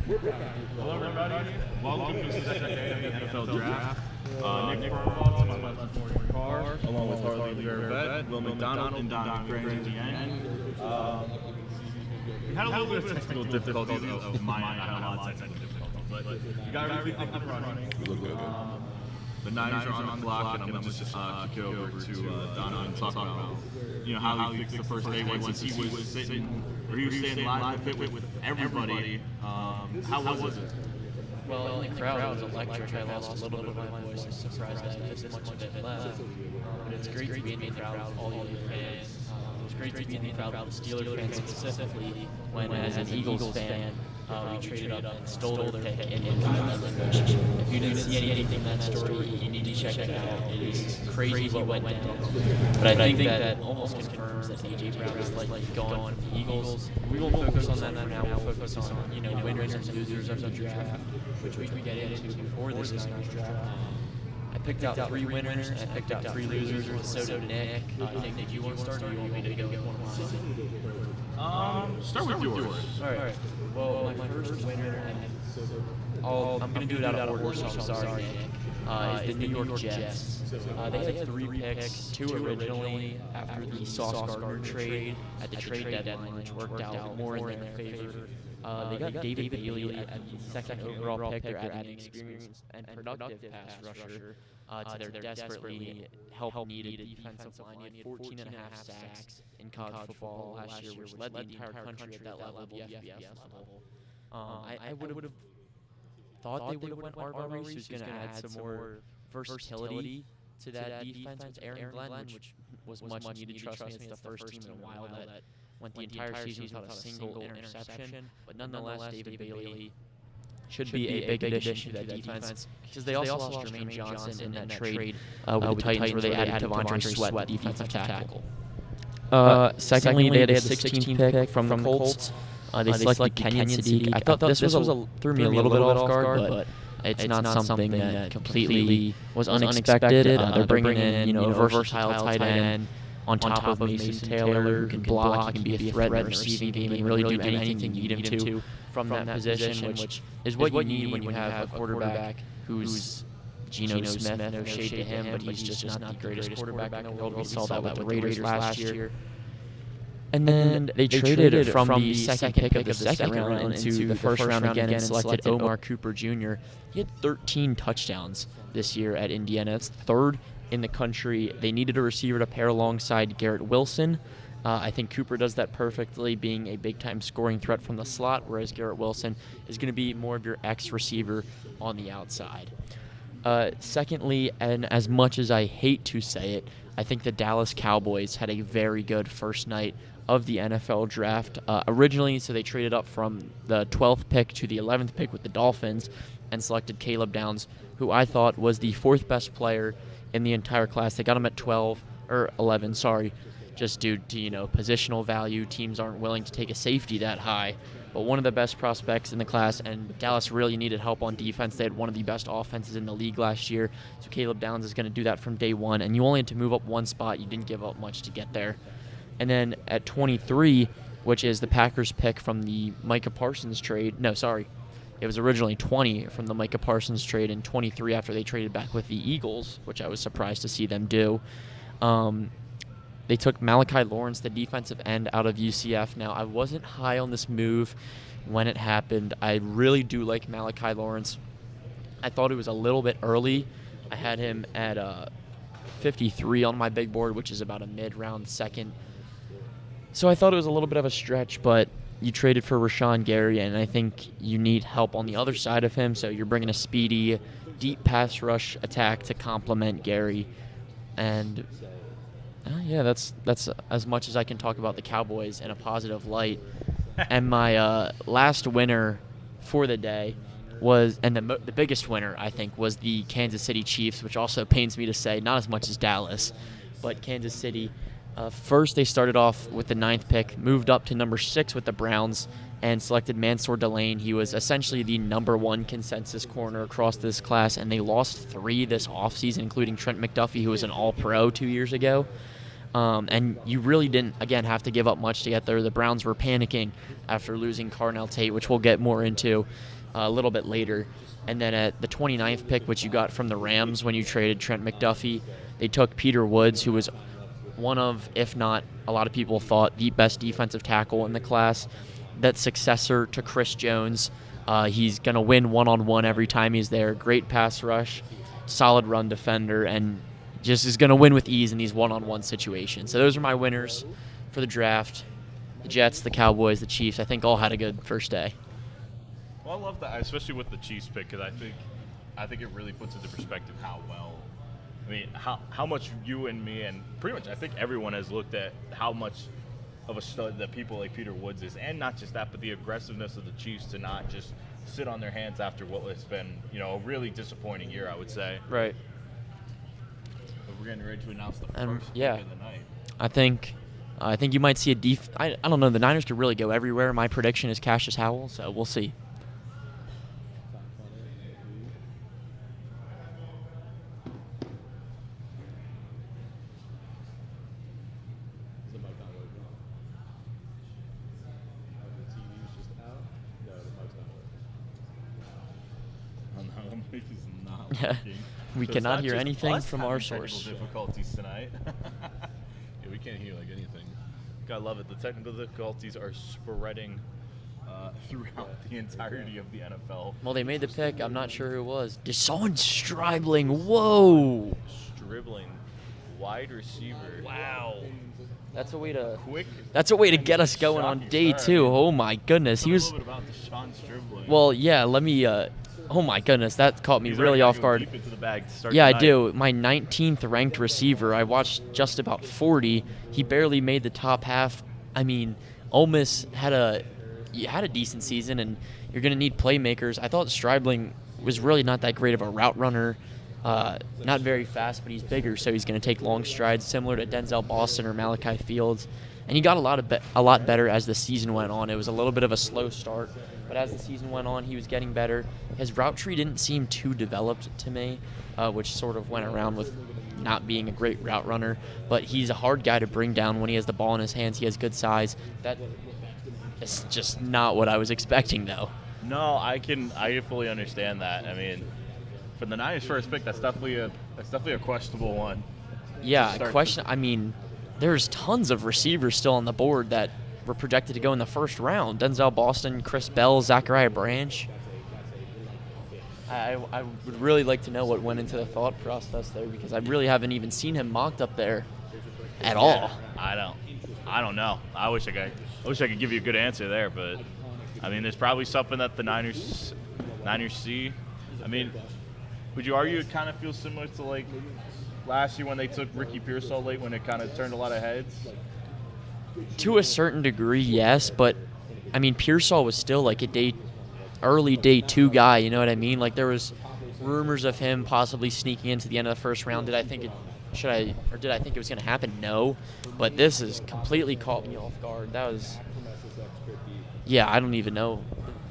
Hello, everybody. Welcome to the second day of the NFL Draft. Nick Farwell, to my left, Morgan Carr, along with Harley, Will McDonald, and Donovan and Morgan. We had a little bit of technical difficulties of mine. I had a lot of technical difficulties, but we got everything up and running. We look good. The Niners are on the clock, and I'm going to just kick it over to Donovan and talk about how he fixed the first day since he was sitting, or he was standing live with everybody. How was it? Well, the crowd was electric. I lost a little bit of my voice. I'm surprised I had this much of it left. But it's great to be in the crowd with all the other fans. It was great to be in the crowd with Steelers fans specifically, when as an Eagles fan, we traded up and stole their pick in 5-11, which if you didn't see anything in that story, you need to check it out. It is crazy what went down. But I think that almost confirms that A.J. Brown is likely gone for the Eagles. We won't focus on that now. We'll focus on winners and losers of the draft, which we get into before this draft. I picked out 3 winners and I picked out 3 losers, so did Nick. Nick, did you want to start, or do you want me to go with one of mine? Start with yours. All right. Well, my first winner, and I'm going to do it out of order, so I'm sorry, Nick, is the New York Jets. They had 3 picks, 2 originally after the Sauce Gardner trade at the trade deadline, which worked out more in their favor. They got David Bailey at the second overall pick. They're adding experienced and productive pass rusher to their desperately help-needed defensive line. He had 14.5 sacks in college football last year, which led the entire country at that level, the FBS level. I would have thought they would have went Arbery, who's going to add some more versatility to that defense with Aaron Glenn, which was much needed. Trust me, it's the first team in a while that went the entire season without a single interception. But nonetheless, David Bailey should be a big addition to that defense, because they also lost Jermaine Johnson in that trade with the Titans, where they added Devontae Sweat, the defensive tackle. Secondly, they had a 16th pick from the Colts. They selected Kenyon Sadiq. I thought this threw me a little bit off guard, but it's not something that completely was unexpected. They're bringing in a versatile tight end on top of Mason Taylor, who can block, he can be a threat in the receiving game, and really do anything you need him to from that position, which is what you need when you have a quarterback who's Geno Smith. No shade to him, but he's just not the greatest quarterback in the world. We saw that with the Raiders last year. And then they traded from the second pick of the second round into the first round again and selected Omar Cooper Jr. He had 13 touchdowns this year at Indiana. That's 3rd in the country. They needed a receiver to pair alongside Garrett Wilson. I think Cooper does that perfectly, being a big-time scoring threat from the slot, whereas Garrett Wilson is going to be more of your X receiver on the outside. Secondly, and as much as I hate to say it, I think the Dallas Cowboys had a very good first night of the NFL draft. Originally, so they traded up from the 12th pick to the 11th pick with the Dolphins and selected Caleb Downs, who I thought was the 4th best player in the entire class. They got him at 11, just due to, positional value. Teams aren't willing to take a safety that high. But one of the best prospects in the class, and Dallas really needed help on defense. They had one of the best offenses in the league last year. So Caleb Downs is going to do that from day one. And you only had to move up one spot. You didn't give up much to get there. And then at 23, which is the Packers pick from the Micah Parsons trade. No, sorry. It was originally 20 from the Micah Parsons trade, and 23 after they traded back with the Eagles, which I was surprised to see them do. They took Malachi Lawrence, the defensive end, out of UCF. Now, I wasn't high on this move when it happened. I really do like Malachi Lawrence. I thought it was a little bit early. I had him at 53 on my big board, which is about a mid-round second. So I thought it was a little bit of a stretch, but you traded for Rashawn Gary, and I think you need help on the other side of him. So you're bringing a speedy, deep pass rush attack to complement Gary. And that's as much as I can talk about the Cowboys in a positive light. And my last winner for the day was, and the biggest winner, I think, was the Kansas City Chiefs, which also pains me to say, not as much as Dallas, but Kansas City. First, they started off with the 9th pick, moved up to number 6 with the Browns, and selected Mansour Delane. He was essentially the number 1 consensus corner across this class, and they lost 3 this offseason, including Trent McDuffie, who was an All-Pro 2 years ago. And you really didn't, again, have to give up much to get there. The Browns were panicking after losing Carnell Tate, which we'll get more into a little bit later. And then at the 29th pick, which you got from the Rams when you traded Trent McDuffie, they took Peter Woods, who was one of, if not, a lot of people thought, the best defensive tackle in the class. That successor to Chris Jones. He's going to win one-on-one every time he's there. Great pass rush, solid run defender, and just is going to win with ease in these one-on-one situations. So those are my winners for the draft. The Jets, the Cowboys, the Chiefs, I think all had a good first day. Well, I love that, especially with the Chiefs pick, because I think it really puts into perspective how much you and me and pretty much I think everyone has looked at how much of a stud that people like Peter Woods is, and not just that, but the aggressiveness of the Chiefs to not just sit on their hands after what has been, a really disappointing year, I would say. Right. But we're getting ready to announce the first pick of the night. I think you might see I don't know. The Niners could really go everywhere. My prediction is Cassius Howell, so we'll see. We cannot hear anything from our source. Difficulties tonight. Yeah, we can't hear like anything. I love it. The technical difficulties are spreading throughout the entirety of the NFL. Well, they made the pick. I'm not sure who it was. Deshaun Stribling. Whoa. Dribbling, wide receiver. Wow. That's a way to Quick. That's a way to get us going on day two. Oh my goodness. He was a little bit about Deshaun Stribling. Well, yeah. Let me. Oh my goodness, that caught me really off guard. Deep into the bag to start Yeah, I tonight. do. My 19th ranked receiver. I watched just about 40. He barely made the top half. I mean, Ole Miss had a decent season, and you're going to need playmakers. I thought Stribling was really not that great of a route runner. Not very fast, but he's bigger, so he's going to take long strides, similar to Denzel Boston or Malachi Fields. And he got a lot better as the season went on. It was a little bit of a slow start, but as the season went on, he was getting better. His route tree didn't seem too developed to me, which sort of went around with not being a great route runner. But he's a hard guy to bring down when he has the ball in his hands. He has good size. That is just not what I was expecting, though. No, I fully understand that. I mean, for the Niners' first pick, that's definitely a questionable one. Yeah, I mean, there's tons of receivers still on the board that were projected to go in the first round. Denzel Boston, Chris Bell, Zachariah Branch. I would really like to know what went into the thought process there, because I really haven't even seen him mocked up there at all. I don't know. I wish I could give you a good answer there, but I mean, there's probably something that the Niners see. I mean, would you argue it kind of feels similar to like last year when they took Ricky Pearsall late, when it kind of turned a lot of heads? To a certain degree, yes, but I mean, Pearsall was still like early day two guy. You know what I mean? Like, there was rumors of him possibly sneaking into the end of the first round. Did I think it was going to happen? No, but this has completely caught me off guard. That was, I don't even know.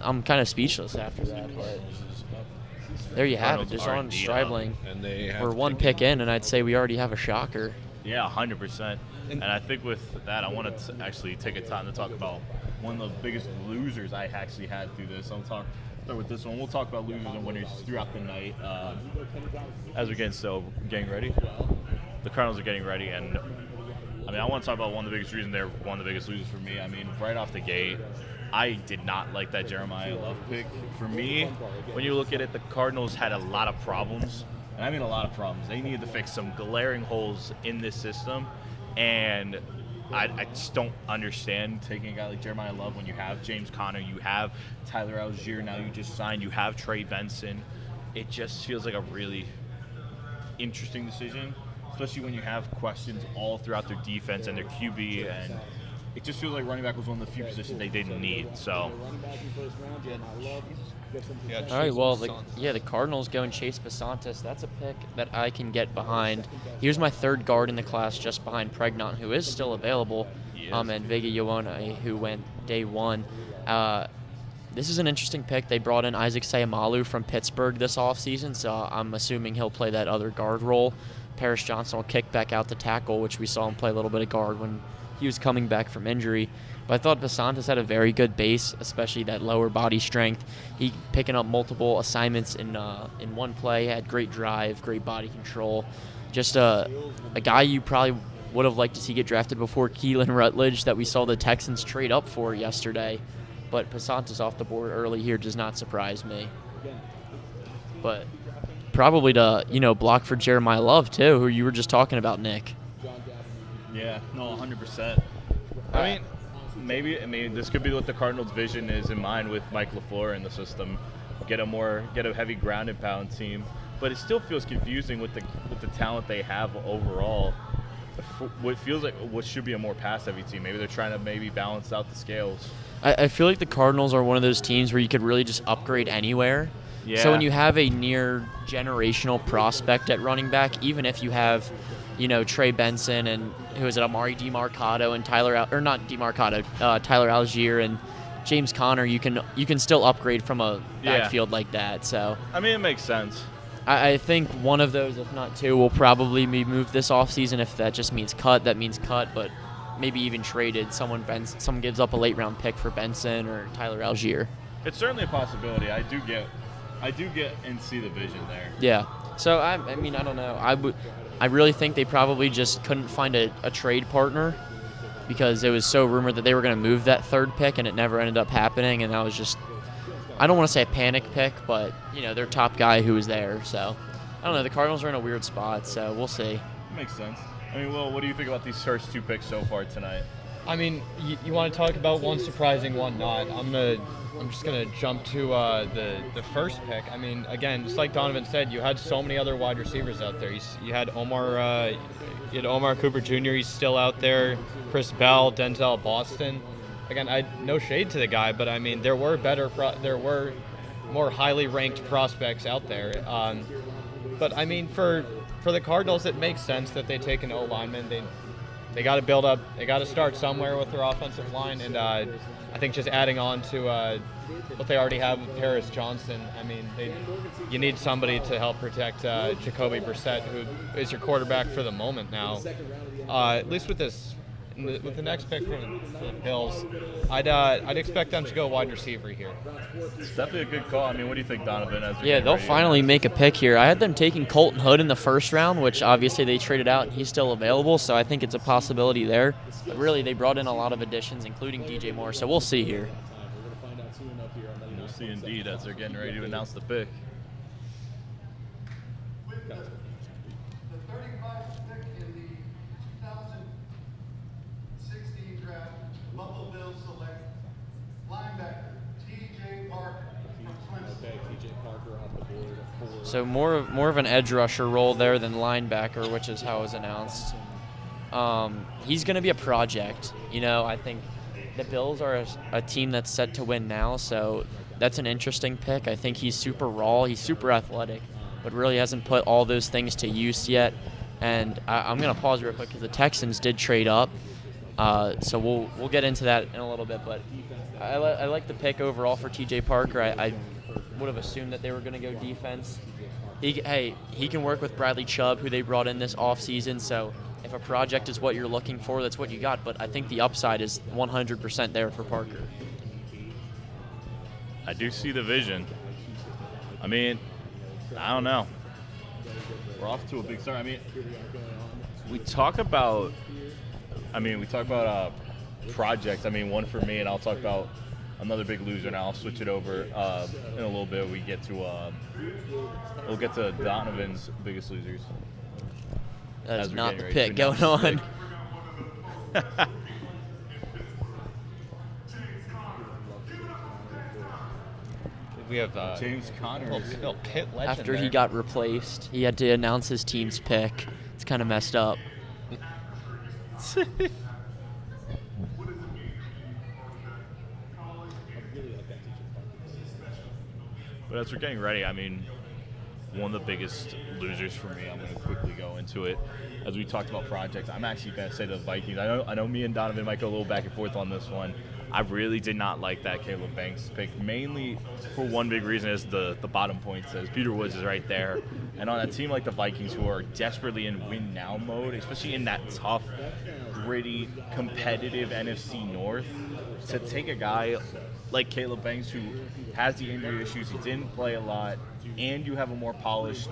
I'm kind of speechless after that, but there you have it. Deshaun Stribling. We're one pick in, and I'd say we already have a shocker. Yeah, 100%. And I think with that, I want to actually take a time to talk about one of the biggest losers I actually had through this. I'll start with this one. We'll talk about losers and winners throughout the night as we're getting ready. The Cardinals are getting ready, and I mean, I want to talk about one of the biggest reasons they're one of the biggest losers for me. I mean, right off the gate, I did not like that Jeremiah Love pick. For me, when you look at it, the Cardinals had a lot of problems, and I mean a lot of problems. They needed to fix some glaring holes in this system, and I just don't understand taking a guy like Jeremiah Love when you have James Conner, you have Tyler Algier, now you just signed, you have Trey Benson. It just feels like a really interesting decision, especially when you have questions all throughout their defense and their QB, and it just feels like running back was one of the few positions they didn't need. So, all right, well, the Cardinals go and Chase Basantis. That's a pick that I can get behind. Here's my third guard in the class, just behind Pregnant, who is still available, and Vega Ioane, who went day one. This is an interesting pick. They brought in Isaac Sayamalu from Pittsburgh this offseason, so I'm assuming he'll play that other guard role. Paris Johnson will kick back out to tackle, which we saw him play a little bit of guard when he was coming back from injury. But I thought Basantis had a very good base, especially that lower body strength. He picking up multiple assignments in one play, had great drive, great body control. Just a guy you probably would have liked to see get drafted before Keelan Rutledge that we saw the Texans trade up for yesterday. But Basantis off the board early here does not surprise me. But probably to, block for Jeremiah Love, too, who you were just talking about, Nick. Yeah, no, 100%. I mean, this could be what the Cardinals' vision is in mind with Mike LaFleur in the system. Get a heavy ground and pound team, but it still feels confusing with the talent they have overall. What feels like what should be a more pass-heavy team. Maybe they're trying to balance out the scales. I feel like the Cardinals are one of those teams where you could really just upgrade anywhere. Yeah. So when you have a near generational prospect at running back, even if you have, Trey Benson and who is it, Amari DeMarcado and Tyler Algier and James Conner, you can still upgrade from a backfield like that. So I mean, it makes sense. I think one of those, if not two, will probably be moved this offseason. If that just means cut, that means cut. But maybe even traded. Someone gives up a late round pick for Benson or Tyler Algier. It's certainly a possibility. I do get and see the vision there. Yeah. So I mean, I don't know. I really think they probably just couldn't find a trade partner because it was so rumored that they were going to move that third pick, and it never ended up happening. And that was just, I don't want to say a panic pick, but their top guy who was there. So I don't know. The Cardinals are in a weird spot, so we'll see. Makes sense. I mean, Will, what do you think about these first two picks so far tonight? I mean, you want to talk about one surprising, one not. I'm just gonna jump to the first pick. I mean, again, just like Donovan said, you had so many other wide receivers out there. You had Omar Cooper Jr. He's still out there. Chris Bell, Denzel Boston. Again, no shade to the guy, but I mean, there were more highly ranked prospects out there. But I mean, for the Cardinals, it makes sense that they take an O lineman. They got to build up. They got to start somewhere with their offensive line, and I think just adding on to what they already have with Paris Johnson. I mean, you need somebody to help protect Jacoby Brissett, who is your quarterback for the moment now. At least with the next pick for the Bills, I'd expect them to go wide receiver here. It's definitely a good call. I mean, what do you think, Donovan? Yeah, they'll finally make a pick here. I had them taking Colton Hood in the first round, which obviously they traded out, and he's still available, so I think it's a possibility there. But really, they brought in a lot of additions, including DJ Moore, so we'll see here. We'll see indeed as they're getting ready to announce the pick. So more of an edge rusher role there than linebacker, which is how it was announced. He's going to be a project. I think the Bills are a team that's set to win now, so that's an interesting pick. I think he's super raw. He's super athletic, but really hasn't put all those things to use yet. And I'm going to pause real quick because the Texans did trade up. So we'll get into that in a little bit. But I like the pick overall for T.J. Parker. I would have assumed that they were going to go defense. He can work with Bradley Chubb, who they brought in this offseason. So if a project is what you're looking for, that's what you got. But I think the upside is 100% there for Parker. I do see the vision. I mean, I don't know. We're off to a big start. I mean, we talk about projects. I mean, one for me, and I'll talk about another big loser, and I'll switch it over in a little bit. We'll get to Donovan's biggest losers. That's not the pick going on. We have James Conner, little Pitt legend. After he got replaced, he had to announce his team's pick. It's kind of messed up. But as we're getting ready, I mean, one of the biggest losers for me, I'm going to quickly go into it. As we talked about projects, I'm actually going to say the Vikings. I know me and Donovan might go a little back and forth on this one. I really did not like that Caleb Banks pick, mainly for one big reason is the bottom point says Peter Woods is right there. And on a team like the Vikings, who are desperately in win-now mode, especially in that tough, gritty, competitive NFC North, to take a guy like Caleb Banks, who has the injury issues, he didn't play a lot, and you have a more polished,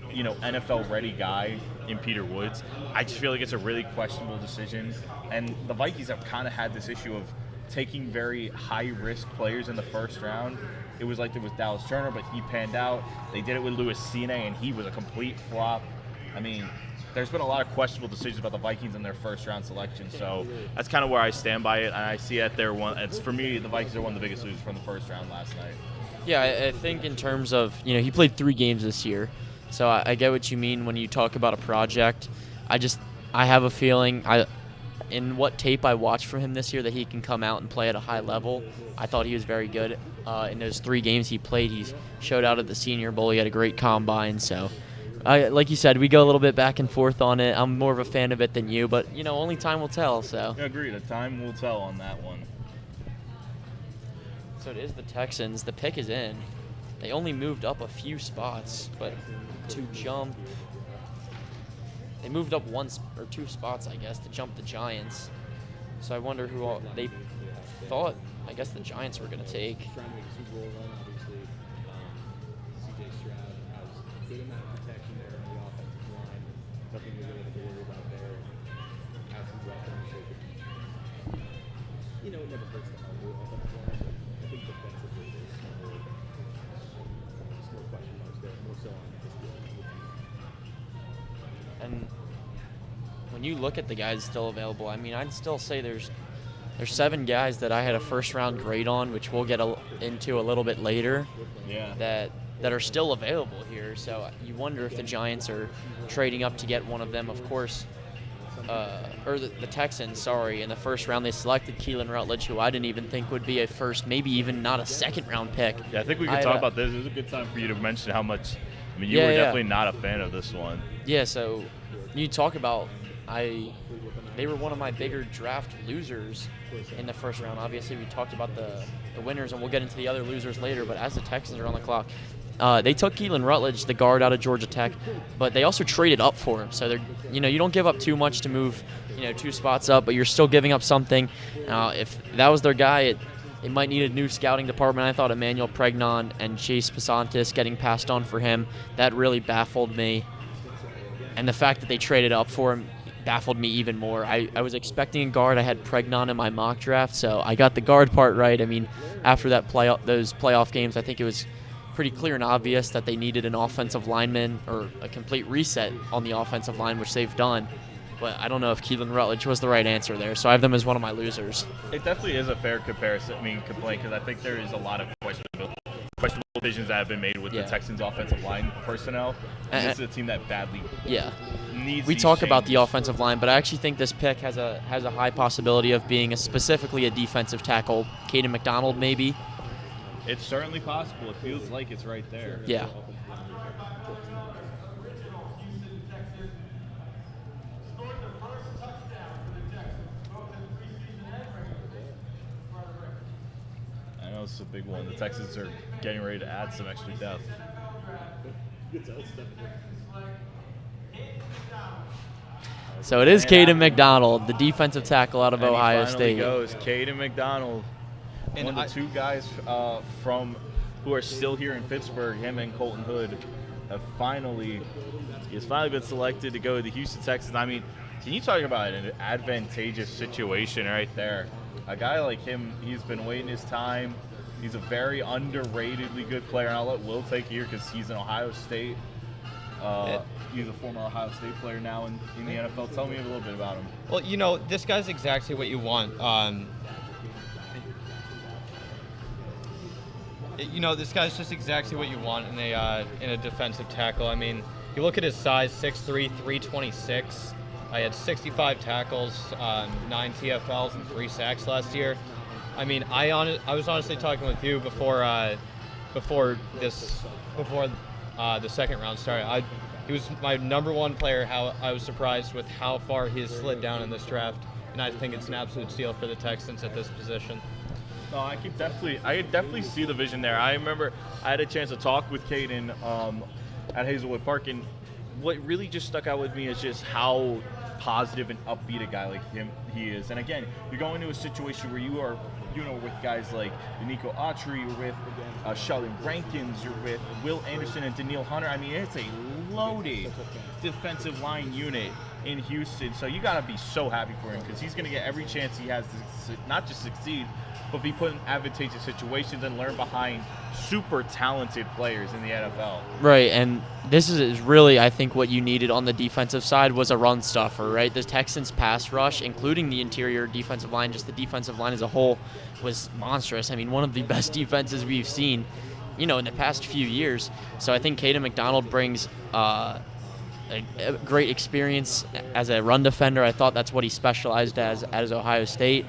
NFL-ready guy in Peter Woods, I just feel like it's a really questionable decision. And the Vikings have kind of had this issue of taking very high-risk players in the first round. It was like there was Dallas Turner, but he panned out. They did it with Louis Cine, and he was a complete flop. I mean, there's been a lot of questionable decisions about the Vikings in their first-round selection, so that's kind of where I stand by it. And I see it there. It's for me, the Vikings are one of the biggest losers from the first round last night. Yeah, I think in terms of, he played 3 games this year, so I get what you mean when you talk about a project. I have a feeling, in what tape I watched from him this year, that he can come out and play at a high level. I thought he was very good. In those 3 games he played, he showed out at the Senior Bowl. He had a great combine, so like you said, we go a little bit back and forth on it. I'm more of a fan of it than you, but, only time will tell, so. Yeah, agreed. Time will tell on that one. So it is the Texans. The pick is in. They only moved up a few spots, but to jump, they moved up 1 or 2 spots, I guess, to jump the Giants. So I wonder who all they thought. I guess the Giants were going to take. Trying to make a Super Bowl run, obviously. C.J. Stroud has a good amount of protection there on the offensive line. Nothing we really have to worry about there. Has some weapons, so it never hurts to have the offensive line. I think defensively there's some more question marks there, more so on this field. And when you look at the guys still available, I'd still say there's 7 guys that I had a first-round grade on, which we'll get into a little bit later, that are still available here. So you wonder if the Giants are trading up to get one of them. Of course, or the Texans, in the first round they selected Keelan Rutledge, who I didn't even think would be a first, maybe even not a second-round pick. Yeah, I think we could talk about this. It was a good time for you to mention how much. You were definitely not a fan of this one. Yeah, so you talk about they were one of my bigger draft losers in the first round. Obviously, we talked about the winners, and we'll get into the other losers later, but as the Texans are on the clock, they took Keelan Rutledge, the guard out of Georgia Tech, but they also traded up for him. So you don't give up too much to move 2 spots up, but you're still giving up something. If that was their guy, it might need a new scouting department. I thought Emmanuel Pregnon and Chase Pasantis getting passed on for him, that really baffled me. And the fact that they traded up for him baffled me even more. I was expecting a guard. I had Pregnon in my mock draft, so I got the guard part right. After those playoff games, I think it was pretty clear and obvious that they needed an offensive lineman or a complete reset on the offensive line, which they've done. But I don't know if Keelan Rutledge was the right answer there, so I have them as one of my losers. It definitely is a fair complaint, because I think there is a lot of questionable decisions that have been made with the Texans' offensive line personnel. This is a team that badly needs. We talk about the offensive line, but I actually think this pick has a high possibility of being specifically a defensive tackle. Caden McDonald, maybe. It's certainly possible. It feels like it's right there. Yeah. I know it's a big one. The Texans are getting ready to add some extra depth. So it is Caden McDonald, the defensive tackle out of Ohio State. Goes Caden McDonald, one of the 2 guys who are still here in Pittsburgh. Him and Colton Hood have finally been selected to go to the Houston Texans. Can you talk about an advantageous situation right there? A guy like him, he's been waiting his time. He's a very underratedly good player, and I'll let Will take it here because he's an Ohio State. He's a former Ohio State player now in the NFL. Tell me a little bit about him. Well, this guy's exactly what you want. This guy's just exactly what you want in a defensive tackle. You look at his size, 6'3", 326. I had 65 tackles, 9 TFLs, and 3 sacks last year. I was honestly talking with you before the second round started. He was my number 1 player. How I was surprised with how far he has slid down in this draft, and I think it's an absolute steal for the Texans at this position. No, I definitely see the vision there. I remember I had a chance to talk with Caden at Hazelwood Park, and what really just stuck out with me is just how positive and upbeat a guy like him he is. And again, you're going into a situation where you are, with guys like Nico Autry, you're with Sheldon Rankins, you're with Will Anderson and Daniil Hunter. I mean, it's a loaded defensive line unit in Houston. So you got to be so happy for him, because he's going to get every chance he has to not just succeed, but be put in advantageous situations and learn behind super talented players in the NFL. Right, and this is really, I think, what you needed on the defensive side was a run stuffer, right? The Texans' pass rush, including the interior defensive line, just the defensive line as a whole, was monstrous. I mean, one of the best defenses we've seen, in the past few years. So I think Caden McDonald brings a great experience as a run defender. I thought that's what he specialized as at his Ohio State.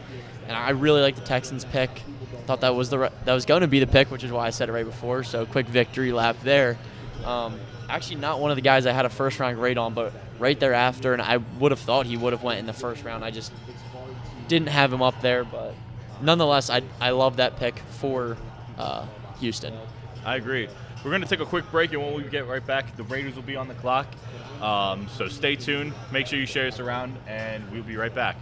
And I really like the Texans pick. Thought that was going to be the pick, which is why I said it right before. So quick victory lap there. Actually, not one of the guys I had a first-round grade on, but right thereafter, and I would have thought he would have went in the first round. I just didn't have him up there, but nonetheless, I love that pick for Houston. I agree. We're going to take a quick break, and when we get right back, the Raiders will be on the clock. So stay tuned. Make sure you share us around, and we'll be right back.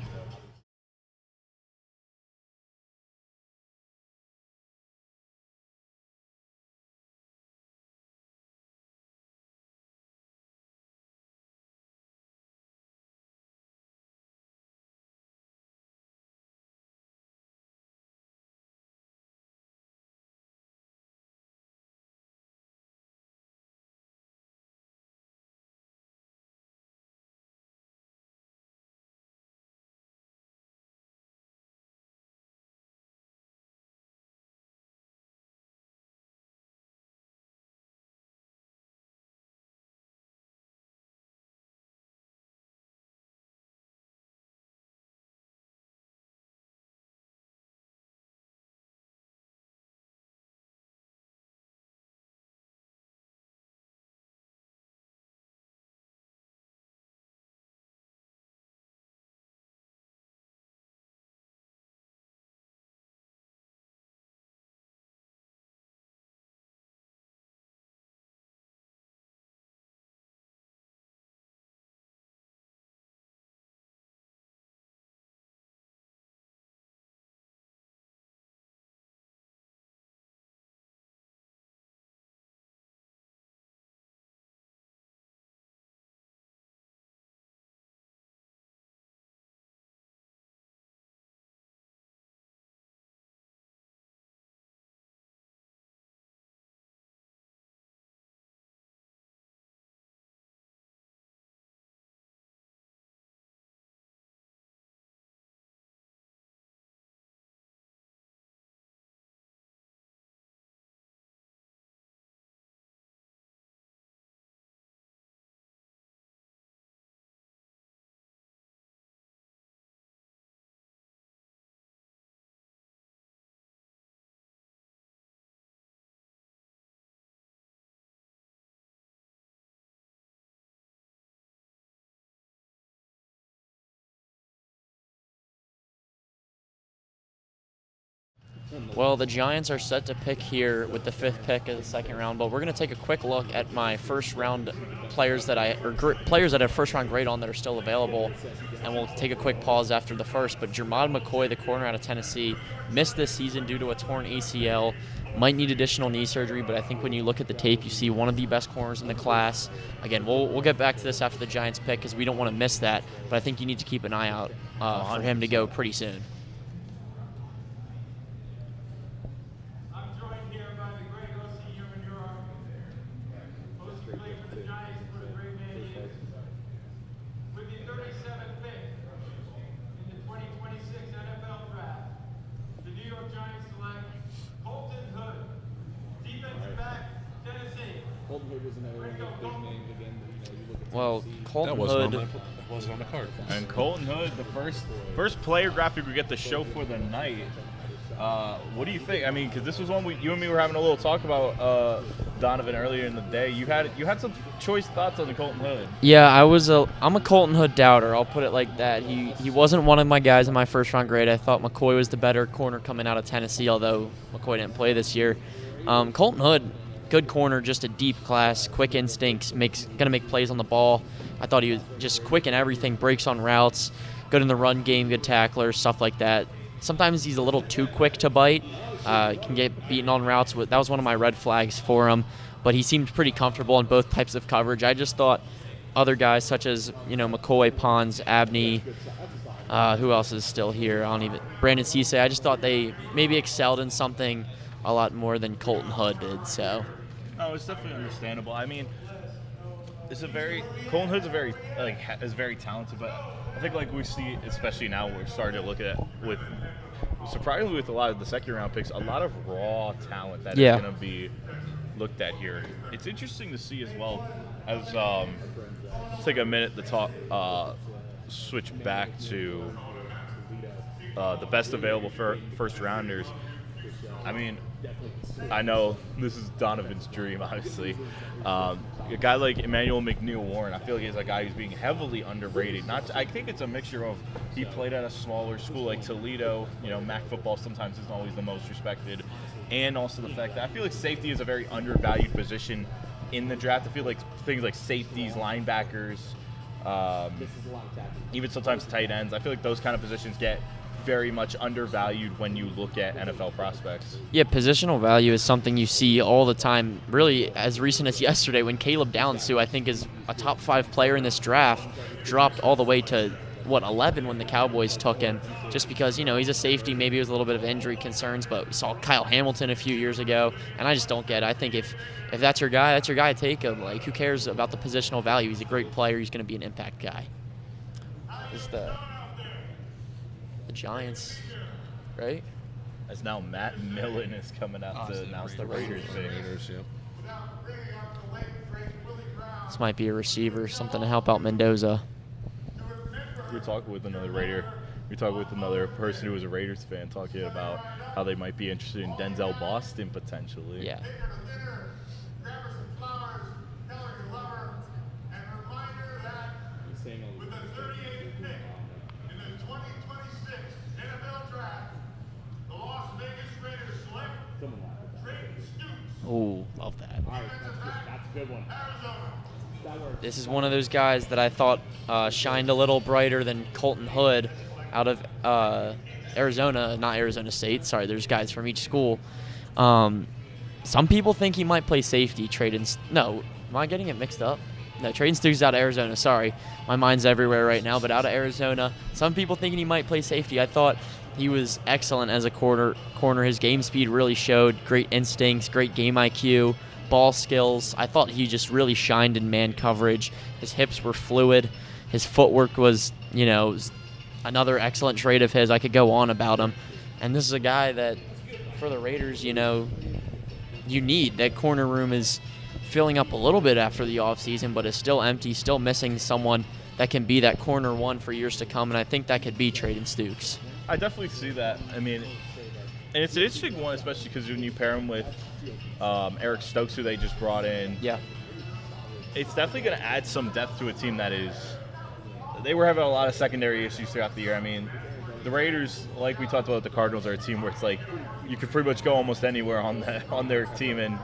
Well, the Giants are set to pick here with the 5th pick of the second round, but we're going to take a quick look at my first-round players that players that have first-round grade on that are still available, and we'll take a quick pause after the first. But Jermod McCoy, the corner out of Tennessee, missed this season due to a torn ACL. Might need additional knee surgery, but I think when you look at the tape, you see one of the best corners in the class. Again, we'll get back to this after the Giants pick because we don't want to miss that, but I think you need to keep an eye out for him to go pretty soon. Colton Hood was another one of those big names again. You look at Well, Colton That Hood. wasn't on the card. And Colton Hood, the first player graphic we get to show for the night. What do you think? I mean, because this was one you and me were having a little talk about Donovan earlier in the day. You had some choice thoughts on the Colton Hood. Yeah, I'm a Colton Hood doubter. I'll put it like that. He wasn't one of my guys in my first round grade. I thought McCoy was the better corner coming out of Tennessee, although McCoy didn't play this year. Colton Hood, good corner, just a deep class, quick instincts, gonna make plays on the ball. I thought he was just quick in everything, breaks on routes, good in the run game, good tackler, stuff like that. Sometimes he's a little too quick to bite. Can get beaten on routes. That was one of my red flags for him. But he seemed pretty comfortable in both types of coverage. I just thought other guys such as McCoy, Pons, Abney, who else is still here? Brandon Cisse. I just thought they maybe excelled in something a lot more than Colton Hood did. So. No, it's definitely understandable. I mean, Colton Hood's is very talented, but I think like we see, especially now, we're starting to look at surprisingly with a lot of the second round picks, a lot of raw talent that is going to be looked at here. It's interesting to see as well as take a minute to talk, switch back to the best available for first rounders. I mean, I know this is Donovan's dream, obviously. A guy like Emmanuel McNeil Warren, I feel like he's a guy who's being heavily underrated. I think it's a mixture of he played at a smaller school like Toledo. MAC football sometimes isn't always the most respected, and also the fact that I feel like safety is a very undervalued position in the draft. I feel like things like safeties, linebackers, even sometimes tight ends. I feel like those kind of positions get very much undervalued when you look at NFL prospects. Yeah, positional value is something you see all the time, really as recent as yesterday when Caleb Downs, who I think is a top 5 player in this draft, dropped all the way to, 11 when the Cowboys took him, just because, he's a safety, maybe it was a little bit of injury concerns, but we saw Kyle Hamilton a few years ago, and I just don't get it. I think if that's your guy, take him. Like, who cares about the positional value? He's a great player. He's going to be an impact guy. Is the Giants, right? As now Matt Millen is coming out to announce the Raiders pick. This might be a receiver, something to help out Mendoza. We were talking with another Raider. We were talking with another person who was a Raiders fan, talking about how they might be interested in Denzel Boston potentially. Yeah. Oh, love that. That's a good one. This is one of those guys that I thought shined a little brighter than Colton Hood out of Arizona, not Arizona State. Sorry, there's guys from each school. Some people think he might play safety. No, am I getting it mixed up? No, Traden Stukes out of Arizona. Sorry, my mind's everywhere right now. But out of Arizona, some people thinking he might play safety. I thought he was excellent as a corner. His game speed really showed. Great instincts, great game IQ, ball skills. I thought he just really shined in man coverage. His hips were fluid. His footwork was, another excellent trait of his. I could go on about him. And this is a guy that, for the Raiders, you need. That corner room is filling up a little bit after the offseason, but is still empty, still missing someone that can be that corner one for years to come, and I think that could be Traden Stukes. I definitely see that. I mean, and it's an interesting one, especially because when you pair him with Eric Stokes, who they just brought in. Yeah. It's definitely going to add some depth to a team that is – they were having a lot of secondary issues throughout the year. I mean, the Raiders, like we talked about, the Cardinals are a team where it's like you could pretty much go almost anywhere on their team, and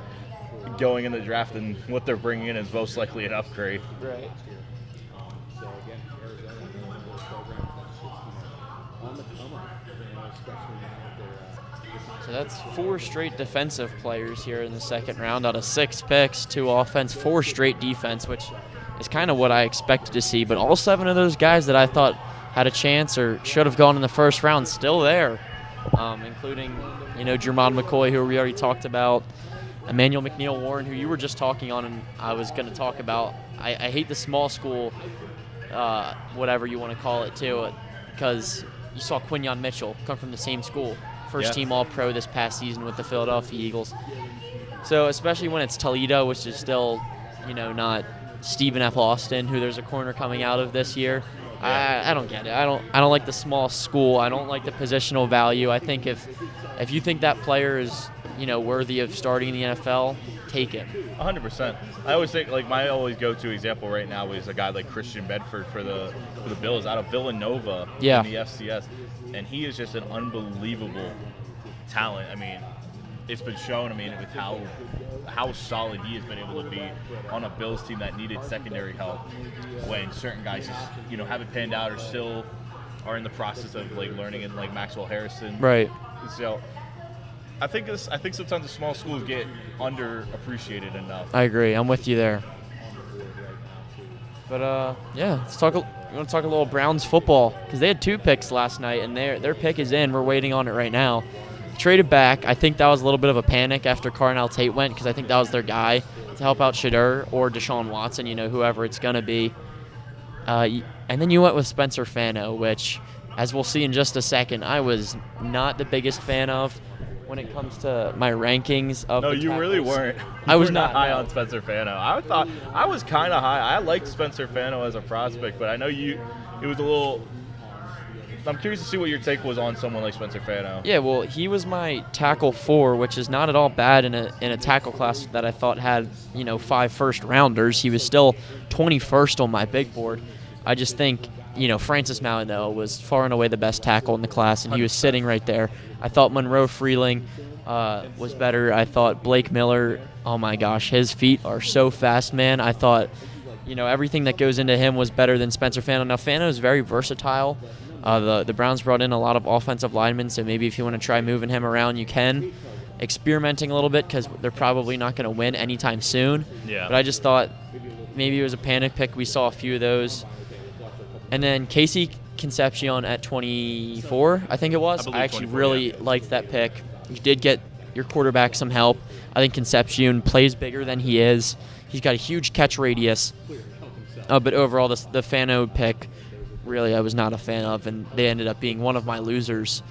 going in the draft and what they're bringing in is most likely an upgrade. Right. So again, Arizona, one of those programs that's just on the come up, especially now with their. So that's 4 straight defensive players here in the second round out of 6 picks, 2 offense, 4 straight defense, which is kind of what I expected to see. But all 7 of those guys that I thought had a chance or should have gone in the first round still there, including Jermon McCoy, who we already talked about, Emmanuel McNeil Warren, who you were just talking on, and I was going to talk about. I hate the small school, whatever you want to call it, too, because you saw Quinyon Mitchell come from the same school. First team All-Pro this past season with the Philadelphia Eagles. So especially when it's Toledo, which is still, not Stephen F. Austin, who there's a corner coming out of this year. I don't get it. I don't like the small school. I don't like the positional value. I think if you think that player is, worthy of starting in the NFL, take him. 100%. I always think, like, my always go-to example right now is a guy like Christian Bedford for the Bills out of Villanova in the FCS, and he is just an unbelievable talent. I mean, it's been shown. I mean, with how solid he has been able to be on a Bills team that needed secondary help when certain guys just haven't panned out or still are in the process of like learning it, like Maxwell Harrison. Right. So I think sometimes the small schools get underappreciated enough. I agree. I'm with you there. But yeah, let's talk. We want to talk a little Browns football because they had 2 picks last night, and their pick is in. We're waiting on it right now. Traded back. I think that was a little bit of a panic after Carnell Tate went because I think that was their guy to help out Shadur or Deshaun Watson, whoever it's going to be. And then you went with Spencer Fano, which, as we'll see in just a second, I was not the biggest fan of when it comes to my rankings of the you tackles. really weren't. I was You were not high on Spencer Fano. I thought I was kind of high. I liked Spencer Fano as a prospect, but I know it was a little. I'm curious to see what your take was on someone like Spencer Fano. Yeah, well, he was my tackle 4, which is not at all bad in a tackle class that I thought had 5 first-rounders. He was still 21st on my big board. I just think Francis Mauigoa was far and away the best tackle in the class, and he was sitting right there. I thought Monroe Freeling was better. I thought Blake Miller, oh my gosh, his feet are so fast, man. I thought everything that goes into him was better than Spencer Fano. Now, Fano is very versatile. The Browns brought in a lot of offensive linemen, so maybe if you want to try moving him around, you can. Experimenting a little bit because they're probably not going to win anytime soon. Yeah. But I just thought maybe it was a panic pick. We saw a few of those. And then Casey Concepcion at 24, I think it was. I actually really liked that pick. You did get your quarterback some help. I think Concepcion plays bigger than he is. He's got a huge catch radius. But overall, the Fano pick, really, I was not a fan of, and they ended up being one of my losers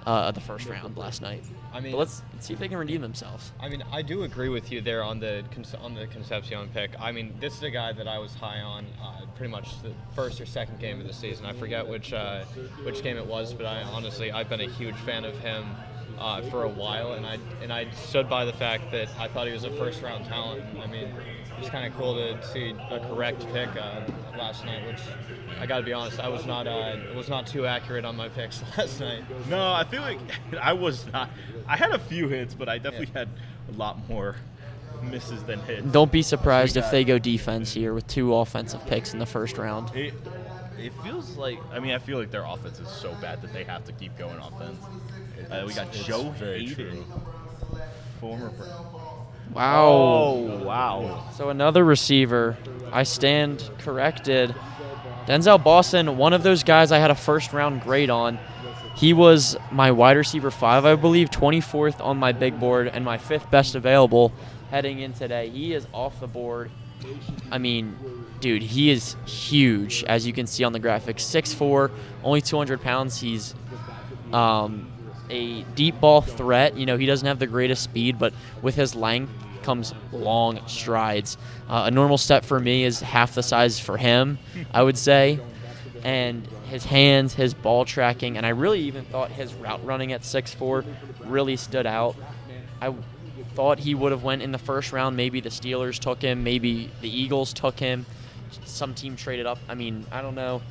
of the first round last night. I mean, but let's see if they can redeem themselves. I mean, I do agree with you there on the Concepcion pick. I mean, this is a guy that I was high on pretty much the first or second game of the season. I forget which game it was, but I've been a huge fan of him for a while, and I stood by the fact that I thought he was a first-round talent. I mean, it's kind of cool to see a correct pick last night, which I got to be honest, I was not too accurate on my picks last night. No, I feel like I was not. I had a few hits, but I definitely had a lot more misses than hits. Don't be surprised if they go defense here with 2 offensive picks in the first round. It feels like, I feel like their offense is so bad that they have to keep going offense. We got Joe Hayden, former. Wow. Oh, wow. So another receiver. I stand corrected. Denzel Boston, one of those guys I had a first-round grade on. He was my wide receiver 5, I believe, 24th on my big board, and my 5th best available heading in today. He is off the board. I mean, dude, he is huge, as you can see on the graphic. 6'4", only 200 pounds. He's a deep ball threat. He doesn't have the greatest speed, but with his length comes long strides. A normal step for me is half the size for him, I would say. And his hands, his ball tracking, and I really even thought his route running at 6'4" really stood out. I thought he would have went in the first round. Maybe the Steelers took him. Maybe the Eagles took him. Some team traded up. I mean, I don't know.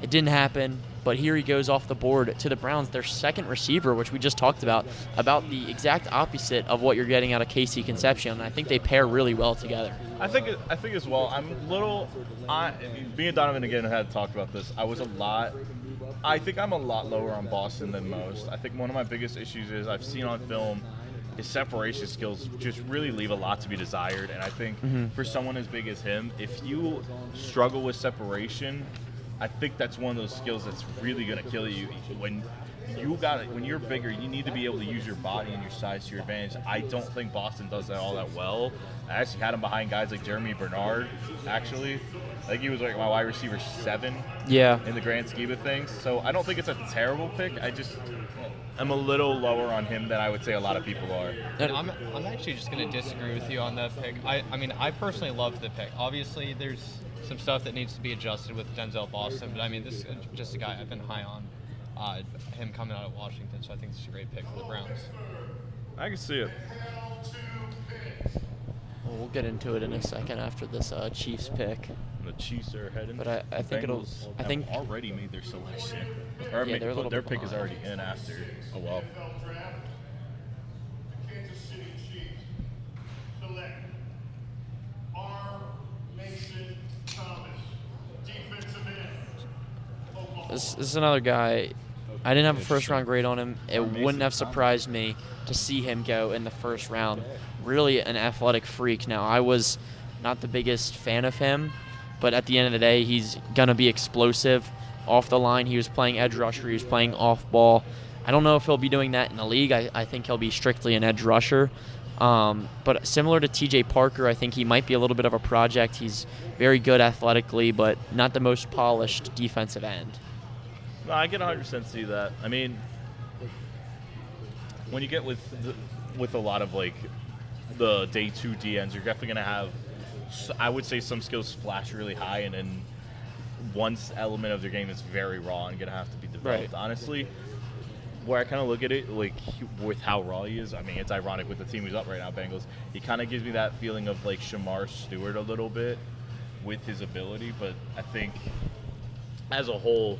It didn't happen. But here he goes off the board to the Browns, their second receiver, which we just talked about the exact opposite of what you're getting out of Casey Concepcion. And I think they pair really well together. I think as well. Me and Donovan again had talked about this. I think I'm a lot lower on Boston than most. I think one of my biggest issues is I've seen on film his separation skills just really leave a lot to be desired. And I think for someone as big as him, if you struggle with separation, I think that's one of those skills that's really going to kill you when you got it. When you're bigger, you need to be able to use your body and your size to your advantage. I don't think Boston does that all that well. I actually had him behind guys like Jeremy Bernard, actually. I think he was like my wide receiver 7 in the grand scheme of things. So I don't think it's a terrible pick. I'm a little lower on him than I would say a lot of people are. And I'm actually just going to disagree with you on that pick. I mean, I personally love the pick. Obviously, there's some stuff that needs to be adjusted with Denzel Boston, but I mean, this is just a guy I've been high on, him coming out of Washington, so I think this is a great pick for the Browns. I can see it. Well, we'll get into it in a second after this Chiefs pick. The Chiefs are heading. But I think it'll. I think already made their selection. Or their pick is already in after. Oh well. The Kansas City Chiefs select R. Mason Thomas, defensive end, Oklahoma. this is another guy. I didn't have a first-round grade on him. It wouldn't have surprised me to see him go in the first round. Really an athletic freak. Now, I was not the biggest fan of him, but at the end of the day, he's going to be explosive. Off the line, he was playing edge rusher. He was playing off ball. I don't know if he'll be doing that in the league. I think he'll be strictly an edge rusher. But similar to T.J. Parker, I think he might be a little bit of a project. He's very good athletically, but not the most polished defensive end. No, I can 100% see that. I mean, when you get with a lot of like the day 2 DNs, you're definitely going to have, I would say, some skills flash really high, and then one element of their game is very raw and going to have to be developed. Right. Honestly, where I kind of look at it, like with how raw he is, I mean, it's ironic with the team he's up right now, Bengals. He kind of gives me that feeling of like Shamar Stewart a little bit with his ability, but I think as a whole,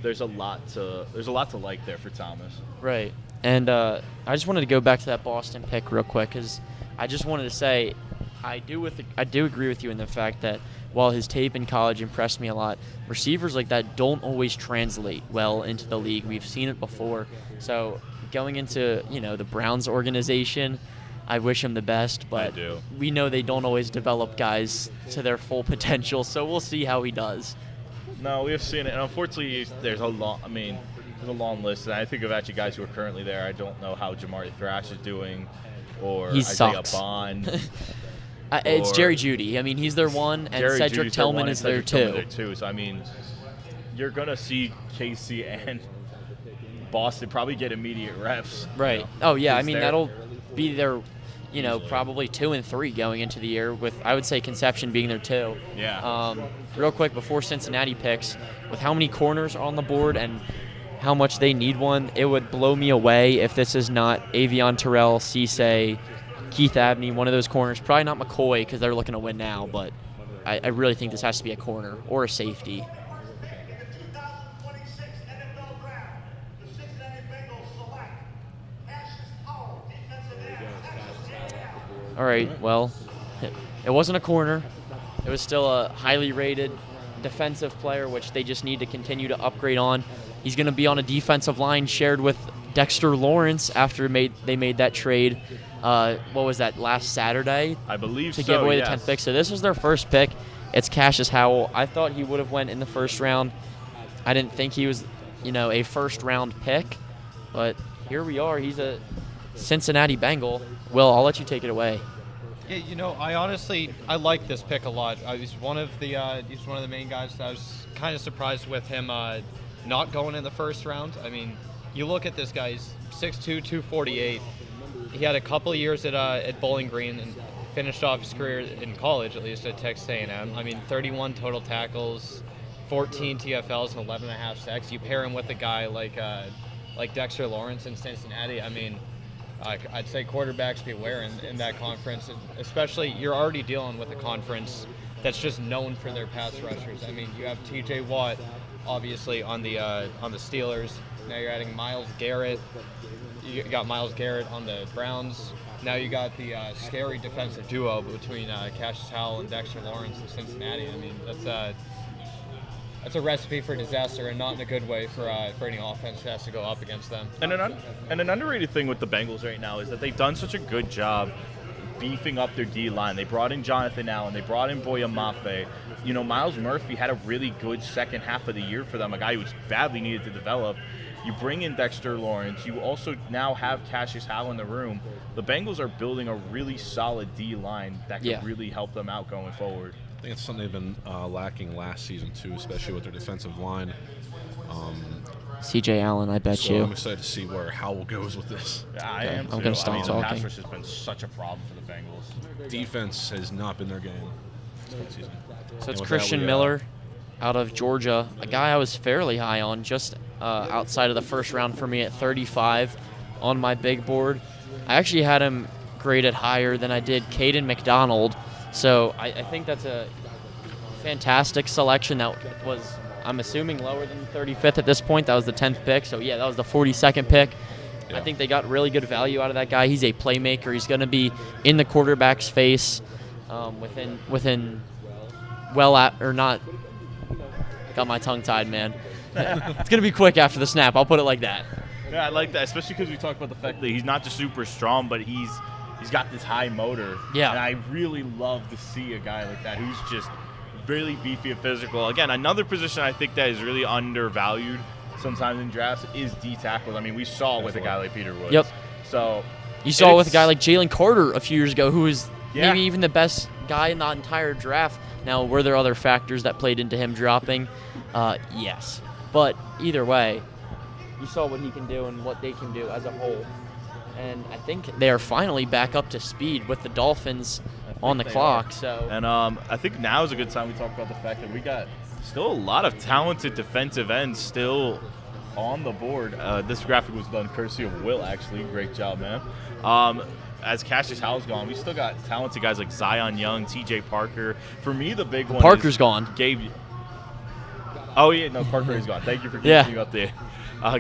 there's a lot to like there for Thomas. Right. And I just wanted to go back to that Boston pick real quick because I just wanted to say I do agree with you in the fact that while his tape in college impressed me a lot, receivers like that don't always translate well into the league. We've seen it before. So going into the Browns organization, I wish him the best, but we know they don't always develop guys to their full potential. So we'll see how he does. No, we have seen it, and unfortunately, there's a long list. And I think of actually guys who are currently there. I don't know how Jamari Thrash is doing, or He Isaiah sucks. Bond. It's Jerry Jeudy. I mean, he's their one, and Jerry Cedric Judy's their one, Tillman and is there Cedric Tillman too. So I mean, you're gonna see Casey and Boston probably get immediate reps. Right. Oh yeah. I mean, they're- that'll be their, probably 2 and 3 going into the year. With I would say Conception being there too. Yeah. Real quick before Cincinnati picks, with how many corners are on the board and how much they need one, it would blow me away if this is not Avion Terrell, Cisse, Keith Abney, one of those corners. Probably not McCoy because they're looking to win now, but I really think this has to be a corner or a safety. In the 2026 NFL Draft, the Cincinnati Bengals select Cassius Howell, defensive end, Texas A&M. All right, well, it wasn't a corner. It was still a highly rated defensive player, which they just need to continue to upgrade on. He's going to be on a defensive line shared with Dexter Lawrence after they made that trade. What was that, last Saturday? I believe to so, give away yes. the 10th pick. So this was their first pick. It's Cassius Howell. I thought he would have went in the first round. I didn't think he was, a first-round pick. But here we are. He's a Cincinnati Bengal. Will, I'll let you take it away. Yeah, I like this pick a lot. He's one of the main guys that I was kind of surprised with him not going in the first round. I mean, you look at this guy, he's 6'2", 248. He had a couple of years at Bowling Green and finished off his career in college, at least at Texas A&M. I mean, 31 total tackles, 14 TFLs, and 11.5 sacks. You pair him with a guy like Dexter Lawrence in Cincinnati. I mean, I'd say quarterbacks beware in that conference, especially you're already dealing with a conference that's just known for their pass rushers. I mean, you have T.J. Watt, obviously on the Steelers. Now you're adding Myles Garrett. You got Myles Garrett on the Browns. Now you got the scary defensive duo between Cassius Howell and Dexter Lawrence in Cincinnati. I mean, that's a recipe for disaster, and not in a good way for any offense that has to go up against them. And an underrated thing with the Bengals right now is that they've done such a good job beefing up their D-line. They brought in Jonathan Allen. They brought in Boya Mafe. Miles Murphy had a really good second half of the year for them, a guy who was badly needed to develop. You bring in Dexter Lawrence. You also now have Cassius Howell in the room. The Bengals are building a really solid D-line that could really help them out going forward. I think it's something they've been lacking last season, too, especially with their defensive line. C.J. Allen, I bet you. I'm excited to see where Howell goes with this. Yeah, I am I'm too. gonna stop The talking. pass rush has been such a problem for the Bengals. Defense has not been their game this season. So it's with Christian that, we, Miller out of Georgia, a guy I was fairly high on, just outside of the first round for me at 35 on my big board. I actually had him graded higher than I did Caden McDonald, so I think that's a fantastic selection. That was, I'm assuming, lower than 35th at this point. That was the 10th pick, so yeah, that was the 42nd pick. Yeah. I think they got really good value out of that guy. He's a playmaker. He's going to be in the quarterback's face within well at or not. Got my tongue tied, man. It's going to be quick after the snap. I'll put it like that. Yeah, I like that, especially because we talked about the fact that he's not just super strong, but he's got this high motor. Yeah. And I really love to see a guy like that who's just really beefy and physical. Again, another position I think that is really undervalued sometimes in drafts is D tackles. I mean, we saw it with a guy like Peter Woods. Yep. So You saw it with a guy like Jalen Carter a few years ago, who was Yeah. maybe even the best guy in the entire draft. Now, were there other factors that played into him dropping? Yes. But either way, you saw what he can do and what they can do as a whole. And I think they are finally back up to speed with the Dolphins on the clock. So And I think now is a good time we talk about the fact that we got still a lot of talented defensive ends still on the board. This graphic was done courtesy of Will, actually. Great job, man. As Cassius Howell's gone, we still got talented guys like Zion Young, T.J. Parker. For me, the big one Parker's is gone. Gabe. Oh, yeah, no, Parker is gone. Thank you for keeping Yeah. me up there.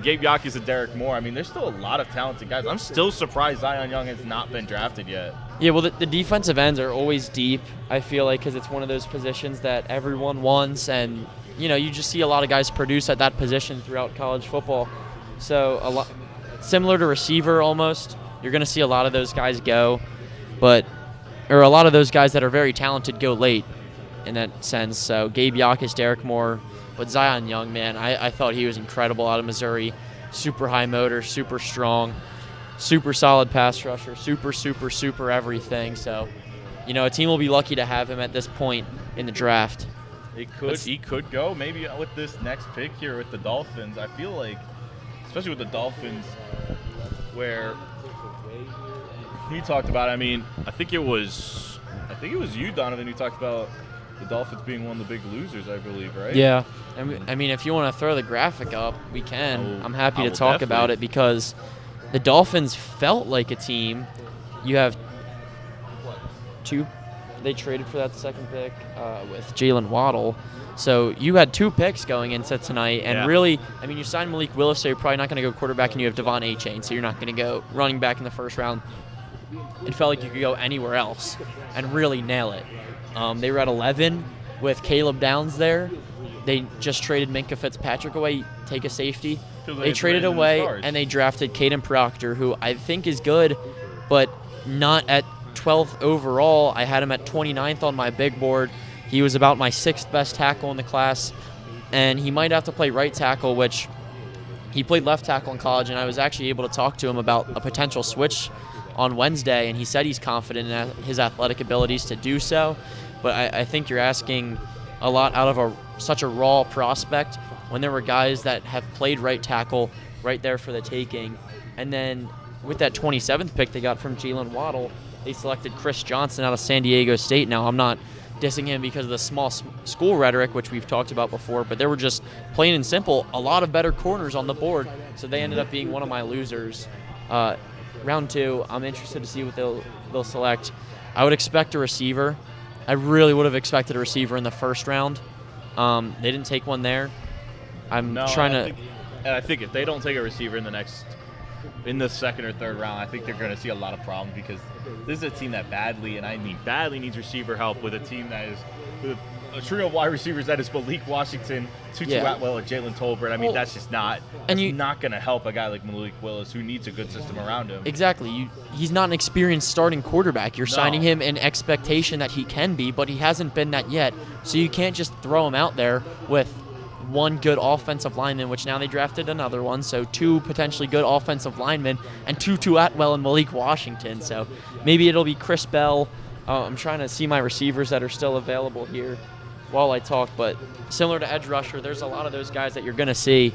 Gabe Yakis and Derek Moore. I mean, there's still a lot of talented guys. I'm still surprised Zion Young has not been drafted yet. yeah, well, the defensive ends are always deep, I feel like, because it's one of those positions that everyone wants. And, you just see a lot of guys produce at that position throughout college football. So a lot similar to receiver almost. You're going to see a lot of those guys go, or a lot of those guys that are very talented go late in that sense. So Gabe Yakis, Derek Moore, but Zion Young, man, I thought he was incredible out of Missouri. Super high motor, super strong, super solid pass rusher, super everything. So, a team will be lucky to have him at this point in the draft. He could go maybe with this next pick here with the Dolphins. I feel like, especially with the Dolphins, where he talked about. I mean, I think it was you, Donovan, who talked about the Dolphins being one of the big losers. I believe, right? Yeah, I mean, if you want to throw the graphic up, we can. I'm happy to talk about it because the Dolphins felt like a team. You have two. They traded for that second pick with Jalen Waddle. So you had 2 picks going into tonight, and really, I mean, you signed Malik Willis, so you're probably not going to go quarterback, and you have Devon Achane, so you're not going to go running back in the first round. It felt like you could go anywhere else and really nail it. They were at 11 with Caleb Downs there. They just traded Minkah Fitzpatrick away, take a safety. They traded away, and they drafted Caden Proctor, who I think is good, but not at 12th overall. I had him at 29th on my big board. He was about my 6th best tackle in the class, and he might have to play right tackle, which he played left tackle in college, and I was actually able to talk to him about a potential switch on Wednesday, and he said he's confident in his athletic abilities to do so. But I think you're asking a lot out of such a raw prospect when there were guys that have played right tackle right there for the taking. And then with that 27th pick they got from Jalen Waddle, they selected Chris Johnson out of San Diego State. Now, I'm not dissing him because of the small school rhetoric, which we've talked about before, but there were just, plain and simple, a lot of better corners on the board, so they ended up being one of my losers. Round 2, I'm interested to see what they'll select. I would expect a receiver. I really would have expected a receiver in the first round. They didn't take one there. I think if they don't take a receiver in the second or third round, I think they're going to see a lot of problems because this is a team that badly needs receiver help with a team that is with a trio of wide receivers that is Malik Washington, Tutu Atwell, and Jalen Tolbert. I mean, that's just not not going to help a guy like Malik Willis who needs a good system around him. Exactly. He's not an experienced starting quarterback. You're signing him in expectation that he can be, but he hasn't been that yet. So you can't just throw him out there with one good offensive lineman, which now they drafted another one, so 2 potentially good offensive linemen, and Tutu Atwell and Malik Washington. So maybe it'll be Chris Bell. I'm trying to see my receivers that are still available here while I talk, but similar to edge rusher, there's a lot of those guys that you're going to see.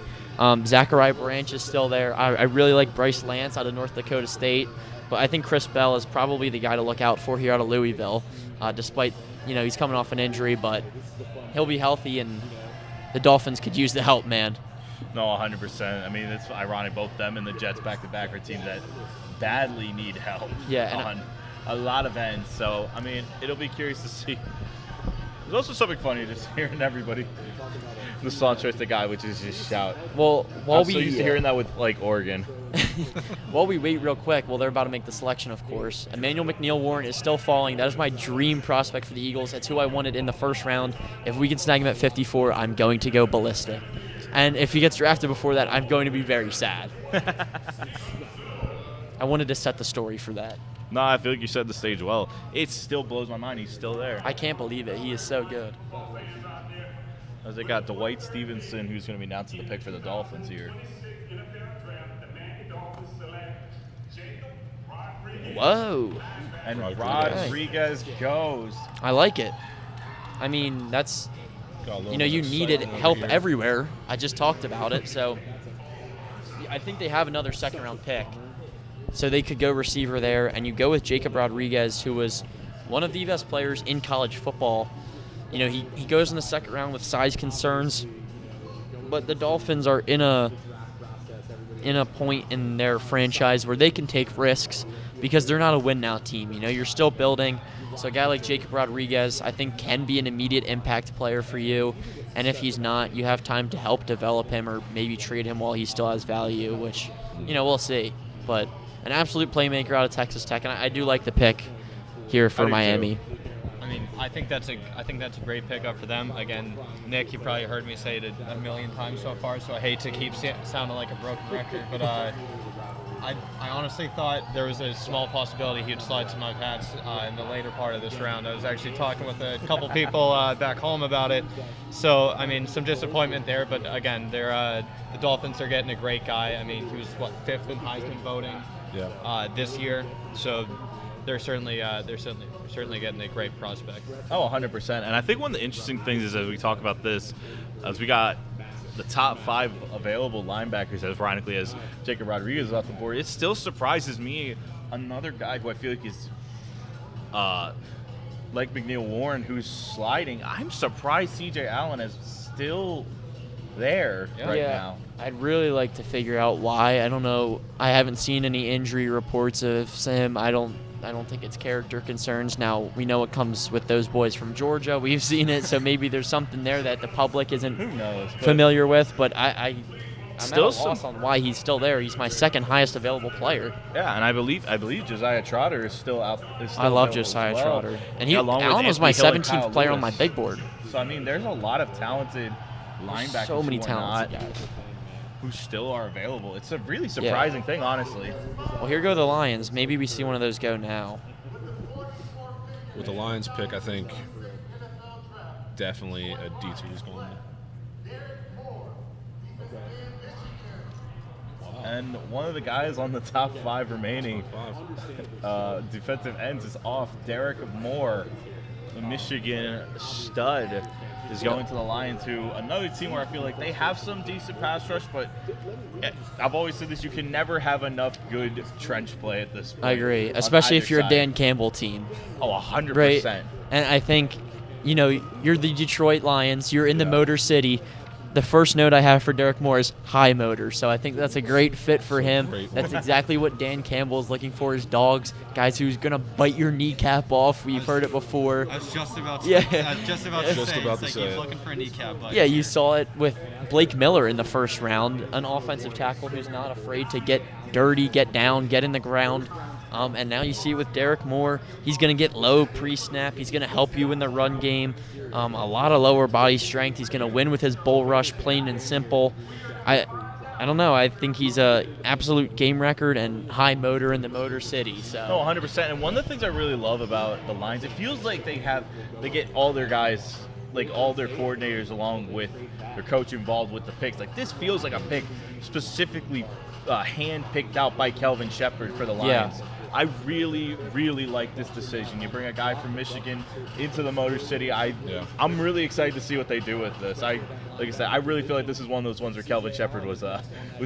Zachariah Branch is still there. I really like Bryce Lance out of North Dakota State, but I think Chris Bell is probably the guy to look out for here out of Louisville, despite, he's coming off an injury, but he'll be healthy, and the Dolphins could use the help, man. No, 100%. I mean, it's ironic. Both them and the Jets back-to-back are teams that badly need help on a lot of ends. So, I mean, it'll be curious to see. There's also something funny just hearing everybody. The song choice the guy, which is just shout. Well, I'm so used to hearing that with, Oregon. While we wait real quick, they're about to make the selection, of course. Emmanuel McNeil-Warren is still falling. That is my dream prospect for the Eagles. That's who I wanted in the first round. If we can snag him at 54, I'm going to go ballistic. And if he gets drafted before that, I'm going to be very sad. I wanted to set the story for that. No, I feel like you set the stage well. It still blows my mind. He's still there. I can't believe it. He is so good. As they got Dwight Stevenson, who's going to be announcing the pick for the Dolphins here. Whoa. And Rodriguez goes. I like it. I mean, that's, you needed help everywhere. I just talked about it. So I think they have another second-round pick. So they could go receiver there, and you go with Jacob Rodriguez, who was one of the best players in college football. He goes in the second round with size concerns, but the Dolphins are in a point in their franchise where they can take risks because they're not a win-now team. You're still building. So a guy like Jacob Rodriguez, I think, can be an immediate impact player for you. And if he's not, you have time to help develop him or maybe trade him while he still has value, which, we'll see. But an absolute playmaker out of Texas Tech, and I do like the pick here for Miami. I mean, I think that's a great pickup for them. Again, Nick, you probably heard me say it a million times so far, so I hate to keep sounding like a broken record, but I honestly thought there was a small possibility he'd slide to my pads in the later part of this round. I was actually talking with a couple people back home about it. So, I mean, some disappointment there, but again, the Dolphins are getting a great guy. I mean, he was, 5th in Heisman voting this year. So they're certainly getting a great prospect. Oh, 100%. And I think one of the interesting things is as we talk about this, as we got the top 5 available linebackers, as ironically as Jacob Rodriguez is off the board, it still surprises me. Another guy who I feel like is like McNeil-Warren, who's sliding. I'm surprised C.J. Allen is still there now. I'd really like to figure out why. I don't know. I haven't seen any injury reports of him. I don't think it's character concerns. Now, we know what comes with those boys from Georgia. We've seen it, so maybe there's something there that the public isn't familiar with. But I'm still at a loss on why he's still there. He's my second highest available player. Yeah, and I believe Josiah Trotter is still out. I love Josiah Trotter. And Allen was my 17th player on my big board. So, I mean, there's a lot of talented linebackers so many talented guys who still are available. It's a really surprising thing, honestly. Well, here go the Lions. Maybe we see one of those go now. With the Lions pick, I think definitely a D2 is going. And one of the guys on the top 5 remaining defensive ends is off. Derek Moore, the Michigan stud, is going to the Lions, who another team where I feel like they have some decent pass rush, but I've always said this, you can never have enough good trench play at this point. I agree, especially if you're a Dan Campbell team. Oh, 100%. Right? And I think, you're the Detroit Lions, you're in the Motor City. The first note I have for Derek Moore is high motor, so I think that's a great fit for him. That's exactly what Dan Campbell is looking for, is dogs, guys who's going to bite your kneecap off. We've heard it before. I was just about to say he's looking for a kneecap bite. Yeah, you saw it with Blake Miller in the first round, an offensive tackle who's not afraid to get dirty, get down, get in the ground. And now you see with Derek Moore, he's going to get low pre-snap. He's going to help you in the run game. A lot of lower body strength. He's going to win with his bull rush, plain and simple. I don't know. I think he's a absolute game record and high motor in the Motor City. So. No, 100%. And one of the things I really love about the Lions, it feels like they get all their guys like all their coordinators along with their coach involved with the picks. Like this feels like a pick specifically hand picked out by Kelvin Shepard for the Lions. Yeah. I really, really like this decision. You bring a guy from Michigan into the Motor City. I'm really excited to see what they do with this. Like I said, I really feel like this is one of those ones where Kelvin Shepard was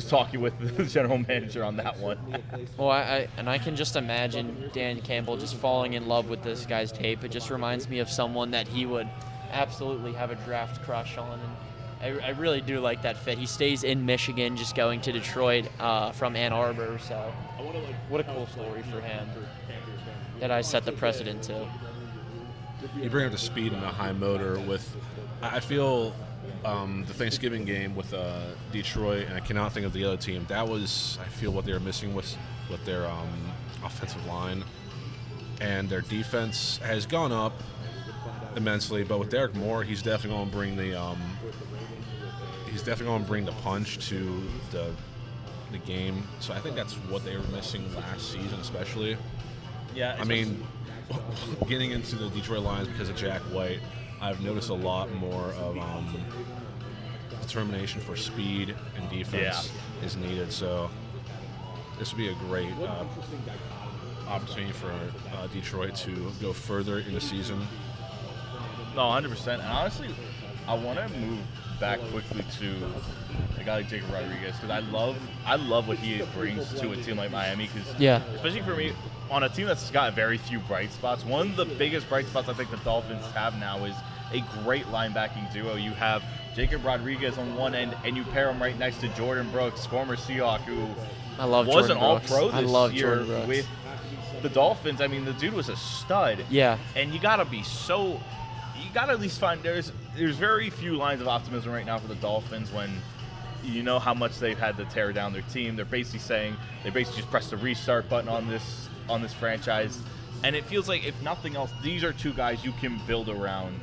talking with the general manager on that one. Well, I can just imagine Dan Campbell just falling in love with this guy's tape. It just reminds me of someone that he would absolutely have a draft crush on. And I really do like that fit. He stays in Michigan, just going to Detroit from Ann Arbor. So what a cool story for him that I set the precedent to. You bring up the speed and the high motor with, I feel the Thanksgiving game with Detroit, and I cannot think of the other team. That was, I feel, what they were missing with their offensive line. And their defense has gone up immensely, but with Derek Moore, he's definitely going to bring the punch to the game. So I think that's what they were missing last season, especially. Yeah. I mean, getting into the Detroit Lions because of Jack White, I've noticed a lot more of determination for speed and defense is needed. So this would be a great opportunity for Detroit to go further in the season. No, 100%. And honestly, I want to move back quickly to a guy like Jacob Rodriguez because I love what he brings to a team like Miami. Because especially for me, on a team that's got very few bright spots, one of the biggest bright spots I think the Dolphins have now is a great linebacking duo. You have Jacob Rodriguez on one end, and you pair him right next to Jordan Brooks, former Seahawk, who was an All-Pro this year with the Dolphins. I mean, the dude was a stud. Yeah. And you got to at least find there's very few lines of optimism right now for the Dolphins when you know how much they've had to tear down their team. They're basically saying they basically just pressed the restart button on this franchise, and it feels like if nothing else, these are two guys you can build around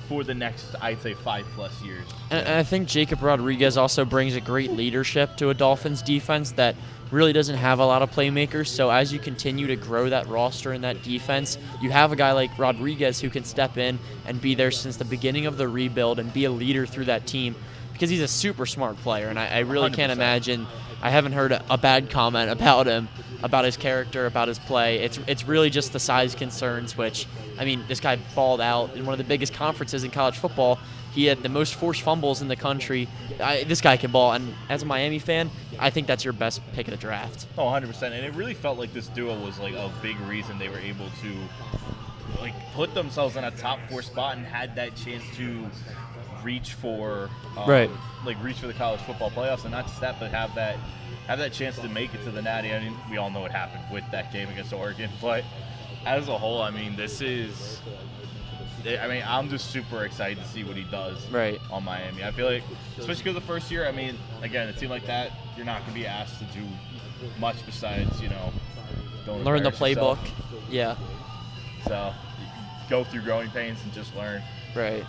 for the next, I'd say, 5+ years. And I think Jacob Rodriguez also brings a great leadership to a Dolphins defense that really doesn't have a lot of playmakers. So as you continue to grow that roster and that defense, you have a guy like Rodriguez who can step in and be there since the beginning of the rebuild and be a leader through that team because he's a super smart player. And I really 100%. can't imagine, I haven't heard a bad comment about him, about his character, about his play. It's really just the size concerns, which, I mean, this guy balled out in one of the biggest conferences in college football. He had the most forced fumbles in the country. This guy can ball, and as a Miami fan, I think that's your best pick of the draft. Oh, 100%. And it really felt like this duo was like a big reason they were able to like put themselves in a top 4 spot and had that chance to reach for reach for the college football playoffs, and not just that, but have that chance to make it to the Natty. I mean, we all know what happened with that game against Oregon, but as a whole, I mean, I'm just super excited to see what he does on Miami. I feel like, especially because the first year, I mean, again, a team like that, you're not going to be asked to do much besides, don't learn the playbook. yourself. Yeah. So, go through growing pains and just learn. Right.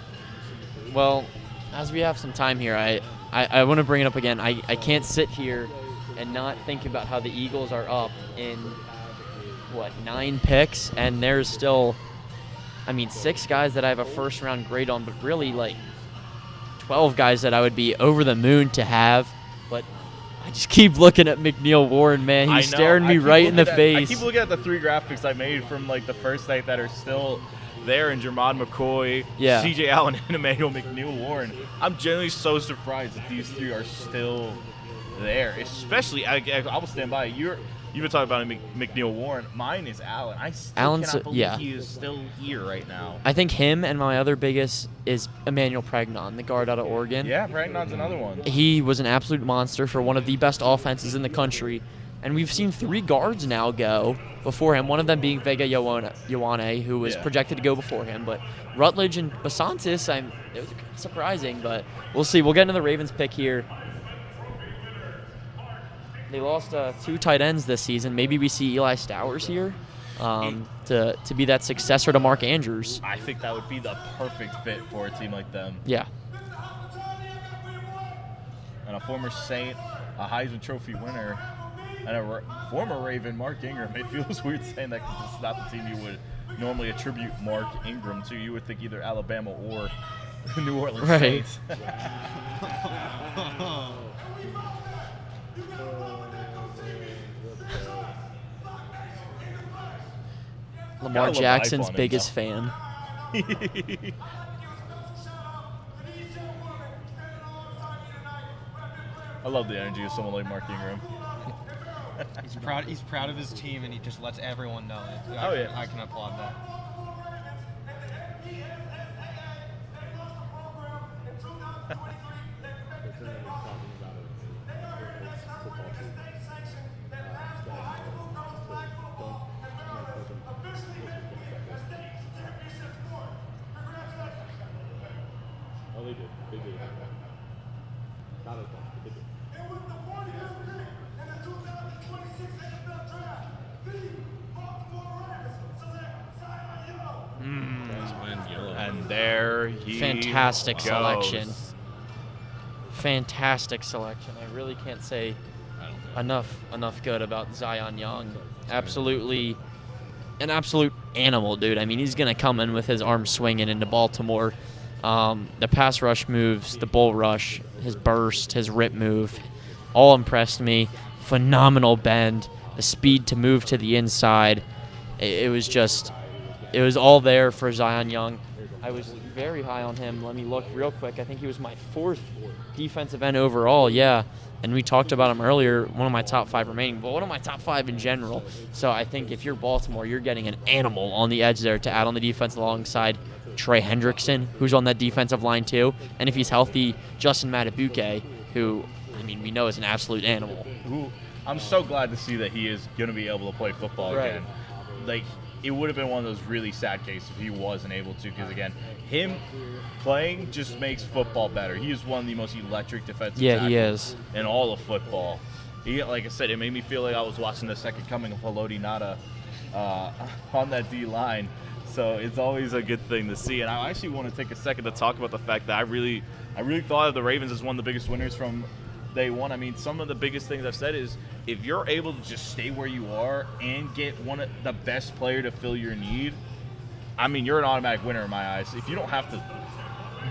Well, as we have some time here, I want to bring it up again. I can't sit here and not think about how the Eagles are up in, 9 picks, and there's still, 6 guys that I have a first-round grade on, but really, 12 guys that I would be over the moon to have. But I just keep looking at McNeil Warren, man. He's staring me right in the face. I keep looking at the 3 graphics I made from, the first night that are still there, and Jermod McCoy, C.J. Allen, and Emmanuel McNeil Warren. I'm genuinely so surprised that these 3 are still there. Especially, I will stand by you. You've been talking about McNeil Warren. Mine is Allen. I still cannot believe he is still here right now. I think him and my other biggest is Emmanuel Pregnon, the guard out of Oregon. Yeah, Pregnon's another one. He was an absolute monster for one of the best offenses in the country. And we've seen 3 guards now go before him, one of them being Vega Ioane, who was projected to go before him. But Rutledge and Basantis, it was surprising, but we'll see. We'll get into the Ravens pick here. They lost 2 tight ends this season. Maybe we see Eli Stowers here to be that successor to Mark Andrews. I think that would be the perfect fit for a team like them. Yeah. And a former Saint, a Heisman Trophy winner, and a former Raven, Mark Ingram. It feels weird saying that because it's not the team you would normally attribute Mark Ingram to. You would think either Alabama or New Orleans Right. Saints. Lamar love Jackson's iPhone in biggest fan. I love the energy of someone like Mark Ingram. He's proud of his team, and he just lets everyone know it. Oh, yeah. I can applaud that. Oh, they did. They did. Not as much, but they did. And with the 45th pick in the 2026 NFL Draft, the Baltimore Ravens select Zion Young. And there he Fantastic goes. selection. Fantastic selection. I really can't say enough good about Zion Young. Absolutely an absolute animal, dude. I mean, he's going to come in with his arm swinging into Baltimore. The pass rush moves, the bull rush, his burst, his rip move, all impressed me. Phenomenal bend, the speed to move to the inside. It was all there for Zion Young. I was very high on him. Let me look real quick. I think he was my 4th defensive end overall, yeah. And we talked about him earlier, one of my top 5 remaining, but one of my top 5 in general. So I think if you're Baltimore, you're getting an animal on the edge there to add on the defense alongside Trey Hendrickson, who's on that defensive line too. And if he's healthy, Justin Matabuke, who, I mean, we know is an absolute animal. I'm so glad to see that he is going to be able to play football Right. again. Like, it would have been one of those really sad cases if he wasn't able to, because, again, him playing just makes football better. He is one of the most electric defensive Yeah, he tackles is. in all of football. Like I said, it made me feel like I was watching the second coming of Haloti Nada on that D-line. So it's always a good thing to see. And I actually want to take a second to talk about the fact that I really thought of the Ravens as one of the biggest winners from day one. I mean, some of the biggest things I've said is if you're able to just stay where you are and get one of the best player to fill your need, I mean, you're an automatic winner in my eyes. If you don't have to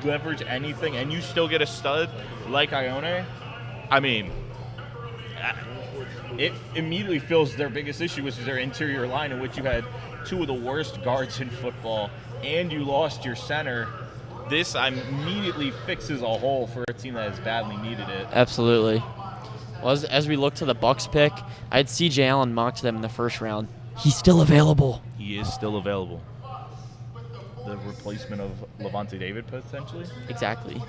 leverage anything and you still get a stud like Ione, I mean, it immediately fills their biggest issue, which is their interior line, in which you had 2 of the worst guards in football and you lost your center. This immediately fixes a hole for a team that has badly needed it. Absolutely. Well, as we look to the Bucs pick, I had C.J. Allen mocked them in the first round. He's still available. He is still available. The replacement of Levante David, potentially? Exactly.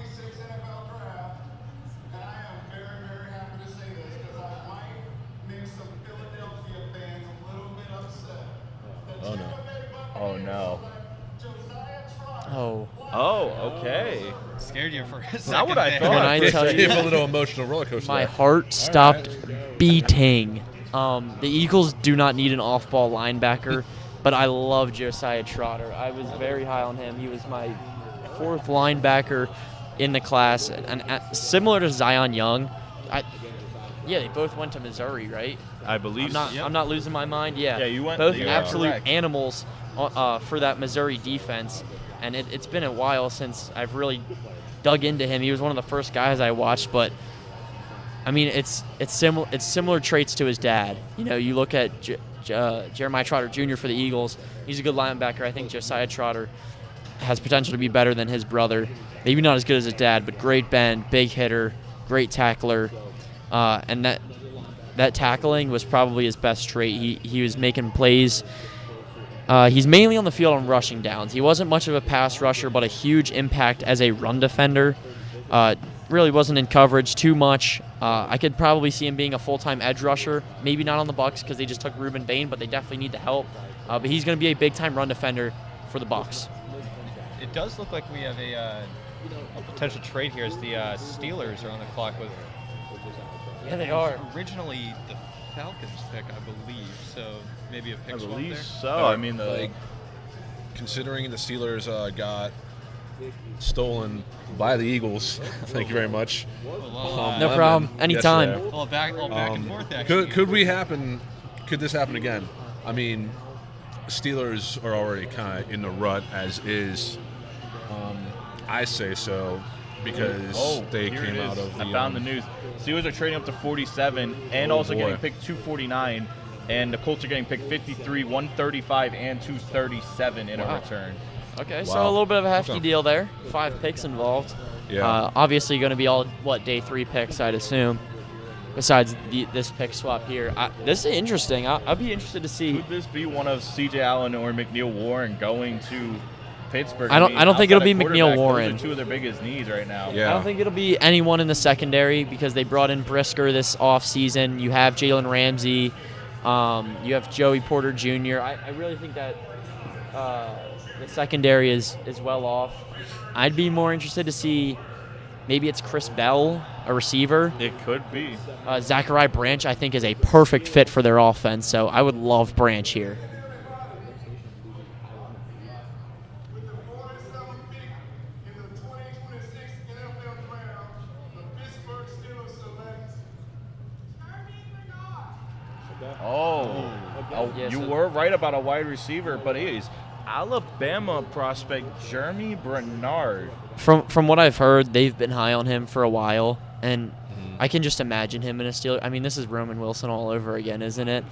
Oh no. Oh, no. Oh. Oh, okay. Scared you for a second. Not what I there. thought. When I tell Gave a you, little emotional roller coaster. my there. heart stopped beating. The Eagles do not need an off-ball linebacker, but I love Josiah Trotter. I was very high on him. He was my 4th linebacker in the class, and similar to Zion Young. Yeah, they both went to Missouri, right? I believe I'm not losing my mind. Yeah, Yeah, you went- both you are absolute correct. animals for that Missouri defense, and it's been a while since I've really dug into him. He was one of the first guys I watched, but I mean, it's similar traits to his dad. You know, you look at Jeremiah Trotter Jr. for the Eagles. He's a good linebacker. I think Josiah Trotter has potential to be better than his brother. Maybe not as good as his dad, but great bend, big hitter, great tackler, and that tackling was probably his best trait. He was making plays. He's mainly on the field on rushing downs. He wasn't much of a pass rusher, but a huge impact as a run defender. Really wasn't in coverage too much. I could probably see him being a full-time edge rusher. Maybe not on the Bucs because they just took Reuben Bain, but they definitely need the help. But he's going to be a big-time run defender for the Bucs. It does look like we have a potential trade here as the Steelers are on the clock with. Yeah, they are. Originally the Falcons pick, I believe. So maybe a pick I swap believe there. so. I mean, like, considering the Steelers got stolen by the Eagles, thank you very much. No problem. and Anytime. yesterday. All back and forth actually. Could this happen again? I mean, Steelers are already kind of in the rut as is. I say so because they here came it out is. of the. I found the news. Steelers are trading up to 47 and also getting picked 249, and the Colts are getting picked 53, 135, and 237 in a return. Okay, so Wow. a little bit of a hefty Okay. deal there. 5 picks involved. Yeah. Obviously going to be all, day 3 picks, I'd assume, besides this pick swap here. This is interesting. I'll be interested to see. Could this be one of C.J. Allen or McNeil Warren going to Pittsburgh? I don't think it'll be outside of McNeil quarterback, Warren. Those are 2 of their biggest needs right now. Yeah. I don't think it'll be anyone in the secondary because they brought in Brisker this offseason. You have Jalen Ramsey. You have Joey Porter Jr. I really think that the secondary is well off. I'd be more interested to see maybe it's Chris Bell, a receiver. It could be. Zachariah Branch, I think, is a perfect fit for their offense, so I would love Branch here. With the 47th pick in the 2026 NFL Draft, the Pittsburgh Steelers select Jeremy Bernard. Yeah, You so- were right about a wide receiver, but it is Alabama prospect Jeremy Bernard. From what I've heard, they've been high on him for a while, and I can just imagine him in a Steeler. I mean, this is Roman Wilson all over again, isn't it?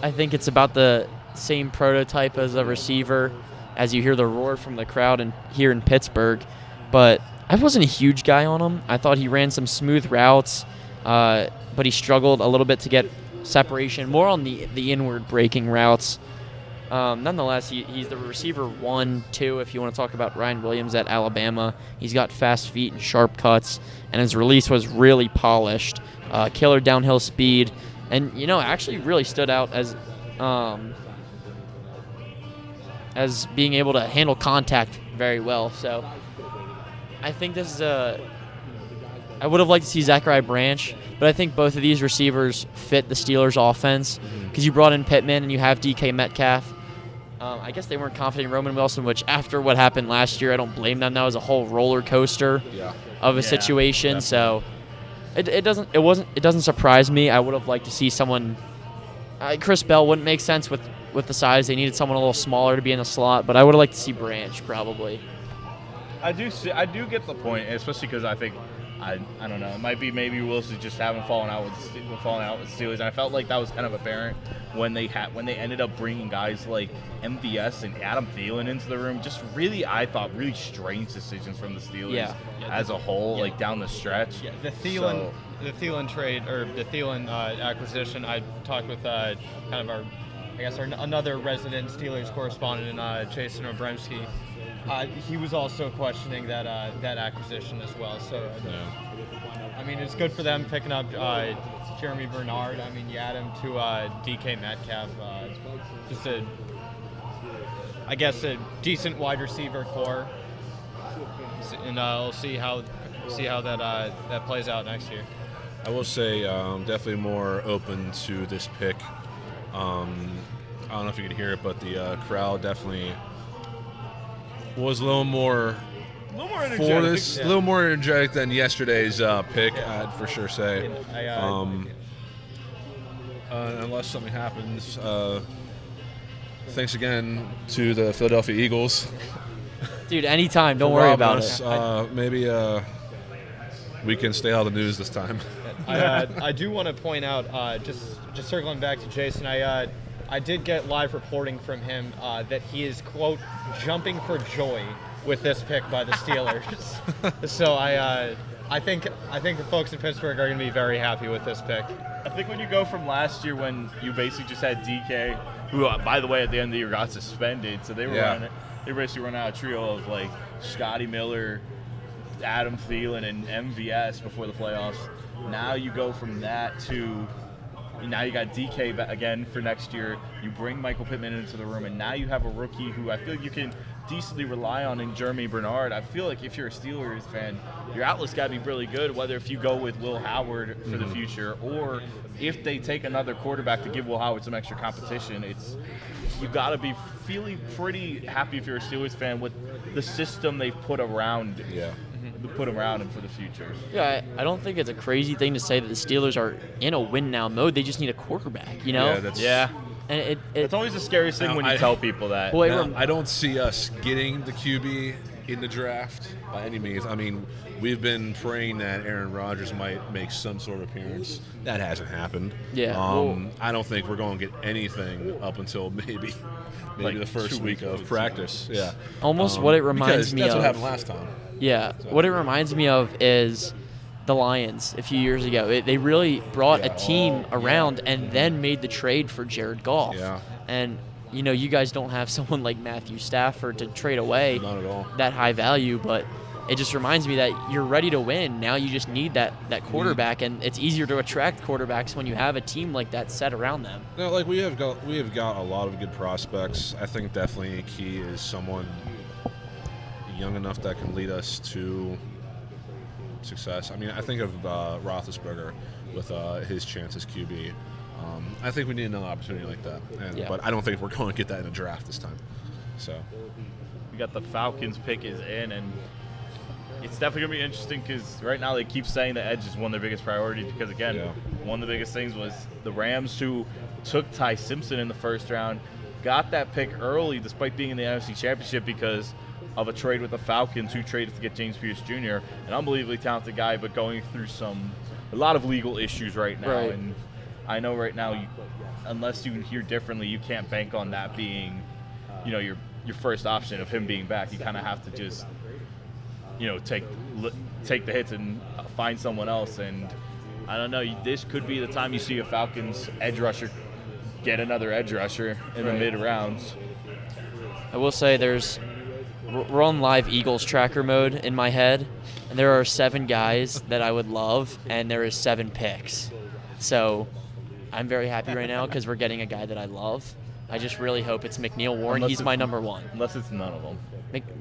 I think it's about the same prototype as a receiver, as you hear the roar from the crowd and here in Pittsburgh. But I wasn't a huge guy on him. I thought he ran some smooth routes, but he struggled a little bit to get separation, more on the inward breaking routes. Nonetheless, he's the receiver 1, 2, if you want to talk about Ryan Williams at Alabama. He's got fast feet and sharp cuts, and his release was really polished. Killer downhill speed, and, actually really stood out as being able to handle contact very well. So I think this is I would have liked to see Zachariah Branch, but I think both of these receivers fit the Steelers' offense because you brought in Pittman and you have DK Metcalf. I guess they weren't confident in Roman Wilson, which after what happened last year, I don't blame them. That was a whole roller coaster of a situation. So it doesn't surprise me. I would have liked to see someone. Chris Bell wouldn't make sense with the size. They needed someone a little smaller to be in the slot, but I would have liked to see Branch probably. I do get the point, especially because I think I don't know. It might be maybe Wilson just haven't fallen out with Steelers. And I felt like that was kind of apparent when they ended up bringing guys like MVS and Adam Thielen into the room. Just really, I thought, really strange decisions from the Steelers as a whole, like down the stretch. Yeah, the Thielen trade or the Thielen acquisition. I talked with kind of our another resident Steelers correspondent, Jason Obremski. He was also questioning that acquisition as well. So, I mean, it's good for them picking up Jeremy Bernard. I mean, you add him to DK Metcalf, just a decent wide receiver core, and we'll see how that plays out next year. I will say definitely more open to this pick. I don't know if you could hear it, but the crowd definitely was a little more energetic. for this, a little more energetic than yesterday's pick. I'd for sure say. Unless something happens. Thanks again to the Philadelphia Eagles. Dude, anytime. Don't worry about it. Maybe we can stay out of the news this time. I do want to point out, just circling back to Jason, I did get live reporting from him that he is, quote, jumping for joy with this pick by the Steelers. So I think the folks in Pittsburgh are going to be very happy with this pick. I think when you go from last year when you basically just had DK, who, by the way, at the end of the year got suspended, so they were basically running out a trio of like Scotty Miller, Adam Thielen, and MVS before the playoffs. Now you go from that to now you got DK again for next year. You bring Michael Pittman into the room, and now you have a rookie who I feel like you can decently rely on in Jeremy Bernard. I feel like if you're a Steelers fan, your outlook's got to be really good, whether if you go with Will Howard for the future or if they take another quarterback to give Will Howard some extra competition. You got to be feeling pretty happy if you're a Steelers fan with the system they've put around him for the future. Yeah, I don't think it's a crazy thing to say that the Steelers are in a win-now mode. They just need a quarterback, you know? And it's always the scariest thing when you tell people that. Well, I don't see us getting the QB in the draft by any means. I mean, we've been praying that Aaron Rodgers might make some sort of appearance. That hasn't happened. Yeah. I don't think we're going to get anything up until maybe Like the first 2 week weeks of practice. Yeah. Almost what it reminds because me that's of. what happened last time. Yeah, what it reminds me of is the Lions a few years ago. They really brought a team around and then made the trade for Jared Goff. Yeah. And, you know, you guys don't have someone like Matthew Stafford to trade away Not at all. that high value, but it just reminds me that you're ready to win. Now you just need that quarterback, and it's easier to attract quarterbacks when you have a team like that set around them. No, like we have got a lot of good prospects. I think definitely a key is someone young enough that can lead us to success. I mean, I think of Roethlisberger with his chance as QB. I think we need another opportunity like that, but I don't think we're going to get that in a draft this time. So We got the Falcons pick is in, and it's definitely going to be interesting because right now they keep saying the edge is one of their biggest priorities because, again, one of the biggest things was the Rams, who took Ty Simpson in the first round, got that pick early despite being in the NFC Championship because of a trade with the Falcons, who traded to get James Pierce Jr., an unbelievably talented guy, but going through a lot of legal issues right now. Right. And I know right now, unless you hear differently, you can't bank on that being, your first option of him being back. You kind of have to just, take the hits and find someone else. And I don't know, this could be the time you see a Falcons edge rusher get another edge rusher in the mid rounds. I will say we're on live Eagles tracker mode in my head, and there are 7 guys that I would love, and there is 7 picks. So I'm very happy right now because we're getting a guy that I love. I just really hope it's McNeil Warren. He's my number 1. Unless it's none of them.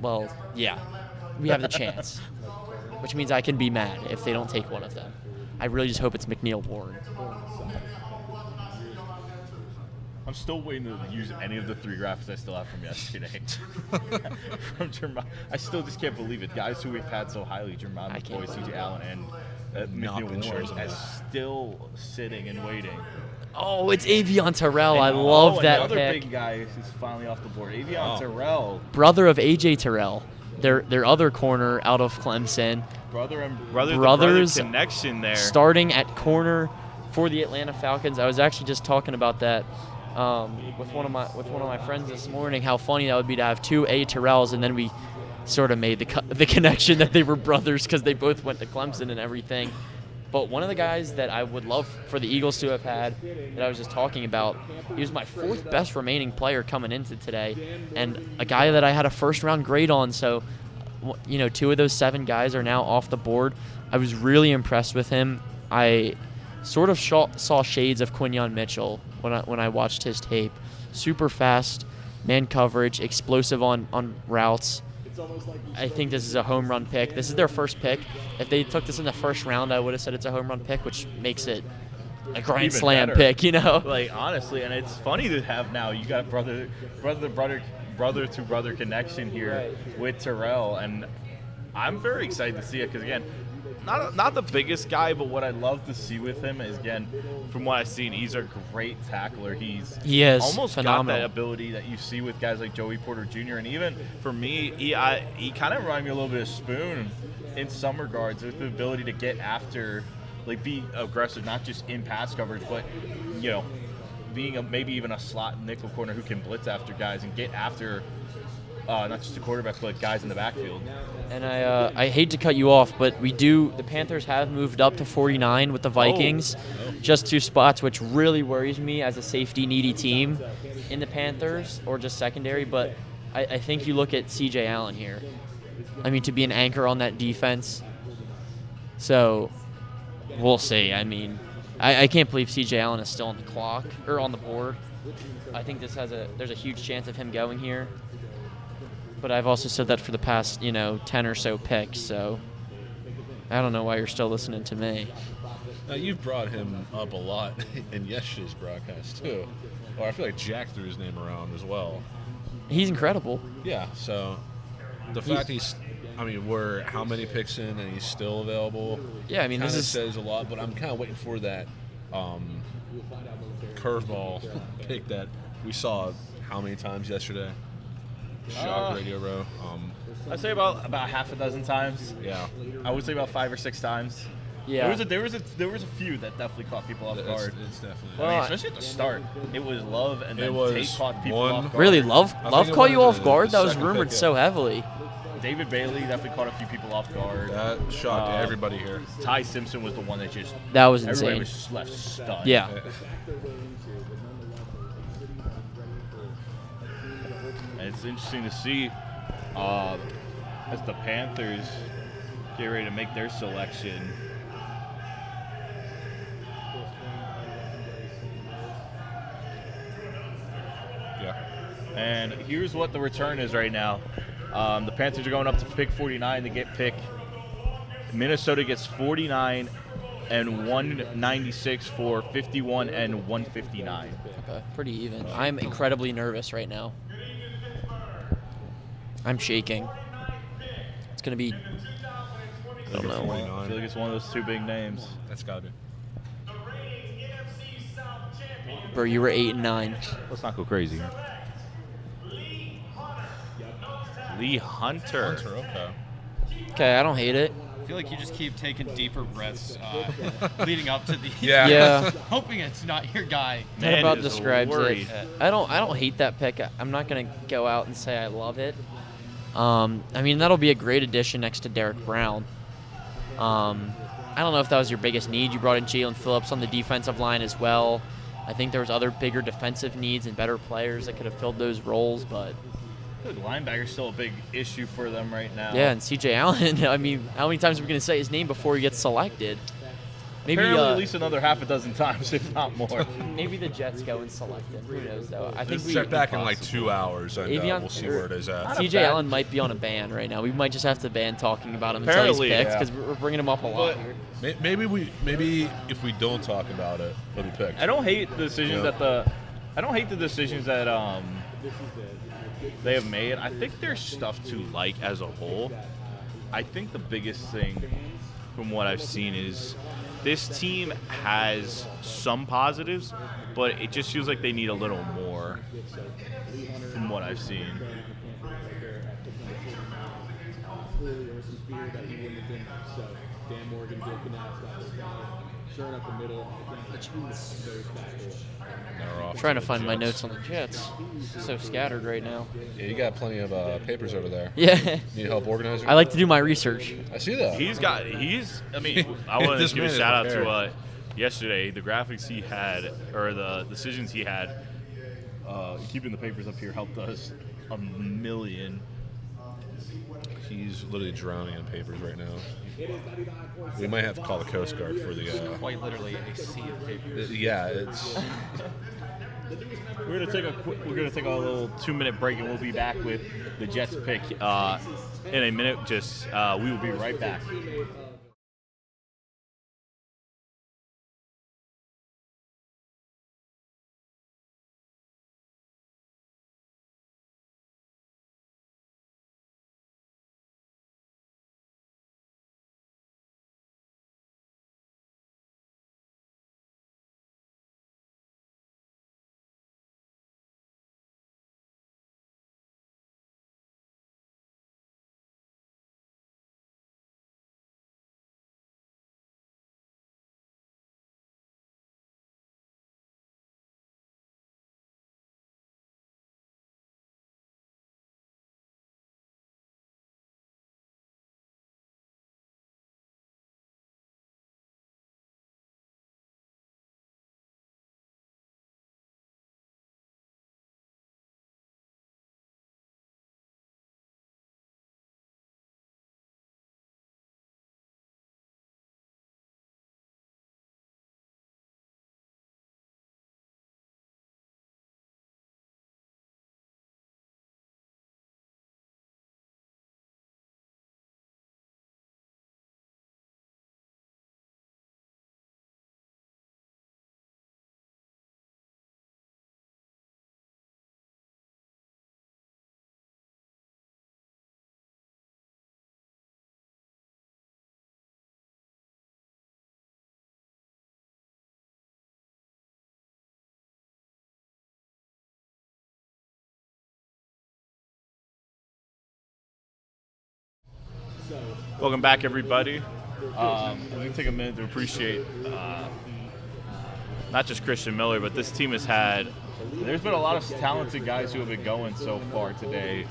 Well, yeah, we have the chance, which means I can be mad if they don't take one of them. I really just hope it's McNeil Warren. I'm still waiting to use any of the 3 graphics I still have from yesterday. From Jermon. I still just can't believe it. Guys who we've had so highly, Jermon McCoy, CJ Allen, and Not been McNeil Warren, chosen as yet. still sitting and waiting. Oh, it's Avion Terrell. I love that another pick. big guy is finally off the board. Avion Terrell. Brother of AJ Terrell, their other corner out of Clemson. Brothers connection there. Starting at corner for the Atlanta Falcons. I was actually just talking about that with one of my friends this morning. How funny that would be to have 2 A Terrells, and then we sort of made the connection that they were brothers because they both went to Clemson and everything. But one of the guys that I would love for the Eagles to have had, that I was just talking about, he was my 4th best remaining player coming into today, and a guy that I had a first-round grade on. So, 2 of those 7 guys are now off the board. I was really impressed with him. I sort of saw shades of Quinyon Mitchell when I watched his tape. Super fast, man coverage, explosive on routes. I think this is a home run pick. This is their first pick. If they took this in the first round, I would have said it's a home run pick, which makes it a grand Even slam better. pick, Like, honestly, and it's funny to have now. You got brother to brother connection here with Terrell, and I'm very excited to see it because, again, not the biggest guy, but what I love to see with him is, again, from what I've seen, he's a great tackler. He is almost phenomenal. got that ability that you see with guys like Joey Porter Jr. And even for me, he kind of reminded me a little bit of Spoon in some regards, with the ability to get after, like, be aggressive, not just in pass coverage, but being maybe even a slot nickel corner who can blitz after guys and get after not just the quarterback, but guys in the backfield. And I hate to cut you off, but the Panthers have moved up to 49 with the Vikings. Just 2 spots, which really worries me as a safety-needy team in the Panthers, or just secondary. But I think you look at C.J. Allen here. I mean, to be an anchor on that defense. So we'll see. I mean, I can't believe C.J. Allen is still on the clock, or on the board. I think there's a huge chance of him going here. But I've also said that for the past, 10 or so picks, so I don't know why you're still listening to me. Now, you've brought him up a lot in yesterday's broadcast, too. Or I feel like Jack threw his name around as well. He's incredible. Yeah, so the fact we're how many picks in and he's still available? Yeah, I mean, this says a lot, but I'm kind of waiting for that curveball pick that we saw how many times yesterday? Shock radio, bro. I'd say about half a dozen times. Yeah. I would say about 5 or 6 times. Yeah. There was a few that definitely caught people off guard. It's definitely. I mean, especially at the start, it was Love, and then was Tate caught people one- off guard. Really, Love think it caught you was off the guard? That was second rumored pick, so yeah. heavily. David Bailey definitely caught a few people off guard. That shocked everybody here. Ty Simpson was the one that just That was everybody insane. was just left stunned. Yeah. And it's interesting to see as the Panthers get ready to make their selection. Yeah. And here's what the return is right now. The Panthers are going up to pick 49 to get pick. Minnesota gets 49 and 196 for 51 and 159. Okay, pretty even. I'm incredibly nervous right now. I'm shaking. It's going to be, I don't know. I feel like it's one of those two big names. That's gotta be. Bro, you were 8 and 9. Let's not go crazy. Lee Hunter. Okay. Okay, I don't hate it. I feel like you just keep taking deeper breaths leading up to these. Yeah. Yeah. Hoping it's not your guy. That Man about is describes worried. it. I don't hate that pick. I'm not gonna go out and say I love it. I mean, that'll be a great addition next to Derek Brown. I don't know if that was your biggest need. You brought in Jalen Phillips on the defensive line as well. I think there was other bigger defensive needs and better players that could have filled those roles, but The linebacker's still a big issue for them right now. yeah. And C.J. Allen. I mean, how many times are we gonna say his name before he gets selected? Maybe Apparently at least another half a dozen times, if not more. maybe the Jets go and select him. Who knows though? I think Let's we check back in like 2 hours and Avion- we'll see where it is at. C.J. Allen might be on a ban right now. We might just have to ban talking about him until he's Apparently, picked yeah. because we're bringing him up a lot But- here. Maybe if we don't talk about it, he'll be picked. I don't hate the decisions Yeah. that they have made. I think there's stuff to like as a whole. I think the biggest thing from what I've seen is this team has some positives, but it just feels like they need a little more from what I've seen. Clearly, there was some fear that he wouldn't have been there. So Dan Morgan did finesse showing up the middle. Very special. They're off Trying to it, find my Jets. notes on the Jets. So scattered right now. Yeah, you got plenty of papers over there. Yeah. Need help organizing? I like to do my research. I see that. I mean, I want to This give a man is shout out prepared. to yesterday, the graphics he had, or the decisions he had, keeping the papers up here helped us a million. He's literally drowning in papers right now. We might have to call the Coast Guard for the. Quite literally a sea of paper. Yeah, it's. We're gonna take a little 2-minute break, and we'll be back with the Jets pick in a minute. We will be right back. Welcome back, everybody. I'm going to take a minute to appreciate not just Christian Miller, but this team has had. There's been a lot of talented guys who have been going so far today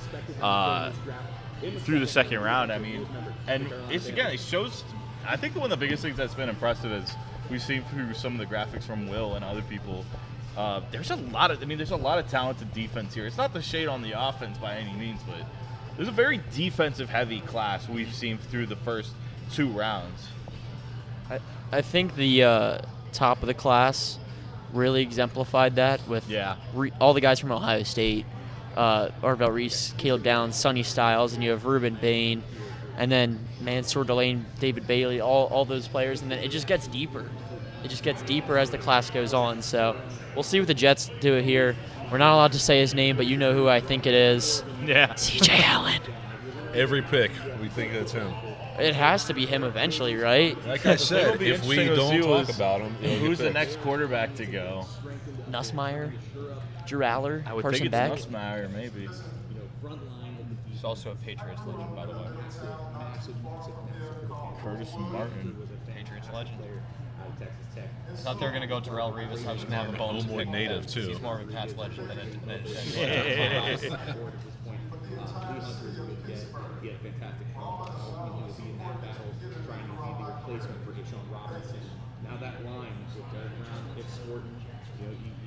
through the second round. I mean, and it shows. I think one of the biggest things that's been impressive is we've seen through some of the graphics from Will and other people. There's a lot of talented defense here. It's not the shade on the offense by any means, but there's a very defensive-heavy class we've seen through the first 2 rounds. I think the top of the class really exemplified that with all the guys from Ohio State, Arvell Reese, Caleb Downs, Sonny Styles, and you have Ruben Bain, and then Mansour Delane, David Bailey, all those players, and then it just gets deeper. It just gets deeper as the class goes on. So we'll see what the Jets do here. We're not allowed to say his name, but you know who I think it is. Yeah. C.J. Allen. Every pick, we think it's him. It has to be him eventually, right? Like I said, if we don't talk about him, who's the next quarterback to go? Nussmeier, Drew Aller, I would Carson think Beck. it's Nussmeier, maybe. He's also a Patriots legend, by the way. Curtis Martin. Patriots legend. I thought they were going to go Terrell Reeves. I was going to have a bone to pick native, with too. He's more of a Pats legend than a Lee Hunter would get a fantastic call. He'll be in that battle trying to be the replacement for Deshaun Robinson. Now that line with Derek Brown, Nick Sworton, you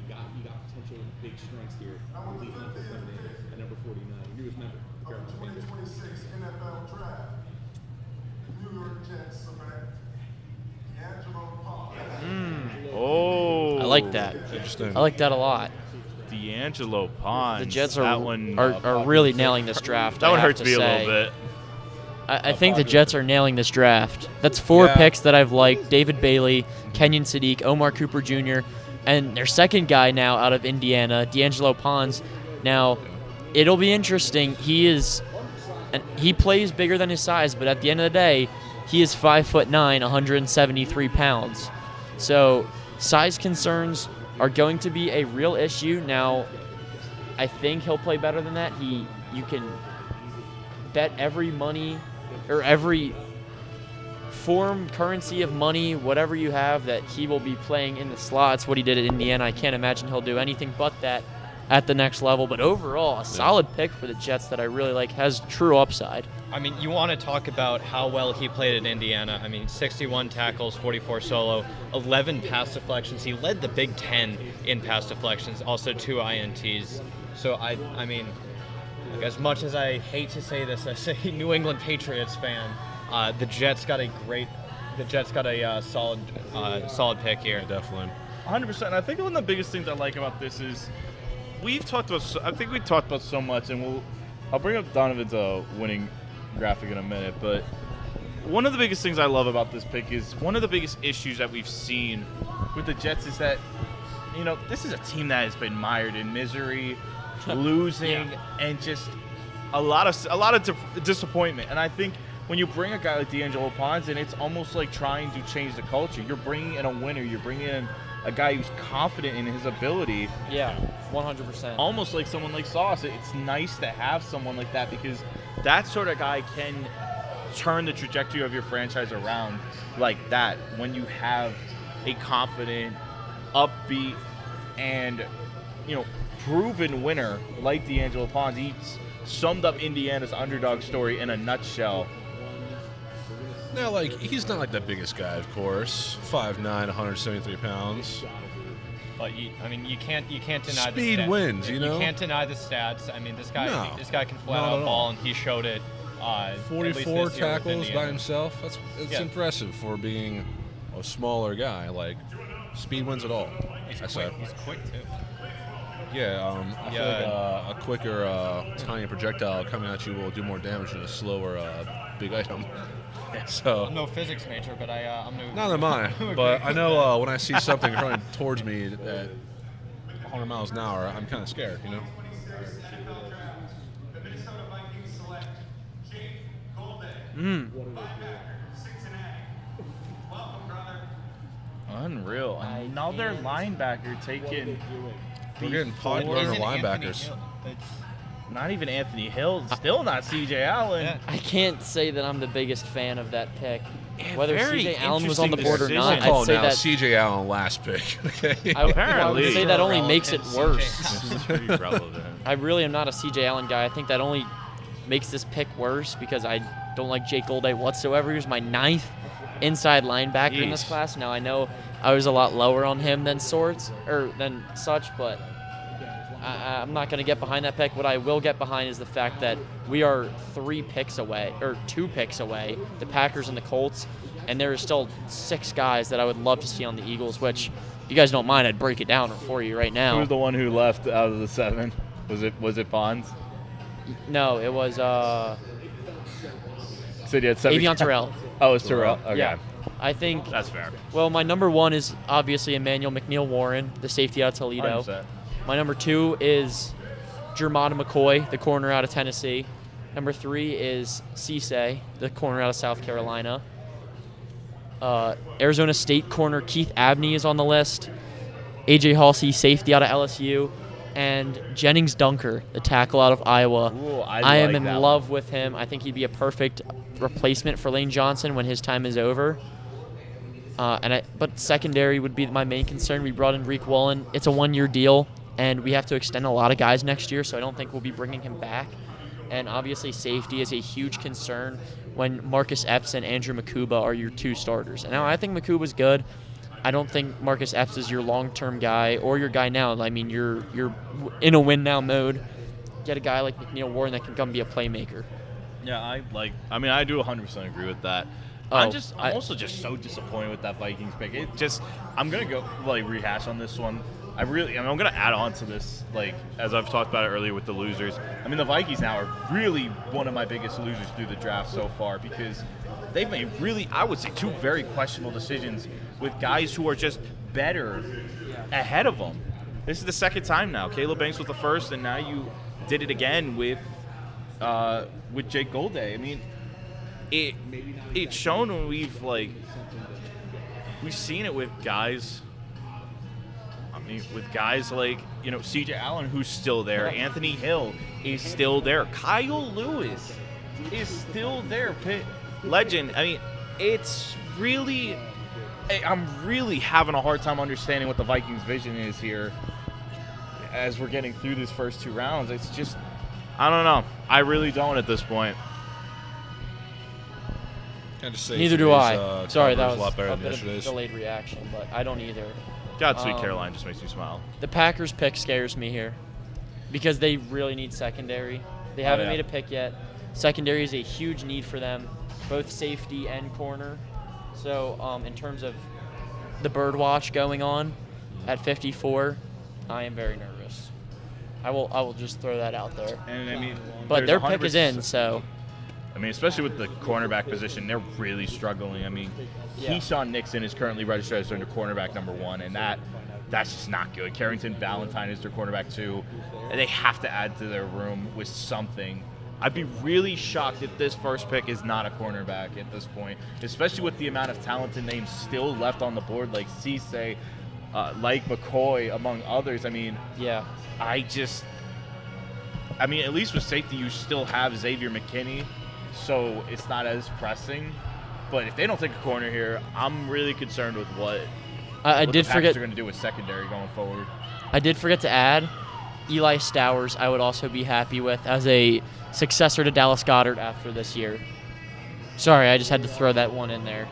got potential big strengths here. Lee Hunter coming in at number 49, newest member of the Carolina Panthers. 2026 NFL Draft. New York Jets select D'Angelo Ponds. Oh. I like that. Interesting. I like that a lot. D'Angelo Ponds. The Jets that are one, really nailing this draft. That one I have hurts to me a say. little bit. I think the Jets are nailing this draft. That's 4 picks that I've liked: David Bailey, Kenyon Sadiq, Omar Cooper Jr., and their second guy now out of Indiana, D'Angelo Ponds. Now, it'll be interesting. He plays bigger than his size, but at the end of the day, he is 5'9", 173 pounds. So size concerns are going to be a real issue. Now, I think he'll play better than that. You can bet every money or every form, currency of money, whatever you have, that he will be playing in the slots. What he did at Indiana, I can't imagine he'll do anything but that at the next level. But overall, a solid pick for the Jets that I really like, has true upside. I mean, you want to talk about how well he played in Indiana. I mean, 61 tackles, 44 solo, 11 pass deflections. He led the Big Ten in pass deflections, also 2 INTs. So, I mean, like, as much as I hate to say this as a New England Patriots fan, the Jets got a solid pick here. Yeah, definitely. 100%. I think one of the biggest things I like about this is we've talked about so much, and I'll bring up Donovan's winning graphic in a minute, but one of the biggest things I love about this pick is one of the biggest issues that we've seen with the Jets is that, this is a team that has been mired in misery, losing, and just a lot of disappointment. And I think when you bring a guy like D'Angelo Ponds in, it's almost like trying to change the culture. You're bringing in a winner. You're bringing in a guy who's confident in his ability. Yeah, 100%. Almost like someone like Sauce. It's nice to have someone like that because that sort of guy can turn the trajectory of your franchise around like that when you have a confident, upbeat, and proven winner like D'Angelo Ponds. He summed up Indiana's underdog story in a nutshell. Now, he's not the biggest guy, of course. 5'9", 173 pounds. But you can't deny the stats. Speed wins, You can't deny the stats. I mean, this guy can flat out ball, and he showed it. 44 tackles by himself. That's impressive for being a smaller guy. Speed wins it all. He's quick too. Yeah, I feel like a quicker, tiny projectile coming at you will do more damage than a slower, big item. So I'm no physics major, but I'm no. Neither am I. But I know when I see something running towards me at 100 miles an hour, I'm kind of scared, The Minnesota Vikings select Jake Golden. Linebacker, Cincinnati. Welcome, brother. Unreal. Another linebacker taken. We're getting popular Isn't linebackers. Anthony Hill? not even Anthony Hill, still not C.J. Allen. Yeah. I can't say that I'm the biggest fan of that pick. Yeah, Whether very C.J. Allen was on the interesting board or decision. not, Oh, I'd say now that C.J. Allen last pick. Okay. I would Apparently. say that only makes it worse. This is pretty relevant. I really am not a C.J. Allen guy. I think that only makes this pick worse because I don't like Jake Golday whatsoever. He was my 9th inside linebacker in this Yeesh. class. Now I know I was a lot lower on him than such, but I'm not going to get behind that pick. What I will get behind is the fact that we are 2 picks away, the Packers and the Colts, and there are still 6 guys that I would love to see on the Eagles, which, if you guys don't mind, I'd break it down for you right now. Who was the one who left out of the 7? Was it Bonds? No, it was So you had 7. Avion Terrell. Oh, it's Terrell. Okay. Yeah. I think, That's fair. well, my number 1 is obviously Emmanuel McNeil-Warren, the safety out of Toledo. 100%. My number 2 is Jermada McCoy, the corner out of Tennessee. Number 3 is Cisse, the corner out of South Carolina. Arizona State corner Keith Abney is on the list. A.J. Halsey, safety out of LSU. And Jennings Dunker, the tackle out of Iowa. Ooh, I am like in that love with him. I think he'd be a perfect replacement for Lane Johnson when his time is over. But secondary would be my main concern. We brought in Reek Wallen. It's a 1-year deal, and we have to extend a lot of guys next year, so I don't think we'll be bringing him back. And obviously safety is a huge concern when Marcus Epps and Andrew Makuba are your 2 starters. And now I think Makuba's good. I don't think Marcus Epps is your long-term guy or your guy now. I mean, you're in a win-now mode. Get a guy like McNeil-Warren that can come be a playmaker. Yeah, I do 100% agree with that. I'm also just so disappointed with that Vikings pick. I'm gonna go rehash on this one. I'm gonna add on to this, as I've talked about it earlier with the losers. I mean, the Vikings now are really one of my biggest losers through the draft so far because they've made really, I would say, 2 very questionable decisions with guys who are just better ahead of them. This is the 2nd time now. Caleb Banks was the first, and now you did it again with Jake Golday. I mean, it's shown when we've seen it with guys. I mean, with guys like C.J. Allen, who's still there. Anthony Hill is still there. Kyle Lewis is still there. Pitt legend. I mean, it's really. I'm really having a hard time understanding what the Vikings' vision is here as we're getting through these first 2 rounds. It's just, I don't know. I really don't at this point. Neither do I. Sorry, that was a lot better a than bit of yesterday's. delayed reaction, but I don't either. God, Sweet Caroline just makes me smile. The Packers pick scares me here because they really need secondary. They haven't made a pick yet. Secondary is a huge need for them, both safety and corner. So in terms of the bird watch going on at 54, I am very nervous. I will just throw that out there. And I mean, But their pick is in, so. I mean, especially with the cornerback position, they're really struggling. I mean, Yeah. Keyshawn Nixon is currently registered as their cornerback number 1, and that's just not good. Carrington Valentine is their cornerback 2. And they have to add to their room with something. I'd be really shocked if this first pick is not a cornerback at this point, especially with the amount of talented names still left on the board, like Cisse, like McCoy, among others. I mean, Yeah. at least with safety, you still have Xavier McKinney, so it's not as pressing. But if they don't take a corner here, I'm really concerned with what I the did Packers forget. are going to do with secondary going forward. I did forget to add Eli Stowers. I would also be happy with as a successor to Dallas Goedert after this year. Sorry, I just had to throw that one in there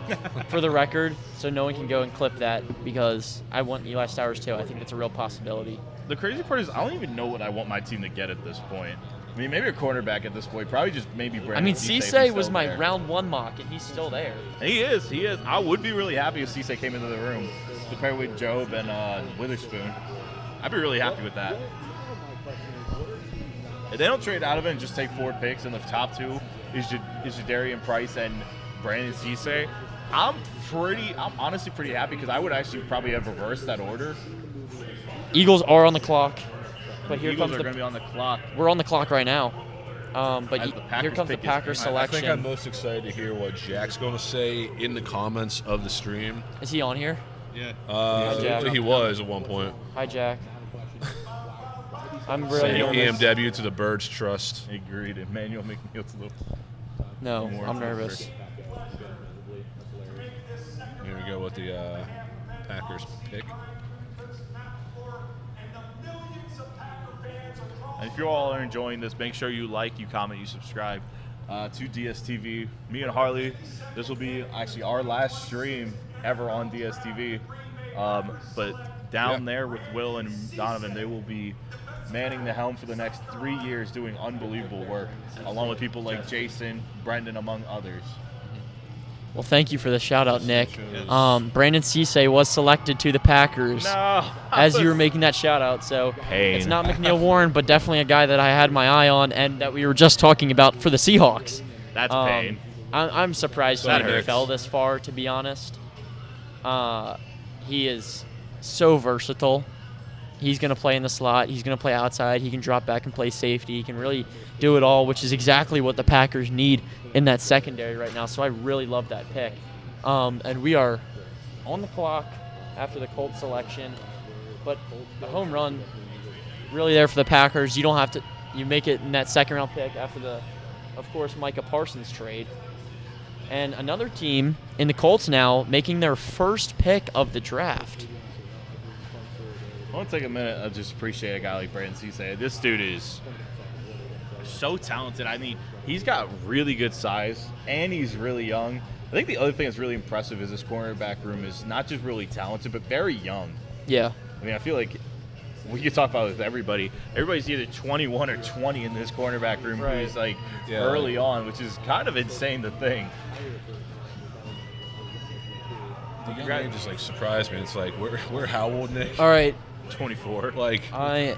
for the record, so no one can go and clip that because I want Eli Stowers too. I think that's a real possibility. The crazy part is I don't even know what I want my team to get at this point. I mean, maybe a cornerback at this point. Probably just maybe Brandon. I mean, Cisse if Cisse he's was still my there. round 1 mock, and he's still there. He is. I would be really happy if Cisse came into the room to pair with Job and Witherspoon. I'd be really happy with that. If they don't trade out of it and just take 4 picks and the top 2 is Jadarian Price and Brandon Cisse, I'm honestly pretty happy because I would actually probably have reversed that order. Eagles are on the clock, but here Eagles comes are going to be on the clock. We're on the clock right now. But As the Packers here comes the pick is Packers in. I think I'm selection. most excited to hear what Jack's going to say in the comments of the stream. Is he on here? Yeah. Jack. He was at one point. Hi, Jack. I'm really nervous. EMW to the Birds Trust. Agreed. Emmanuel McNeil's a little. No, more I'm to the nervous. Here we go with the Packers pick. And if you all are enjoying this, make sure you like, you comment, you subscribe to DSTV. Me and Harley, this will be actually our last stream ever on DSTV. But down there with Will and Donovan, they will be manning the helm for the next 3 years, doing unbelievable work, along with people like Jason, Brendan, among others. Well, thank you for the shout-out, Nick. Brandon Cisse was selected to the Packers as you were making that shout-out. So Pain. it's not McNeil Warren, but definitely a guy that I had my eye on and that we were just talking about for the Seahawks. That's pain. I'm surprised That he hurts. fell this far, to be honest. He is so versatile. He's going to play in the slot. He's going to play outside. He can drop back and play safety. He can really do it all, which is exactly what the Packers need in that secondary right now. So I really love that pick. And we are on the clock after the Colts selection. But a home run really there for the Packers. You don't have to – you make it in that second-round pick after the, of course, Micah Parsons trade. And another team in the Colts now making their first pick of the draft. I want to take a minute to just appreciate a guy like Brandon Cisse. This dude is so talented. I mean, he's got really good size, and he's really young. I think the other thing that's really impressive is this cornerback room is not just really talented, but very young. Yeah. I mean, I feel like we could talk about it with everybody. Everybody's either 21 or 20 in this cornerback room Right. who's like early on, which is kind of insane to think. You guys just like surprised me. It's like we're how old, Nick? All right. 24. Like I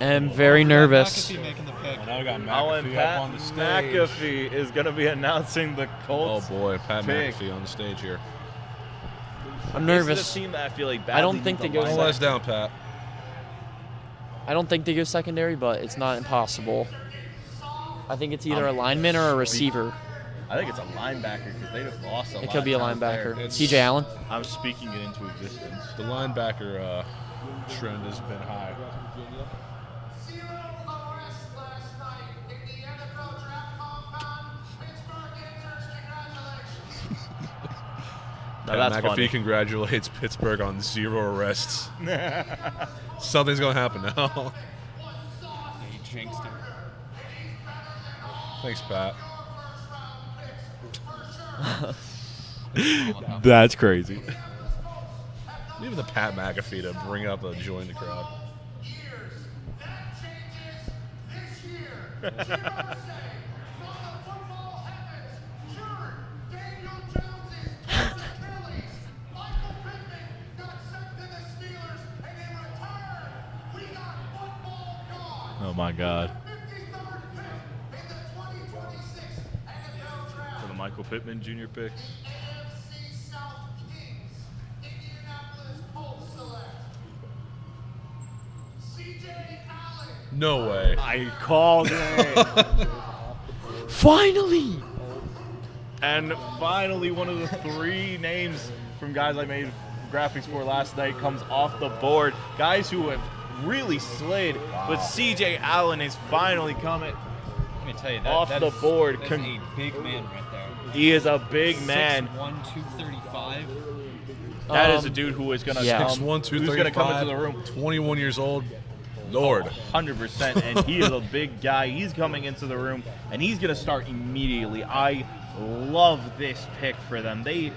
am very nervous. making the pick. now we got And McAfee Pat up on the stage. McAfee is going to be announcing the Oh Colts. boy, Pat pick. McAfee on the stage here. I'm This is nervous. a team that I feel like I don't badly think needs they a go Don't linebacker. let us down, Pat. I don't think they go secondary, but it's not impossible. I think it's either a lineman or a receiver. I think it's a linebacker because they just lost a lot. It could be a of talent linebacker. there. It's- TJ Allen. I'm speaking it into existence. The linebacker trend has been high. 0 arrests last night in the NFL draft compound. Pittsburgh enters. Congratulations. Now that's McAfee funny. congratulates Pittsburgh on 0 arrests. Something's gonna happen now. He jinxed him. Thanks, Pat. That's crazy. Even the Pat McAfee to bring up a join the crowd. That changes this year. USA, from the football heavens, sure, Daniel Jones's Achilles. Michael Pittman got sent to the Steelers, and in return, we got football gone. Oh my God. 53rd pick in the 2026 NFL draft. For the Michael Pittman Jr. pick. AFC South Kings, Indianapolis Colts select C.J. Allen. No way. I called it. Finally! And finally, one of the 3 names from guys I made graphics for last night comes off the board. Guys who have really slid, but C.J. Allen is finally coming. Let me tell you, Off the board. That's a big man right there. He is a big man. 6'1", 235. That is a dude who is going to yeah. come. 6'1", Who's going to come into the room? 21 years old. Lord. 100%, and he is a big guy. He's coming into the room, and he's going to start immediately. I love this pick for them. They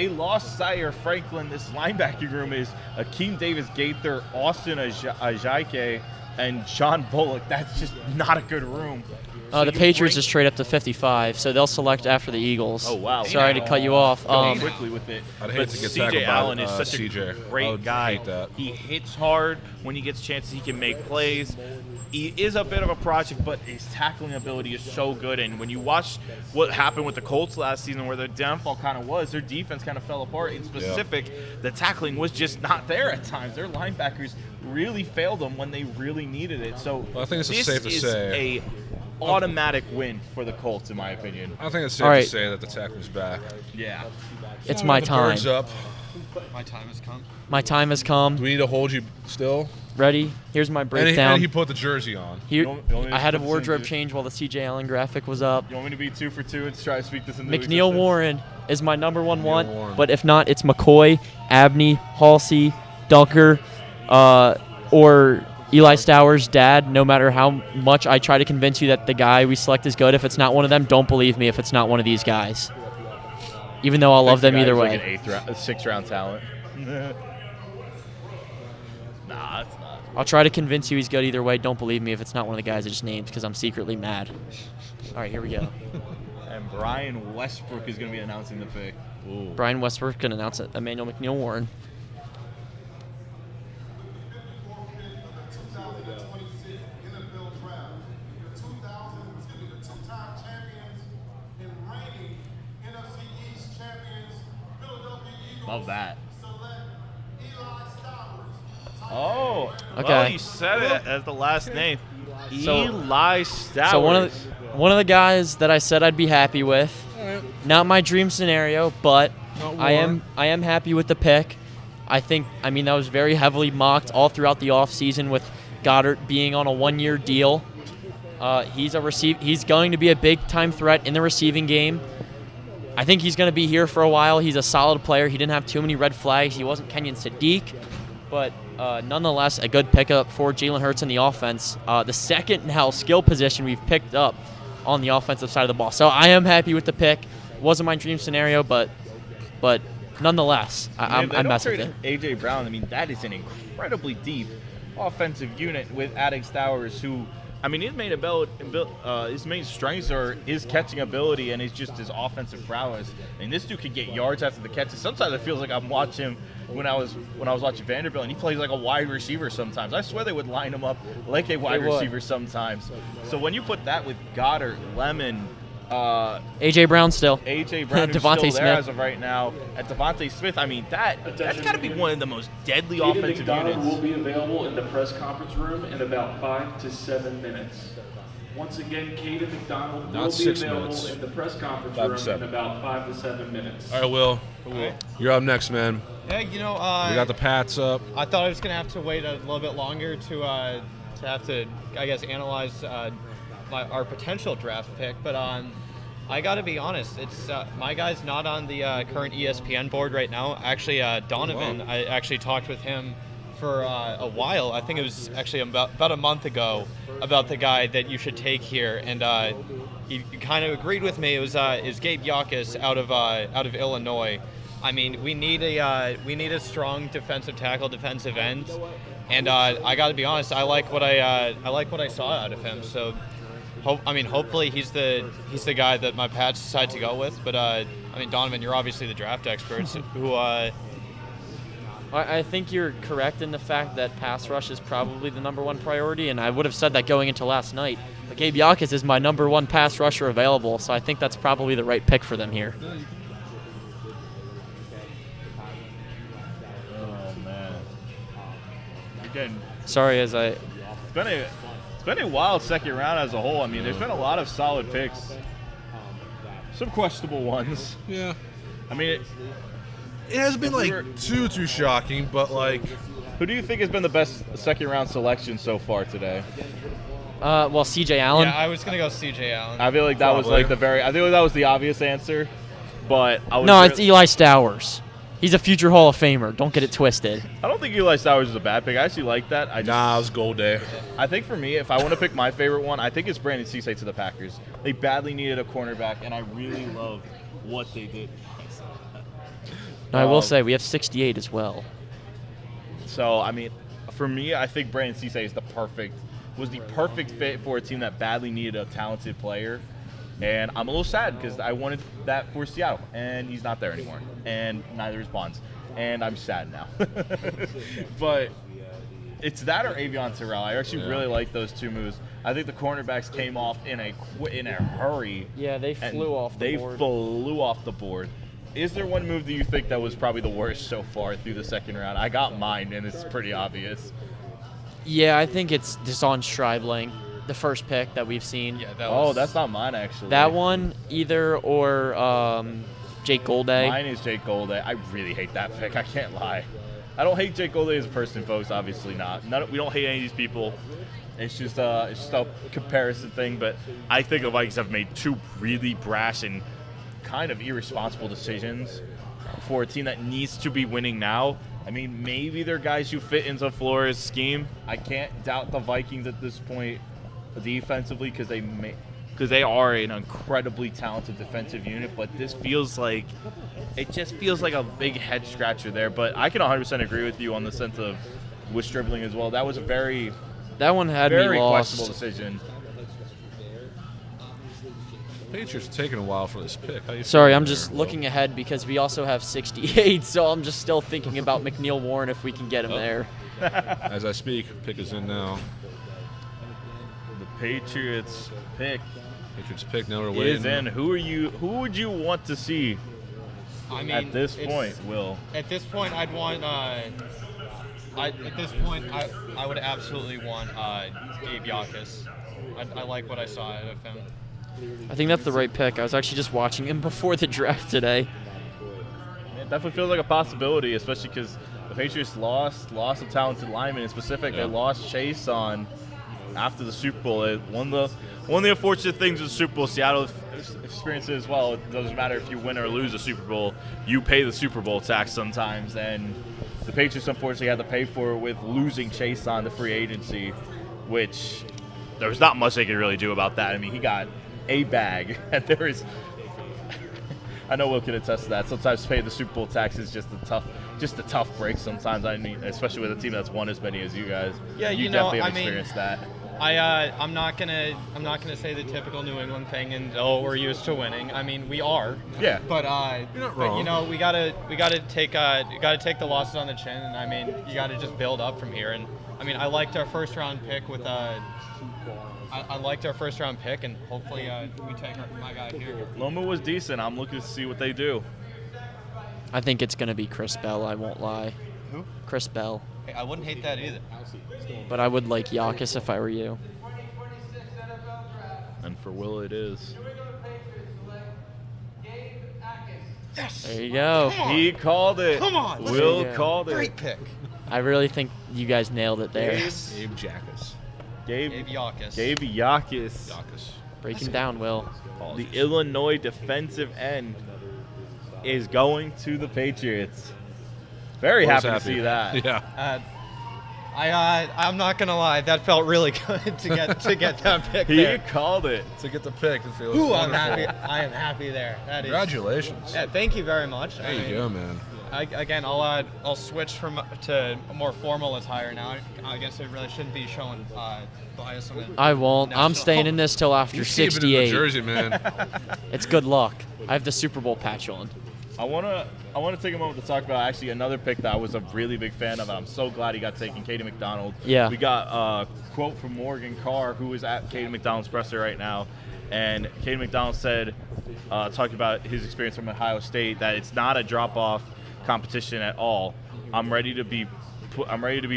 lost Zaire Franklin. This linebacking room is Akeem Davis-Gaither, Austin Ajaike, and John Bullock. That's just not a good room. The Patriots just trade up to 55, so they'll select after the Eagles. Oh, wow. Sorry to cut you off. Going quickly with it. I'd hate But to get C.J. tackled by, Allen is such CJ. a I great would guy. hate that. He hits hard when he gets chances. He can make plays. He is a bit of a project, but his tackling ability is so good. And when you watch what happened with the Colts last season, where their downfall kind of was, their defense kind of fell apart. In specific, the tackling was just not there at times. Their linebackers really failed them when they really needed it. So Well, I think this is safe to is say. a automatic win for the Colts, in my opinion. I think it's All safe right. to say that the tackler's back. Yeah. It's my The time. bird's up. My time has come. My time has come. Do we need to hold you still? Ready? Here's my And breakdown. he put the jersey on. Here, You want me to I had a put the same wardrobe dude? change while the CJ Allen graphic was up. You want me to be 2 for 2 and try to speak this into McNeil existence? Warren is my number one want, Warren. but if not, it's McCoy, Abney, Halsey, Dunker, or Eli Stowers' dad. No matter how much I try to convince you that the guy we select is good, if it's not one of them, don't believe me if it's not one of these guys. Even though I'll love them either way. Like a 6th-round talent. Nah, it's not. I'll try to convince you he's good either way. Don't believe me if it's not one of the guys I just named because I'm secretly mad. All right, here we go. And Brian Westbrook is going to be announcing the pick. Ooh. Brian Westbrook can announce it. Emmanuel McNeil Warren. Love that. Oh, Okay. well, you said it as the last name. So- Eli Stowers. So one of the guys that I said I'd be happy with. Not my dream scenario, but Not I Warren. am happy with the pick. I mean that was very heavily mocked all throughout the offseason with Goddard being on a 1-year deal. He's going to be a big time threat in the receiving game. I think he's going to be here for a while. He's a solid player. He didn't have too many red flags. He wasn't Kenyon Sadiq, but nonetheless a good pickup for Jalen Hurts in the offense. The second now skill position we've picked up on the offensive side of the ball. So I am happy with the pick. Wasn't my dream scenario, but nonetheless, I'm messing with it. AJ Brown. I mean, that is an incredibly deep offensive unit with adding Stowers, who, I mean, his main strengths are his catching ability and his offensive prowess. I mean, this dude can get yards after the catches. Sometimes it feels like I'm watching him when I was watching Vanderbilt, and he plays like a wide receiver sometimes. I swear they would line him up like a wide They would. receiver sometimes. So when you put that with Goddard, Lemon, AJ Brown still. AJ Brown, who's Devontae still there Smith. as of right now, at Devontae Smith, I mean, that's got to be one of the most deadly Caden offensive McDonald units. will be available in the press conference room in about 5 to 7 minutes. Once again, Caden McDonald Not will be 6 available minutes. in the press conference 5 to room 7. in about 5 to 7 minutes. All right, Will. You're up next, man. Yeah, We got the Pats up. I thought I was gonna have to wait a little bit longer to have to, I guess, analyze our potential draft pick. But I got to be honest, it's my guy's not on the current ESPN board right now. Actually, Donovan, Wow. I actually talked with him for a while. I think it was actually about a month ago about the guy that you should take here, and he kind of agreed with me. It was Gabe Yakus out of Illinois. I mean, we need a strong defensive tackle, defensive end, and I got to be honest. I like what I saw out of him. So, hopefully he's the guy that my Pats decide to go with. But I mean, Donovan, you're obviously the draft experts. Who I think you're correct in the fact that pass rush is probably the number one priority, and I would have said that going into last night. But Gabe Yakus is my number one pass rusher available, so I think that's probably the right pick for them here. Oh, man. Again, Sorry, as I it's been a wild second round as a whole. I mean, there's been a lot of solid picks. Some questionable ones. Yeah. I mean, It hasn't been like too shocking, but like who do you think has been the best second round selection so far today? well, CJ Allen. I was gonna go CJ Allen. I feel like that was Probably. like I feel like that was the obvious answer, but I was No, it's Eli Stowers. He's a future Hall of Famer. Don't get it twisted. I don't think Eli Stowers is a bad pick. I actually like that. it was goal day. I think for me, if I want to pick my favorite one, I think it's Brandon Cisse to the Packers. They badly needed a cornerback, and I really love what they did. No, I will say we have 68 as well. So, I mean, for me, I think Brandon Cisse was the perfect fit for a team that badly needed a talented player. And I'm a little sad because I wanted that for Seattle, and he's not there anymore. And neither is Bonds. And I'm sad now. But it's that or Avion Terrell. I actually really like those two moves. I think the cornerbacks came off in a hurry. Yeah, they and flew off the board. They flew off the board. Is there one move that you think that was probably the worst so far through the second round? I got mine, and it's pretty obvious. Yeah, I think it's Deshaun Stribling. the first pick that we've seen. Yeah, that's not mine actually. That one, either or Jake Golday. Mine is Jake Golday. I really hate that pick. I can't lie. I don't hate Jake Golday as a person, folks. Obviously not. We don't hate any of these people. It's just a comparison thing. But I think the Vikings have made two really brash and kind of irresponsible decisions for a team that needs to be winning now. I mean, maybe they're guys who fit into Flores' scheme. I can't doubt the Vikings at this point defensively because they are an incredibly talented defensive unit. But this feels like a big head scratcher there. But I can 100% agree with you on the sense of with dribbling as well. That was a very one had me very lost. questionable decision. Patriots taking a while for this pick. How you Sorry, feeling I'm there, just Will? looking ahead because we also have 68, so I'm just still thinking about McNeil Warren if we can get him there. As I speak, pick is in now. The Patriots pick Patriots pick. Now we're waiting. is in. Who would you want to see I mean, at this it's- point, Will? At this point, I'd want. I would absolutely want Gabe Yakus. I like what I saw out of him. I think that's the right pick. I was actually just watching him before the draft today. It definitely feels like a possibility, especially because the Patriots lost a talented lineman. In specific, Yeah. they lost Chase on after the Super Bowl. One of the unfortunate things with the Super Bowl, Seattle experienced it as well. It doesn't matter if you win or lose a Super Bowl, you pay the Super Bowl tax sometimes. And the Patriots unfortunately had to pay for it with losing Chase on the free agency, which there was not much they could really do about that. I mean, he got a bag, and there is. I know Will can attest to that. Sometimes paying the Super Bowl tax is just a tough break. Sometimes, I mean, especially with a team that's won as many as you guys. Yeah, you you know, definitely have I mean, experienced that. I'm not gonna say the typical New England thing and we're used to winning. I mean we are. Yeah. But You're not but wrong. you know we gotta take the losses on the chin, and I mean you gotta just build up from here. And I mean I liked our first round pick with I liked our first round pick, and hopefully we take my guy here. Loma was decent. I'm looking to see what they do. I think it's going to be Chris Bell, I won't lie. Who? Chris Bell. Hey, I wouldn't hate that either. But I would like Yakus if I were you. 2026 NFL Draft. And for Will, it is. New England Patriots select Gabe Akis. There you go. He called it. Come on. Will Yeah. called it. Great pick. I really think you guys nailed it there. Gabe Jackus. Gabe Yakus. Yakis, Jackus. Breaking down, Will. the Illinois defensive end, is going to the Patriots. Very Was happy to see that. Yeah. I'm not gonna lie, that felt really good to get that pick He there. called it. To get the pick, it feels Ooh, I'm wonderful. happy. I am happy there. That is. Congratulations. Yeah, thank you very much. There you go, man. I'll switch to a more formal attire now. I guess I really shouldn't be showing bias on it. I won't. I'm National- staying in this till after You keep it in the 68. jersey, man. It's good luck. I have the Super Bowl patch on. I wanna take a moment to talk about actually another pick that I was a really big fan of. And I'm so glad he got taken, Katie McDonald. Yeah. We got a quote from Morgan Carr, who is at Katie McDonald's presser right now, and Katie McDonald said, talking about his experience from Ohio State, that it's not a drop-off competition at all. I'm ready to be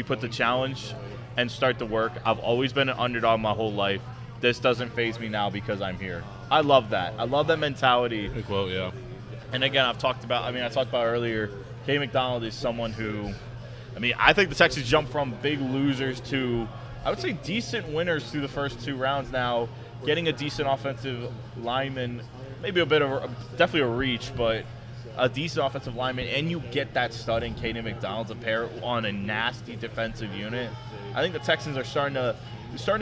put to challenge and start the work. I've always been an underdog my whole life. This doesn't faze me now because I'm here. I love that. I love that mentality. Good quote, yeah. And again, I talked about earlier, Katie McDonald is someone who, I think the Texans jumped from big losers to, I would say, decent winners through the first two rounds now, getting a decent offensive lineman, maybe definitely a reach, but a decent offensive lineman, and you get that stud in Katie McDonald to pair on a nasty defensive unit. I think the Texans are starting to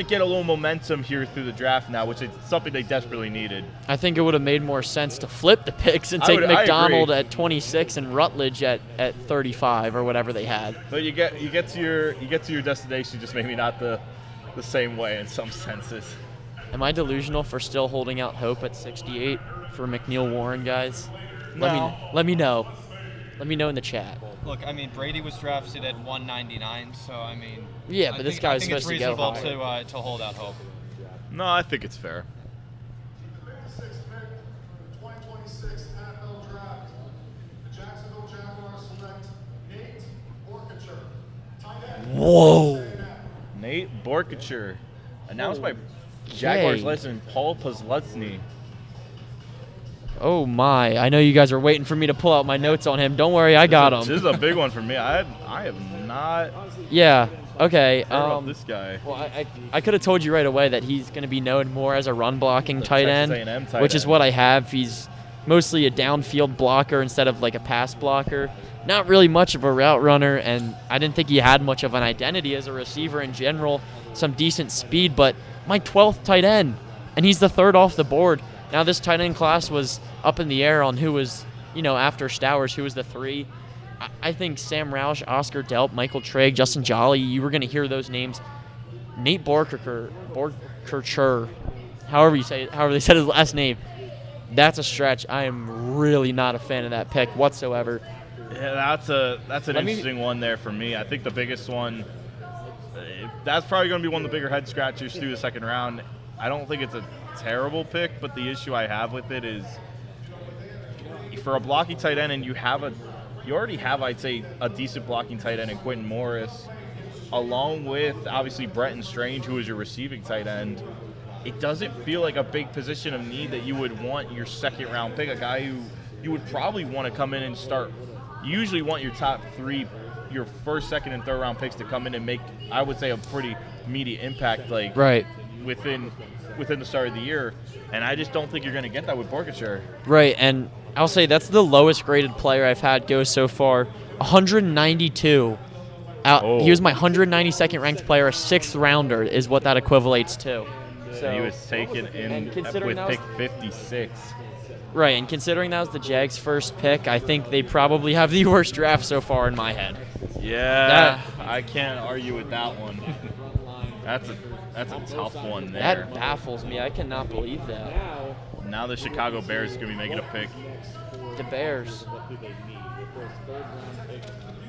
get a little momentum here through the draft now, which is something they desperately needed. I think it would have made more sense to flip the picks and I take agree. McDonald at 26 and Rutledge at 35 or whatever they had. But you get to your destination, just maybe not the same way in some senses. Am I delusional for still holding out hope at 68 for McNeil Warren, guys? No. Let me know. Let me know in the chat. Look, Brady was drafted at 199, so Yeah, but this guy's supposed to go reasonable higher. to hold out hope. No, I think it's fair. 56th pick, 2026 NFL Draft. The Jacksonville Jaguars select Nate Borkacher, tight end. Whoa. Nate Borkacher, announced by Jaguars legend Paul Posluszny. Oh my! I know you guys are waiting for me to pull out my notes on him. Don't worry, I got him. This is a big one for me. I have not Yeah. Okay. heard of this guy. Well, I could have told you right away that he's going to be known more as a run blocking tight Texas end, A&M tight which is end. what I have. He's mostly a downfield blocker instead of like a pass blocker. Not really much of a route runner, and I didn't think he had much of an identity as a receiver in general. Some decent speed, but my 12th tight end, and he's the 3rd off the board. Now this tight end class was up in the air on who was, after Stowers, who was the 3. I think Sam Roush, Oscar Delp, Michael Trigg, Justin Jolly, you were going to hear those names. Nate Borkercher, however they said his last name. That's a stretch. I am really not a fan of that pick whatsoever. Yeah, that's an interesting one there for me. I think the biggest one, that's probably going to be one of the bigger head scratchers through the 2nd round. I don't think it's a terrible pick, but the issue I have with it is for a blocking tight end, and you already have, I'd say, a decent blocking tight end in Quentin Morris, along with obviously Bretton Strange, who is your receiving tight end. It doesn't feel like a big position of need that you would want your 2nd round pick, a guy who you would probably want to come in and start. You usually want your top 3, your 1st, 2nd, and 3rd round picks to come in and make, I would say, a pretty immediate impact, like Right. within the start of the year. And I just don't think you're going to get that with Borkacher. Right, and I'll say that's the lowest graded player I've had go so far. 192. He was my 192nd ranked player. A 6th rounder is what that equivalates to. So, He was taken in with pick 56. Right, and considering that was the Jags' first pick, I think they probably have the worst draft so far in my head. Yeah, I can't argue with that one. That's a tough one there. That baffles me. I cannot believe that. Now the Chicago Bears is going to be making a pick. The Bears.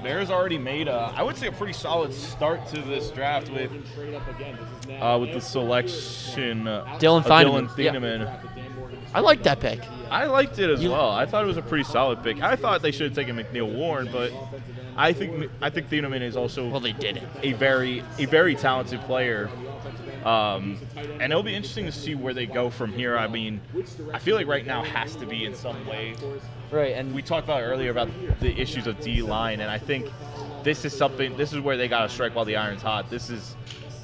Bears already made I would say a pretty solid start to this draft with the selection Dylan of Thieneman. Dylan Thieneman. Yeah. I like that pick. I liked it as well. I thought it was a pretty solid pick. I thought they should have taken McNeil Warren, but I think Thieneman is also Well, they did it. a very talented player. And it'll be interesting to see where they go from here. I mean, I feel like right now has to be in some way. Right, and We talked about earlier about the issues of D-line, and I think this is where they got to strike while the iron's hot. This is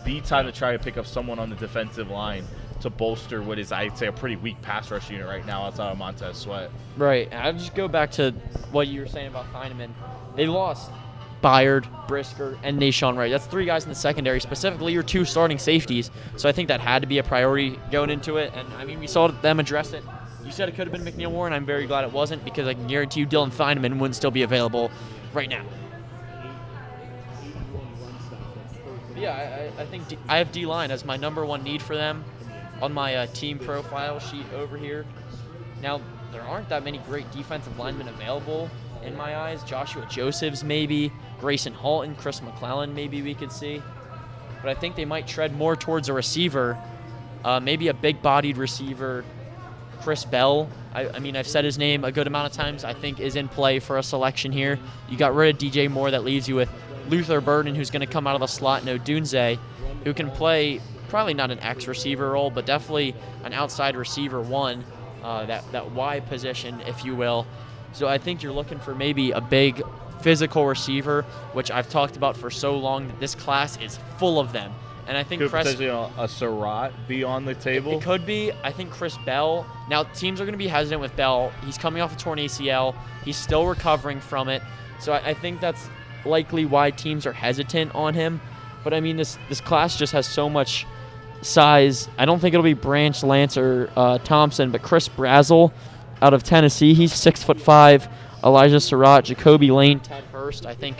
the time to try to pick up someone on the defensive line to bolster what is, I'd say, a pretty weak pass rush unit right now outside of Montez Sweat. right. And I'll just go back to what you were saying about Thieneman. They lost Byard, Brisker, and Nashawn Wright. That's 3 guys in the secondary, specifically your 2 starting safeties. So I think that had to be a priority going into it. And, I mean, we saw them address it. You said it could have been McNeil Warren. I'm very glad it wasn't, because I can guarantee you Dylan Thieneman wouldn't still be available right now. Yeah, I think I have D-line as my number 1 need for them on my team profile sheet over here. Now, there aren't that many great defensive linemen available in my eyes. Joshua Josephs maybe, Grayson Halton, Chris McClellan maybe we could see. But I think they might tread more towards a receiver, maybe a big-bodied receiver. Chris Bell, I mean, I've said his name a good amount of times, I think is in play for a selection here. You got rid of DJ Moore. That leaves you with Luther Burden, who's going to come out of the slot, and Odunze, who can play probably not an X receiver role, but definitely an outside receiver 1, that Y position, if you will. So I think you're looking for maybe a big physical receiver, which I've talked about for so long that this class is full of them. And I think Could potentially a Surratt be on the table? It could be. I think Chris Bell. Now, teams are going to be hesitant with Bell. He's coming off a torn ACL. He's still recovering from it. So I think that's likely why teams are hesitant on him. But, I mean, this class just has so much size. I don't think it'll be Branch, Lance, or Thompson, but Chris Brazel out of Tennessee. He's 6'5". Elijah Surratt, Jacoby Lane, Ted Hurst. I think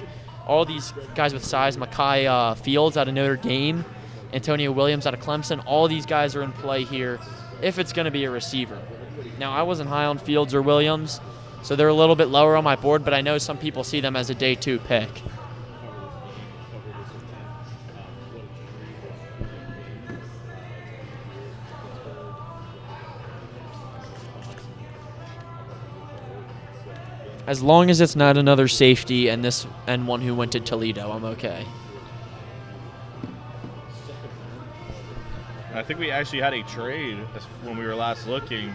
all these guys with size, Makai Fields out of Notre Dame, Antonio Williams out of Clemson, all these guys are in play here if it's going to be a receiver. Now, I wasn't high on Fields or Williams, so they're a little bit lower on my board, but I know some people see them as a day 2 pick. As long as it's not another safety and one who went to Toledo, I'm okay. And I think we actually had a trade when we were last looking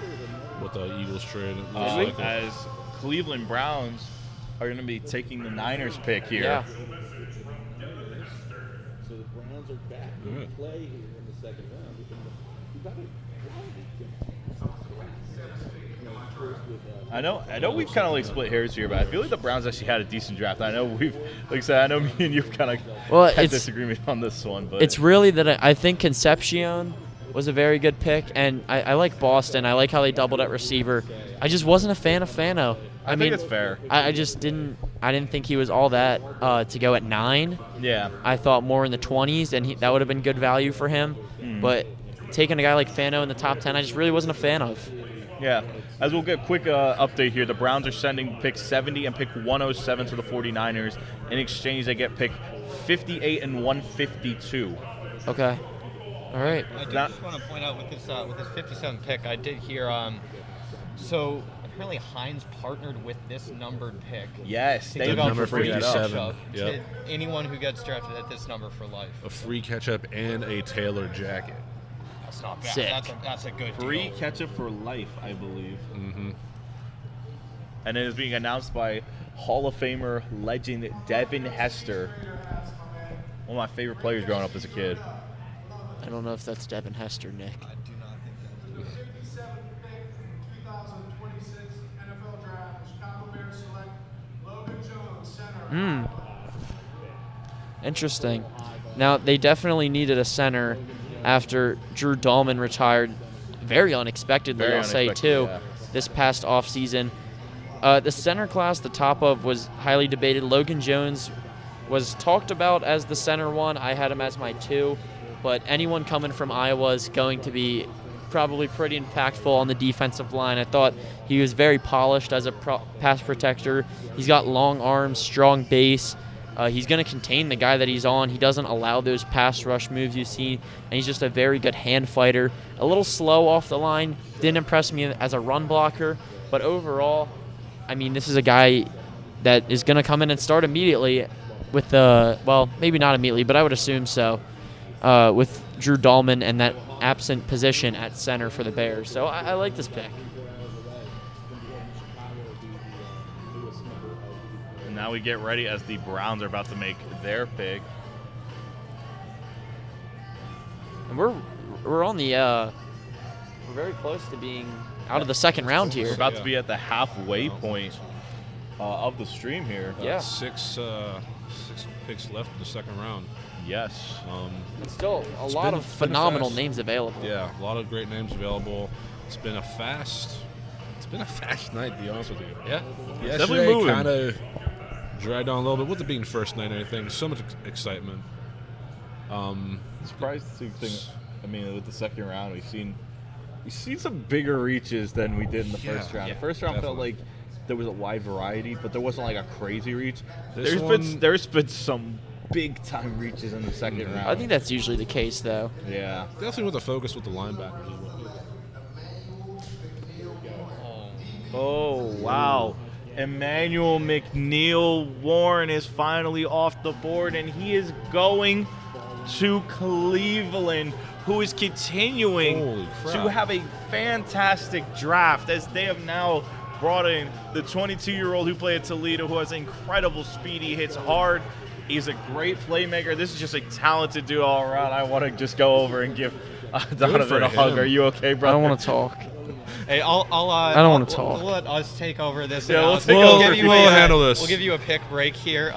with the Eagles trade. as Cleveland Browns are going to be taking the Niners pick here. Yeah. So the Browns are back in play here in the second round. We've got I know we've kind of like split hairs here, but I feel like the Browns actually had a decent draft. I know we've, like I said, I know me and you've kind of had disagreement on this one, but it's really that I think Concepcion was a very good pick, and I like Boston. I like how they doubled at receiver. I just wasn't a fan of Fano. I mean, think it's fair. I just didn't think he was all that to go at 9. Yeah. I thought more in the 20s, and that would have been good value for him. But taking a guy like Fano in the top 10, I just really wasn't a fan of. Yeah. As we'll get a quick update here, the Browns are sending pick 70 and pick 107 to the 49ers. In exchange, they get pick 58 and 152. Okay. All right. I just want to point out with this 57 pick, I did hear so apparently Hines partnered with this numbered pick. Yes, to they give out number free 57. catch-up Yep. to anyone who gets drafted at this number for life. A free ketchup and a tailored jacket. That's not bad. Sick. That's a good free deal. ketchup for life, I believe. Mm-hmm. And it is being announced by Hall of Famer legend Devin Hester. One of my favorite players growing up as a kid. I don't know if that's Devin Hester, Nick. I do not think that's 57th pick in 2026 NFL Draft. The Chicago Bears select Logan Jones, center. Interesting. Now, they definitely needed a center after Drew Dahlman retired very unexpectedly, Very I'll say, unexpected, too, yeah. this past offseason. The center class, the top of, was highly debated. Logan Jones was talked about as the center one. I had him as my 2. But anyone coming from Iowa is going to be probably pretty impactful on the defensive line. I thought he was very polished as a pass protector. He's got long arms, strong base. He's going to contain the guy that he's on. He doesn't allow those pass rush moves you see, and he's just a very good hand fighter. A little slow off the line. Didn't impress me as a run blocker. But overall, I mean, this is a guy that is going to come in and start immediately with well, maybe not immediately, but I would assume so. With Drew Dahlman and that absent position at center for the Bears. So I like this pick. And now we get ready as the Browns are about to make their pick. And we're on the we're very close to being out of the second round We're here. about to be at the halfway point of the stream here. Yeah. Six picks left in the second round. Yes. It's still a It's lot been- of it's been phenomenal fast. names available. Yeah, a lot of great names available. It's been a fast night, to be honest with you. Yeah. Definitely Yesterday moving. kind of dragged on a little bit with it being first night and everything. So much excitement. Surprised to think. I mean, with the second round, we've seen some bigger reaches than we did in the first round. yeah, The first round felt definitely. like there was a wide variety, but there wasn't like a crazy reach. This There's been some big time reaches in the second round. I think that's usually the case, though. Yeah. Definitely with a focus with the linebackers as well. Oh wow. Emmanuel McNeil Warren is finally off the board, and he is going to Cleveland, who is continuing Holy crap. to have a fantastic draft, as they have now brought in the 22-year-old who played at Toledo, who has incredible speed. He hits hard. He's a great playmaker. This is just a talented dude all around. I want to just go over and give Donovan a hug. him. Are you okay, I brother? don't want to talk. Hey, I don't wanna talk. We'll let us take over this. Yeah, we'll announcement. take over. Give you We'll a, handle this. We'll give you a pick break here.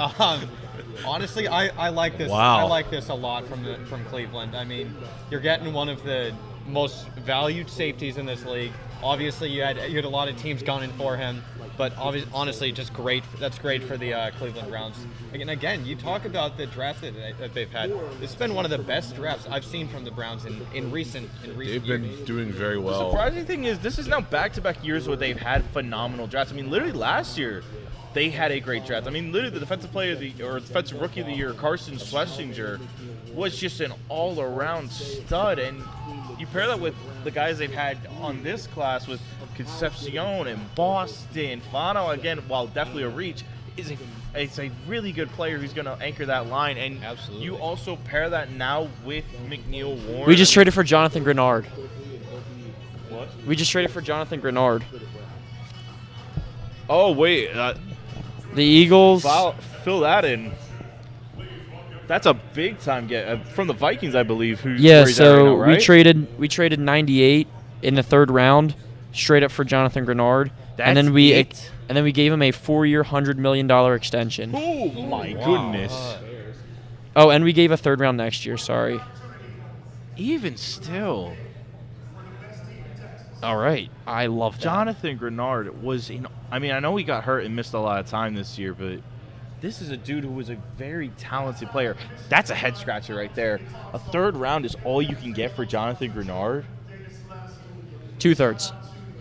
Honestly, I like this. Wow. I like this a lot from Cleveland. I mean, you're getting one of the most valued safeties in this league. Obviously, you had a lot of teams gunning for him, but honestly, just great. That's great for the Cleveland Browns. Again, you talk about the draft that they've had. It's been one of the best drafts I've seen from the Browns in recent They've years. been doing very The well. surprising thing is this is now back-to-back years where they've had phenomenal drafts. I mean, literally last year, they had a great draft. I mean, literally the defensive player of the or defensive rookie of the year, Carson Schlesinger, was just an all-around stud. And you pair that with the guys they've had on this class with Concepcion and Boston, Fano, again, while definitely a reach, is a really good player who's going to anchor that line. And Absolutely. you also pair that now with McNeil Warren. We just traded for Jonathan Grenard. What? We just traded for Jonathan Grenard. Oh, wait. The Eagles. Fill that in. That's a big time get from the Vikings, I believe. Where Yeah, he's at right so now, right? we traded 98 in the 3rd round straight up for Jonathan Grenard. and then we gave him a 4-year, $100 million extension. Oh my goodness! Oh, and we gave a 3rd round next year. Sorry. Even still, All right, I love that. Jonathan Grenard was in. I mean, I know he got hurt and missed a lot of time this year, but this is a dude who was a very talented player. That's a head scratcher right there. A 3rd round is all you can get for Jonathan Grenard. 2/3.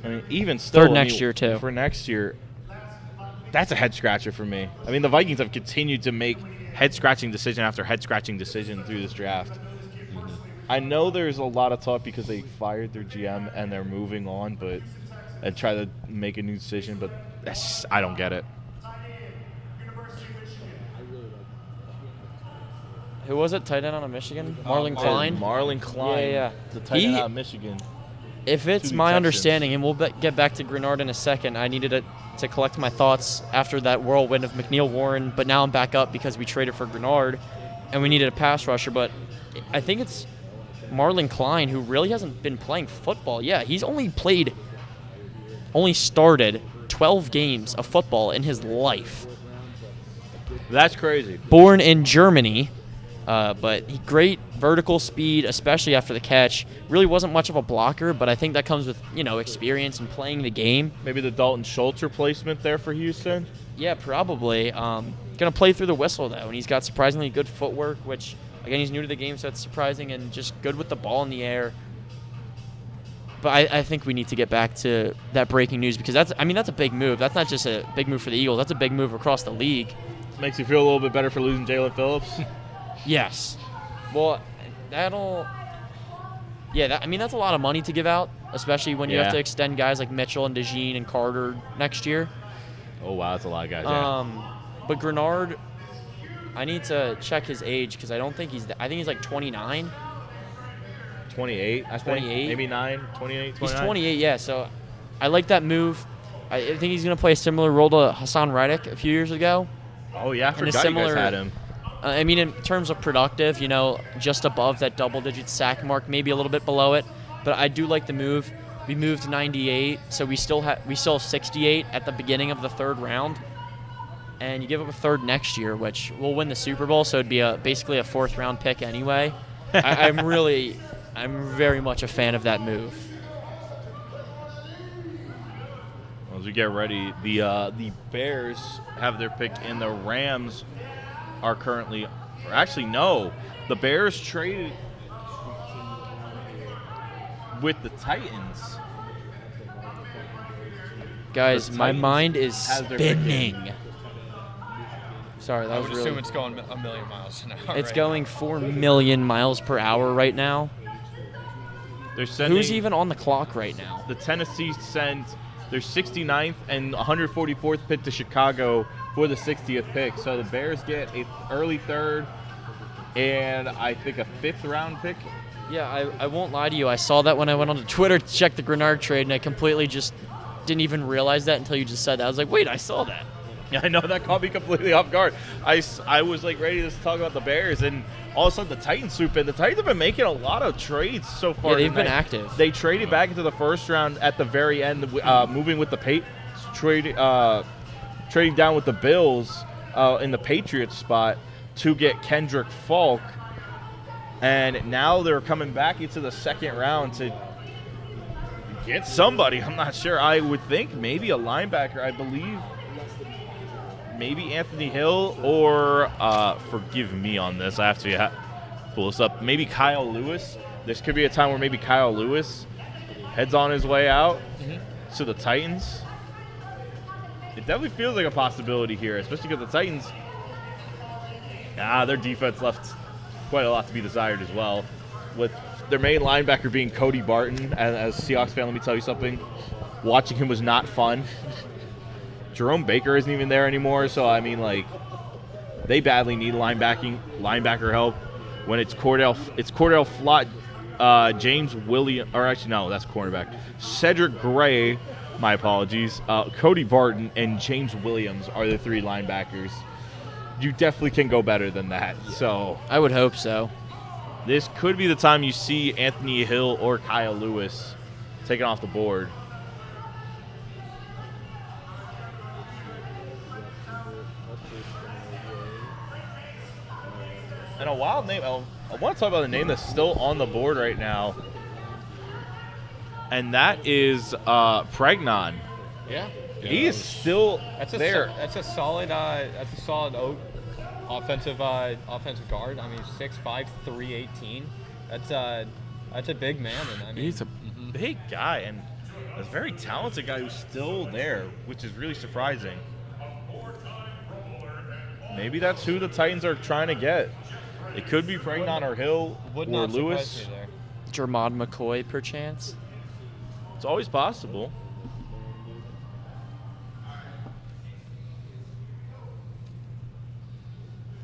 I mean, even still, 3rd next year too. For next year, that's a head scratcher for me. I mean, the Vikings have continued to make head scratching decision after head scratching decision through this draft. I know there's a lot of talk because they fired their GM and they're moving on, and try to make a new decision. But I don't get it. Who was it? Tight end out of Michigan? Marlon Klein? Marlon Klein. Yeah. The tight end out of Michigan. If it's the my Texans. understanding, and we'll get back to Grenard in a second, I needed to collect my thoughts after that whirlwind of McNeil Warren, but now I'm back up because we traded for Grenard, and we needed a pass rusher. But I think it's Marlon Klein, who really hasn't been playing football. Yeah, he's only started 12 games of football in his life. That's crazy. Born in Germany, but great vertical speed, especially after the catch. Really wasn't much of a blocker, but I think that comes with, experience and playing the game. Maybe the Dalton Schultz replacement there for Houston. Yeah, probably. Gonna play through the whistle, though, and he's got surprisingly good footwork, which, again, he's new to the game, so it's surprising, and just good with the ball in the air. But I think we need to get back to that breaking news, because that's a big move. That's not just a big move for the Eagles. That's a big move across the league. Makes you feel a little bit better for losing Jalen Phillips. Yes. Well, that's a lot of money to give out, especially when you have to extend guys like Mitchell and DeJean and Carter next year. Oh, wow, that's a lot of guys. Yeah. But Grenard, I need to check his age because I think he's like 29. 28, I think. 28? Maybe 28, 29. He's 28, yeah. So I like that move. I think he's going to play a similar role to Hassan Reddick a few years ago. Oh, yeah, I And a forgot you guys similar- had him. In terms of productive, just above that double-digit sack mark, maybe a little bit below it. But I do like the move. We moved 98, so we still have 68 at the beginning of the 3rd round. And you give up a 3rd next year, which will win the Super Bowl, so it'd be basically a 4th-round pick anyway. I'm very much a fan of that move. As we get ready, the Bears have their pick, and the Rams are currently, or actually no, the Bears traded with the Titans. Guys, The my Titans mind is have their pick in. spinning. Sorry, that I was would really... assume it's going a million miles an hour. It's right going 4 million miles per hour right now. They're sending Who's even on the clock right now? the Tennessee sent their 69th and 144th pick to Chicago for the 60th pick. So the Bears get an early 3rd and I think a 5th round pick. Yeah, I won't lie to you. I saw that when I went onto Twitter to check the Grenard trade, and I completely just didn't even realize that until you just said that. I was like, wait, I saw that. Yeah, I know that caught me completely off guard. I was like ready to talk about the Bears, and all of a sudden the Titans swoop in. The Titans have been making a lot of trades so far. Yeah, they've been tonight. active. They traded back into the 1st round at the very end, moving with the trading down with the Bills in the Patriots spot to get Kendrick Falk, and now they're coming back into the 2nd round to get somebody. I'm not sure. I would think maybe a linebacker. I believe. Maybe Anthony Hill or, forgive me on this, I have to pull this up, maybe Kyle Lewis. This could be a time where maybe Kyle Lewis heads on his way out to the Titans. It definitely feels like a possibility here, especially because the Titans, their defense left quite a lot to be desired as well. With their main linebacker being Cody Barton, as a Seahawks fan, let me tell you something. Watching him was not fun. Jerome Baker isn't even there anymore. So I mean, like, they badly need linebacker help. When it's Cordell Flott, James Williams, or actually no, that's cornerback. Cedric Gray, my apologies. Cody Barton and James Williams are the 3 linebackers. You definitely can go better than that. So I would hope so. this could be the time you see Anthony Hill or Kyle Lewis taken off the board. And a wild name. I want to talk about the name that's still on the board right now, and that is Pregnon. Yeah. He is still there. That's a solid offensive guard. I mean, 6'5", 318. That's a big man. And I mean, He's a big guy and a very talented guy who's still there, which is really surprising. Maybe that's who the Titans are trying to get. It could be Pregnon or Hill would or not Lewis. surprise me there. Jermod McCoy, perchance. It's always possible.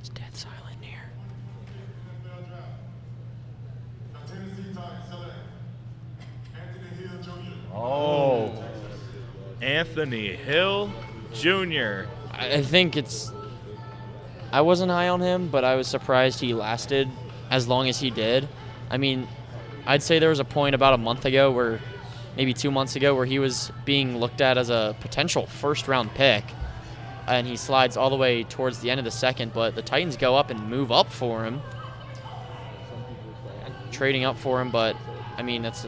It's dead silent here. Tennessee Titans select Anthony Hill Jr. Oh, Anthony Hill Jr. I think I wasn't high on him, but I was surprised he lasted as long as he did. I mean, I'd say there was a point about a month ago maybe 2 months ago, where he was being looked at as a potential first-round pick, and he slides all the way towards the end of the second, but the Titans go up and move up for him, trading up for him, but, I mean, that's,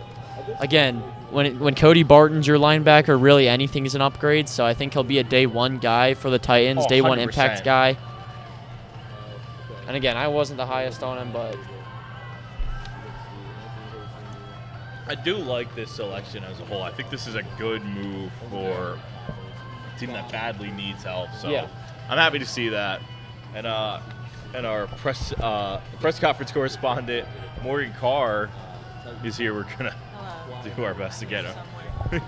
again, when Cody Barton's your linebacker, really anything is an upgrade, so I think he'll be a day one guy for the Titans, day one 100%. impact guy. And again, I wasn't the highest on him, but I do like this selection as a whole. I think this is a good move for a team that badly needs help. So Yeah. I'm happy to see that. And our press conference correspondent Morgan Carr is here. We're gonna do our best to get him.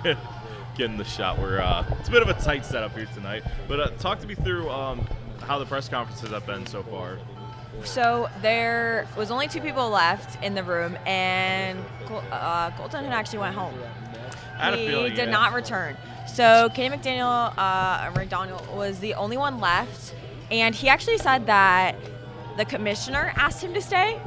Get in the shot. It's a bit of a tight setup here tonight. But talk to me through how the press conferences have been so far. So there was only 2 people left in the room, and Colton had actually went home. I had a He feeling, did yeah. not return. So Katie McDaniel was the only one left, and he actually said that the commissioner asked him to stay.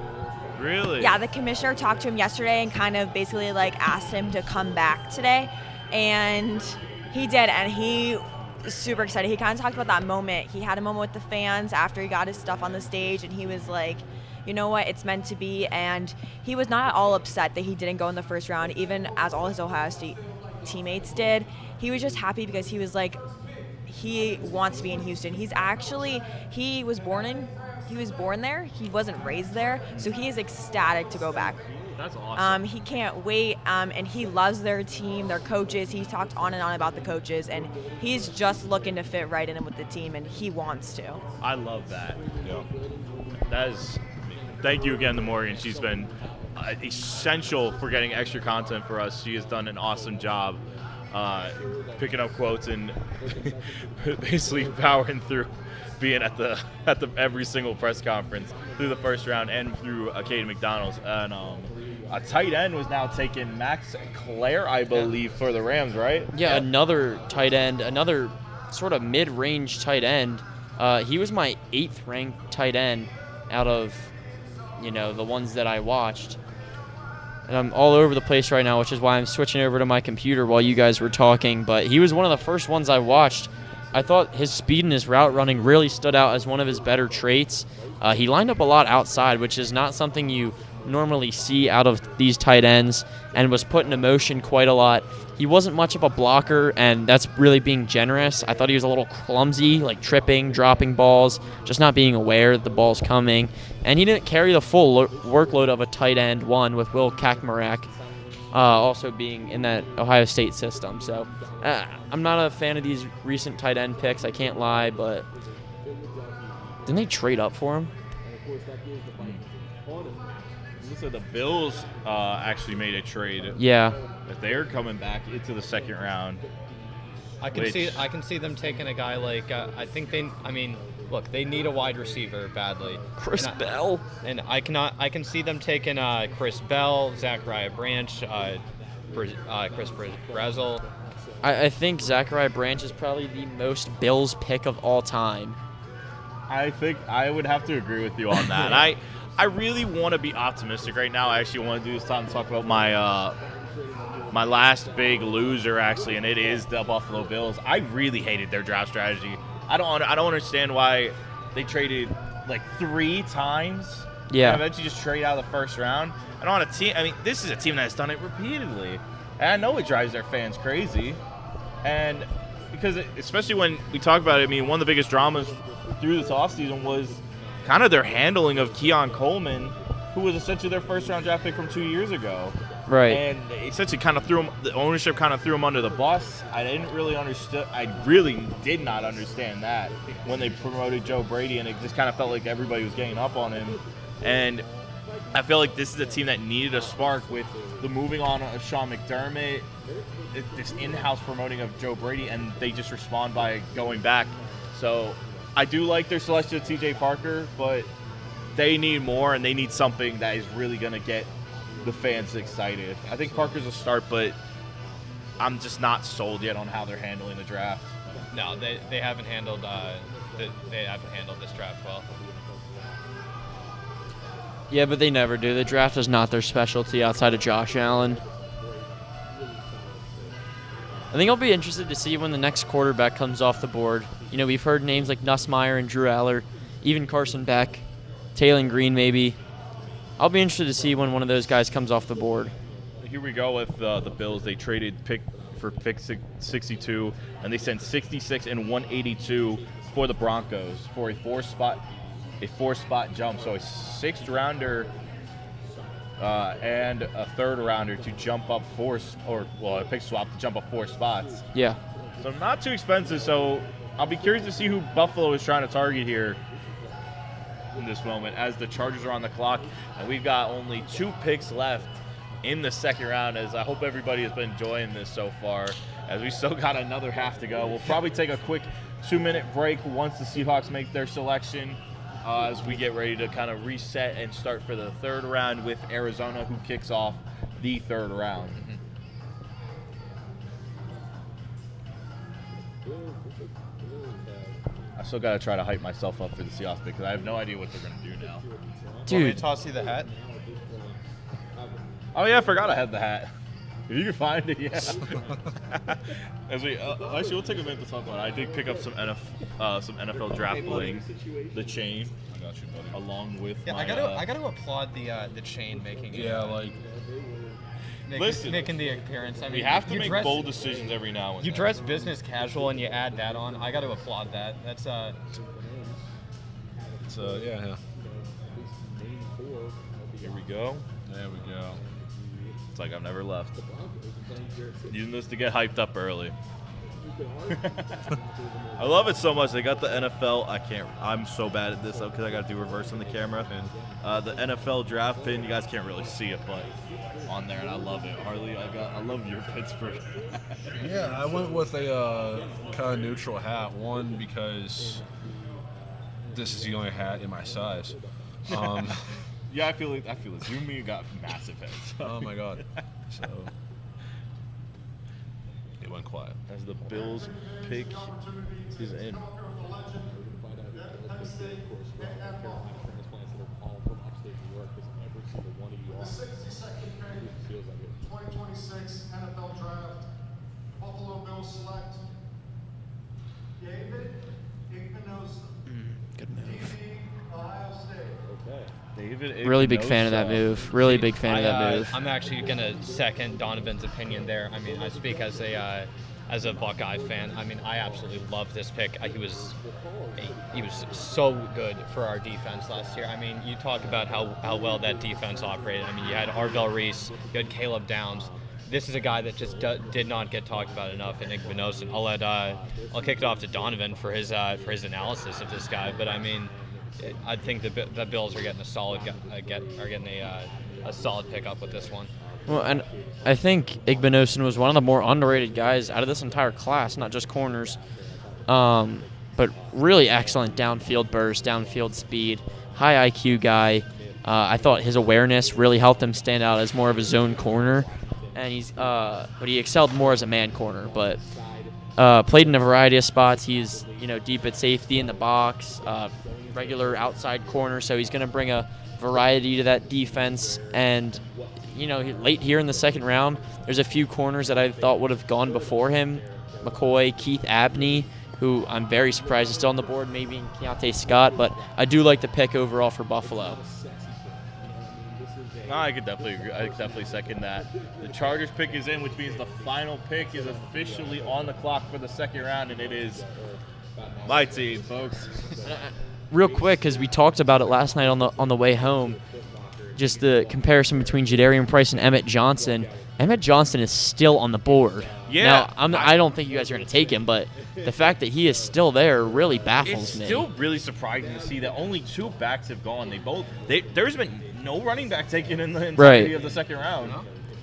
Really? Yeah, the commissioner talked to him yesterday and kind of basically like asked him to come back today, and he did, and he was super excited. He kind of talked about that moment. He had a moment with the fans after he got his stuff on the stage, and he was like, you know what, it's meant to be. And he was not at all upset that he didn't go in the first round, even as all his Ohio State teammates did. He was just happy because he was like, he wants to be in Houston. He was born there. He wasn't raised there, so he is ecstatic to go back. That's awesome. He can't wait, and he loves their team, their coaches. He talked on and on about the coaches, and he's just looking to fit right in with the team, and he wants to. I love that. Thank you again to Morgan. She's been essential for getting extra content for us. She has done an awesome job picking up quotes and basically powering through being at the every single press conference through the first round and through Katie McDonald's. And a tight end was now taking Max Clare, I believe, for the Rams, right? yeah, another tight end, another sort of mid-range tight end. He was my 8th ranked tight end out of, the ones that I watched. And I'm all over the place right now, which is why I'm switching over to my computer while you guys were talking. But he was one of the first ones I watched. I thought his speed and his route running really stood out as one of his better traits. He lined up a lot outside, which is not something you normally see out of these tight ends, and was put into motion quite a lot. He wasn't much of a blocker, and that's really being generous. I thought he was a little clumsy, like tripping, dropping balls, just not being aware that the ball's coming. And he didn't carry the full workload of a tight end one with Will Kakmarak also being in that Ohio State system. So I'm not a fan of these recent tight end picks, I can't lie, but didn't they trade up for him? So the Bills actually made a trade. Yeah. If they're coming back into the second round, I can see them taking a guy like look, they need a wide receiver badly. Chris Bell. And I can see them taking Chris Bell, Zachariah Branch, Chris Brazel. I think Zachariah Branch is probably the most Bills pick of all time. I think I would have to agree with you on that. I really want to be optimistic right now. I actually want to do this time to talk about my last big loser, actually, and it is the Buffalo Bills. I really hated their draft strategy. I don't understand why they traded like 3 times. Yeah. And eventually just trade out of the first round. And on a team, I mean, this is a team that's done it repeatedly. And I know it drives their fans crazy. And because especially when we talk about it, I mean, one of the biggest dramas through this offseason was kind of their handling of Keon Coleman, who was essentially their first-round draft pick from 2 years ago. Right. And they essentially kind of the ownership kind of threw him under the bus. I really did not understand that when they promoted Joe Brady, and it just kind of felt like everybody was getting up on him. And I feel like this is a team that needed a spark with the moving on of Sean McDermott, this in-house promoting of Joe Brady, and they just respond by going back. So I do like their selection of TJ Parker, but they need more, and they need something that is really going to get the fans excited. I think Parker's a start, but I'm just not sold yet on how they're handling the draft. No, they haven't handled this draft well. Yeah, but they never do. The draft is not their specialty outside of Josh Allen. I think I'll be interested to see when the next quarterback comes off the board. You know, we've heard names like Nussmeier and Drew Aller, even Carson Beck, Taylor Green maybe. I'll be interested to see when one of those guys comes off the board. Here we go with the Bills. They traded pick 62, and they sent 66 and 182 for the Broncos for a four-spot jump. So a 6th rounder and a 3rd rounder to jump up a pick swap to jump up 4 spots. Yeah. So not too expensive. So I'll be curious to see who Buffalo is trying to target here in this moment as the Chargers are on the clock, and we've got only 2 picks left in the 2nd round, as I hope everybody has been enjoying this so far, as we still got another half to go. We'll probably take a quick 2-minute break once the Seahawks make their selection, as we get ready to kind of reset and start for the 3rd round with Arizona, who kicks off the 3rd round. I still got to try to hype myself up for the Seahawks because I have no idea what they're going to do now. Dude. Want me to toss you the hat? Oh, yeah, I forgot I had the hat. If you can find it, yeah. As we actually, we'll take a minute to talk about it. I did pick up some NFL draft bling, the chain. I got you, buddy. Along with I got to applaud the chain making it. Yeah, like. Making the appearance. I mean, we have to make bold decisions every now and then. You dress business casual and you add that on. I got to applaud that. That's yeah. Here we go. There we go. It's like I've never left. Using this to get hyped up early. I love it so much. They got the NFL. I'm so bad at this because I got to do reverse on the camera. The NFL draft pin. You guys can't really see it, but on there, and I love it. Harley, I love your Pittsburgh. Yeah, I went with a kind of neutral hat. One, because this is the only hat in my size. Yeah, I feel it. You and me got massive heads. Oh my god. So it went quiet. As the Bills pick is in. The 62nd pick, 2026 NFL Draft. Buffalo Bills select David Ignosa. Good move. Ohio State. Okay. David Really big fan of that move. Really big fan of that move. I'm actually gonna second Donovan's opinion there. I mean, I speak as a Buckeye fan. I mean, I absolutely love this pick. He was so good for our defense last year. I mean, you talk about how well that defense operated. I mean, you had Arvell Reese, you had Caleb Downs. This is a guy that just did not get talked about enough in Ignosa. I'll kick it off to Donovan for his analysis of this guy. But I mean, I think the Bills are getting a solid pickup with this one. Well, and I think Igbinosun was one of the more underrated guys out of this entire class, not just corners. But really excellent downfield burst, downfield speed, high IQ guy. I thought his awareness really helped him stand out as more of a zone corner, and but he excelled more as a man corner. But played in a variety of spots. He's deep at safety in the box, regular outside corner. So he's going to bring a variety to that defense. And late here in the second round, there's a few corners that I thought would have gone before him. McCoy, Keith Abney, who I'm very surprised is still on the board, maybe Keontae Scott, but I do like the pick overall for Buffalo. No, I could definitely agree. I could definitely second that. The Chargers pick is in, which means the final pick is officially on the clock for the second round, and it is my team, folks. Real quick, because we talked about it last night on the way home, just the comparison between Jadarian Price and Emmett Johnson. Emmett Johnson is still on the board. Yeah. Now, I don't think you guys are going to take him, but the fact that he is still there really baffles It's me. still really surprising to see that only 2 backs have gone. There's been no running back taken in the entirety of the second round.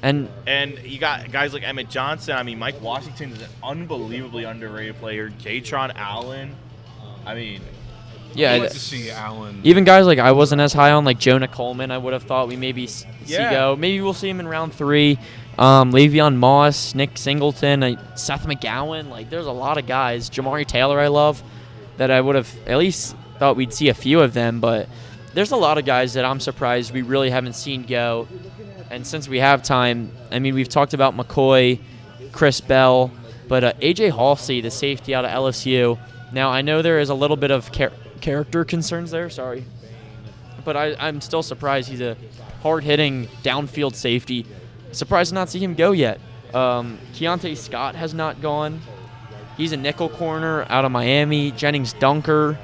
And you got guys like Emmett Johnson. I mean, Mike Washington is an unbelievably underrated player. Katron Allen. I mean, yeah, I'd like to see Allen. even guys like I wasn't as high on, like Jonah Coleman, I would have thought we maybe see go. Maybe we'll see him in round 3. Le'Veon Moss, Nick Singleton, Seth McGowan. Like, there's a lot of guys. Jamari Taylor I love that I would have at least thought we'd see a few of them. But there's a lot of guys that I'm surprised we really haven't seen go. And since we have time, I mean, we've talked about McCoy, Chris Bell, but A.J. Halsey, the safety out of LSU. Now, I know there is a little bit of character concerns there, but I'm still surprised he's a hard-hitting downfield safety. Surprised to not see him go yet. Keontae Scott has not gone. He's a nickel corner out of Miami. Jennings Dunker,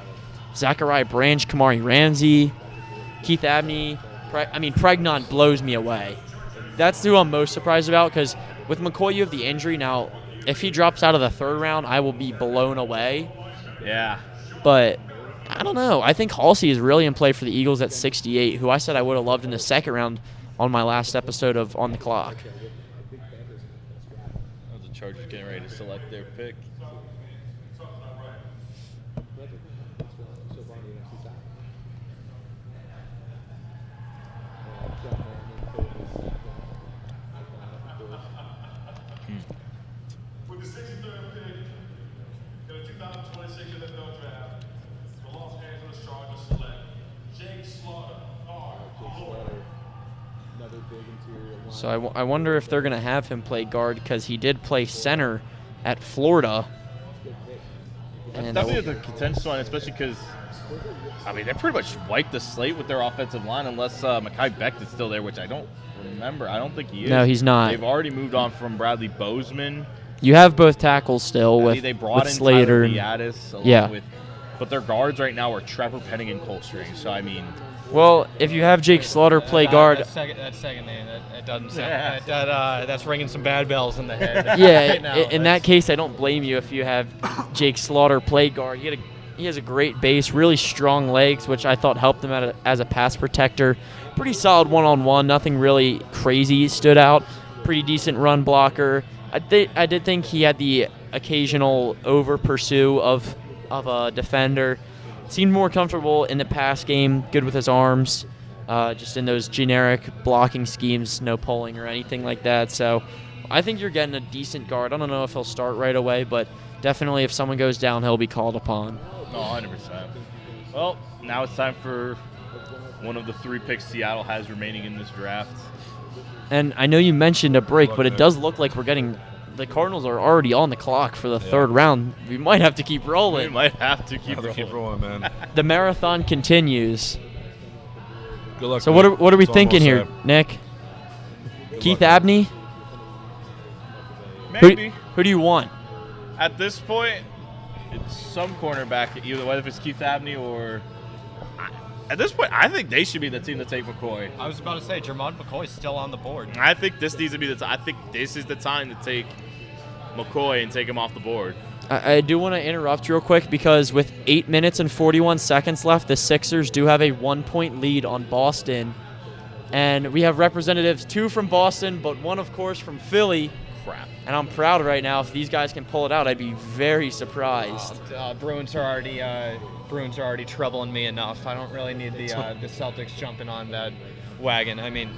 Zachariah Branch, Kamari Ramsey, Keith Abney. Pregnon blows me away. That's who I'm most surprised about, because with McCoy you have the injury. Now, if he drops out of the third round, I will be blown away. yeah. But I don't know. I think Halsey is really in play for the Eagles at 68, who I said I would have loved in the second round on my last episode of On the Clock. The Chargers getting ready to select their pick. With the 63rd pick in the 2026 NFL Draft, the Los Angeles Chargers select Jake Slaughter, guard, Florida. Another big interior line. So I wonder if they're going to have him play guard, because he did play center at Florida. And Definitely the contentious one, especially because, I mean, they pretty much wiped the slate with their offensive line unless Mekhi Becton's still there, which I don't remember. I don't think he is. No, he's not. They've already moved on from Bradley Bozeman. You have both tackles still with, they brought with in Slater. Tyler Biadasz along Yeah. with, but their guards right now are Trevor Penning and Cole Strange. So I mean, Well, if you have Jake Slaughter play guard, That second name, that doesn't sound. That's ringing some bad bells in the head. yeah, right now. in that case, I don't blame you if you have Jake Slaughter play guard. He has a great base, really strong legs, which I thought helped him out as a pass protector. Pretty solid one-on-one, nothing really crazy stood out. Pretty decent run blocker. I did think he had the occasional over pursue of a defender. Seemed more comfortable in the pass game, good with his arms, just in those generic blocking schemes, no pulling or anything like that. So I think you're getting a decent guard. I don't know if he'll start right away, but definitely if someone goes down, he'll be called upon. no, 100%. Well, now it's time for one of the 3 picks Seattle has remaining in this draft. And I know you mentioned a break, but it does look like the Cardinals are already on the clock for the third round. We might have to keep We rolling. might have to keep Have to rolling. keep rolling, man. The marathon continues. Good luck. So Nick. what are we That's all I'm thinking gonna here, say. Nick? Good Keith luck. Abney? Maybe. Who do you want? At this point, it's some cornerback, either whether if it's Keith Abney or. At this point, I think they should be the team to take McCoy. I was about to say, Jermond McCoy's still on the board. I think this needs to be I think this is the time to take McCoy and take him off the board. I do want to interrupt real quick, because with 8 minutes and 41 seconds left, the Sixers do have a 1-point lead on Boston. And we have representatives, 2 from Boston, but 1, of course, from Philly. Crap. And I'm proud right now. If these guys can pull it out, I'd be very surprised. Bruins are already troubling me enough. I don't really need the Celtics jumping on that wagon. I mean,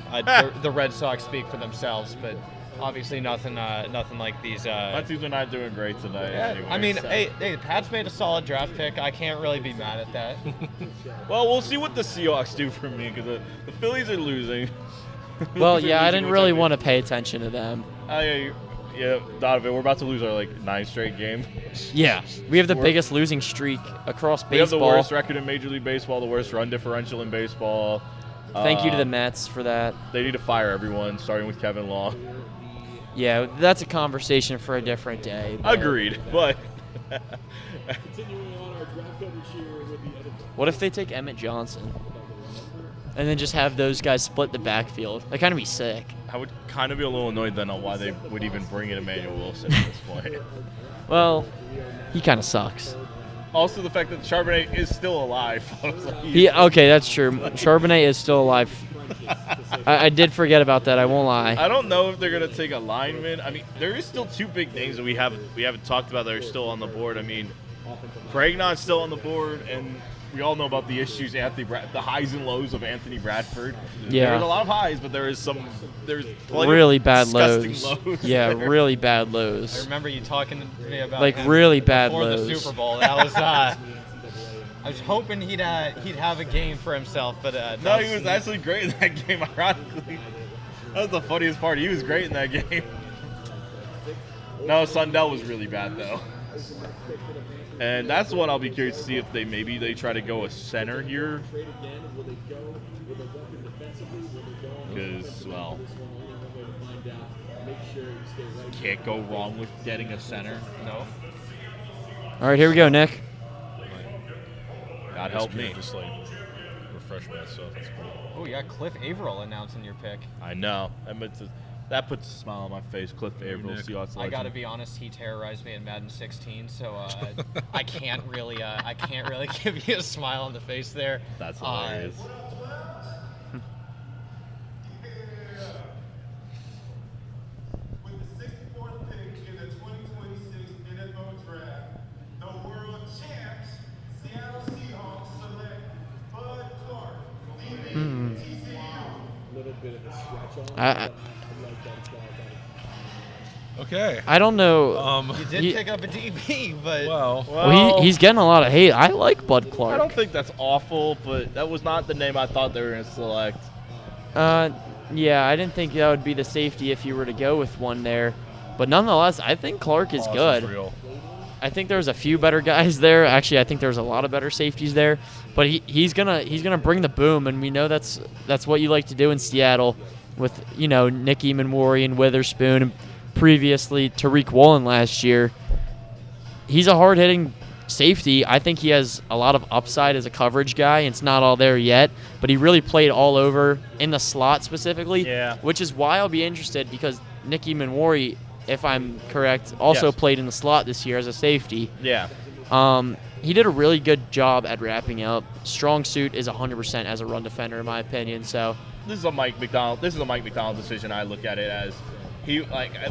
the Red Sox speak for themselves, but obviously nothing like these. My teams are not doing great tonight. Yeah, Anyway, I mean, so. hey, Pat's made a solid draft pick. I can't really be mad at that. Well, we'll see what the Seahawks do for me because the Phillies are losing. Well, yeah, I didn't really want to pay attention to them. Yeah, Donovan, we're about to lose our 9th straight game. Yeah, we have the biggest losing streak across baseball. We have the worst record in Major League Baseball, the worst run differential in baseball. Thank you to the Mets for that. They need to fire everyone, starting with Kevin Law. Yeah, that's a conversation for a different day. but- Agreed, but What if they take Emmett Johnson? And then just have those guys split the backfield. That'd kind of be sick. I would kind of be a little annoyed then on why they would even bring in Emmanuel Wilson at this point. Well, he kind of sucks. Also, the fact that Charbonnet is still alive. I was like, Okay, that's true. Charbonnet is still alive. I did forget about that. I won't lie. I don't know if they're gonna take a lineman. I mean, there is still 2 big names that we haven't talked about that are still on the board. I mean, Pregnon's still on the board, and we all know about the issues, the highs and lows of Anthony Bradford. Yeah. There's a lot of highs, but there's plenty Really of bad disgusting lows. Yeah, really bad I lows. remember you talking to me about Like, him really bad before lows. the Super Bowl. That was. I was hoping he'd have a game for himself, but No, he was actually great in that game, ironically. That was the funniest part. He was great in that game. No, Sundell was really bad, though. And that's what I'll be curious to see if they try to go a center here. Because, well, can't go wrong with getting a center. No. All right, here we go, Nick. God help me. Just refresh myself. That's cool. Oh, you got Cliff Averill announcing your pick. I know. That puts a smile on my face. Cliff Averill, Nick. Seahawks I legend. gotta be honest, he terrorized me in Madden 16, so I can't really give you a smile on the face there. That's hilarious. With the 64th pick in the 2026 NFL Draft, the world champs, Seattle Seahawks select Bud Clark, leaving TCU. Okay. I don't know. You did pick up a DB, but Well, he's getting a lot of hate. I like Bud Clark. I don't think that's awful, but that was not the name I thought they were going to select. Yeah, I didn't think that would be the safety if you were to go with one there. But nonetheless, I think Clark is good. Real. I think there's a few better guys there. Actually, I think there's a lot of better safeties there. But he's gonna bring the boom, and we know that's what you like to do in Seattle with Nick Eamon-Warry and Witherspoon, and previously Tariq Woolen last year. He's a hard-hitting safety. I think he has a lot of upside as a coverage guy. It's not all there yet, but he really played all over in the slot specifically. Yeah. Which is why I'll be interested, because Nick Eamon-Warry, if I'm correct, also Yes. played in the slot this year as a safety. Yeah. He did a really good job at wrapping up. Strong suit is 100% as a run defender, in my opinion. So This is a Mike McDonald decision. I look at it as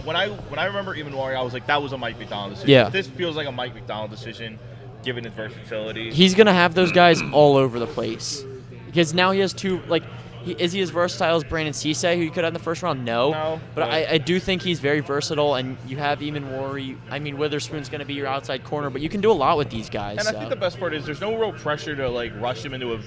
when I remember Eamon-Warry, I was like, that was a Mike McDonald decision. Yeah. This feels like a Mike McDonald decision, given his versatility. he's gonna have those guys all over the place, because now he has two. Is he as versatile as Brandon Cisse, who you could have in the first round? No. But I do think he's very versatile, and you have Eamon-Warry. I mean, Witherspoon's going to be your outside corner, but you can do a lot with these guys. And I think the best part is there's no real pressure to rush him into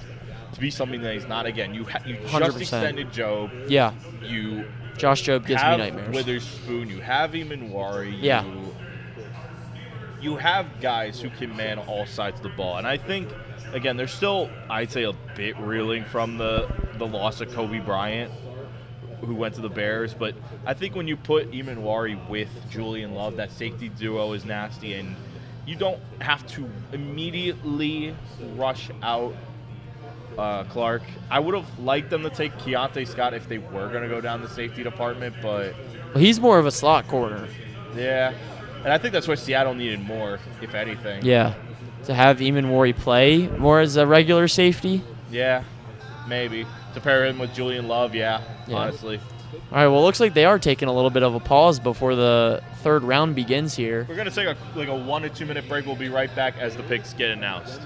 to be something that he's not. Again, you just 100%. extended Job. Yeah. You Josh Jobe gives me have nightmares. Witherspoon. You have Eamon-Warry. Yeah. You have guys who can man all sides of the ball, and I think. Again, they're still, I'd say, a bit reeling from the loss of Kobe Bryant, who went to the Bears. But I think when you put Eamon-Warry with Julian Love, that safety duo is nasty, and you don't have to immediately rush out Clark. I would have liked them to take Keontae Scott if they were going to go down the safety department, but he's more of a slot corner. Yeah, and I think that's what Seattle needed more, if anything. Yeah. To have Eamon-Warry play more as a regular safety. Yeah, maybe. To pair him with Julian Love, Yeah. honestly. All right, well, it looks like they are taking a little bit of a pause before the third round begins here. We're going to take a 1 to 2 minute break. We'll be right back as the picks get announced.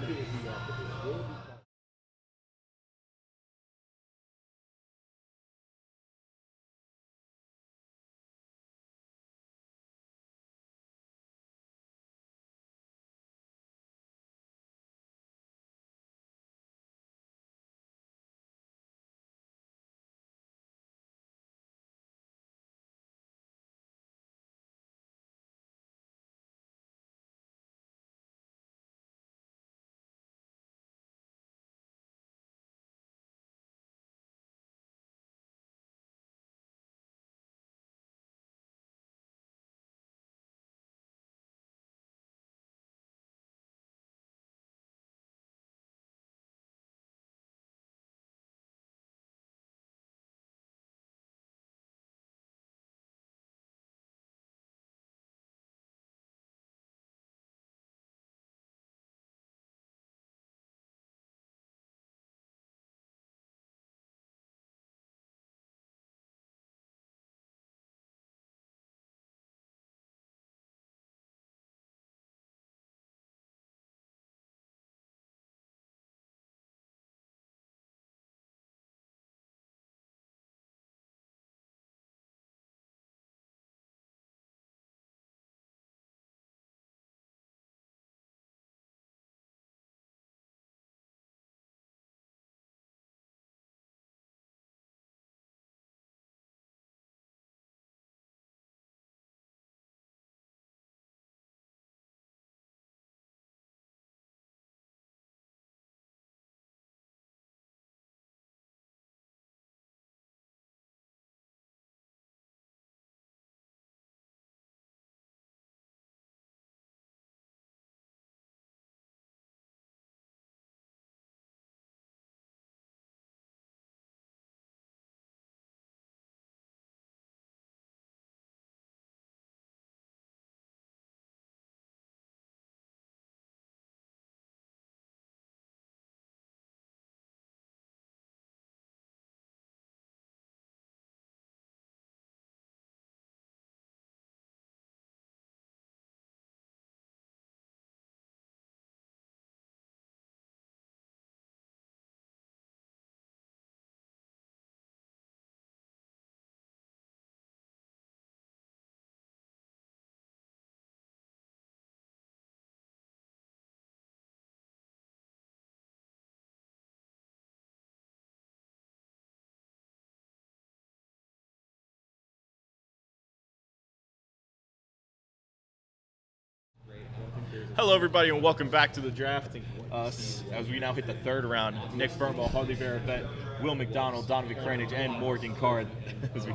Hello, everybody, and welcome back to the draft. As we now hit the third round, Nick Fernball, Harley Verabet, Will McDonald, Donovan Cranage, and Morgan Card. As we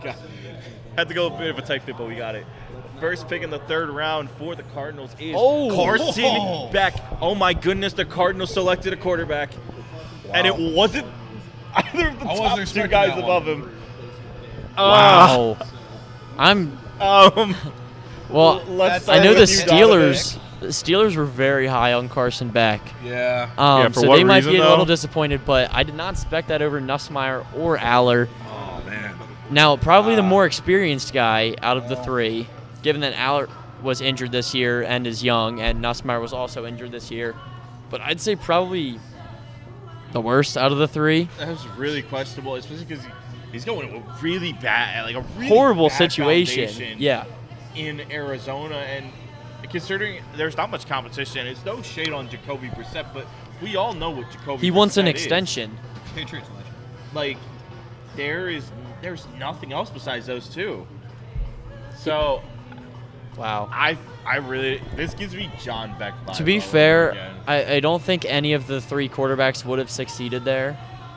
had to go a bit of a tight fit, but we got it. First pick in the third round for the Cardinals is Carson Beck. Oh my goodness, the Cardinals selected a quarterback, and it wasn't either of the top two guys above him. Wow. Well, I know the Steelers. The Steelers were very high on Carson Beck. Yeah. For so what they might reason, be a though? little disappointed, but I did not expect that over Nussmeier or Aller. Oh, man. Now, probably the more experienced guy out of the three, given that Aller was injured this year and is young, and Nussmeier was also injured this year. But I'd say probably the worst out of the three. That was really questionable, especially because he's going to a really bad, like a really Horrible bad situation. foundation Yeah. in Arizona, and considering there's not much competition, it's no shade on Jacoby Brissett, but we all know what Jacoby He wants an Brissett is. extension. Patriots legend. Like, there's nothing else besides those two. So Wow. I really, this gives me John Beck vibes. To be all over fair, again. I don't think any of the three quarterbacks would have succeeded there.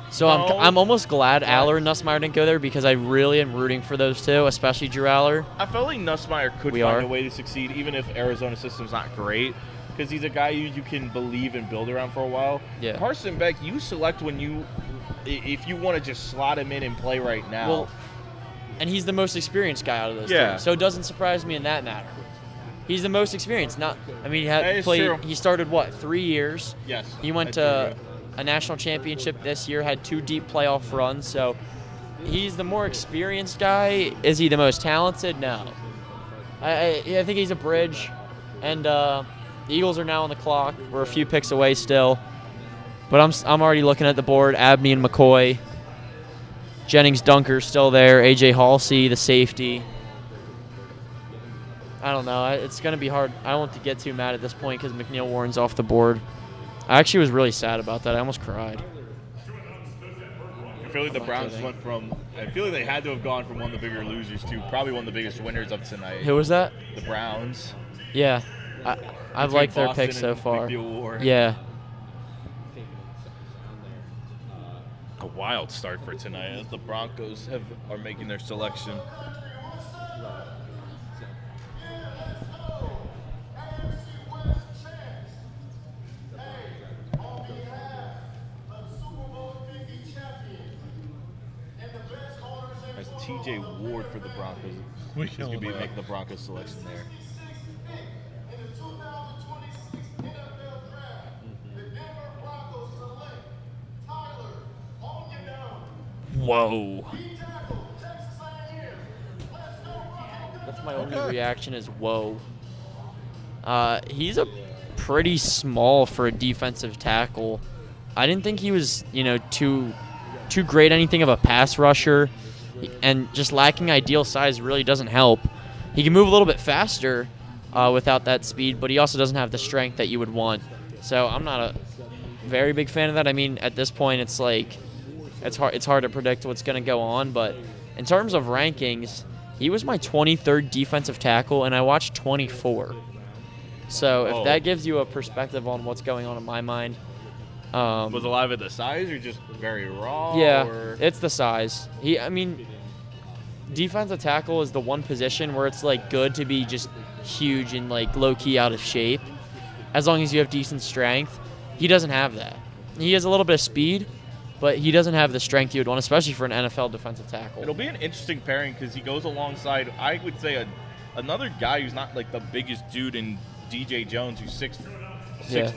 So No. I'm almost glad Aller and Nussmeier didn't go there because I really am rooting for those two, especially Drew Aller. I felt like Nussmeier could We find are. a way to succeed, even if Arizona's system's not great, because he's a guy you can believe and build around for a while. Yeah. Carson Beck, you select if you want to just slot him in and play right now. Well, and he's the most experienced guy out of those Yeah. two, so it doesn't surprise me in that matter. He's the most experienced. He That is true. He started 3 years. Yes. He went that's to a national championship this year, had 2 deep playoff runs, so he's the more experienced guy. Is he the most talented? No. I think he's a bridge, and the Eagles are now on the clock. We're a few picks away still, but I'm already looking at the board. Abney and McCoy, Jennings Dunker's still there, AJ Halsey, the safety. I don't know. It's going to be hard. I don't want to get too mad at this point because McNeil Warren's off the board. I actually was really sad about that. I almost cried. I feel like the Browns went from. I feel like they had to have gone from one of the bigger losers to probably one of the biggest winners of tonight. Who was that? The Browns. Yeah. I've liked their picks so far. Yeah. A wild start for tonight as the Broncos are making their selection. As TJ Ward for the Broncos. He's going to be making the Broncos selection there. In the 2026 NFL Draft, the Denver Broncos select Tyler Onyedown. Whoa. D-tackle, Texas A&M. Let's go, Broncos. That's my only reaction is whoa. He's a pretty small for a defensive tackle. I didn't think he was, too great anything of a pass rusher, and just lacking ideal size really doesn't help. He can move a little bit faster without that speed, but he also doesn't have the strength that you would want. So I'm not a very big fan of that. I mean, at this point, it's like it's hard to predict what's going to go on. But in terms of rankings, he was my 23rd defensive tackle, and I watched 24. So if that gives you a perspective on what's going on in my mind. Was a lot of it the size or just very raw? Yeah, or? it's the size. Defensive tackle is the one position where it's like good to be just huge and like low key out of shape, as long as you have decent strength. He doesn't have that. He has a little bit of speed, but he doesn't have the strength you would want, especially for an NFL defensive tackle. It'll be an interesting pairing because he goes alongside, I would say, another guy who's not like the biggest dude in DJ Jones, who's 6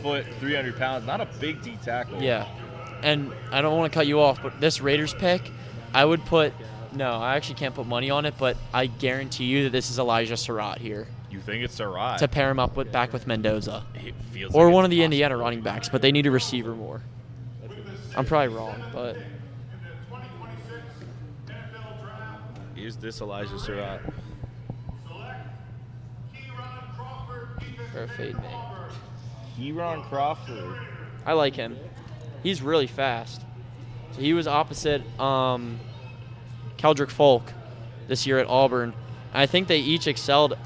foot, 300 pounds, not a big D tackle. Yeah, and I don't want to cut you off, but this Raiders pick, I would put. No, I actually can't put money on it, but I guarantee you that this is Elijah Surratt here. You think it's Surratt? To pair him up back with Mendoza. It feels or like one of the possible. Indiana running backs, but they need a receiver more. I'm probably wrong, but. Is this Elijah Surratt? Or a fade name. Kieran Crawford. I like him. He's really fast. So he was opposite Keldrick Folk this year at Auburn. I think they each excelled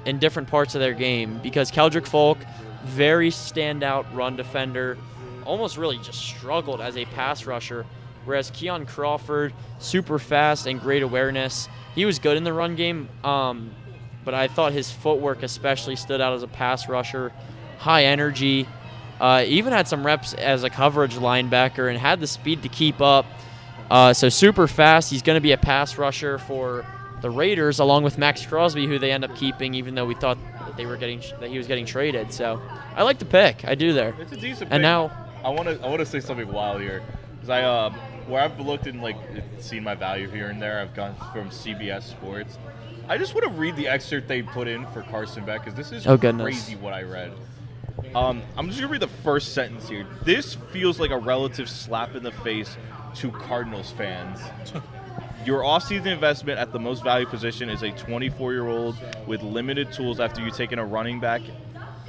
in different parts of their game because Keldrick Folk, very standout run defender, almost really just struggled as a pass rusher, whereas Keon Crawford, super fast and great awareness. He was good in the run game, but I thought his footwork especially stood out as a pass rusher. High energy, even had some reps as a coverage linebacker and had the speed to keep up. So super fast. He's going to be a pass rusher for the Raiders, along with Max Crosby, who they end up keeping, even though we thought that he was getting traded. So I like the pick. I do there. It's a decent pick. And now I want to say something wild here, because where I've looked and seen my value here and there, I've gone from CBS Sports. I just want to read the excerpt they put in for Carson Beck, because this is crazy what I read. I'm just going to read the first sentence here. This feels like a relative slap in the face to Cardinals fans. Your offseason investment at the most valued position is a 24-year-old with limited tools after you take in a running back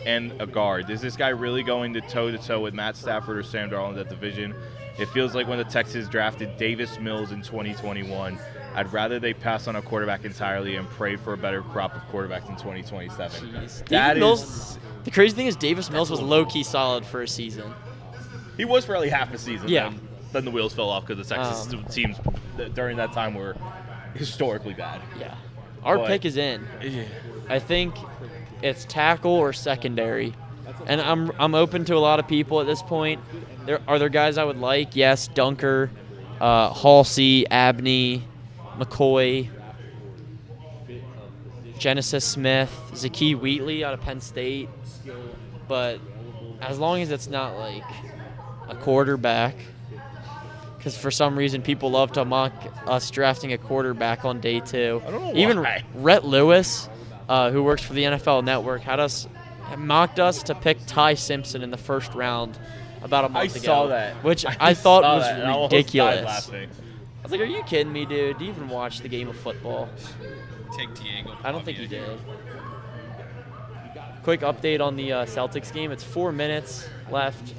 and a guard. Is this guy really going to toe-to-toe with Matt Stafford or Sam Darnold in that division? It feels like when the Texans drafted Davis Mills in 2021. I'd rather they pass on a quarterback entirely and pray for a better crop of quarterbacks in 2027. Jeez. The crazy thing is Davis Mills was low-key solid for a season. He was for only half a season. Yeah. Then the wheels fell off because the Texas teams during that time were historically bad. Yeah. Our pick is in. I think it's tackle or secondary. And I'm open to a lot of people at this point. Are there guys I would like? Yes, Dunker, Halsey, Abney, McCoy, Genesis Smith, Zakee Wheatley out of Penn State. But as long as it's not like a quarterback, because for some reason people love to mock us drafting a quarterback on day 2. I don't know Even why. Rhett Lewis, who works for the NFL Network, mocked us to pick Ty Simpson in the first round about a month ago. saw that. Which I thought saw was that, and I almost died ridiculous. laughing. I was like, are you kidding me, dude? Do you even watch the game of football? Take Diego. I don't think he did. Quick update on the Celtics game. It's 4 minutes left.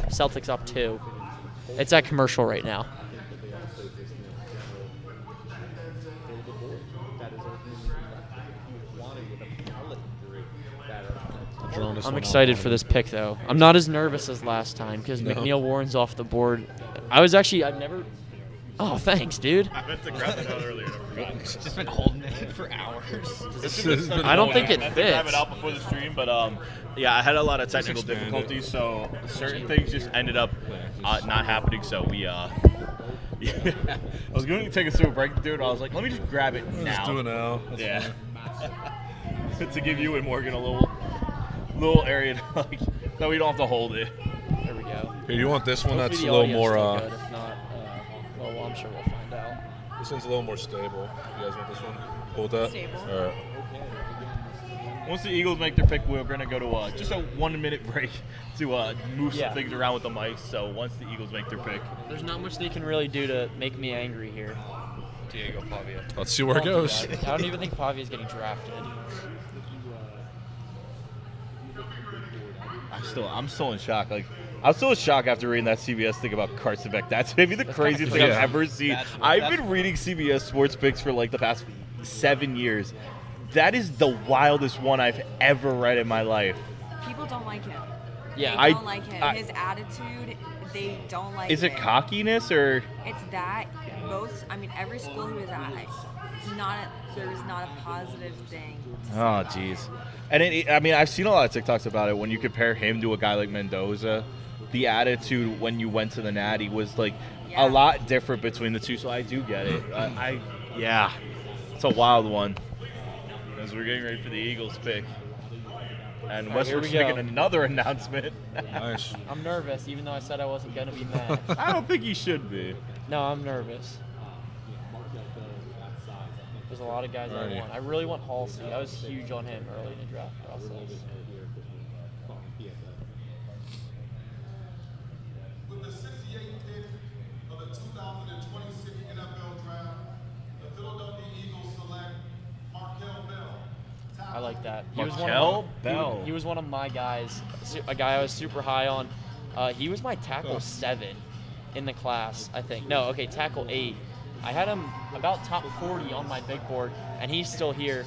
Celtics up 2. It's at commercial right now. I'm excited for this pick, though. I'm not as nervous as last time because McNeil Warren's off the board. I've never. Oh, thanks, dude. I meant to grab it out earlier. Just been holding it for hours. I don't think it I meant to grab fits. it out before the stream, but yeah, I had a lot of technical difficulties, so certain things just ended up not happening. So we, yeah. I was going to take us through a break, dude. I was like, let me just grab it now. Just do it now. That's Yeah. fine. To give you and Morgan a little area to, like, that we don't have to hold it. There we go. Here, you want this one Hopefully that's the a little audio's more. still good. If not, well, I'm sure we'll find out. This one's a little more stable. You guys want this one? Hold that. Stable. All right. Once the Eagles make their pick, we're going to go to just a 1 minute break to move some things around with the mics. So once the Eagles make their pick. There's not much they can really do to make me angry here. Diego Pavia. Let's see where it Don't do goes. that. I don't even think Pavia's getting drafted. I'm still in shock. Like, I'm still in shock after reading that CBS thing about Carson Beck. That's maybe the craziest thing I've ever seen. I've been reading CBS sports picks for like the past 7 years. That is the wildest one I've ever read in my life. People don't like him. Yeah. They don't like him. His attitude, they don't like Is it him. cockiness or? It's that every school he was at, there was not a positive thing. Oh, jeez. And I've seen a lot of TikToks about it. When you compare him to a guy like Mendoza, the attitude when you went to the Natty was like a lot different between the two. So I do get it. Yeah, it's a wild one. As we're getting ready for the Eagles pick, and All right, Westbrook's here we go. making another announcement. Nice. I'm nervous, even though I said I wasn't going to be mad. I don't think he should be. No, I'm nervous. There's a lot of guys I Alrighty. want. I really want Halsey. I was huge on him early in the draft process. With the 68th pick of the 2026 NFL Draft, the Philadelphia Eagles select Markel Bell. I like that. Markel Bell. He was one of my guys, a guy I was super high on. He was my tackle 7 in the class, I think. No, okay, tackle 8. I had him about top 40 on my big board, and he's still here.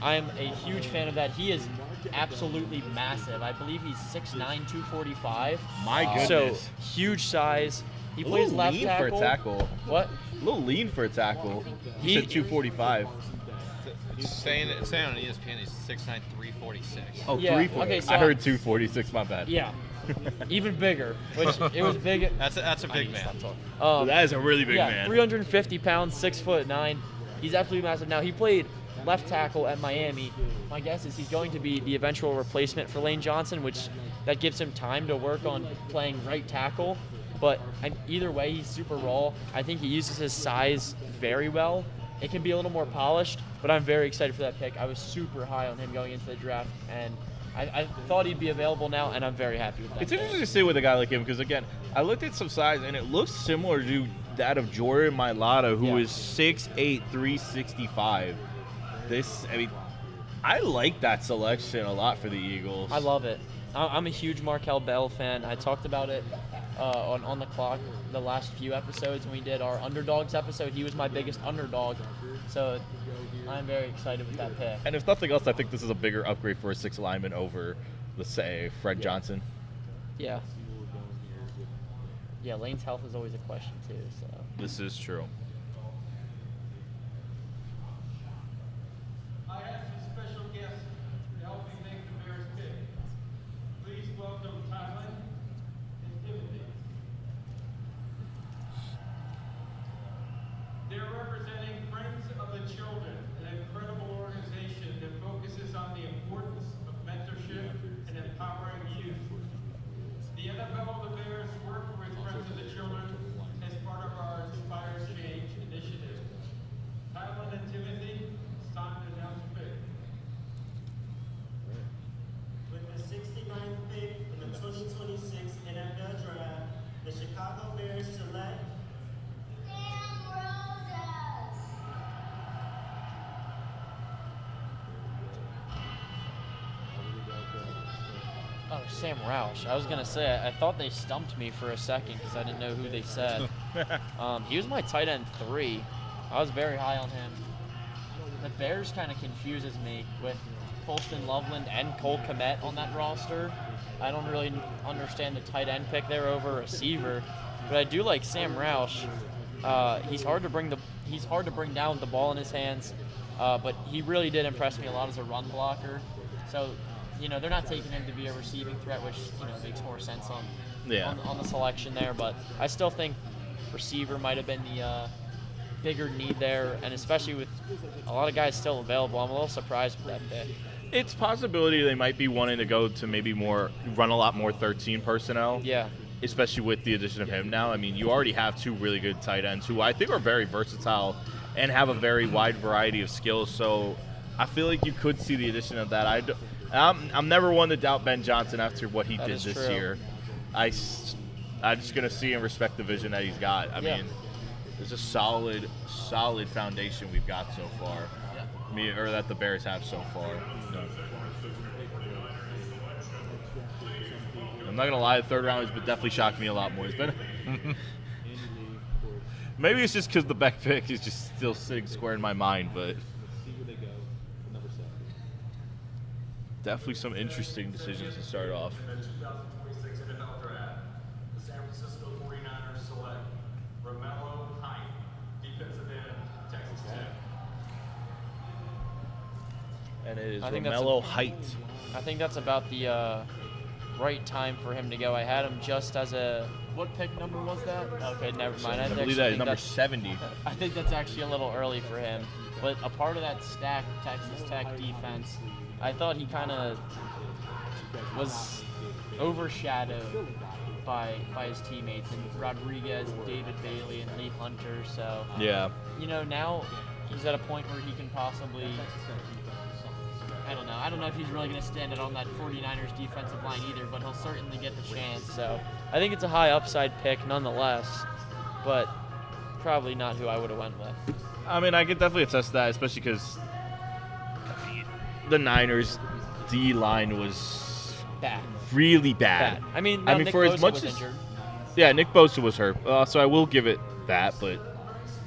I'm a huge fan of that. He is absolutely massive. I believe he's 6'9", 245. My goodness. So, huge size. He A plays little left lean tackle. for a tackle. What? A little lean for a tackle. He He- said 245. Saying on ESPN, he's 6'9", 346. Oh, Yeah, 340. okay, so I heard 246. My bad. Yeah. Even bigger, which it was big. That's a big man. So that is a really big yeah, man. 350 pounds, 6'9". He's absolutely massive. Now he played left tackle at Miami. My guess is he's going to be the eventual replacement for Lane Johnson, which that gives him time to work on playing right tackle. But either way, he's super raw. I think he uses his size very well. It can be a little more polished, but I'm very excited for that pick. I was super high on him going into the draft, and I thought he'd be available now, and I'm very happy with that. It's pick. interesting to see with a guy like him because, again, I looked at some size and it looks similar to that of Jordan Mailata, who is 6'8", 365. I like that selection a lot for the Eagles. I love it. I'm a huge Markel Bell fan. I talked about it on the clock the last few episodes when we did our underdogs episode. He was my biggest underdog, so I'm very excited with that pick. And if nothing else, I think this is a bigger upgrade for a 6 lineman over, let's say, Fred Johnson. Yeah. Yeah, Lane's health is always a question too. So This is true. I have some special guests to help me make the Bears pick. Please welcome Tyler and Timothy. They're representing Friends of the Children, an incredible organization that focuses on the importance of mentorship and empowering youth. The NFL of the Bears works The Chicago Bears select Sam Rosas. Oh, Sam Roush. I was going to say, I thought they stumped me for a second because I didn't know who they said. He was my tight end 3. I was very high on him. The Bears kind of confuses me with Colston Loveland and Cole Kmet on that roster. I don't really understand the tight end pick there over a receiver, but I do like Sam Roush. He's hard to bring down with the ball in his hands, but he really did impress me a lot as a run blocker. So, they're not taking him to be a receiving threat, which makes more sense on the selection there. But I still think receiver might have been the bigger need there, and especially with a lot of guys still available, I'm a little surprised with that pick. It's a possibility they might be wanting to go to maybe run a lot more 13 personnel. Yeah. Especially with the addition of him now. I mean, you already have 2 really good tight ends who I think are very versatile and have a very wide variety of skills. So I feel like you could see the addition of that. I'm never one to doubt Ben Johnson after what he did this year. I'm just going to see and respect the vision that he's got. I mean, there's a solid foundation we've got so far. Or that the Bears have so far. I'm not gonna lie, the third round has definitely shocked me a lot more. It's been maybe it's just because the Beck pick is just still sitting square in my mind, but definitely some interesting decisions to start off. The 2026 NFL Draft, the San Francisco 49ers select Romello Height, defensive end, Texas Tech. And it is I think Romello Height. I think that's about the right time for him to go. I had him just as a what pick number was that? Okay, never mind. I believe that is number 70. I think that's actually a little early for him. But a part of that stacked Texas Tech defense, I thought he kind of was overshadowed by his teammates and Rodriguez, David Bailey, and Lee Hunter. So yeah, now he's at a point where he can possibly. I don't know if he's really going to stand it on that 49ers defensive line either, but he'll certainly get the chance. So I think it's a high upside pick nonetheless, but probably not who I would have went with. I mean, I could definitely attest to that, especially because the Niners D line was bad, really bad. I mean, Nick for Bosa as much was as injured. Yeah, Nick Bosa was hurt, so I will give it that. But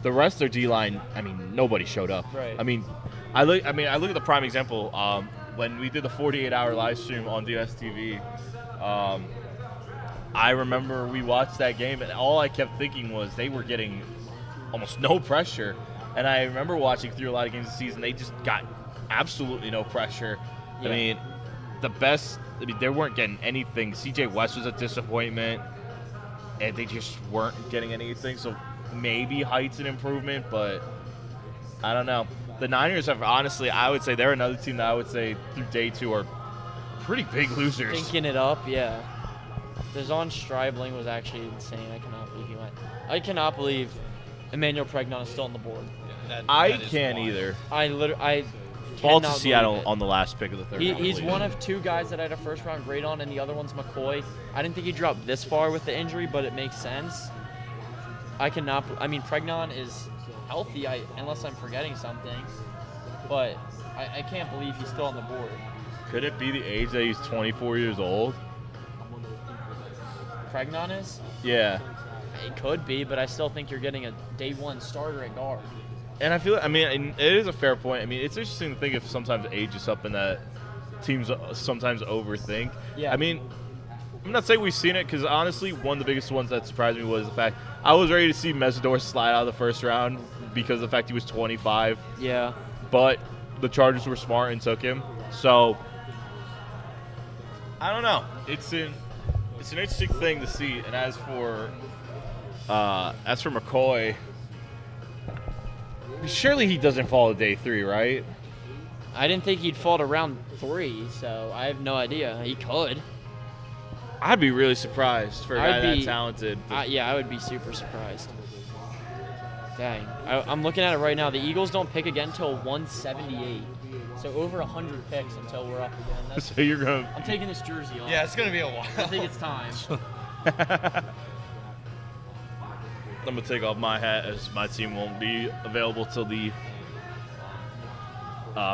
the rest of their D line, I mean, nobody showed up. Right. I mean, I look at the prime example when we did the 48-hour live stream on DSTV. I remember we watched that game, and all I kept thinking was they were getting almost no pressure. And I remember watching through a lot of games this season, they just got absolutely no pressure. Yeah. I mean, they weren't getting anything. CJ West was a disappointment, and they just weren't getting anything. So maybe Height's an improvement, but I don't know. The Niners have, honestly, I would say they're another team that I would say through day 2 are pretty big losers. Thinking it up, yeah. Deshaun Stribling was actually insane. I cannot believe he went. I cannot believe Emmanuel Pregnon is still on the board. I can't either. I Fall to cannot Seattle believe it. on the last pick of the third round. He's one of 2 guys that I had a first-round grade on, and the other one's McCoy. I didn't think he dropped this far with the injury, but it makes sense. Pregnon is healthy, unless I'm forgetting something, but I can't believe he's still on the board. Could it be the age that he's 24 years old? Pregnon is? Yeah. It could be, but I still think you're getting a day 1 starter at guard. And I feel, it is a fair point. I mean, it's interesting to think if sometimes age is something that teams sometimes overthink. Yeah. I mean, I'm not saying we've seen it because, honestly, one of the biggest ones that surprised me was the fact I was ready to see Mesidor slide out of the first round because of the fact he was 25. Yeah. But the Chargers were smart and took him. So, I don't know. It's an interesting thing to see. And as for McCoy, surely he doesn't fall to day 3, right? I didn't think he'd fall to round 3, so I have no idea. He could. I'd be really surprised for a guy that talented. I would be super surprised. Dang. I'm looking at it right now. The Eagles don't pick again until 178. So over 100 picks until we're up again. So you're going to... I'm taking this jersey off. Yeah, it's going to be a while. I think it's time. I'm going to take off my hat as my team won't be available till the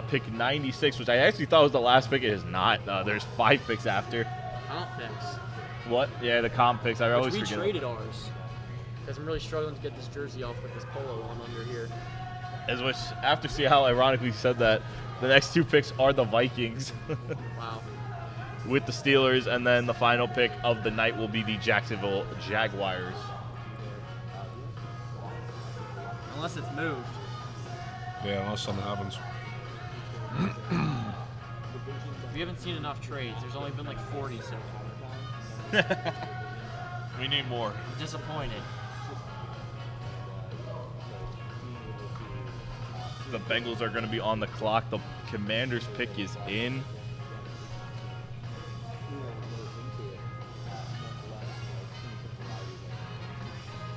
pick 96, which I actually thought was the last pick. It is not. There's 5 picks after. Comp picks. What? Yeah, the comp picks. I always We forget. traded ours. Because I'm really struggling to get this jersey off with this polo on under here. As which, after Seattle ironically said that, the next 2 picks are the Vikings. Wow. With the Steelers, and then the final pick of the night will be the Jacksonville Jaguars. Unless it's moved. Yeah, unless something happens. We haven't seen enough trades. There's only been like 40 so far. We need more. Disappointed. The Bengals are going to be on the clock. The Commanders pick is in.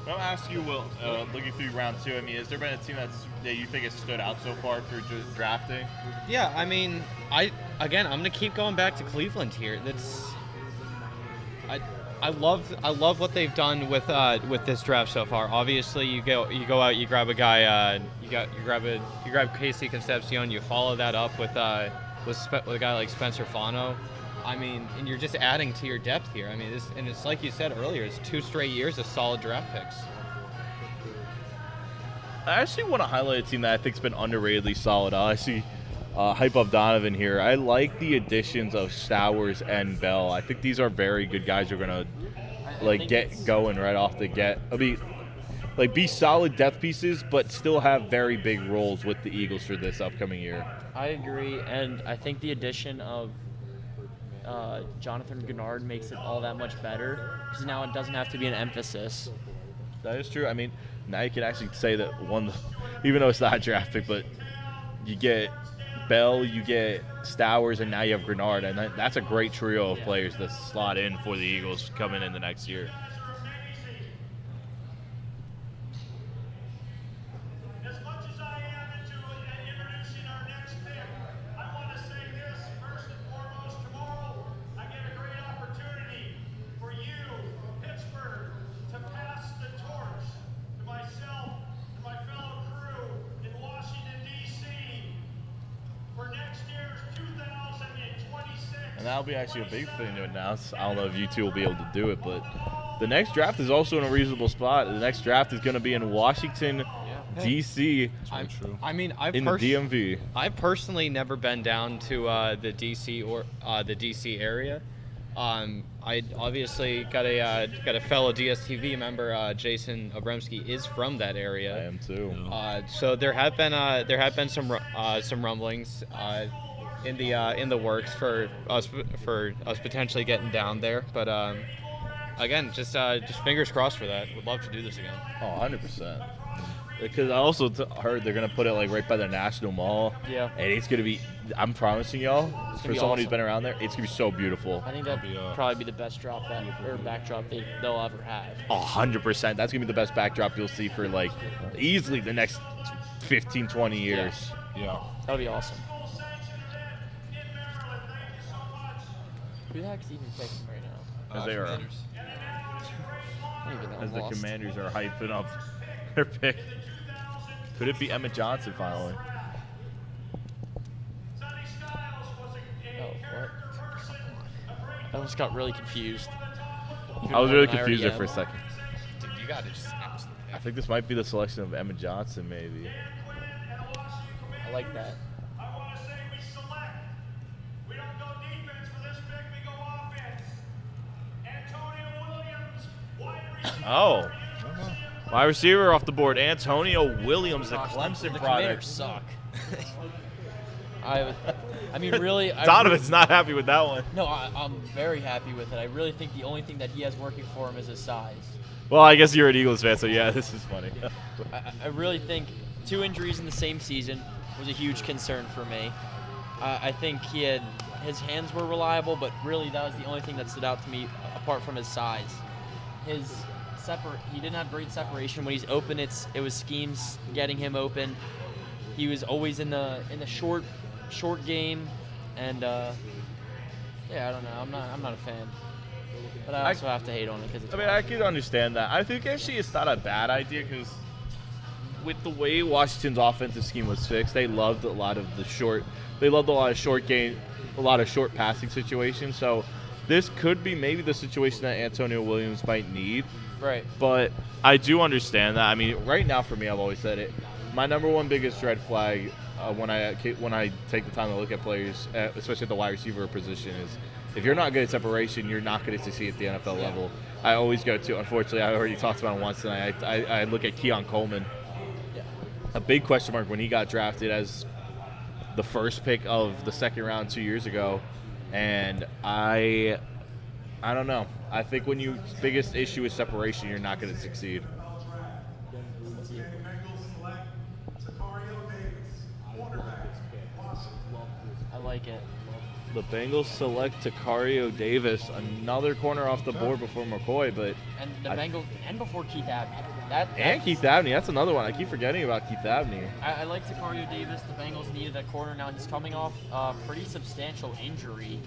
I'll ask you, Will, looking through round 2, I mean, has there been a team that you think has stood out so far for just drafting? Yeah, I mean, I'm gonna keep going back to Cleveland here. I love what they've done with this draft so far. Obviously, you go out, you grab a guy, you grab Casey Concepcion, you follow that up with a guy like Spencer Fano. I mean, and you're just adding to your depth here. I mean, it's like you said earlier, it's 2 straight years of solid draft picks. I actually want to highlight a team that I think's been underratedly solid. I see hype up Donovan here. I like the additions of Stowers and Bell. I think these are very good guys who are going to get going right off the get. I mean, be solid depth pieces, but still have very big roles with the Eagles for this upcoming year. I agree, and I think the addition of Jonathan Gennard makes it all that much better because now it doesn't have to be an emphasis. That is true. I mean, now you can actually say that even though it's not a draft pick, but you get Bell, you get Stowers, and now you have Grenard, and that's a great trio of players to slot in for the Eagles coming in the next year. As much as I am into introducing our next pick, I want to say this first and foremost. Tomorrow, I get a great opportunity for you, Pittsburgh, to pass the torch to myself and my fellow crew in Washington, D.C. for next year's 2026. And that'll be actually a big thing to announce. I don't know if you two will be able to do it, but the next draft is also in a reasonable spot. The next draft is going to be in Washington, D.C. I mean, in the DMV. I've personally never been down to the D.C. or the D.C. area. I obviously got a fellow DSTV member, Jason Obremski, is from that area. I am too. So there have been some rumblings in the works for us potentially getting down there. But again, just fingers crossed for that. Would love to do this again. Oh, 100%. Because I also heard they're going to put it right by the National Mall. Yeah. And it's going to be, I'm promising y'all, for someone who's awesome. been around there, it's going to be so beautiful. I think that'd probably be the best backdrop they'll ever have. 100%. That's going to be the best backdrop you'll see for easily the next 15, 20 years. Yeah. That would be awesome. Who the heck's even picking right now? As they are. I don't even know. As I'm the lost. Commanders are hyping up their pick. Could it be Emmett Johnson finally? Oh, what? I almost got really confused. Even I was more really than I confused already there for a am. second. Dude, you gotta just announce the pick. I think this might be the selection of Emmett Johnson, maybe. I like that. I want to say we select. We don't go defense for this pick, we go offense. Antonio Williams, wide receiver. Oh. Wide receiver off the board, Antonio Williams, the Clemson The Commanders product. suck. I mean, really. Donovan's not happy with that one. No, I'm very happy with it. I really think the only thing that he has working for him is his size. Well, I guess you're an Eagles fan, so yeah, this is funny. I really think 2 injuries in the same season was a huge concern for me. I think his hands were reliable, but really that was the only thing that stood out to me apart from his size. He didn't have great separation when he's open. It was schemes getting him open. He was always in the short game, and I don't know. I'm not a fan. But I also have to hate on it because it's I mean, I could understand that. I could understand that. I think actually it's not a bad idea because with the way Washington's offensive scheme was fixed, they loved a lot of short game, a lot of short passing situations. So this could be maybe the situation that Antonio Williams might need. Right. But I do understand that. I mean, right now for me, I've always said it. My number one biggest red flag when I take the time to look at players, especially at the wide receiver position, is if you're not good at separation, you're not going to succeed at the NFL level. I always go to, unfortunately, I already talked about him once tonight. I look at Keon Coleman. Yeah. A big question mark when he got drafted as the first pick of the second round 2 years ago, and I don't know. I think when your biggest issue is separation, you're not going to succeed. I like it. The Bengals select Takario Davis, another corner off the board before McCoy, but And the Bengals, and before Keith Abney. and Keith Abney. That's another one. I keep forgetting about Keith Abney. I like Takario Davis. The Bengals needed a corner. Now he's coming off a pretty substantial injury,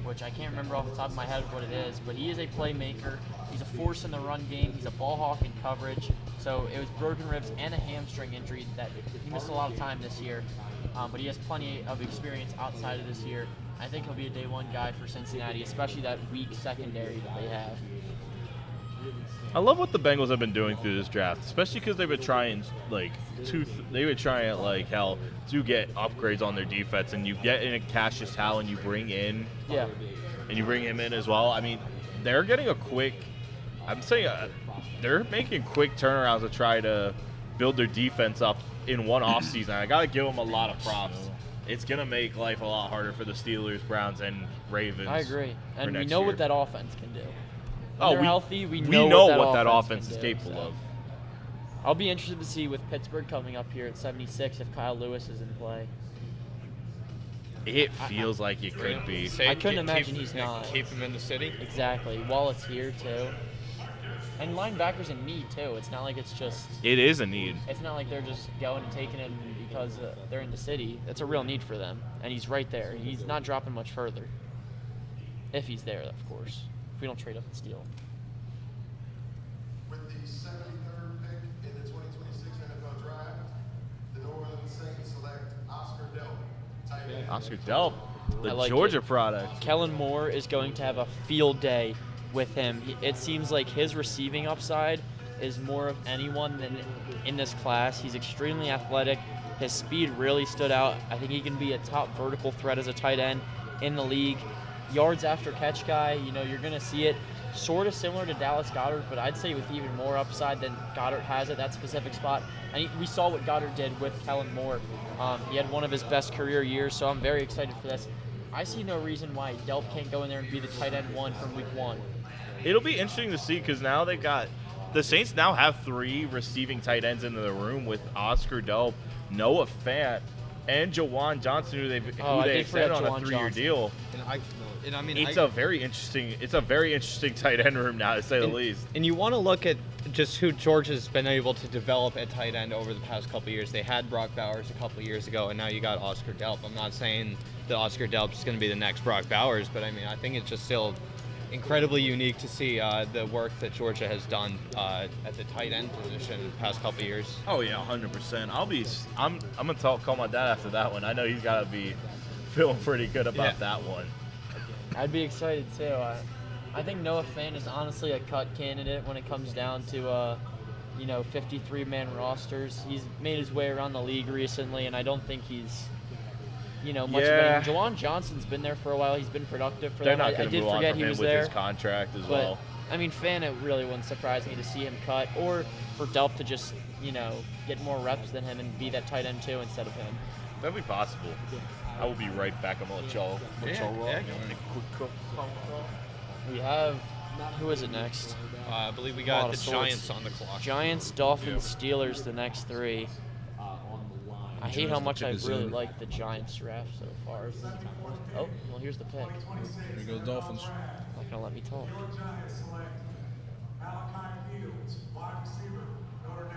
which I can't remember off the top of my head what it is, but he is a playmaker. He's a force in the run game. He's a ball hawk in coverage. So it was broken ribs and a hamstring injury that he missed a lot of time this year. But he has plenty of experience outside of this year. I think he'll be a day one guy for Cincinnati, especially that weak secondary that they have. I love what the Bengals have been doing through this draft, especially because they've been trying hell to get upgrades on their defense, and you get in a Cassius Howell and you bring him in as well. I mean, they're getting they're making quick turnarounds to try to build their defense up in one offseason. I got to give them a lot of props. It's going to make life a lot harder for the Steelers, Browns, and Ravens. I agree. And we next know year. what that offense can do. When Oh, they're we- healthy, we know know what that offense can is do, capable so. of. I'll be interested to see with Pittsburgh coming up here at 76 if Kyle Lewis is in play. It feels like it could be. I couldn't imagine he's not. Keep him in the city. Exactly. Wallet's here too. And linebackers in need too. It's not like it's just. It is a need. It's not like they're just going and taking him because they're in the city. It's a real need for them, and he's right there. He's not dropping much further. If he's there, of course. If we don't trade up and steal him. With the 73rd pick in the 2026 NFL Draft, the New Orleans Saints select Oscar Delp, tight end. Oscar Delp, I the like Georgia it. product. Kellen Moore is going to have a field day with him. It seems like his receiving upside is more of anyone than in this class. He's extremely athletic. His speed really stood out. I think he can be a top vertical threat as a tight end in the league. Yards after catch guy, you're going to see it sort of similar to Dallas Goedert, but I'd say with even more upside than Goddard has at that specific spot. And we saw what Goddard did with Kellen Moore. He had one of his best career years, so I'm very excited for this. I see no reason why Delp can't go in there and be the tight end one from week one. It'll be interesting to see because now the Saints now have 3 receiving tight ends in the room with Oscar Delp, Noah Fant, and Jawan Johnson, who they extended on a 3-year deal. It's a very interesting tight end room now, to say the least. And you want to look at just who Georgia's been able to develop at tight end over the past couple of years. They had Brock Bowers a couple of years ago, and now you got Oscar Delp. I'm not saying that Oscar Delp is going to be the next Brock Bowers, but I think it's just still incredibly unique to see the work that Georgia has done at the tight end position in the past couple of years. Oh yeah, 100%. I'm gonna call my dad after that one. I know he's gotta be feeling pretty good about that one. I'd be excited too. I think Noah Fant is honestly a cut candidate when it comes down to 53-man rosters. He's made his way around the league recently, and I don't think he's much better. Jawan Johnson's been there for a while. He's been productive for They're them. not going to move on from him with his contract as well. I mean, Fant, it really wouldn't surprise me to see him cut, or for Delp to just get more reps than him and be that tight end too instead of him. That'd be possible. I will be right back. I'm gonna let y'all roll. We have who is it next? I believe we got the Giants on the clock. Giants, Dolphins, Steelers, the next 3. I hate how much I really like the Giants draft so far. Oh, well, here's the pick. Here go the Dolphins. Not gonna let me talk. New Giants select Malachi Fields, wide receiver, Notre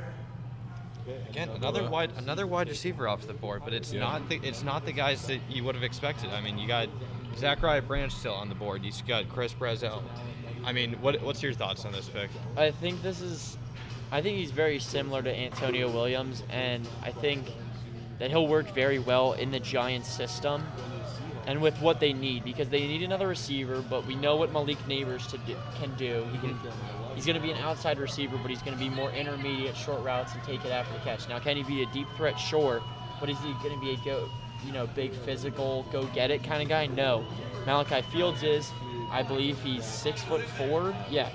Dame. Again, another wide receiver off the board, but it's not the guys that you would have expected. I mean, you got Zachariah Branch still on the board. You got Chris Brazel. I mean, what's your thoughts on this pick? I think he's very similar to Antonio Williams, and I think that he'll work very well in the Giants system and with what they need, because they need another receiver, but we know what Malik Neighbors can do. He's going to be an outside receiver, but he's going to be more intermediate, short routes, and take it after the catch. Now, can he be a deep threat? Sure, but is he going to be a big physical, go-get-it kind of guy? No. Malachi Fields is. I believe he's 6'4". Yeah,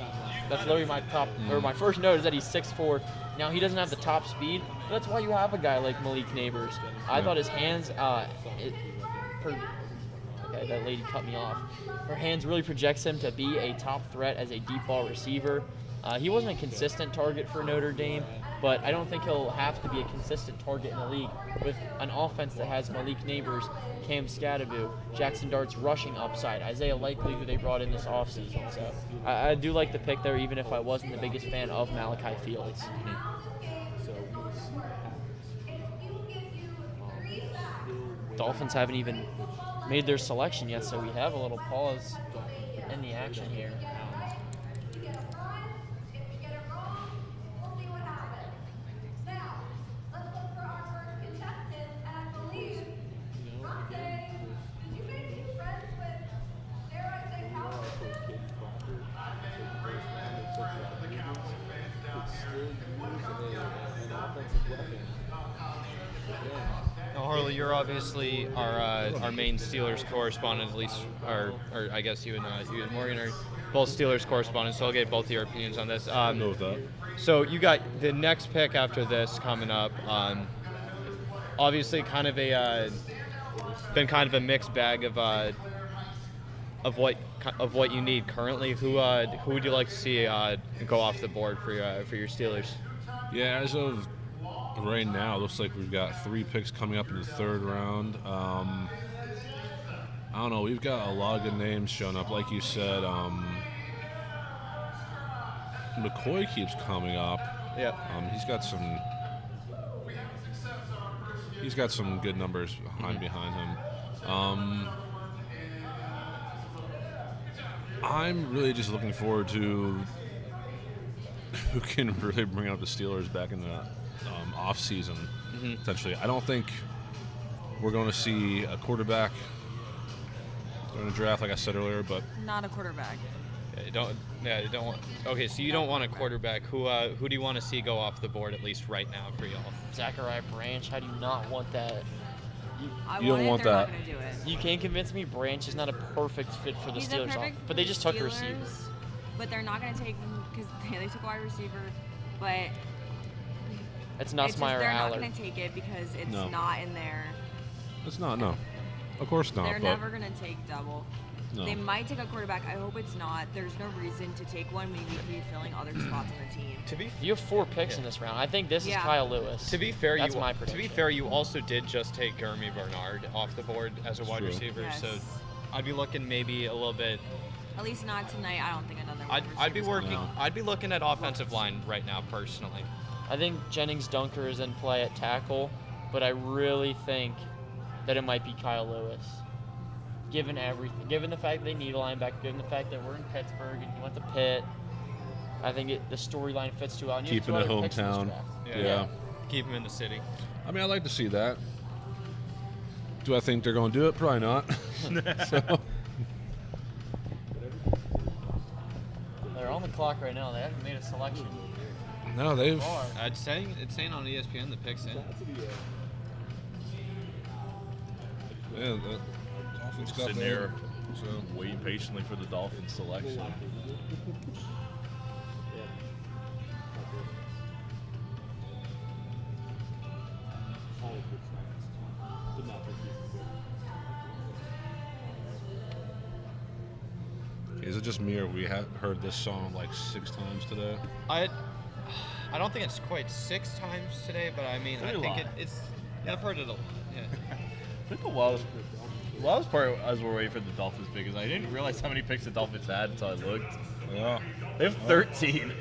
that's literally my first note is that he's 6'4". Now, he doesn't have the top speed, but that's why you have a guy like Malik Neighbors. I thought his hands, okay, that lady cut me off. Her hands really projects him to be a top threat as a deep ball receiver. He wasn't a consistent target for Notre Dame, but I don't think he'll have to be a consistent target in the league with an offense that has Malik Neighbors, Cam Scadaboo, Jackson Dart's rushing upside, Isaiah Likely, who they brought in this offseason. So I do like the pick there, even if I wasn't the biggest fan of Malachi Fields. Dolphins haven't even made their selection yet, so we have a little pause in the action here. Now, Harley, you're obviously our main Steelers correspondent, at least, or I guess you and Morgan are both Steelers correspondents, so I'll get both of your opinions on this. Go with that. So you got the next pick after this coming up. Obviously, kind of a mixed bag of what you need currently. Who would you like to see go off the board for your Steelers? Yeah, as of right now, it looks like we've got 3 picks coming up in the 3rd round. I don't know. We've got a lot of good names showing up. Like you said, McCoy keeps coming up. Yeah. He's got some good numbers behind him. I'm really just looking forward to who can really bring up the Steelers back in the off season. Essentially, I don't think we're going to see a quarterback during the draft, like I said earlier. But Not a quarterback. You don't want. Okay, so you don't want a quarterback. Who do you want to see go off the board at least right now for y'all? Zachariah Branch, how do you not want that? I You don't want they're that. Not gonna do it. You can't convince me Branch is not a perfect fit for the He's Steelers, a perfect but they just took a Steelers, receiver. But they're not going to take him because they took a wide receiver. But It's it's not just, Meyer they're not Aller. going to take it because it's No. not in there. it's not. No, of course not. They're but never going to take double. no. They might take a quarterback. I hope it's not. There's no reason to take one when we could be filling other spots on the team. You have 4 picks in this round. I think this is Yeah. Kyle Lewis. To be fair, That's my prediction. you also did just take Jeremy Bernard off the board as a wide True. receiver, Yes. so I'd be looking maybe a little bit. At least not tonight. I don't think another wide I'd be receiver's working. coming. I'd be looking at offensive line right now personally. I think Jennings Dunker is in play at tackle, but I really think that it might be Kyle Lewis. Given everything, given the fact they need a linebacker, given the fact that we're in Pittsburgh and he went to Pitt, I think the storyline fits too well. And you have Keeping 2 it other picks in this hometown. draft. Yeah. Keep him in the city. I mean, I'd like to see that. Do I think they're going to do it? Probably not. So, They're on the clock right now. They haven't made a selection. no, they've. It's saying on ESPN the picks in. Yeah, the Dolphins got Sitting there. there waiting patiently for the Dolphins selection. Is it just me or we have heard this song like 6 times today? I don't think it's quite 6 times today, but I mean, I Pretty think lot. it's. Yeah, I've heard it a lot. Yeah. I think the wildest part as we're waiting for the Dolphins pick is I didn't realize how many picks the Dolphins had until I looked. Yeah. They have 13.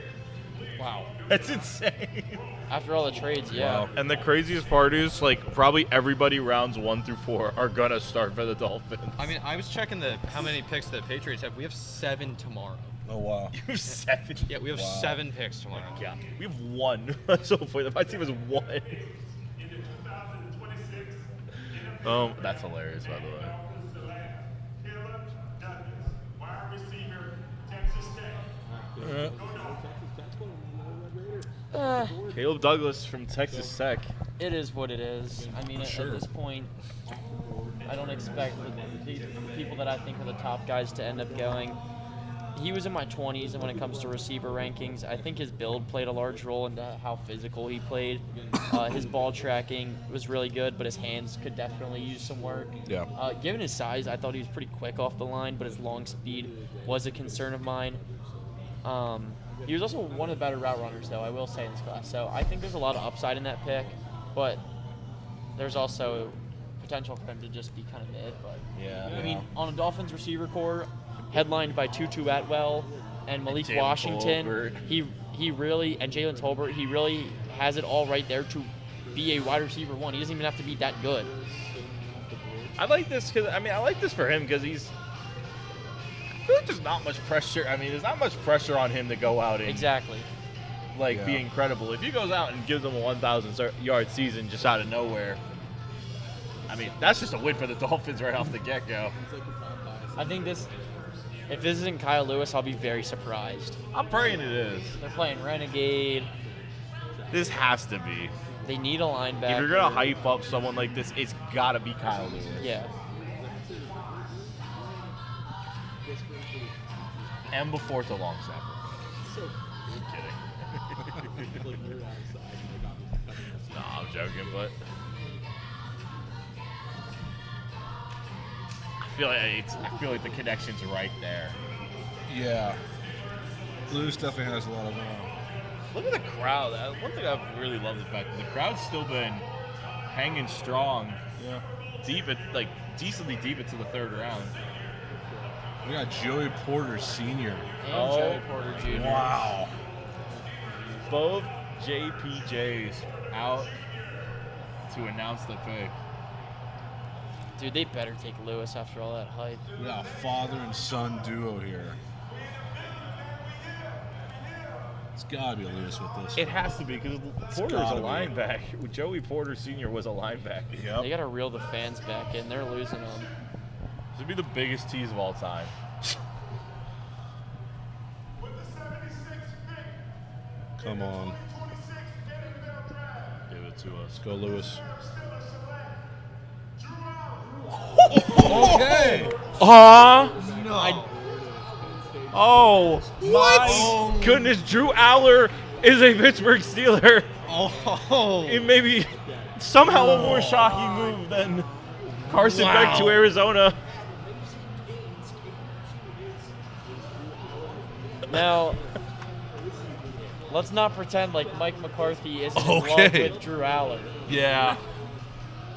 Wow. That's insane. After all the trades, yeah. Wow. And the craziest part is, like, probably everybody rounds 1 through 4 are gonna start for the Dolphins. I mean, I was checking how many picks the Patriots have. We have 7 tomorrow. Oh wow. You have 7. Yeah, we have Wow. 7 picks tomorrow. Yeah, we have 1. So funny. My team is 1. That's hilarious, by the way. Caleb Douglas, wide receiver, Texas Tech. Caleb Douglas from Texas Tech. It is what it is. I mean, Sure. at this point, I don't expect the people that I think are the top guys to end up going. He was in my 20s, and when it comes to receiver rankings, I think his build played a large role into how physical he played. His ball tracking was really good, but his hands could definitely use some work. Yeah. Given his size, I thought he was pretty quick off the line, but his long speed was a concern of mine. He was also one of the better route runners, though, I will say, in this class. So I think there's a lot of upside in that pick, but there's also potential for him to just be kind of mid. But Yeah. I mean, on a Dolphins receiver core, headlined by Tutu Atwell and Malik Jalen Washington, Tolbert. he really, and Jalen Tolbert, he really has it all right there to be a wide receiver 1. He doesn't even have to be that good. I like this because I like this for him because he's. I feel like there's not much pressure. I mean, there's not much pressure on him to go out and Exactly. be incredible. If he goes out and gives them a 1,000-yard season just out of nowhere, I mean, that's just a win for the Dolphins right off the get-go. I think if this isn't Kyle Lewis, I'll be very surprised. I'm praying it is. They're playing Renegade. This has to be. They need a linebacker. If you're gonna hype up someone like this, it's gotta be Kyle Lewis. Yeah. And before it's a long snapper. I'm kidding. No, I'm joking, but I feel like the connection's right there. Yeah. Lewis definitely has a lot of. Look at the crowd. One thing I've really loved the fact that the crowd's still been hanging strong. Yeah. Decently deep into the 3rd round. We got Joey Porter Sr. And Joey Porter Jr. Wow. Both JPJs out to announce the pick. Dude, they better take Lewis after all that hype. We got a father and son duo here. It's got to be Lewis with this. It has to be because Porter's a gotta be. linebacker. Joey Porter Sr. was a linebacker. Yep. They got to reel the fans back in. They're losing them. This would be the biggest tease of all time. With the 76th pick, Come on. 26th NFL draft, Give it to us. Go Lewis. Steelers select Drew Allen. Okay. No. Oh, my goodness. Drew Aller is a Pittsburgh Steeler. Oh. It may be somehow a more shocking move than Carson Beck to Arizona. Now, let's not pretend like Mike McCarthy isn't in love with Drew Aller. Yeah.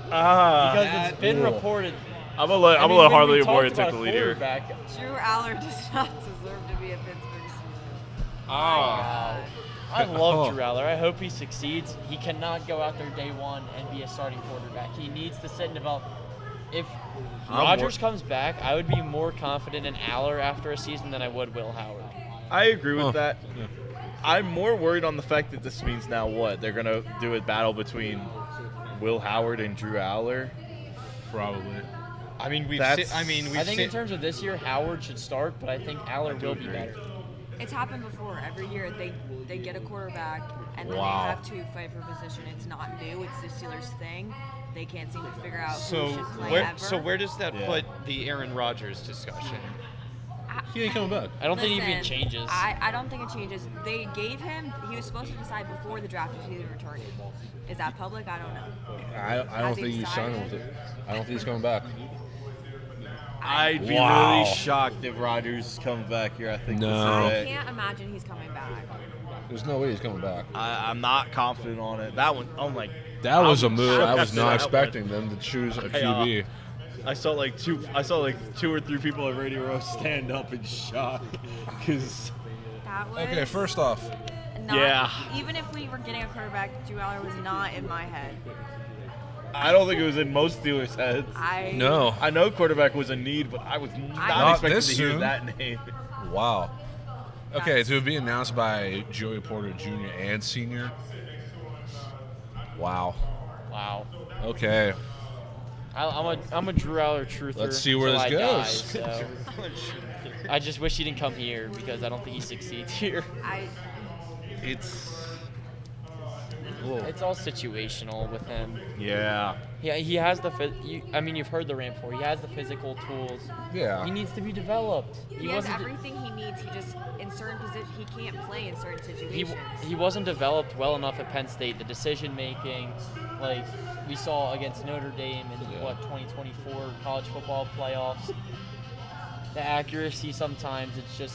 Because it's been reported. I'm gonna let when Harley we and Morgan talked take about the lead here. quarterback, Drew Aller does not deserve to be a Pittsburgh Steeler. I love Drew Aller. I hope he succeeds. He cannot go out there day one and be a starting quarterback. He needs to sit and develop. If Rodgers comes back, I would be more confident in Aller after a season than I would Will Howard. I agree with that. Yeah. I'm more worried on the fact that this means now what? They're going to do a battle between Will Howard and Drew Aller? Probably. I mean, I think in terms of this year, Howard should start, but I think Aller will be better. It's happened before. Every year they get a quarterback and then they have to fight for position. It's not new. It's the Steelers' thing. They can't seem to figure out who should play ever. Where does that put the Aaron Rodgers discussion? He ain't coming back. I don't think it even changes. I don't think it changes. They gave him. He was supposed to decide before the draft if he would return it. Is that public? I don't know. I don't think he's signing with it. I don't think he's coming back. I'd be really shocked if Rodgers comes back here. I think No. I can't imagine he's coming back. There's no way he's coming back. I'm not confident on it. That one, oh my. That was a move. shook I was after not that expecting them to choose a QB. I saw like two or three people at Radio Row stand up in shock because. That was Okay, first off, not, Yeah. even if we were getting a quarterback, Drew Aller was not in my head. I don't think it was in most Steelers' heads. No. I know quarterback was a need, but I was not Not expecting this to hear soon. that name. Wow. Okay, to be announced by Joey Porter Jr. and Senior. Wow. Wow. Okay. I'm a Drew Aller truther. Let's see where till this I goes. Die, so. I just wish he didn't come here because I don't think he succeeds here. It's It's all situational with him. yeah. Yeah, he has the. You've heard the rant for. He has the physical tools. Yeah. He needs to be developed. He has everything he needs. He just in certain positions he can't play in certain situations. He wasn't developed well enough at Penn State. The decision making, like we saw against Notre Dame in 2024 college football playoffs. The accuracy sometimes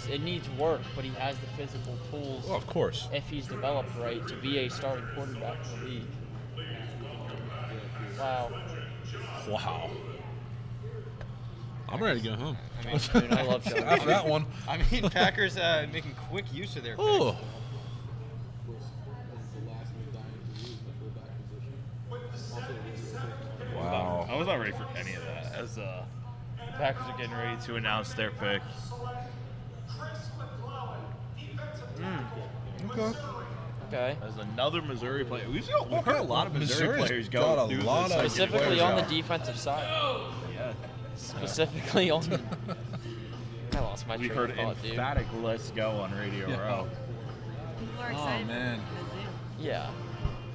it needs work, but he has the physical tools. Well, of course. If he's developed right to be a starting quarterback in the league. Wow. Wow. I'm ready to go home. I mean, dude, I love Joe. After that one. I mean, Packers making quick use of their picks. Oh. Wow. I was not ready for any of that. As Packers are getting ready to announce their pick. Okay. Okay. As another Missouri player. We've heard a lot of Missouri Missouri's players go got a through lot this. of Specifically players on the out. defensive side. Yeah. Specifically on the. I lost my We train heard of thought, dude. emphatic "Let's go" on Radio Row. People are excited man. for Mizzou. Yeah.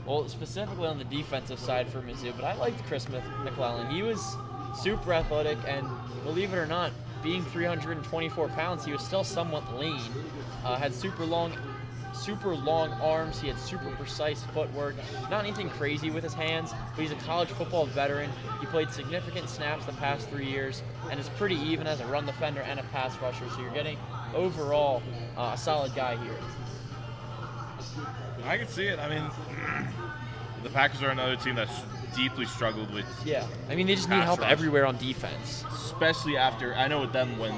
Well, specifically on the defensive side for Mizzou, but I liked Chris McClellan. He was super athletic, and believe it or not, being 324 pounds, he was still somewhat lean. Had super long arms. He had super precise footwork. Not anything crazy with his hands, but he's a college football veteran. He played significant snaps the past 3 years, and is pretty even as a run defender and a pass rusher. So you're getting overall a solid guy here. I can see it. I mean, the Packers are another team that's deeply struggled with. Yeah, I mean they just need Pass help rush. everywhere on defense. Especially after, I know with them when,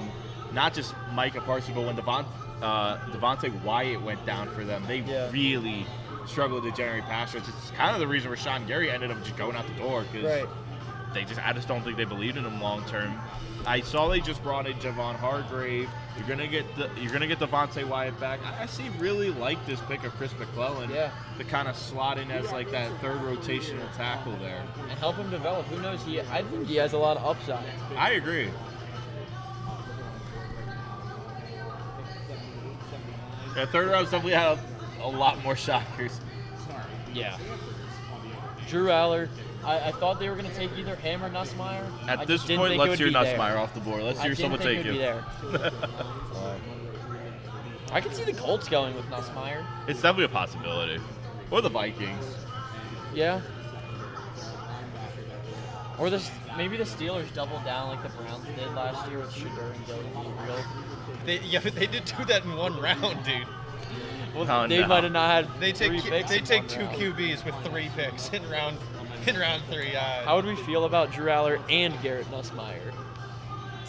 not just Micah Parsons, but when Devontae Wyatt went down for them, they really struggled to generate pass rush. It's kind of the reason Rashawn Gary ended up just going out the door because I just don't think they believed in him long term. I saw they just brought in Javon Hargrave. You're gonna get Devontae Wyatt back. I see really like this pick of Chris McClellan to kind of slot in as like that third rotational tackle there. And help him develop. Who knows? I think he has a lot of upside. I agree. Yeah, third round's definitely had a lot more shockers. Yeah. Drew Aller. I thought they were going to take either him or Nussmeier. At this point, let's hear Nussmeier off the board. Let's hear someone take him. I can see the Colts going with Nussmeier. It's definitely a possibility. Or the Vikings. Yeah. Or maybe the Steelers double down like the Browns did last year with Shedeur and Gabriel. But they did do that in one round, dude. Well, they might have not had They take three picks in two one round. QBs with 3 picks in round 3. How would we feel about Drew Aller and Garrett Nussmeier?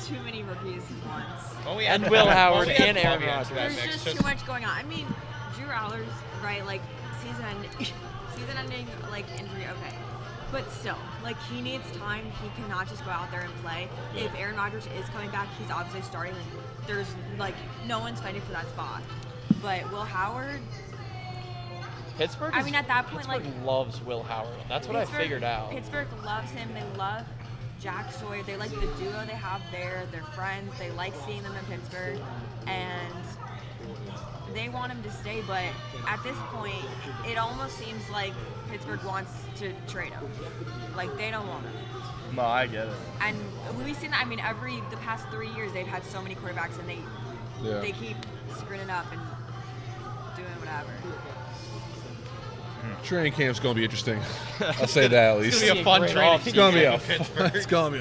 Too many rookies once. Well, we And had- Will Howard well, we had and Aaron Bobby Rodgers. into that There's mix, just too much going on. I mean, Drew Aller's right, like season-ending, like injury. Okay, but still, like he needs time. He cannot just go out there and play. If Aaron Rodgers is coming back, he's obviously starting. Like, there's like no one's fighting for that spot. But Will Howard. Pittsburgh. I mean, at that point, Pittsburgh like loves Will Howard. That's what I figured out. Pittsburgh loves him. They love Jack Sawyer. They like the duo they have there. They're friends. They like seeing them in Pittsburgh, and they want him to stay. But at this point, it almost seems like Pittsburgh wants to trade him. Like they don't want him. No, I get it. And we've seen that. I mean, the past 3 years, they've had so many quarterbacks, and they keep screwing it up and doing whatever. Training camp's going to be interesting. I'll say that at least. It's going to be a fun training. It's going to be Pittsburgh. It's fun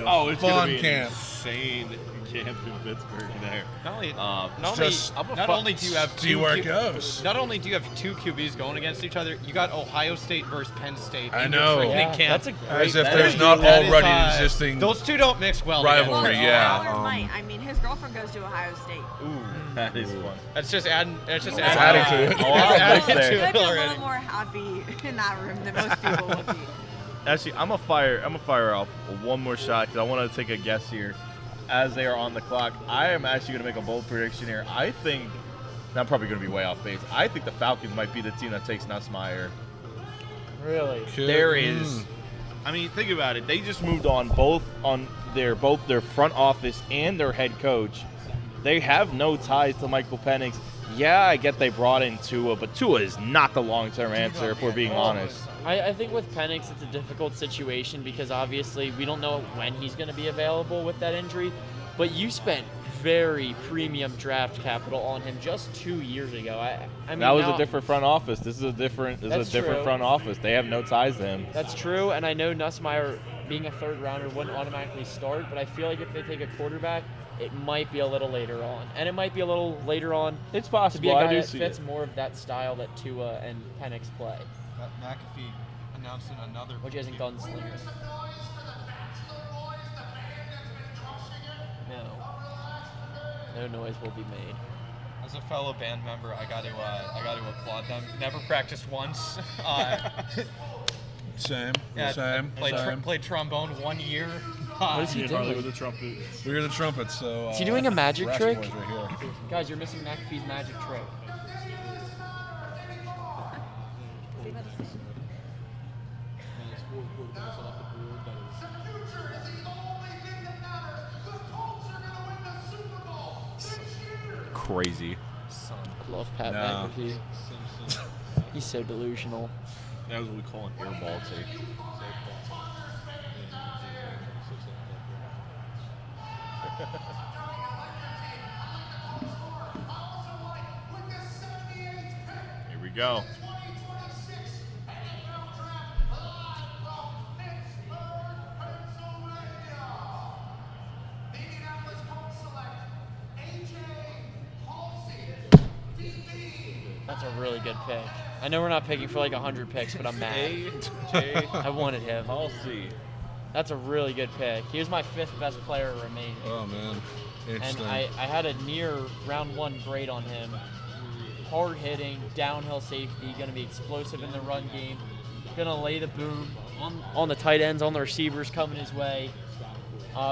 gonna be camp. Insane camp in Pittsburgh there. Not only do you have see where it goes. Not only do you have 2 QBs going against each other, you got Ohio State versus Penn State. I in know. Your training Yeah, camp. that's a great. As if that there's is- not That is, already existing Those two don't mix well rivalry. together. Well, Yeah, Howard might. I mean, his girlfriend goes to Ohio State. Ooh. That is fun. That's just adding. That's just adding to it. A lot of adding mix there. to I'd it be a already. little more happy in that room than most people would be. Actually, I'm gonna fire off one more shot because I want to take a guess here. As they are on the clock, I am actually gonna make a bold prediction here. I think I'm probably gonna be way off base. I think the Falcons might be the team that takes Nussmeier. Really? There is. I mean, think about it. They just moved on both their front office and their head coach. They have no ties to Michael Penix. Yeah, I get they brought in Tua, but Tua is not the long-term answer if we're being honest. I think with Penix, it's a difficult situation because obviously we don't know when he's going to be available with that injury. But you spent very premium draft capital on him just 2 years ago. I mean, That was now- a different front office. This is a different true. front office. They have no ties to him. That's true, and I know Nussmeier being a third rounder wouldn't automatically start, but I feel like if they take a quarterback, it might be a little later on. And it might be a little later on It's to possible. be a I guy do that see fits it. more of that style that Tua and Penix play, McAfee announcing another. which isn't gunslinger. Some noise for the Bachelor Boys, the band that's been crushing it. No noise will be made. As a fellow band member, I got to applaud them. Never practiced once. Same. Played trombone 1 year. What is he Harley doing? with the trumpet. We hear the trumpet, so. Is he doing a magic Brass trick? boys right here. Guys, you're missing McAfee's magic trick. Crazy. Love Pat No. McAfee. He's so delusional. That was what we call an airball take. Here we go. That's a really good pick. I know we're not picking for like 100 picks, but I'm mad. I wanted him. Halsey. That's a really good pick. He was my 5th best player remaining. Oh, man. And Interesting. I had a near round 1 grade on him. Hard hitting, downhill safety, going to be explosive in the run game, going to lay the boom on the tight ends, on the receivers coming his way.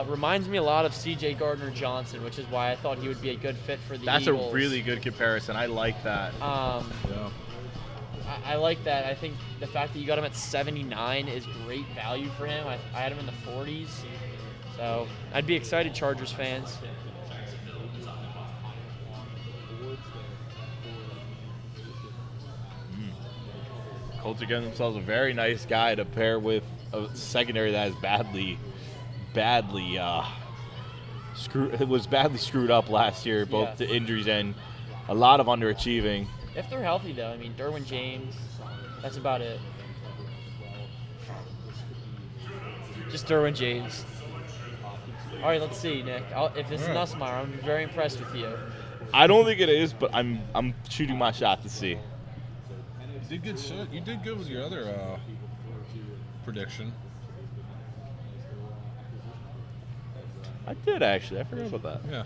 Reminds me a lot of C.J. Gardner-Johnson, which is why I thought he would be a good fit for the That's Eagles. a really good comparison. I like that. Yeah. I like that. I think the fact that you got him at 79 is great value for him. I had him in the 40s. So I'd be excited, Chargers fans. Colts are getting themselves a very nice guy to pair with a secondary that is badly screwed up last year, both Yeah. the injuries and a lot of underachieving. If they're healthy, though, I mean, Derwin James, that's about it. Just Derwin James. All right, let's see, Nick. If this is Nussmeier, I'm very impressed with you. I don't think it is, but I'm shooting my shot to see. You did good. You did good with your other prediction. I did actually. I forgot about that. Yeah.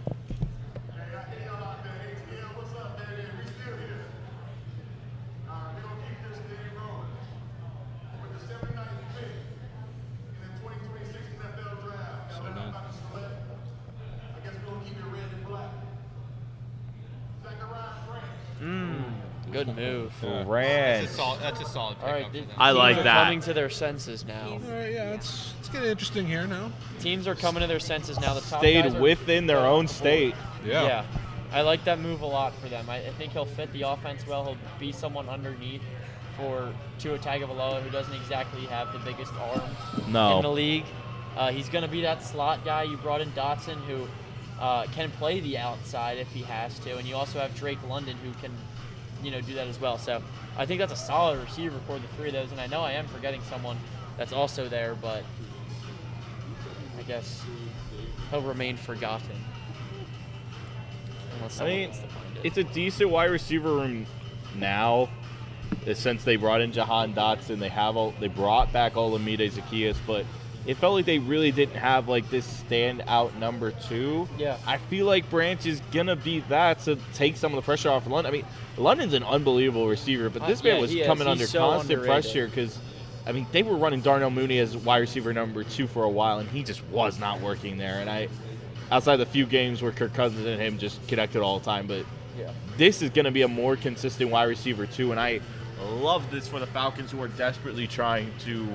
Good move. Rand. That's a solid pick. All right, up for them. I like teams are that. coming to their senses now. All right, yeah, it's getting interesting here now. Teams are coming to their senses now. The top Stayed guys are within their own state. Yeah. I like that move a lot for them. I think he'll fit the offense well. He'll be someone underneath for Tua Tagovailoa, who doesn't exactly have the biggest arm No. in the league. He's going to be that slot guy. You brought in Dotson, who can play the outside if he has to, and you also have Drake London, who can, do that as well. So I think that's a solid receiver for the three of those, and I know I am forgetting someone that's also there, but I guess he'll remain forgotten. Unless I someone mean, wants to find it. it's a decent wide receiver room now. Since they brought in Jahan Dotson, they brought back Olamide Zaccheaus, but it felt like they really didn't have like this standout number 2. Yeah. I feel like Branch is gonna be that to take some of the pressure off of London. I mean, London's an unbelievable receiver, but this man was he is. coming He's under so constant underrated. pressure because, I mean, they were running Darnell Mooney as wide receiver number 2 for a while, and he just was not working there. And outside the few games where Kirk Cousins and him just connected all the time, but this is going to be a more consistent wide receiver too, and I love this for the Falcons, who are desperately trying to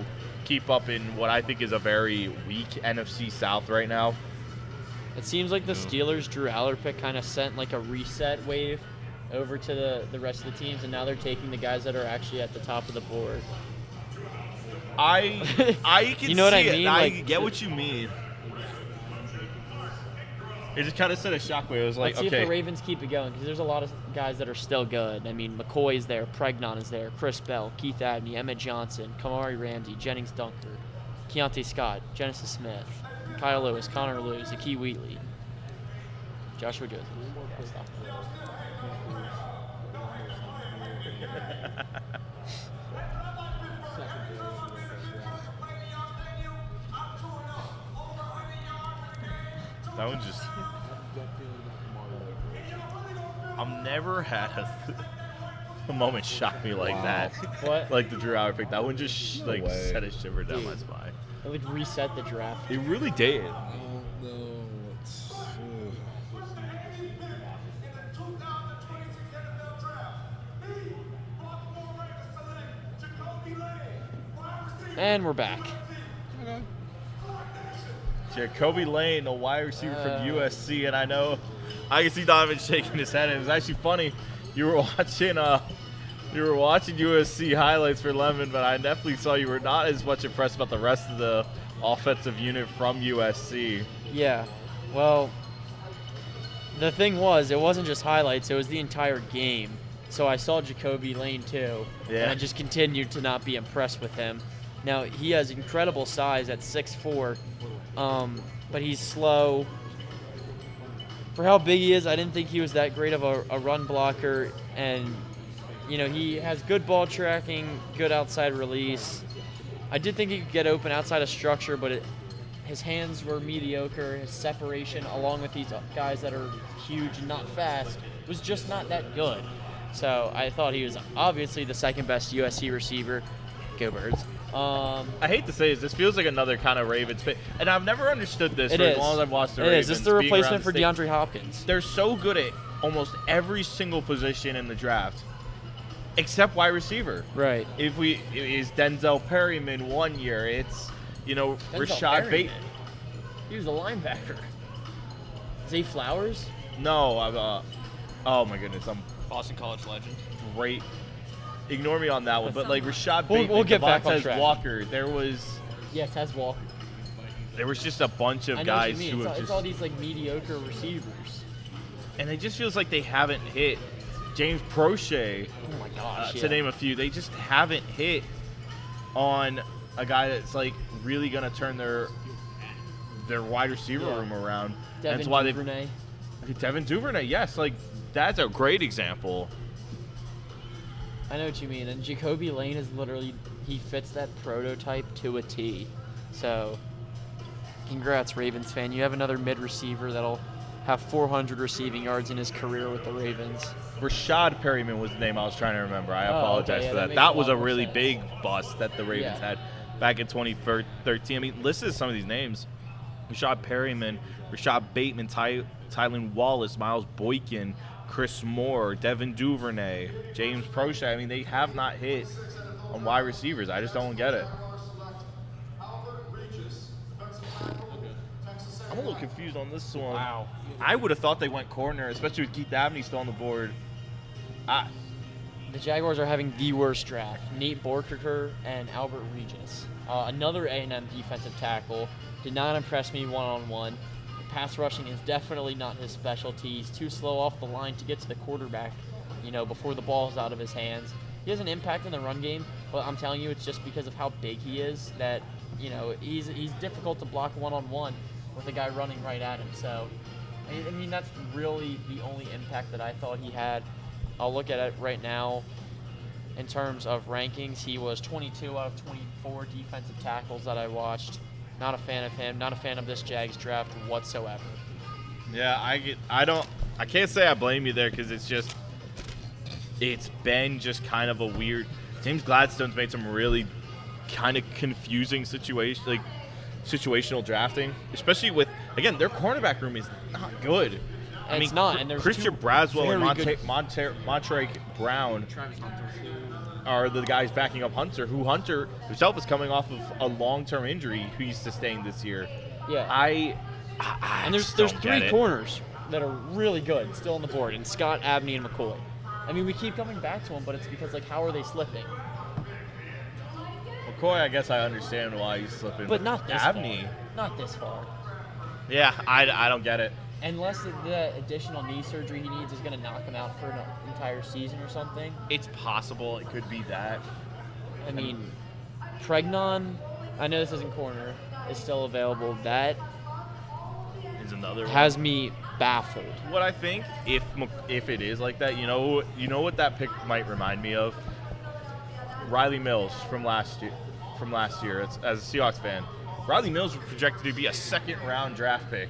keep up in what I think is a very weak NFC South right now. It seems like the Steelers' Drew Aller pick kind of sent like a reset wave over to the rest of the teams, and now they're taking the guys that are actually at the top of the board. I can You know what see I mean? it. I Like, get what you mean. It just kind of sent a shockwave. It was like, Let's see okay, if the Ravens keep it going, because there's a lot of guys that are still good. I mean, McCoy's there, Pregnon is there, Chris Bell, Keith Abney, Emmett Johnson, Kamari Ramsey, Jennings Dunker, Keontae Scott, Genesis Smith, Kyle Lewis, Connor Lewis, Akee Wheatley, Joshua Joseph. that one just. I've never had a moment shock me like that. What? Like the Drew Aller pick. That one just No way. set a shiver down my Dude. spine. It would reset the draft. It really did. I don't know. It's, And we're back. Jacoby Lane, a wide receiver from USC, and I can see Donovan shaking his head. And it was actually funny. You were watching USC highlights for Lemon, but I definitely saw you were not as much impressed about the rest of the offensive unit from USC. Yeah. Well, the thing was, it wasn't just highlights, it was the entire game. So I saw Jacoby Lane too, and Yeah. I just continued to not be impressed with him. Now, he has incredible size at 6'4", but he's slow. For how big he is, I didn't think he was that great of a run blocker, and he has good ball tracking, good outside release. I did think he could get open outside of structure, but his hands were mediocre. His separation, along with these guys that are huge and not fast, was just not that good. So I thought he was obviously the second best USC receiver. Go Birds. I hate to say this feels like another kind of Ravens pick, and I've never understood this It for as is. long as I've watched the It Ravens. is. This is the being replacement around for the state. DeAndre Hopkins. They're so good at almost every single position in the draft, except wide receiver. Right. If is Denzel Perryman 1 year, it's Denzel Rashad Bateman. Perryman. He was a linebacker. Zay Flowers? No, oh my goodness, I'm Boston College legend. great. Ignore me on that one, but like Rashad We'll Bateman, get back on Devontae track. Walker, there was Tez Walker. just a bunch of I know guys what you who mean. have It's all these like mediocre receivers. and it just feels like they haven't hit. James Prochet, Oh my gosh. to name a few, they just haven't hit on a guy that's like really gonna turn their wide receiver room around. Devin That's why Duvernay. Devin Duvernay, yes, like that's a great example. I know what you mean. And Jacoby Lane is literally, he fits that prototype to a T. So, congrats, Ravens fan. You have another mid receiver that'll have 400 receiving yards in his career with the Ravens. Rashad Perryman was the name I was trying to remember. I Oh, apologize okay, yeah, for that that. makes That a was lot a more really sense. big bust that the Ravens Yeah. had back in 2013. I mean, listen to some of these names. Rashad Perryman, Rashad Bateman, Tylen Wallace, Miles Boykin, Chris Moore, Devin Duvernay, James Prochet. I mean, they have not hit on wide receivers. I just don't get it. I'm a little confused on this one. Wow. I would have thought they went corner, especially with Keith Abney still on the board. The Jaguars are having the worst draft. Nate Borkerker and Albert Regis. Another A&M defensive tackle. Did not impress me one-on-one. Pass rushing is definitely not his specialty. He's too slow off the line to get to the quarterback, before the ball's out of his hands. He has an impact in the run game, but I'm telling you, it's just because of how big he is that, he's difficult to block one-on-one with a guy running right at him. So, I mean, that's really the only impact that I thought he had. I'll look at it right now. In terms of rankings, he was 22 out of 24 defensive tackles that I watched. Not a fan of him. Not a fan of this Jags draft whatsoever. Yeah, I can't say I blame you there because it's been just kind of a weird. James Gladstone's made some really kind of confusing situational drafting, especially with, again, their cornerback room is not good. It's not, and there's Christian two Braswell and very Montre Brown are the guys backing up Hunter, who Hunter himself is coming off of a long-term injury he sustained this year. Yeah. And there's three corners that are really good still on the board, and Scott, Abney, and McCoy. I mean, we keep coming back to them, but it's because, like, how are they slipping? McCoy, I guess I understand why he's slipping. But not this Abney. far. Not this far. Yeah, I don't get it. Unless the additional knee surgery he needs is going to knock him out for an entire season or something. It's possible it could be that. I mean, Pregnon, I know this isn't corner, is still available. That Is another one. has me baffled. What I think, if it is like that, you know what that pick might remind me of? Riley Mills from last year. As a Seahawks fan, Riley Mills was projected to be a second-round draft pick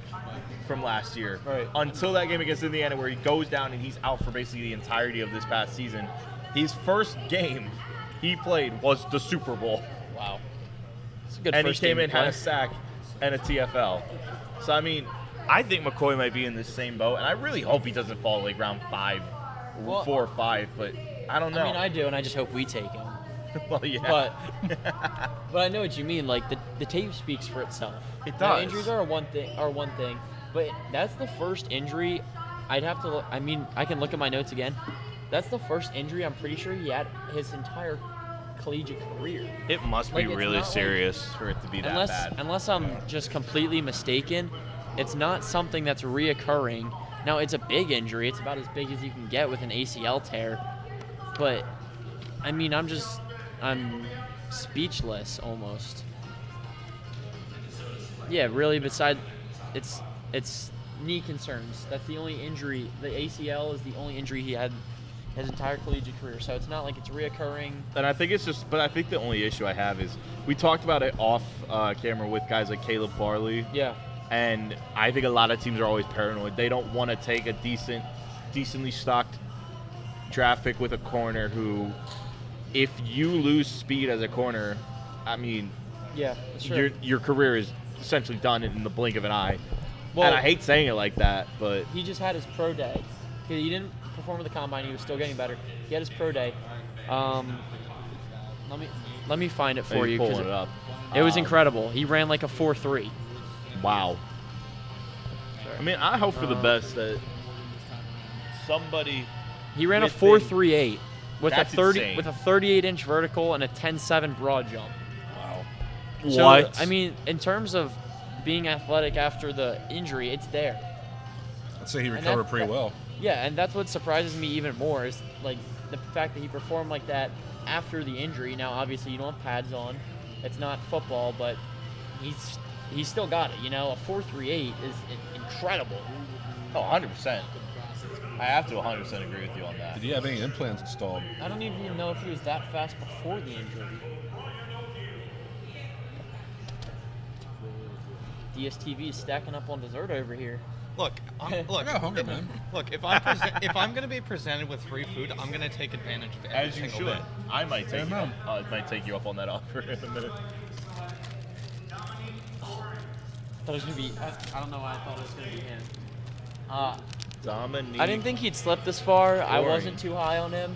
from last year. Right. Until that game against Indiana, where he goes down and he's out for basically the entirety of this past season. His first game he played was the Super Bowl. Wow. It's a good And he first came game in, to had play. a sack, and a TFL. So, I mean, I think McCoy might be in the same boat, and I really hope he doesn't fall like round 5, Well, 4 or 5, but I don't know. I mean, I do, and I just hope we take him. Well, yeah. But I know what you mean. Like, the tape speaks for itself. It Now, does. injuries are one thing, but that's the first injury. I'd have to look. I mean, I can look at my notes again. That's the first injury I'm pretty sure he had his entire collegiate career. It must Like, be it's really not like- serious for it to be that bad. Unless I'm just completely mistaken, it's not something that's reoccurring. Now, it's a big injury. It's about as big as you can get with an ACL tear. But, I mean, I'm speechless almost. Yeah, really, beside it's knee concerns. That's the only injury. The ACL is the only injury he had his entire collegiate career. So it's not like it's reoccurring. And I think but I think the only issue I have is we talked about it off camera with guys like Caleb Farley. Yeah. And I think a lot of teams are always paranoid. They don't want to take a decently stocked draft pick with a corner who, if you lose speed as a corner, I mean, Yeah, that's true. your career is essentially done in the blink of an eye. Well, and I hate saying it like that, but he just had his pro day. He didn't perform at the combine. He was still getting better. He had his pro day. Let me find it for He's you. 'cause pulling it up. It was incredible. He ran like a 4.3. Wow. I mean, I hope for the best that somebody. He ran a within- 4.38 with That's a 30 insane. with a 38-inch vertical and a 10.7 broad jump. Wow. So, What? I mean, in terms of being athletic after the injury, it's there. I'd say he And recovered that- pretty well. Yeah, and that's what surprises me even more is like the fact that he performed like that after the injury. Now, obviously, you don't have pads on. It's not football, but he's still got it. You know, a 4.38 is incredible. Oh, 100%. I have to 100% agree with you on that. Did he have any implants installed? I don't even know if he was that fast before the injury. DSTV is stacking up on dessert over here. Look, look, I got hungry, man. look. If I'm gonna be presented with free food, I'm gonna take advantage of every As you single should. bit. I might take you. Amen. I might take you up on that offer in a minute. I thought it was gonna be. I don't know why I thought it was gonna be him. Dominique. I didn't think he'd slip this far. I Boring. wasn't too high on him.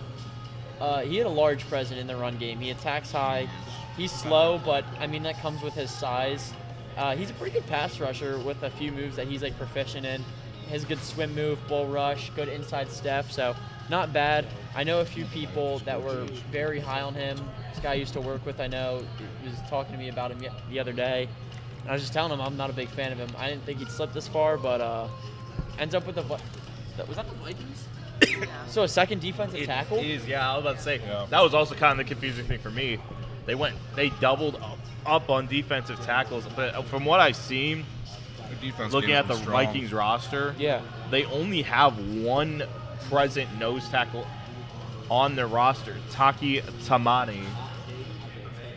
He had a large presence in the run game. He attacks high. He's slow, but I mean that comes with his size. He's a pretty good pass rusher with a few moves that he's like proficient in. His good swim move, bull rush, good inside step. So not bad. I know a few people that were very high on him. This guy I used to work with, I know, he was talking to me about him the other day. And I was just telling him I'm not a big fan of him. I didn't think he'd slip this far, but ends up with was that the Vikings? So a second defensive tackle? It is, yeah. I was about to say that was also kind of the confusing thing for me. They doubled up on defensive tackles, but from what I've seen, Their defense looking game's at the been strong. Vikings roster, Yeah. they only have one present nose tackle on their roster, Taki Tamani.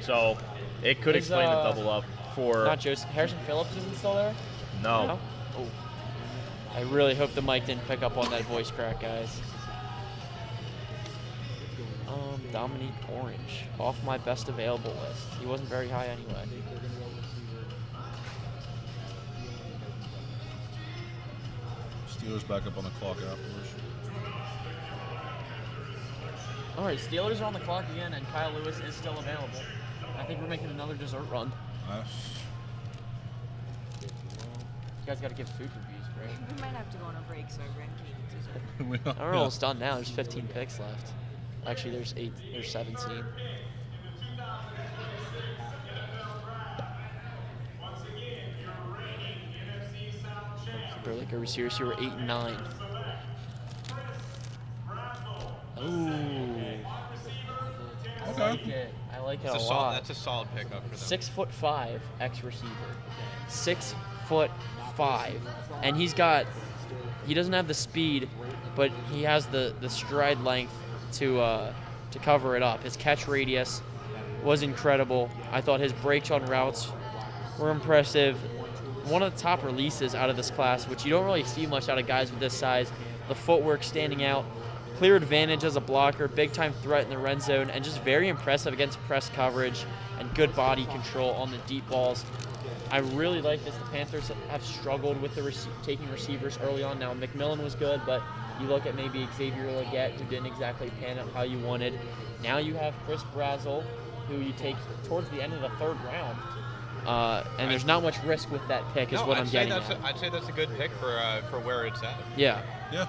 So it could Is, explain the double up. for Not Joseph. Harrison Phillips isn't still there? no. Oh. I really hope the mic didn't pick up on that voice crack, guys. Dominique Orange, off my best available list. He wasn't very high anyway. Steelers back up on the clock afterwards. All right, Steelers are on the clock again, and Kyle Lewis is still available. I think we're making another dessert run. Nice. You guys got to give food reviews, right? We might have to go on a break so our grandkids. We're almost done now. There's 15 picks left. Actually, there's 17. Super like a receivers here were 8 and 9. Ooh. I like it. I like it a lot. That's a solid pickup for them. 6'5" ex-receiver. 6'5", and he doesn't have the speed, but he has the stride length to cover it up. His catch radius was incredible. I thought his breaks on routes were impressive. One of the top releases out of this class, which you don't really see much out of guys with this size. The footwork standing out. Clear advantage as a blocker, big-time threat in the red zone, and just very impressive against press coverage and good body control on the deep balls. I really like this. The Panthers have struggled with taking receivers early on. Now, McMillan was good, but you look at maybe Xavier Legette, who didn't exactly pan out how you wanted. Now you have Chris Brazzell, who you take towards the end of the 3rd round. And there's not much risk with that pick, is what I'm getting at. I'd say that's a good pick for where it's at. Yeah. Yeah.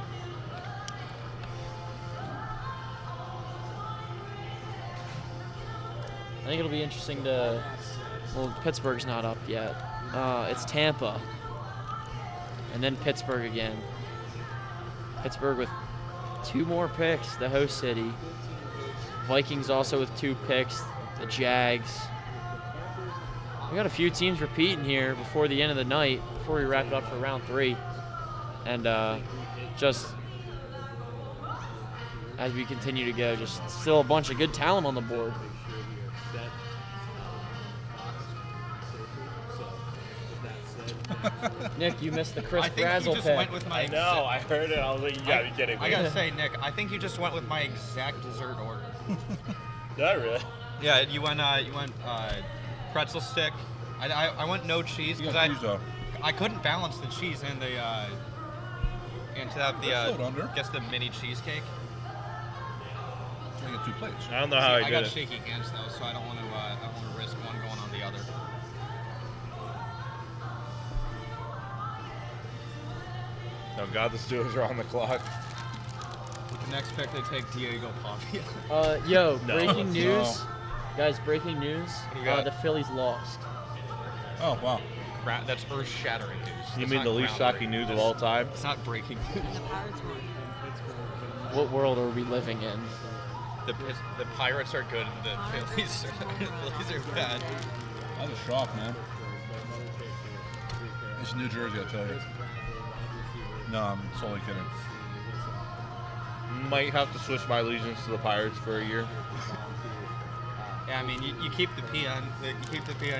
I think it'll be interesting to. Well, Pittsburgh's not up yet. It's Tampa. And then Pittsburgh again. Pittsburgh with 2 more picks, the host city. Vikings also with 2 picks, the Jags. We got a few teams repeating here before the end of the night, before we wrap it up for round 3. And just as we continue to go, just still a bunch of good talent on the board. Nick, you missed the Chris I think Brazzell you just pick. went with my I heard it. I was like, you gotta be kidding me. I gotta say, Nick, I think you just went with my exact dessert order. Did I really? Yeah, you went pretzel stick. I went no cheese because I couldn't balance the cheese and the and to have the mini cheesecake. I get 2 plates. I don't know how I got did it. shaky hands though, so I don't want to risk one going on the other. Oh God, the Steelers are on the clock. With the next pick, they take Diego Pavia. Breaking news. Guys, breaking news. What do you got? The Phillies lost. Oh, wow. That's earth-shattering news. You That's mean not the least shocking news of all time? It's not breaking news. What world are we living in? The Pirates are good and the Phillies are bad. That was a shock, man. It's New Jersey, I'll tell you. No, I'm totally kidding. Might have to switch my allegiance to the Pirates for a year. Yeah, I mean, you keep the P on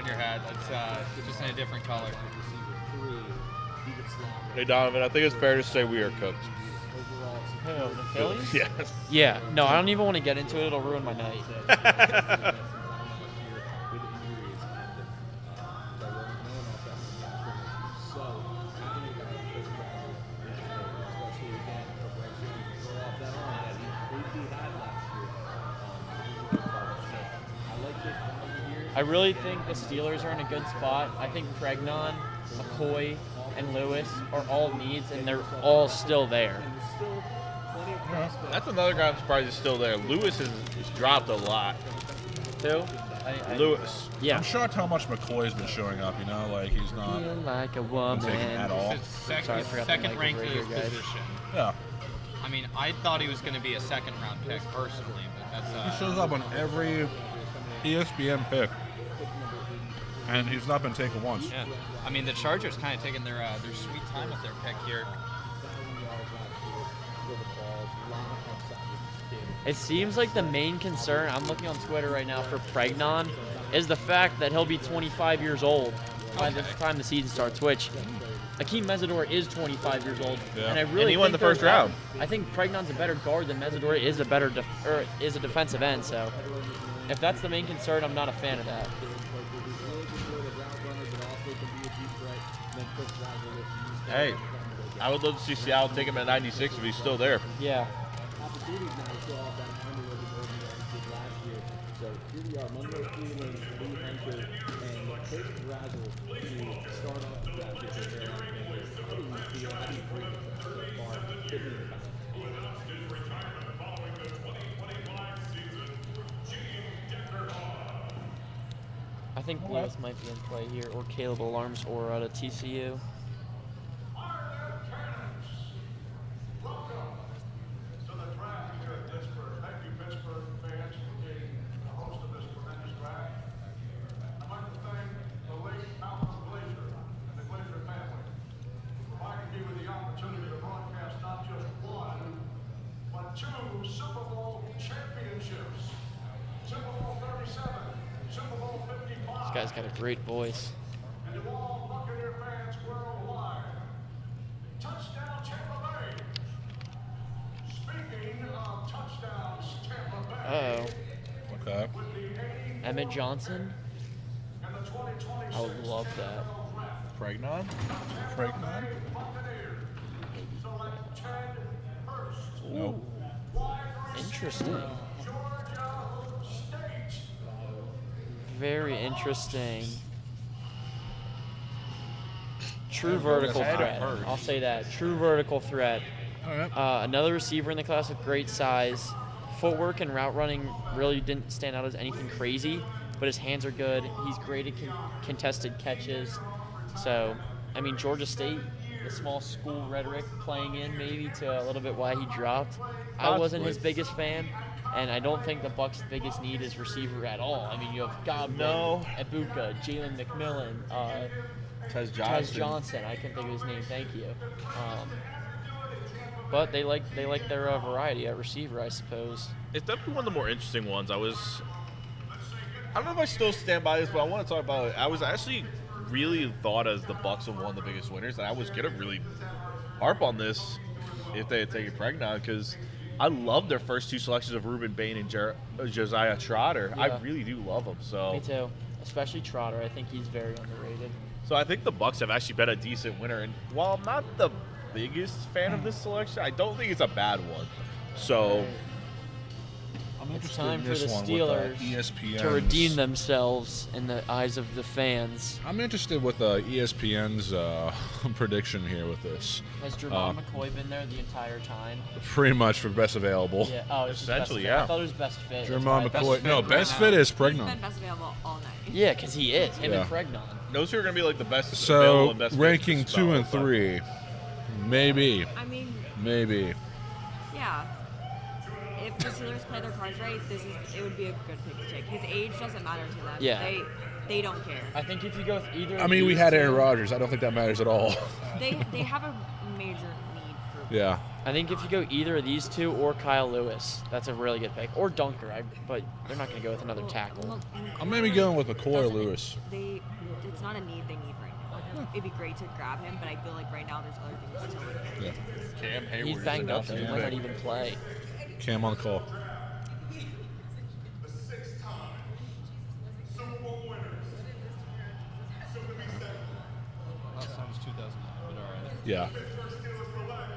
your hat. It's just in a different color. Hey Donovan, I think it's fair to say we are cooked. Who, the Phillies? Yes. Yeah. No, I don't even want to get into it. It'll ruin my night. I really think the Steelers are in a good spot. I think Pregnon, McCoy, and Lewis are all needs, and they're all still there. That's another guy I'm surprised is still there. Lewis has dropped a lot. Who? Lewis. Yeah. I'm shocked how much McCoy's been showing up, like he's not Feel like a been woman. taken at all. Sorry, I forgot the Second mic ranked over in here, his guys. position. Yeah. I mean, I thought he was going to be a second-round pick personally, but He that's shows up on every ESPN pick. And he's not been taken once. yeah. I mean, the Chargers kind of taking their sweet time with their pick here. It seems like the main concern, I'm looking on Twitter right now, for Pregnon is the fact that he'll be 25 years old by the time the season starts, which Akeem Mesidor is 25 years old, and I really And he won the think first round. I think Pregnon's a better guard than Mesidor is is a defensive end. So if that's the main concern, I'm not a fan of that. Hey, I would love to see Seattle take him at 96 if he's still there. Yeah. Opportunities now to show off that armor was over last year. So here we are, Monroe Cleveland, Lee Hunter, and Chris Brazzell to start off the draft here for Carolina Panthers. How do you feel? How do you bring it so far? Give me the facts. I think Lewis might be in play here, or Caleb Alarms, or out of TCU. Welcome to the draft here at Pittsburgh. Thank you, Pittsburgh fans, for being the host of this tremendous draft. I'd like to thank the late Malcolm Glazer and the Glazer family for providing me with the opportunity to broadcast not just one, but two Super Bowl championships. Super Bowl 37, Super Bowl 55. This guy's got a great voice. And to all Buccaneer fans worldwide, touchdown Tampa Bay. Speaking of touchdowns, Tampa Bay. Oh, Okay. With the 80 Emmett Johnson. and the 2026 I would love that. Pregnon? Pregnon? Buccaneers select Ted Hurst, Nope. wide receiver, Interesting. Georgia State. Very interesting. True vertical threat. I'll say that. True vertical threat. Another receiver in the class with great size. Footwork and route running really didn't stand out as anything crazy, but his hands are good. He's great at contested catches. So, I mean, Georgia State, the small school rhetoric playing in maybe to a little bit why he dropped. I wasn't his biggest fan, and I don't think the Bucs' biggest need is receiver at all. I mean, you have Godwin, Ibuka, Jalen McMillan, Tez Tez Johnson. I can think of his name. Thank you. But they like their variety at receiver, I suppose. It's definitely one of the more interesting ones. I don't know if I still stand by this, but I want to talk about it. I was actually really thought as the Bucs of one of the biggest winners, and I was gonna really harp on this if they had taken Pregnon, because I love their first two selections of Reuben Bain and Josiah Trotter. Yeah. I really do love them. So Me too. Especially Trotter. I think he's very underrated. So I think the Bucs have actually been a decent winner, and while I'm not the biggest fan of this selection, I don't think it's a bad one. So It's time for the one Steelers with, ESPN's, to redeem themselves in the eyes of the fans. I'm interested with ESPN's prediction here with this. Has Jermon McCoy been there the entire time? Pretty much for best available. Yeah. Oh, it's Essentially, best fit. yeah. I thought it was best fit. That's Jermon why- McCoy. No, best fit is He's been Pregnon. best available all night. Yeah, because he is. Him Yeah. and Pregnon. those two are going to be like the best available So and best ranking fit 2 and spell, but- 3, maybe, I mean, maybe. yeah. If the Steelers play their cards right, it would be a good pick to take. His age doesn't matter to them. Yeah. They don't care. I think if you go with either. I of mean, we these had two- Aaron Rodgers. I don't think that matters at all. They have a major need for. Yeah. I think if you go either of these two or Kyle Lewis, that's a really good pick. Or Dunker, but they're not going to go with another tackle. I'm maybe going with McCoy or Doesn't- Lewis. It's not a need they need right now. It'd be great to grab him, but I feel like right now there's other things to look at. Yeah. Cam Hayward He's is banged up, announcing though. He his might not pick. even play. Cam on the call. The 6-time Super Bowl winners. Soon to be second. Last time was 2009, but all right. Yeah. Pittsburgh Steelers select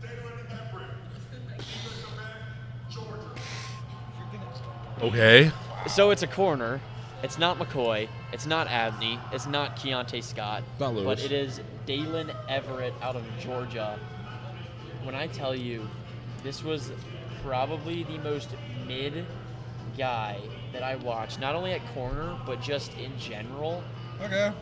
David Everett, defensive end, Georgia. Okay. So it's a corner. It's not McCoy. It's not Abney. It's not Keontae Scott. Not Lewis. But it is Dalen Everett out of Georgia. When I tell you, this was probably the most mid guy that I watched, not only at corner, but just in general. Okay.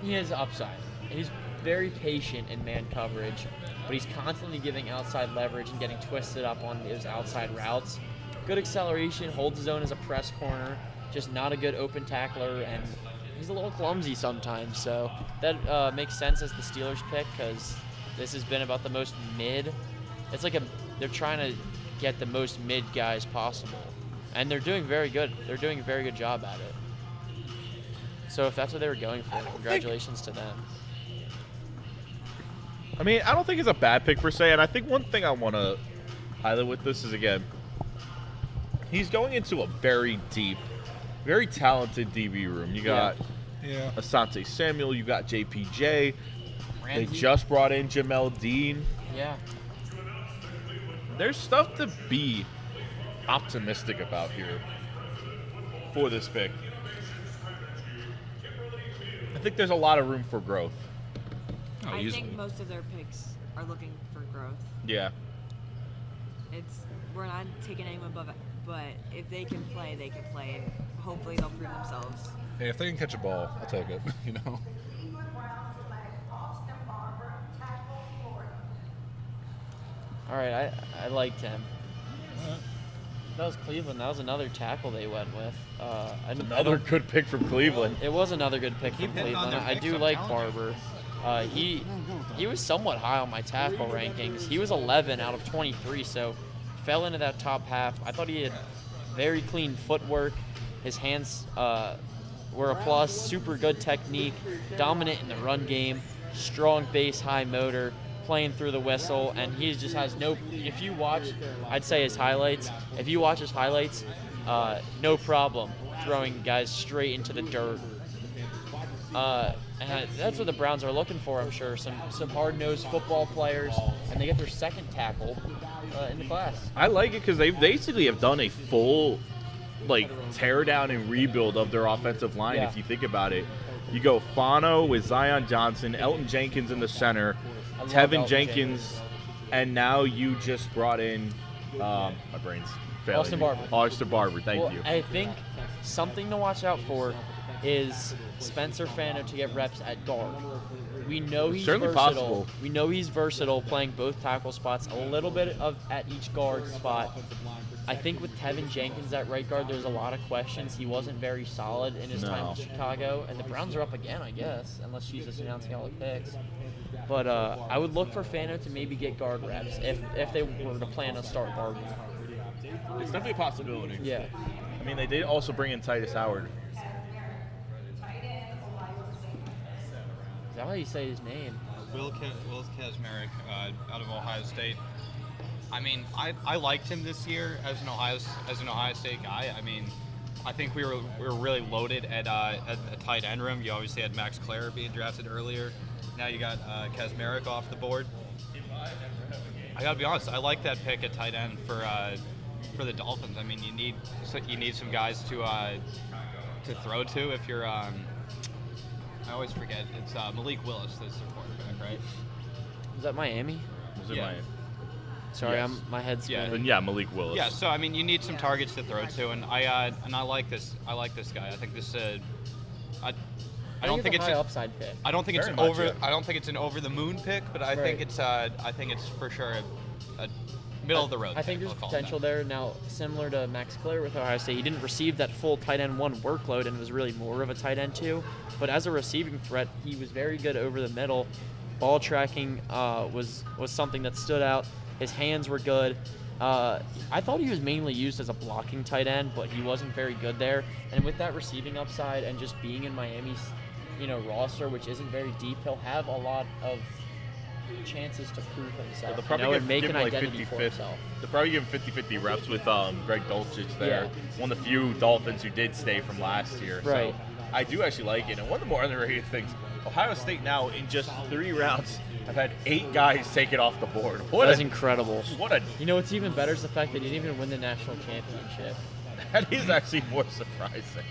He has upside. And he's very patient in man coverage, but he's constantly giving outside leverage and getting twisted up on those outside routes. Good acceleration, holds his own as a press corner, just not a good open tackler, and he's a little clumsy sometimes. So that makes sense as the Steelers pick, because this has been about the most mid. It's like they're trying to get the most mid guys possible, and they're doing very good. They're doing a very good job at it. So if that's what they were going for, congratulations to them. I mean, I don't think it's a bad pick per se, and I think one thing I want to highlight with this is, again, he's going into a very deep, very talented DB room. You got Asante Samuel, you got JPJ. Randy. They just brought in Jamel Dean. Yeah. There's stuff to be optimistic about here for this pick. I think there's a lot of room for growth. I think most of their picks are looking for growth. Yeah. We're not taking anyone above it, but if they can play, they can play, and hopefully they'll prove themselves. Hey, if they can catch a ball, I'll take it. You know. All right, I liked him. That was Cleveland. That was another tackle they went with. Another good pick from Cleveland. It was another good pick from hitting on Cleveland. their I picks, do I'm like telling Barber. He was somewhat high on my tackle rankings. He was 11 out of 23, so fell into that top half. I thought he had very clean footwork. His hands were a plus. Super good technique. Dominant in the run game. Strong base, high motor. Playing through the whistle, and he just has no. If you watch, I'd say his highlights. If you watch his highlights, no problem throwing guys straight into the dirt. And that's what the Browns are looking for, I'm sure. Some hard-nosed football players, and they get their second tackle in the class. I like it because they basically have done a full, tear down and rebuild of their offensive line. Yeah. If you think about it, you go Fano with Zion Johnson, Elton Jenkins in the center, Tevin Jenkins, and now you just brought in my brain's failing. Austin Barber. Austin Barber, thank you. I think something to watch out for is Spencer Fano to get reps at guard. We know he's certainly versatile. possible. We know he's versatile, playing both tackle spots, a little bit of at each guard spot. I think with Tevin Jenkins at right guard, there's a lot of questions. He wasn't very solid in his time in Chicago, and the Browns are up again, I guess, unless she's just announcing all the picks. But I would look for Fano to maybe get guard reps if they were to plan to start Barber. It's definitely a possibility. Yeah. I mean, they did also bring in Titus Howard. Is that how you say his name? Will Kazmarek out of Ohio State. I mean, I liked him this year as an Ohio State guy. I mean, I think we were really loaded at the tight end room. You obviously had Max Clare being drafted earlier. Now you got Kazmarek off the board. I gotta be honest, I like that pick at tight end for the Dolphins. I mean, you need some guys to throw to if you're. I always forget it's Malik Willis that's their quarterback, right? Was that Miami? Yeah. Sorry, Yes. My head's spinning. And yeah, Malik Willis. Yeah, so I mean, you need some targets to throw to, and I like this. I like this guy. I think this. I don't think it's a high upside pick. I don't think it's Very an much, over. yeah. I don't think it's an over the moon pick, but I think it's. I think it's for sure a middle of the road. I think pick, there's we'll call it potential there. Now, similar to Max Clare with Ohio State, he didn't receive that full tight end 1 workload and was really more of a tight end 2. But as a receiving threat, he was very good over the middle. Ball tracking was something that stood out. His hands were good. I thought he was mainly used as a blocking tight end, but he wasn't very good there. And with that receiving upside and just being in Miami's, roster, which isn't very deep, he'll have a lot of chances to prove himself. They'll probably and make give an him identity for himself. They'll probably give him 50-50 reps with Greg Dulcich there. Yeah. One of the few Dolphins who did stay from last year. Right. So I do actually like it. And one of the more underrated things, Ohio State now in just 3 rounds have had 8 guys take it off the board. That's incredible. What a What's even better is the fact that he didn't even win the national championship. that is actually more surprising.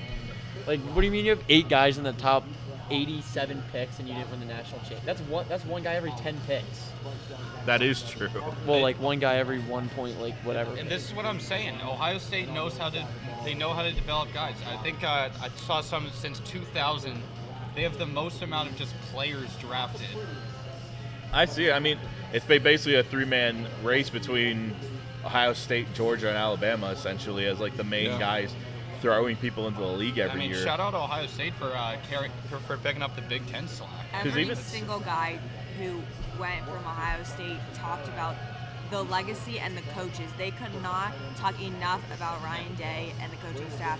What do you mean you have 8 guys in the top 87 picks and you didn't win the national championship? That's one guy every 10 picks. That is true. Well, one guy every 1 point, whatever. And this is what I'm saying. Ohio State knows how to develop guys. I think I saw some since 2000. They have the most amount of just players drafted. I see it. I mean, it's basically a 3-man race between Ohio State, Georgia, and Alabama, essentially, as the main guys throwing people into the league every year. Shout out to Ohio State for picking up the Big Ten slack. Every single guy who went from Ohio State talked about the legacy and the coaches. They could not talk enough about Ryan Day and the coaching staff.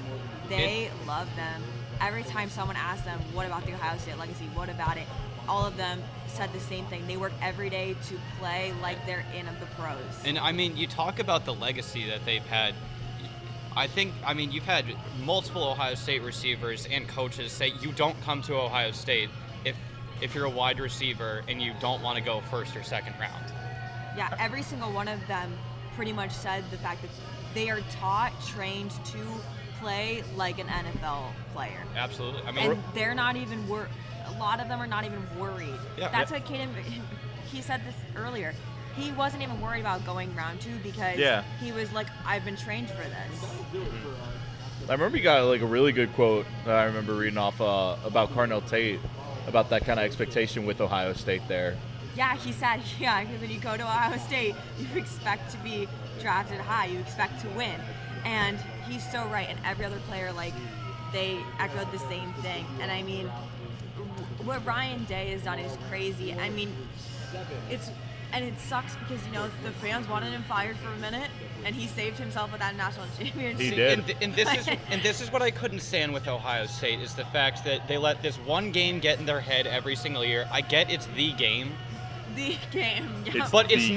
They love them. Every time someone asked them, what about the Ohio State legacy? What about it? All of them said the same thing. They work every day to play like they're in the pros. And I mean, you talk about the legacy that they've had. I mean, you've had multiple Ohio State receivers and coaches say you don't come to Ohio State if you're a wide receiver and you don't want to go first or second round. Yeah, every single one of them pretty much said the fact that they are taught, trained to play like an NFL player. Absolutely. I mean, and they're not even a lot of them are not even worried. Yeah. That's what Caden, he said this earlier. He wasn't even worried about going round 2 because he was like, I've been trained for this. I remember you got like a really good quote that I remember reading off about Carnell Tate about that kind of expectation with Ohio State there. Yeah, he said, when you go to Ohio State, you expect to be drafted high. You expect to win. And he's so right. And every other player, like, they echoed the same thing. And I mean, what Ryan Day has done is crazy. I mean, it sucks because, you know, the fans wanted him fired for a minute, and he saved himself with that national championship. He did. And this is what I couldn't stand with Ohio State is the fact that they let this one game get in their head every single year. I get it's the game. The game, yeah. But it's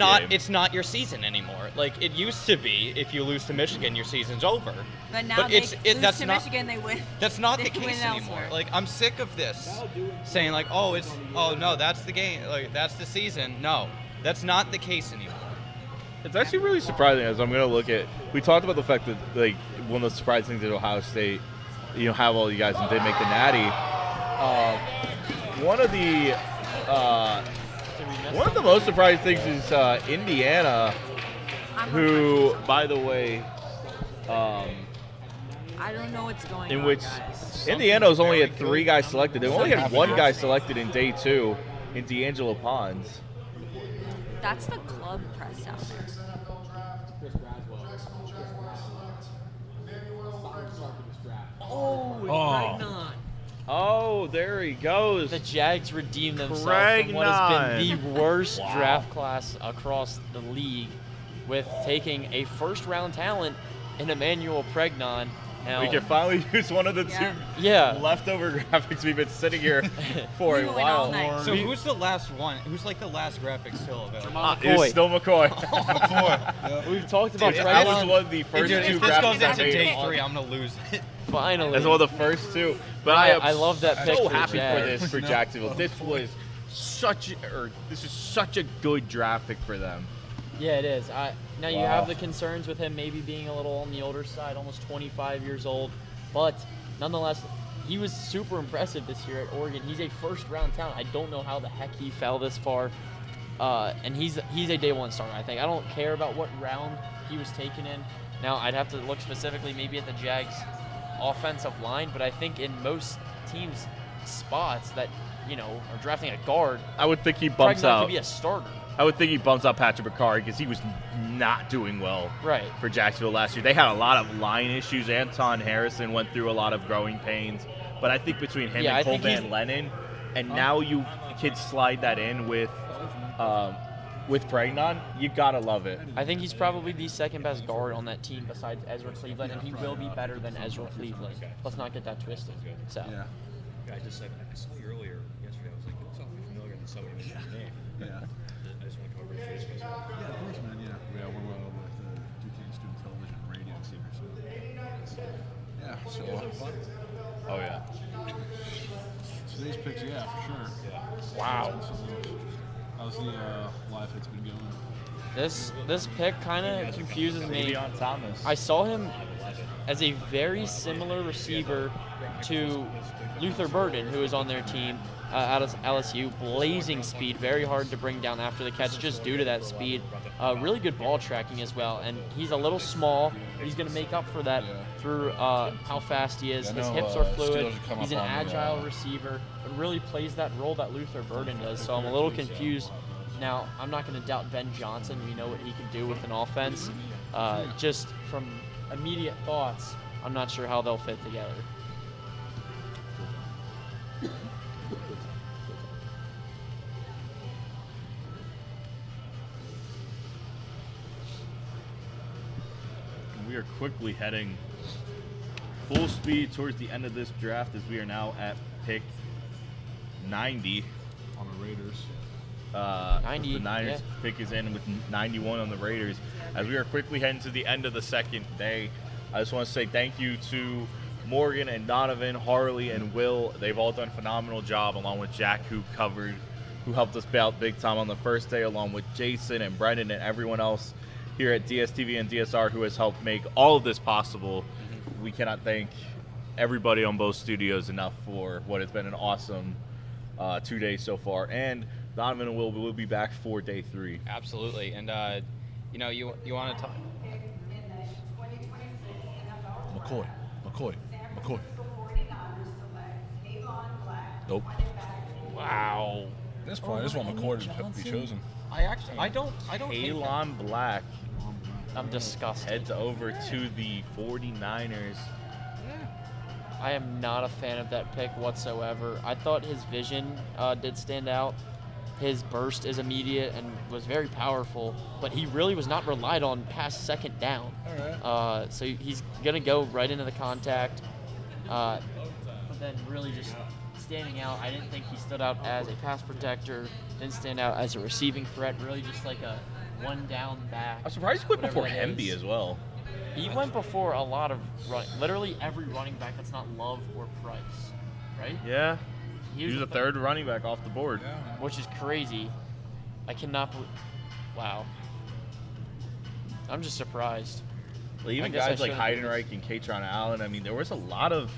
not your season anymore. Like it used to be. If you lose to Michigan, your season's over. But now lose to Michigan, they win. That's not the They case win anymore. elsewhere. Like I'm sick of this saying like, oh no, that's the game. Like that's the season. No, that's not the case anymore. It's actually really surprising as I'm going to look at. We talked about the fact that like one of the surprising things at Ohio State, you know, have all you guys and did make the Natty. One of the most surprising things is Indiana, who, by the way, I don't know what's going on. in which guys. Indiana's only had 3 guys selected. They only had 1 guy selected in day 2, in D'Angelo Pons. That's the club press down there. Oh, there he goes. The Jags redeemed themselves from what has been the worst draft class across the league with taking a first-round talent in Emmanuel Pregnon. Now, We can finally use one of the 2 leftover graphics we've been sitting here for a while. So who's the last one? Who's like the last graphic still available? It's still McCoy. We've talked about That was Pregnon. one of the first Dude, 2 if this graphics goes I into made. day 3, I'm gonna lose it. Finally. That's one of the first 2. But I love that pick so for the happy for Jags. this for Jacksonville. This is such a good draft pick for them. Yeah, it is. Now you have the concerns with him maybe being a little on the older side, almost 25 years old. But nonetheless, he was super impressive this year at Oregon. He's a first-round talent. I don't know how the heck he fell this far. And he's a day 1 starter, I think. I don't care about what round he was taken in. Now, I'd have to look specifically maybe at the Jags' offensive line, but I think in most teams' spots that, you know, are drafting a guard, I would think he bumps Pregnon out. could be a starter. I would think he bumps out Patrick Bakari because he was not doing well for Jacksonville last year. They had a lot of line issues. Anton Harrison went through a lot of growing pains. But I think between him and Cole Van Lennon, and now you can slide that in with Pregnon, you got to love it. I think he's probably the second best guard on that team besides Ezra Cleveland, and he will be better than Ezra Cleveland. Let's not get that twisted. So. Yeah. I just said, I saw you earlier yesterday. I was like, that's awfully familiar than somebody with your name. Yeah. I just want to cover your face. Yeah, of course, man. Yeah, we're with the Duquesne Student Television and Radio Team. So, yeah, so a lot of fun. Oh, yeah. Today's picks, yeah, for sure. Yeah. Wow. How's the live hits been going? This pick kind of confuses me. Thomas. I saw him as a very similar receiver to Luther Burden, who is on their team out of LSU. Blazing speed, very hard to bring down after the catch just due to that speed. Really good ball tracking as well, and he's a little small. He's going to make up for that through how fast he is. His hips are fluid. He's an agile receiver, but really plays that role that Luther Burden does. So I'm a little confused. Now, I'm not going to doubt Ben Johnson. We know what he can do with an offense. Just from immediate thoughts, I'm not sure how they'll fit together. we are quickly heading full speed towards the end of this draft as we are now at pick 90 on the Raiders. 90. The Niners pick is in with 91 on the Raiders. As we are quickly heading to the end of the second day, I just want to say thank you to Morgan and Donovan, Harley and Will. They've all done a phenomenal job, along with Jack, who helped us out big time on the first day, along with Jason and Brendan and everyone else here at DSTV and DSR who has helped make all of this possible. We cannot thank everybody on both studios enough for what has been an awesome 2 days so far. And Donovan and Will be back for day 3. Absolutely. And, you want to talk? McCoy. Nope. Wow. This point, I just want McCoy to be chosen. I don't hate Elon Black. I'm disgusted. Heads over to the 49ers. I am not a fan of that pick whatsoever. I thought his vision did stand out. His burst is immediate and was very powerful, but he really was not relied on past second down. All right. So he's going to go right into the contact. But then really just standing out, I didn't think he stood out as a pass protector, didn't stand out as a receiving threat, really just like a one-down back. I'm surprised he went before whatever that Hemby is. as well. He went before a lot of literally every running back that's not Love or Price, right? Yeah. He was the third running back off the board. Which is crazy. I cannot believe. Wow. I'm just surprised. Well, even guys like Heidenreich and Katron Allen, I mean, there was a lot of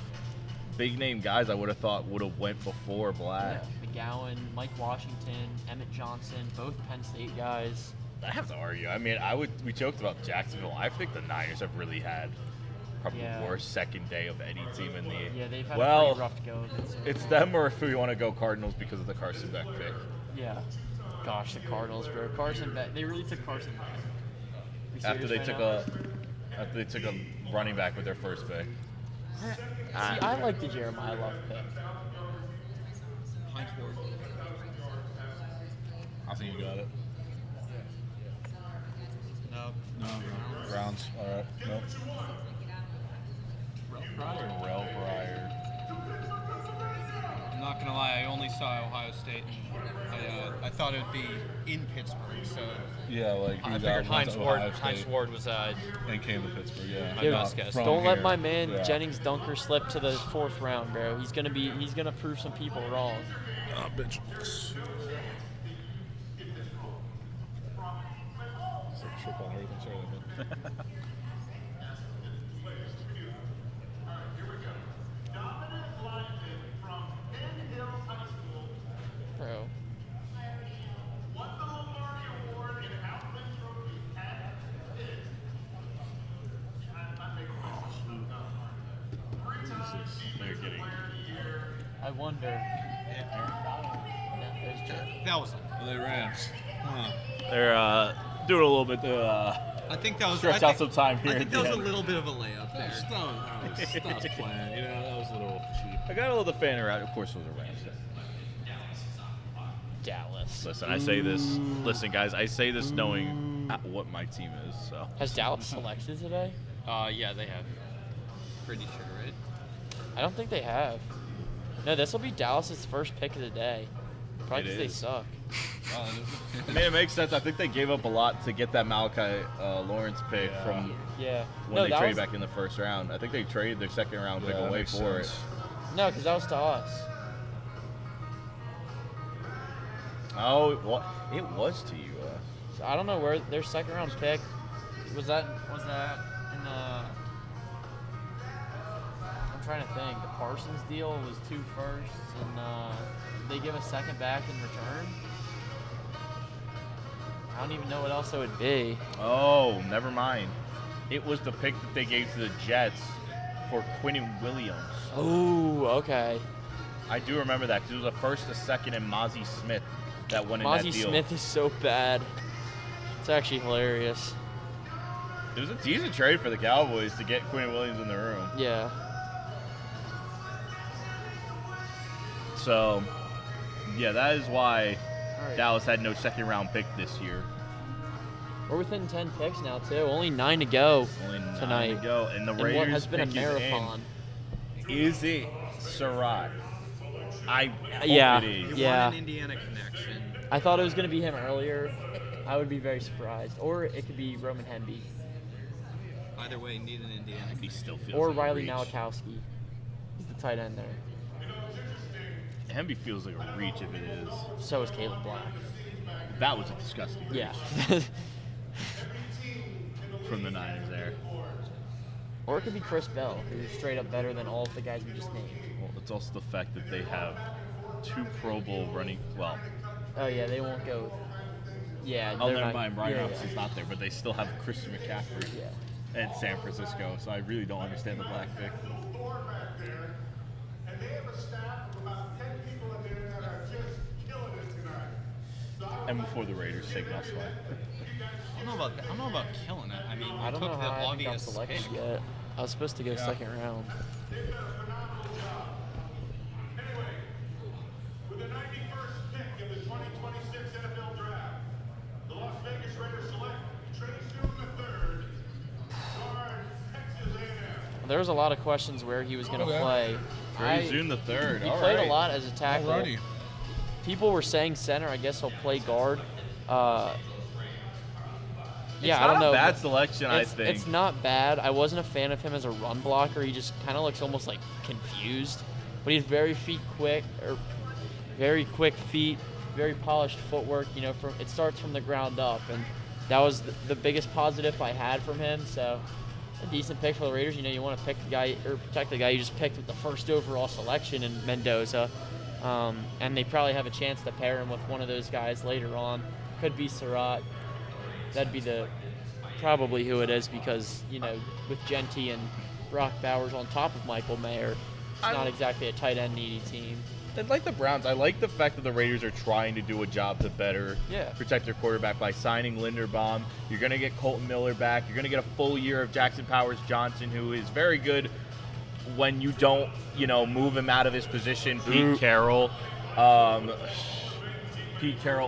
big-name guys I would have thought would have went before Black. Yeah. McGowan, Mike Washington, Emmett Johnson, both Penn State guys. I have to argue. I mean, we joked about Jacksonville. I think the Niners have really had probably the worst second day of any team in the. Yeah, they've had a pretty rough go of it. So. It's them, or if we want to go Cardinals because of the Carson Beck pick. Yeah. Gosh, the Cardinals, bro. Carson Beck. They really took Carson Beck. After they took a running back with their first pick. See, I like the Jeremiah Love pick. I think you got it. No. Browns. All right. Nope. Terrell Pryor. I'm not gonna lie, I only saw Ohio State. I thought it would be in Pittsburgh, so Yeah, like I figured Heinz Ward was and came to Pittsburgh. Yeah. my best guess. Don't let my man Jennings Dunker slip to the 4th round, bro. He's gonna prove some people wrong. Bench. Bro. They're getting. I wonder. That was. Are they Rams? Huh. They're doing a little bit to I think that was. stretch out some time here. I think at that the was a end. little bit of a layup there. That was planned. You know, that was a little cheap. I got a little fan around. Of course, it was a Rams. Dallas. Listen, I say this. Listen, guys, I say this knowing what my team is. So. Has Dallas selected today? Yeah, they have. Pretty sure, right? I don't think they have. No, this will be Dallas's first pick of the day. Probably because they suck. I mean, it makes sense. I think they gave up a lot to get that Malachi Lawrence pick from when they traded back in the first round. I think they traded their second round pick away for it. No, because that was to us. Oh, it was to you. So I don't know where their second round pick was. That in the. I'm trying to think. The Parsons deal was 2 firsts, and they give a second back in return. I don't even know what else it would be. Oh, never mind. It was the pick that they gave to the Jets for Quinnen Williams. Oh, okay. I do remember that because it was a first, a second, and Mozzie Smith that won in that deal. Mozzie Smith is so bad. It's actually hilarious. It was a decent trade for the Cowboys to get Quinnen Williams in the room. Yeah. So, yeah, that is why Dallas had no second-round pick this year. We're within 10 picks now, too. Only 9 to go tonight. 9 to go, and the in Raiders what has been a pick marathon. Is it Surratt? I hope Yeah. it is. Yeah. Want an Indiana connection. I thought it was going to be him earlier. I would be very surprised. Or it could be Roman Hemby. Either way, need an Indiana. He still feels Or like a Riley reach. Malakowski. He's the tight end there. Hemby feels like a reach if it is. So is Caleb Black. That was a disgusting reach. Yeah. From the Niners there. Or it could be Chris Bell, who's straight up better than all of the guys we just named. Well, it's also the fact that they have 2 Pro Bowl running. Well, Oh, yeah, they won't go. Yeah, oh, they're never not, mind. Brian yeah, Robson's not there, but they still have Christian McCaffrey Yeah. at San Francisco. So I really don't understand the black pick. And they have a staff of about 10 people in there that are just killing it tonight. And before the Raiders take us away. I don't know about killing it. I mean, I don't took know the how I haven't got obvious selected pick. yet. I was supposed to go second round. They've done a phenomenal job. Anyway, with the 91st pick in the 2026 NFL Draft, the Las Vegas Raiders select Trey Zoom III, guard, Texas A&M. There was a lot of questions where he was going to play. Trey Zoom the third. He All played right. a lot as a tackle. Alrighty. People were saying center. I guess he'll play guard. Yeah, It's I don't not know. a bad but selection, I it's, think. It's not bad. I wasn't a fan of him as a run blocker. He just kind of looks almost like confused. But he's very quick feet, very polished footwork. You know, it starts from the ground up, and that was the biggest positive I had from him. So, a decent pick for the Raiders. You know, you want to pick the guy or protect the guy you just picked with the first overall selection in Mendoza, and they probably have a chance to pair him with one of those guys later on. Could be Surratt. That'd be probably who it is because, you know, with Genty and Brock Bowers on top of Michael Mayer, it's not exactly a tight end needy team. And like the Browns, I like the fact that the Raiders are trying to do a job to better protect their quarterback by signing Linderbaum. You're going to get Colton Miller back. You're going to get a full year of Jackson Powers Johnson, who is very good when you don't, you know, move him out of his position. Pete Carroll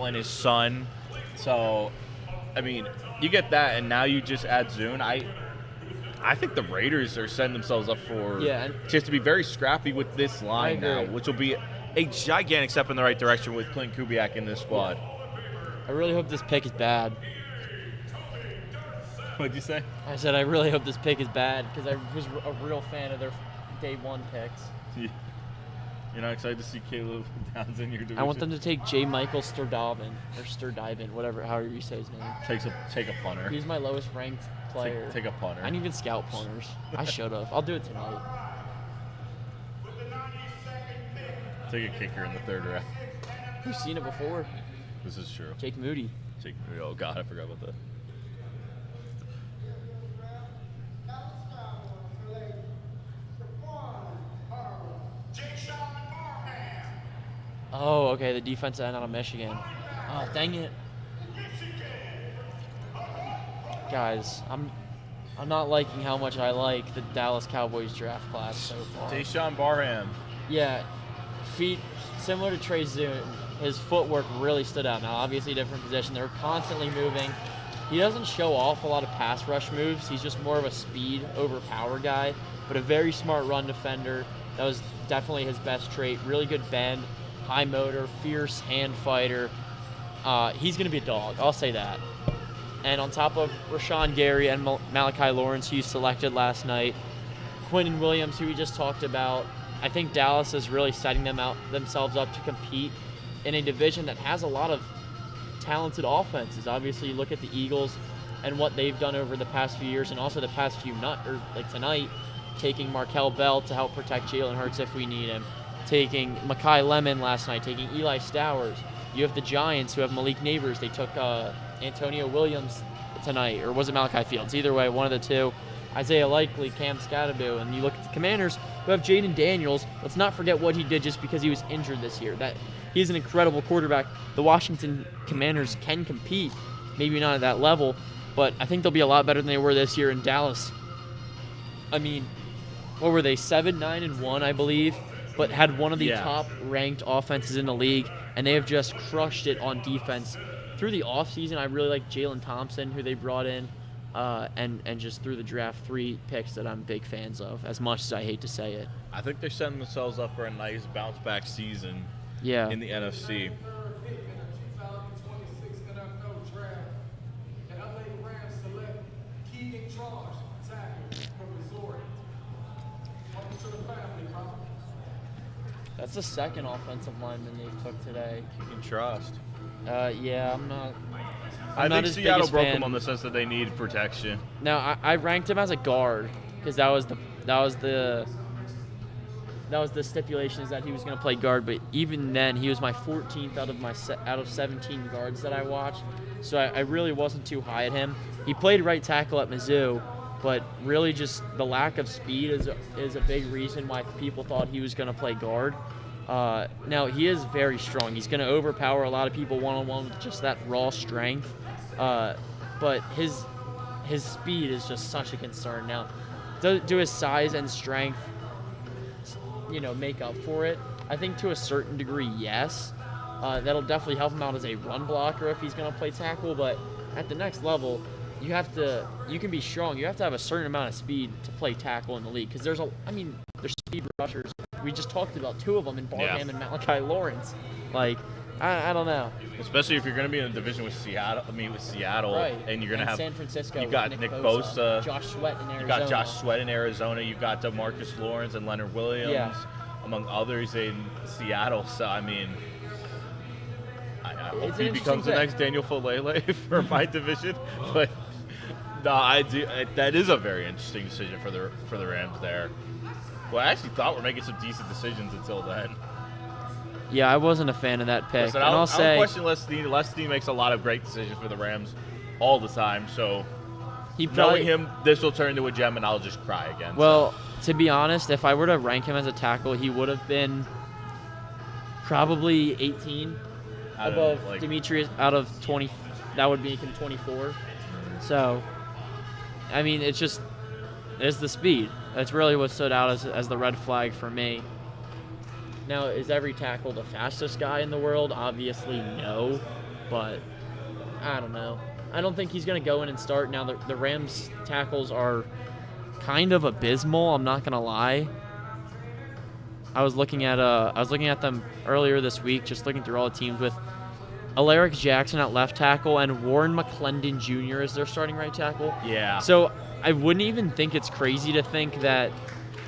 and his son. So, I mean, you get that, and now you just add Zune. I think the Raiders are setting themselves up for just to be very scrappy with this line now, which will be a gigantic step in the right direction with Clint Kubiak in this squad. I really hope this pick is bad. What'd you say? I said I really hope this pick is bad because I was a real fan of their day one picks. You're not excited to see Caleb Downs in your division? I want them to take J. Michael Sturdivant, whatever, however you say his name. Take a punter. He's my lowest ranked player. Take a punter. I didn't even scout punters. I should have. I'll do it tonight. Take a kicker in the third round. We've seen it before. This is true. Jake Moody. Oh God, I forgot about that. Oh, okay, the defensive end out of Michigan. Oh, dang it. Guys, I'm not liking how much I like the Dallas Cowboys draft class so far. Deshaun Barham. Yeah, feet similar to Trey Zoom. His footwork really stood out. Now, obviously, different position. They're constantly moving. He doesn't show off a lot of pass rush moves. He's just more of a speed over power guy, but a very smart run defender. That was definitely his best trait. Really good bend, high motor, fierce hand fighter. He's going to be a dog. I'll say that. And on top of Rashawn Gary and Malachi Lawrence, who you selected last night, Quinnen Williams, who we just talked about, I think Dallas is really setting themselves up to compete in a division that has a lot of talented offenses. Obviously, you look at the Eagles and what they've done over the past few years, and also the past few like tonight, taking Markel Bell to help protect Jalen Hurts if we need him, taking Mekhi Lemon last night, taking Eli Stowers. You have the Giants who have Malik Neighbors. They took Antonio Williams tonight, or was it Malachi Fields? Either way, one of the two. Isaiah Likely, Cam Scatterbo, and you look at the Commanders who have Jaden Daniels. Let's not forget what he did just because he was injured this year. That he's an incredible quarterback. The Washington Commanders can compete, maybe not at that level, but I think they'll be a lot better than they were this year in Dallas. I mean, what were they, 7-9-1, I believe, but had one of the top-ranked offenses in the league, and they have just crushed it on defense through the offseason, I really like Jalen Thompson, who they brought in, and just through the draft, 3 picks that I'm big fans of, as much as I hate to say it. I think they're setting themselves up for a nice bounce back season. Yeah. In the NFC. That's the second offensive lineman they took today. You can trust. Yeah, I'm not. I think his Seattle biggest broke fan. him on the sense that they need protection. Now I ranked him as a guard because that was the stipulation, is that he was going to play guard. But even then, he was my 14th out of 17 guards that I watched. So I really wasn't too high at him. He played right tackle at Mizzou, but really just the lack of speed is a big reason why people thought he was going to play guard. Now, he is very strong. He's going to overpower a lot of people one-on-one with just that raw strength. But his speed is just such a concern. Now, do his size and strength, make up for it? I think to a certain degree, yes. That'll definitely help him out as a run blocker if he's going to play tackle. But at the next level, you can be strong. You have to have a certain amount of speed to play tackle in the league, because there's speed rushers. We just talked about 2 of them in Barham and Malachi Lawrence. I don't know. Especially if you're going to be in a division with Seattle. Right. And you're going to have San Francisco. You got Nick Bosa, Josh Sweat in Arizona. You got Josh Sweat in Arizona. You got DeMarcus Lawrence and Leonard Williams, among others in Seattle. So I hope he becomes the next Daniel Falele for my division. But no, I do. That is a very interesting decision for the Rams there. Well, I actually thought we're making some decent decisions until then. Yeah, I wasn't a fan of that pick. Listen, and I'll say, I don't question Les Snead. Les Snead makes a lot of great decisions for the Rams all the time. So knowing him, this will turn into a gem, and I'll just cry again. Well, to be honest, if I were to rank him as a tackle, he would have been probably 18 above Demetrius out of 20. That would make him 24. So, it's the speed. That's really what stood out as the red flag for me. Now, is every tackle the fastest guy in the world? Obviously, no. But I don't know. I don't think he's going to go in and start. Now, the Rams' tackles are kind of abysmal. I'm not going to lie. I was looking at them earlier this week, just looking through all the teams with Alaric Jackson at left tackle and Warren McClendon Jr. as their starting right tackle. Yeah. So I wouldn't even think it's crazy to think that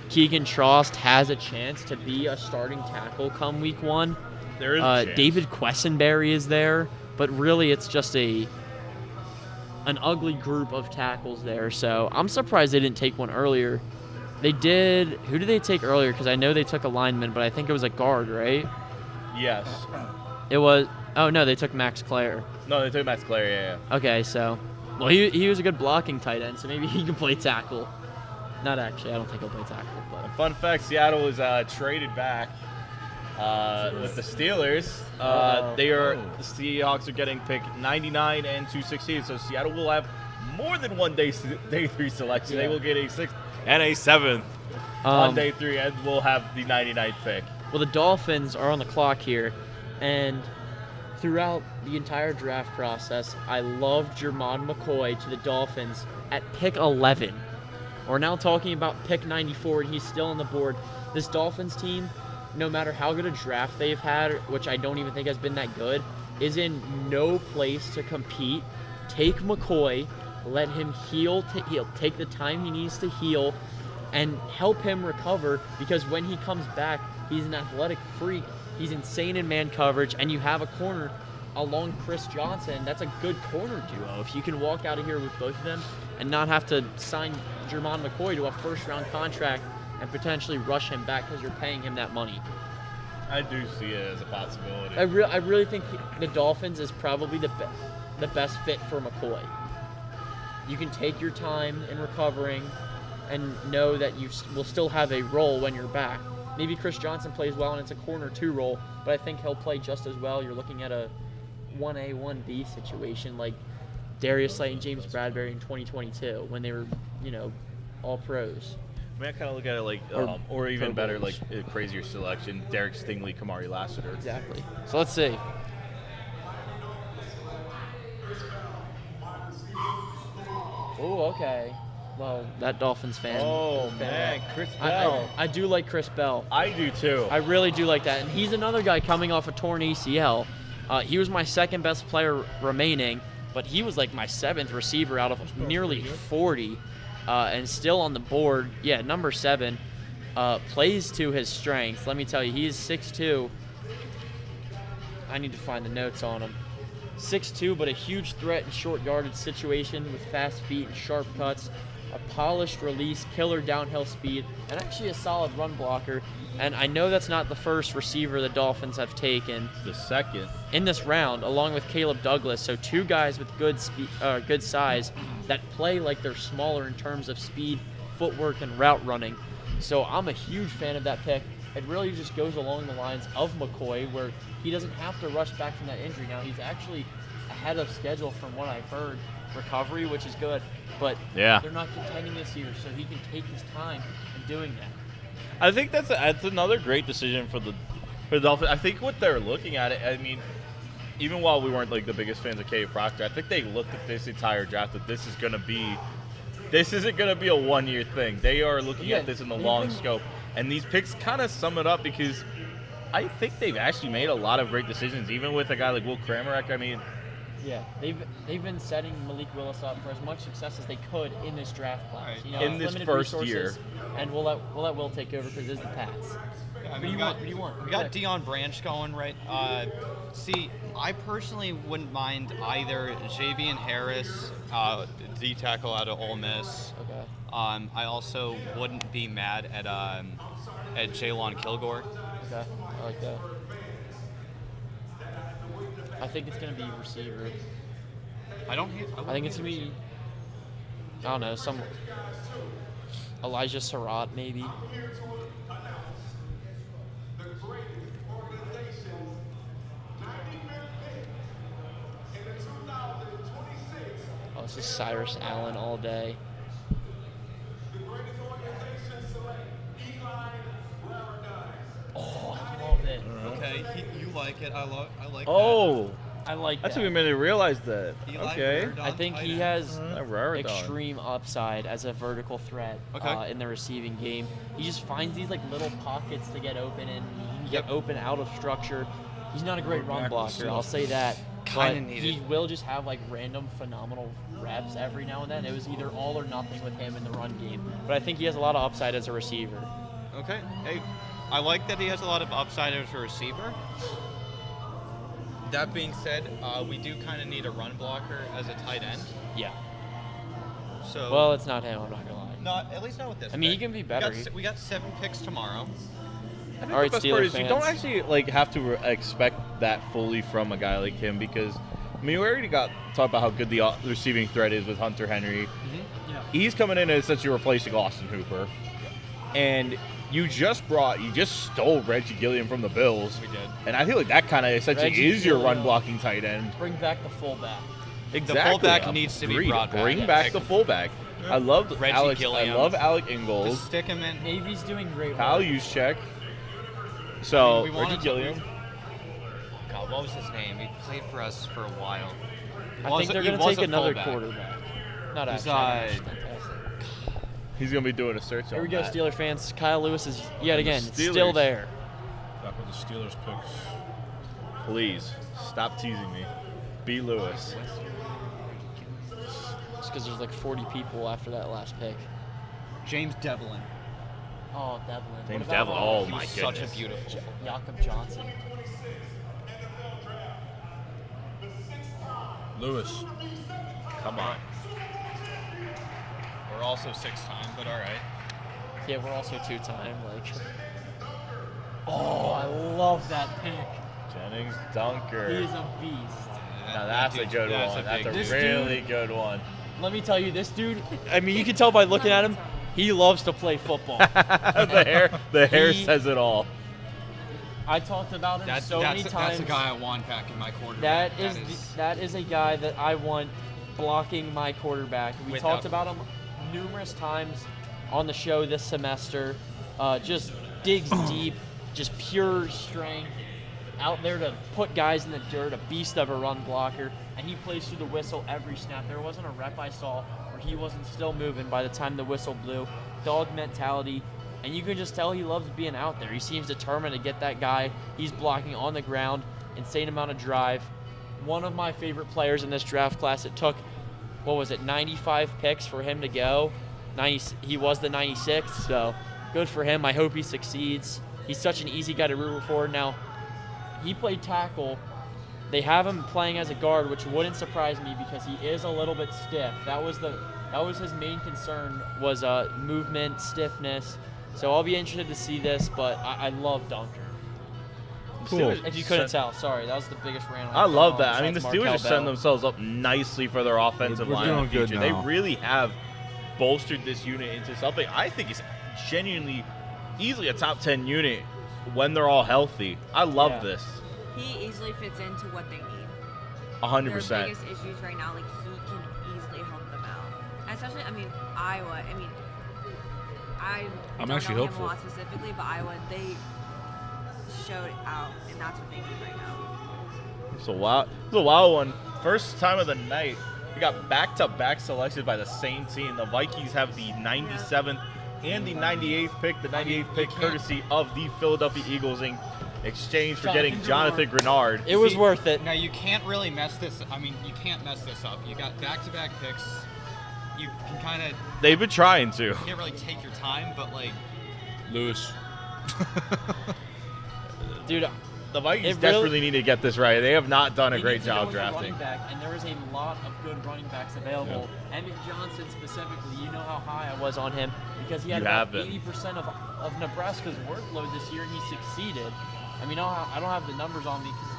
Keegan Trost has a chance to be a starting tackle come week 1. There is a chance. David Quessenberry is there, but really it's just an ugly group of tackles there. So I'm surprised they didn't take one earlier. They did. Who did they take earlier? Because I know they took a lineman, but I think it was a guard, right? Yes. It was. Oh no, they took Max Clare. No, they took Max Clare. Yeah. Okay, so well, he was a good blocking tight end, so maybe he can play tackle. Not actually. I don't think he'll play tackle. But Fun fact: Seattle was traded back with the Steelers. The Seahawks are getting pick 99 and 216, so Seattle will have more than one day 3 selection. Yeah. They will get a 6th and a 7th on day 3, and we'll have the 99th pick. Well, the Dolphins are on the clock here, and throughout the entire draft process, I loved Jermon McCoy to the Dolphins at pick 11. We're now talking about pick 94, and he's still on the board. This Dolphins team, no matter how good a draft they've had, which I don't even think has been that good, is in no place to compete. Take McCoy, let him heal. He'll take the time he needs to heal, and help him recover, because when he comes back, he's an athletic freak. He's insane in man coverage, and you have a corner along Chris Johnson. That's a good corner duo. If you can walk out of here with both of them and not have to sign Jermon McCoy to a first-round contract and potentially rush him back because you're paying him that money. I do see it as a possibility. I really think the Dolphins is probably the best fit for McCoy. You can take your time in recovering and know that you will still have a role when you're back. Maybe Chris Johnson plays well and it's a corner 2 role, but I think he'll play just as well. You're looking at a 1A, 1B situation like Darius Slay and James Bradbury in 2022 when they were, all pros. I kind of look at it like, or even better, like a crazier selection, Derek Stingley, Kamari Lassiter. Exactly. So let's see. Oh, okay. Well, that Dolphins fan. Oh, man, Chris Bell. I do like Chris Bell. I do too. I really do like that. And he's another guy coming off a torn ACL. He was my second best player remaining, but he was like my 7th receiver out of nearly 40 and still on the board. Yeah, number 7 plays to his strengths. Let me tell you, he is 6'2". I need to find the notes on him. 6'2", but a huge threat in short yardage situation with fast feet and sharp cuts, a polished release, killer downhill speed, and actually a solid run blocker. And I know that's not the first receiver the Dolphins have taken. The second. In this round, along with Caleb Douglas. So 2 guys with good size that play like they're smaller in terms of speed, footwork, and route running. So I'm a huge fan of that pick. It really just goes along the lines of McCoy, where he doesn't have to rush back from that injury. Now, he's actually ahead of schedule from what I've heard, recovery, which is good. But they're not contending this year, so he can take his time in doing that. I think that's another great decision for the Dolphins. I think what they're looking at it, I mean, even while we weren't like the biggest fans of Cade Proctor, I think they looked at this entire draft that this isn't going to be a one-year thing. They are looking at this in the long scope. And these picks kind of sum it up because I think they've actually made a lot of great decisions, even with a guy like Will Kramerek. I mean, yeah, they've been setting Malik Willis up for as much success as they could in this draft class. You know, in this first year, and we'll let Will take over because it's the Pats. I mean, what do you want? We got Deion Branch going, right? See, I personally wouldn't mind either Javian Harris, D tackle out of Ole Miss. Okay. I also wouldn't be mad at Jaylon Kilgore. Okay, I like that. I think it's going to be receiver. I think it's going to be, I don't know, some Elijah Surratt maybe. Oh, this is Cyrus Allen all day. Oh, I love it. Okay, you like it. I like that. I like that. That took me a minute to realize that. Okay. I think he has extreme upside as a vertical threat in the receiving game. He just finds these like little pockets to get open and he can get open out of structure. He's not a great run blocker, I'll say that. But he will just have like random phenomenal reps every now and then. It was either all or nothing with him in the run game. But I think he has a lot of upside as a receiver. Okay. Hey, I like that he has a lot of upside as a receiver. That being said, we do kind of need a run blocker as a tight end. Yeah. So. Well, it's not him. I'm not gonna lie. Not at least not with this. I mean, he can be better. We got 7 picks tomorrow. I think the best part is you don't actually like have to expect that fully from a guy like him because I mean we already talked about how good the receiving threat is with Hunter Henry. Mm-hmm. Yeah. He's coming in as essentially replacing Austin Hooper, and you just stole Reggie Gilliam from the Bills. We did, and I feel like that kind of essentially is your run blocking tight end. Bring back the fullback. Exactly. The fullback needs to be brought back. Bring back the fullback. I love Reggie Gilliam. I love Alec Ingold. Just stick him in. Navy's doing great. Kyle Juszczyk. So, Reggie Gilliam. God, what was his name? He played for us for a while. I think they're going to take another quarterback. Not actually. He's going to be doing a search on that. Here we go, Steelers fans. Kyle Lewis is, yet again, still there. Back with the Steelers picks. Please, stop teasing me. B. Lewis. Just because there's like 40 people after that last pick. James Devlin. Oh, Devlin. James Devlin. Oh, my goodness. Such a beautiful. Jakob Johnson. Lewis. Come on. We're also 6-time, but all right. Yeah, we're also 2-time. Like. Oh, I love that pick. Jennings Dunker. He is a beast. Now that's a good one. That's a really good one. Let me tell you, this dude. I mean, you can tell by looking at him. He loves to play football. the hair says it all. I talked about him many times. That's a guy I want back in my quarterback. That is a guy that I want blocking my quarterback. We talked about him numerous times on the show this semester. Just digs deep, just pure strength. Out there to put guys in the dirt, a beast of a run blocker, and he plays through the whistle every snap. There wasn't a rep I saw where he wasn't still moving by the time the whistle blew. Dog mentality, and you can just tell he loves being out there. He seems determined to get that guy he's blocking on the ground. Insane amount of drive. One of my favorite players in this draft class. It took, 95 picks for him to go. He was the 96th, so good for him. I hope he succeeds. He's such an easy guy to root for. Now, he played tackle. They have him playing as a guard, which wouldn't surprise me because he is a little bit stiff. That was his main concern, was movement, stiffness. So I'll be interested to see this, but I love Dunker. Cool. If you couldn't tell, sorry, that was the biggest rant. I love that. I mean, the besides Steelers are Markel setting Bell. themselves up nicely for their offensive We're line in the doing good future. They now. really have bolstered this unit into something I think is genuinely, easily a top 10 unit when they're all healthy. I love this. He easily fits into what they need. 100%. Their biggest issues right now, like he can easily help them out. Especially, Iowa. I I'm don't actually know hopeful. him a lot specifically, but Iowa, they showed out, and that's what they need right now. It's a wild one. First time of the night, we got back-to-back selected by the same team. The Vikings have the 97th and the 98th pick. The 98th pick courtesy of the Philadelphia Eagles in exchange for getting Jonathan Grenard. It was worth it. Now, you can't really mess this. You can't mess this up. You got back-to-back picks. You can kind of. They've been trying to. You can't really take your time, but like. Lewis. Dude, the Vikings it desperately really- need to get this right. They have not done a They great need to go job with a drafting. running back, and there is a lot of good running backs available. Emmett Johnson specifically, you know how high I was on him because he had You about have been. 80% of Nebraska's workload this year, and he succeeded. I don't have the numbers on me because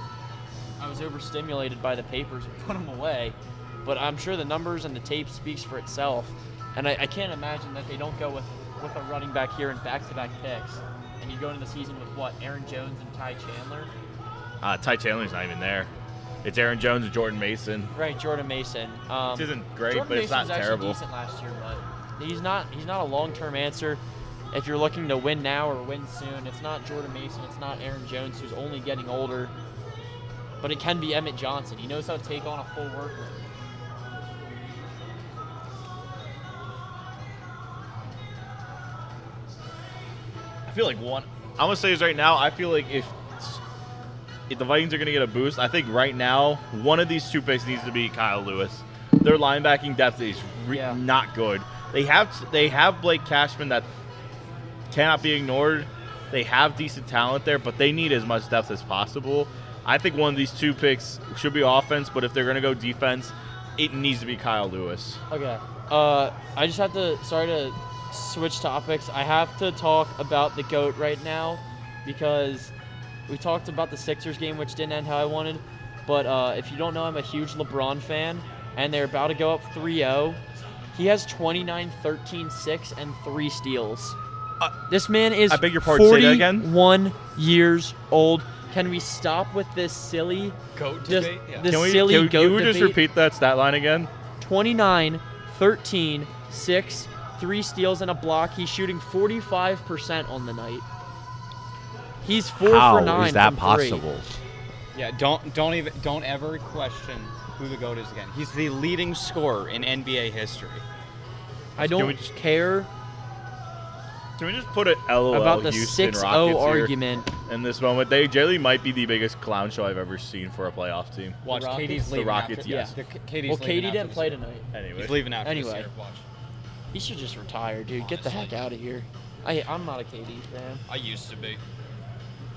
I was overstimulated by the papers and put them away, but I'm sure the numbers and the tape speaks for itself. And I can't imagine that they don't go with a running back here in back-to-back picks. And you go into the season with what? Aaron Jones and Ty Chandler? Ty Chandler's not even there. It's Aaron Jones and Jordan Mason. Right, Jordan Mason. Which isn't great, Jordan but it's not Mason's actually terrible. decent last year, but he's not a long-term answer. If you're looking to win now or win soon, it's not Jordan Mason, it's not Aaron Jones, who's only getting older. But it can be Emmett Johnson. He knows how to take on a full workload. I feel like I'm gonna say this right now. I feel like if the Vikings are gonna get a boost, I think right now one of these two picks needs to be Kyle Lewis. Their linebacking depth is not good. They have Blake Cashman that cannot be ignored. They have decent talent there, but they need as much depth as possible. I think one of these two picks should be offense, but if they're gonna go defense, it needs to be Kyle Lewis. Okay. I just have to, sorry to switch topics. I have to talk about the GOAT right now because we talked about the Sixers game, which didn't end how I wanted. But if you don't know, I'm a huge LeBron fan, and they're about to go up 3-0. He has 29, 13, 6, and 3 steals. This man is I beg your pardon, say that again? 41 years old. Can we stop with this silly GOAT this, debate? Yeah. this Can silly you GOAT just debate? repeat that stat line again? 29, 13, 6, 3 steals and a block. He's shooting 45% on the night. He's 4 for 9 from 3. Yeah, don't ever question who the GOAT is again. He's the leading scorer in NBA history. I don't care Can we just put an LOL about the Houston 6-0 Rockets here argument. in this moment? Jay might be the biggest clown show I've ever seen for a playoff team. Watch, Rockets? KD's The leaving. Rockets, after, yes. Yeah, KD's Well, leaving KD after didn't this play year. tonight. Anyway. He's leaving after Anyway. this year. Watch. He should just retire, dude. Get the heck out of here. I'm not a KD fan. I used to be.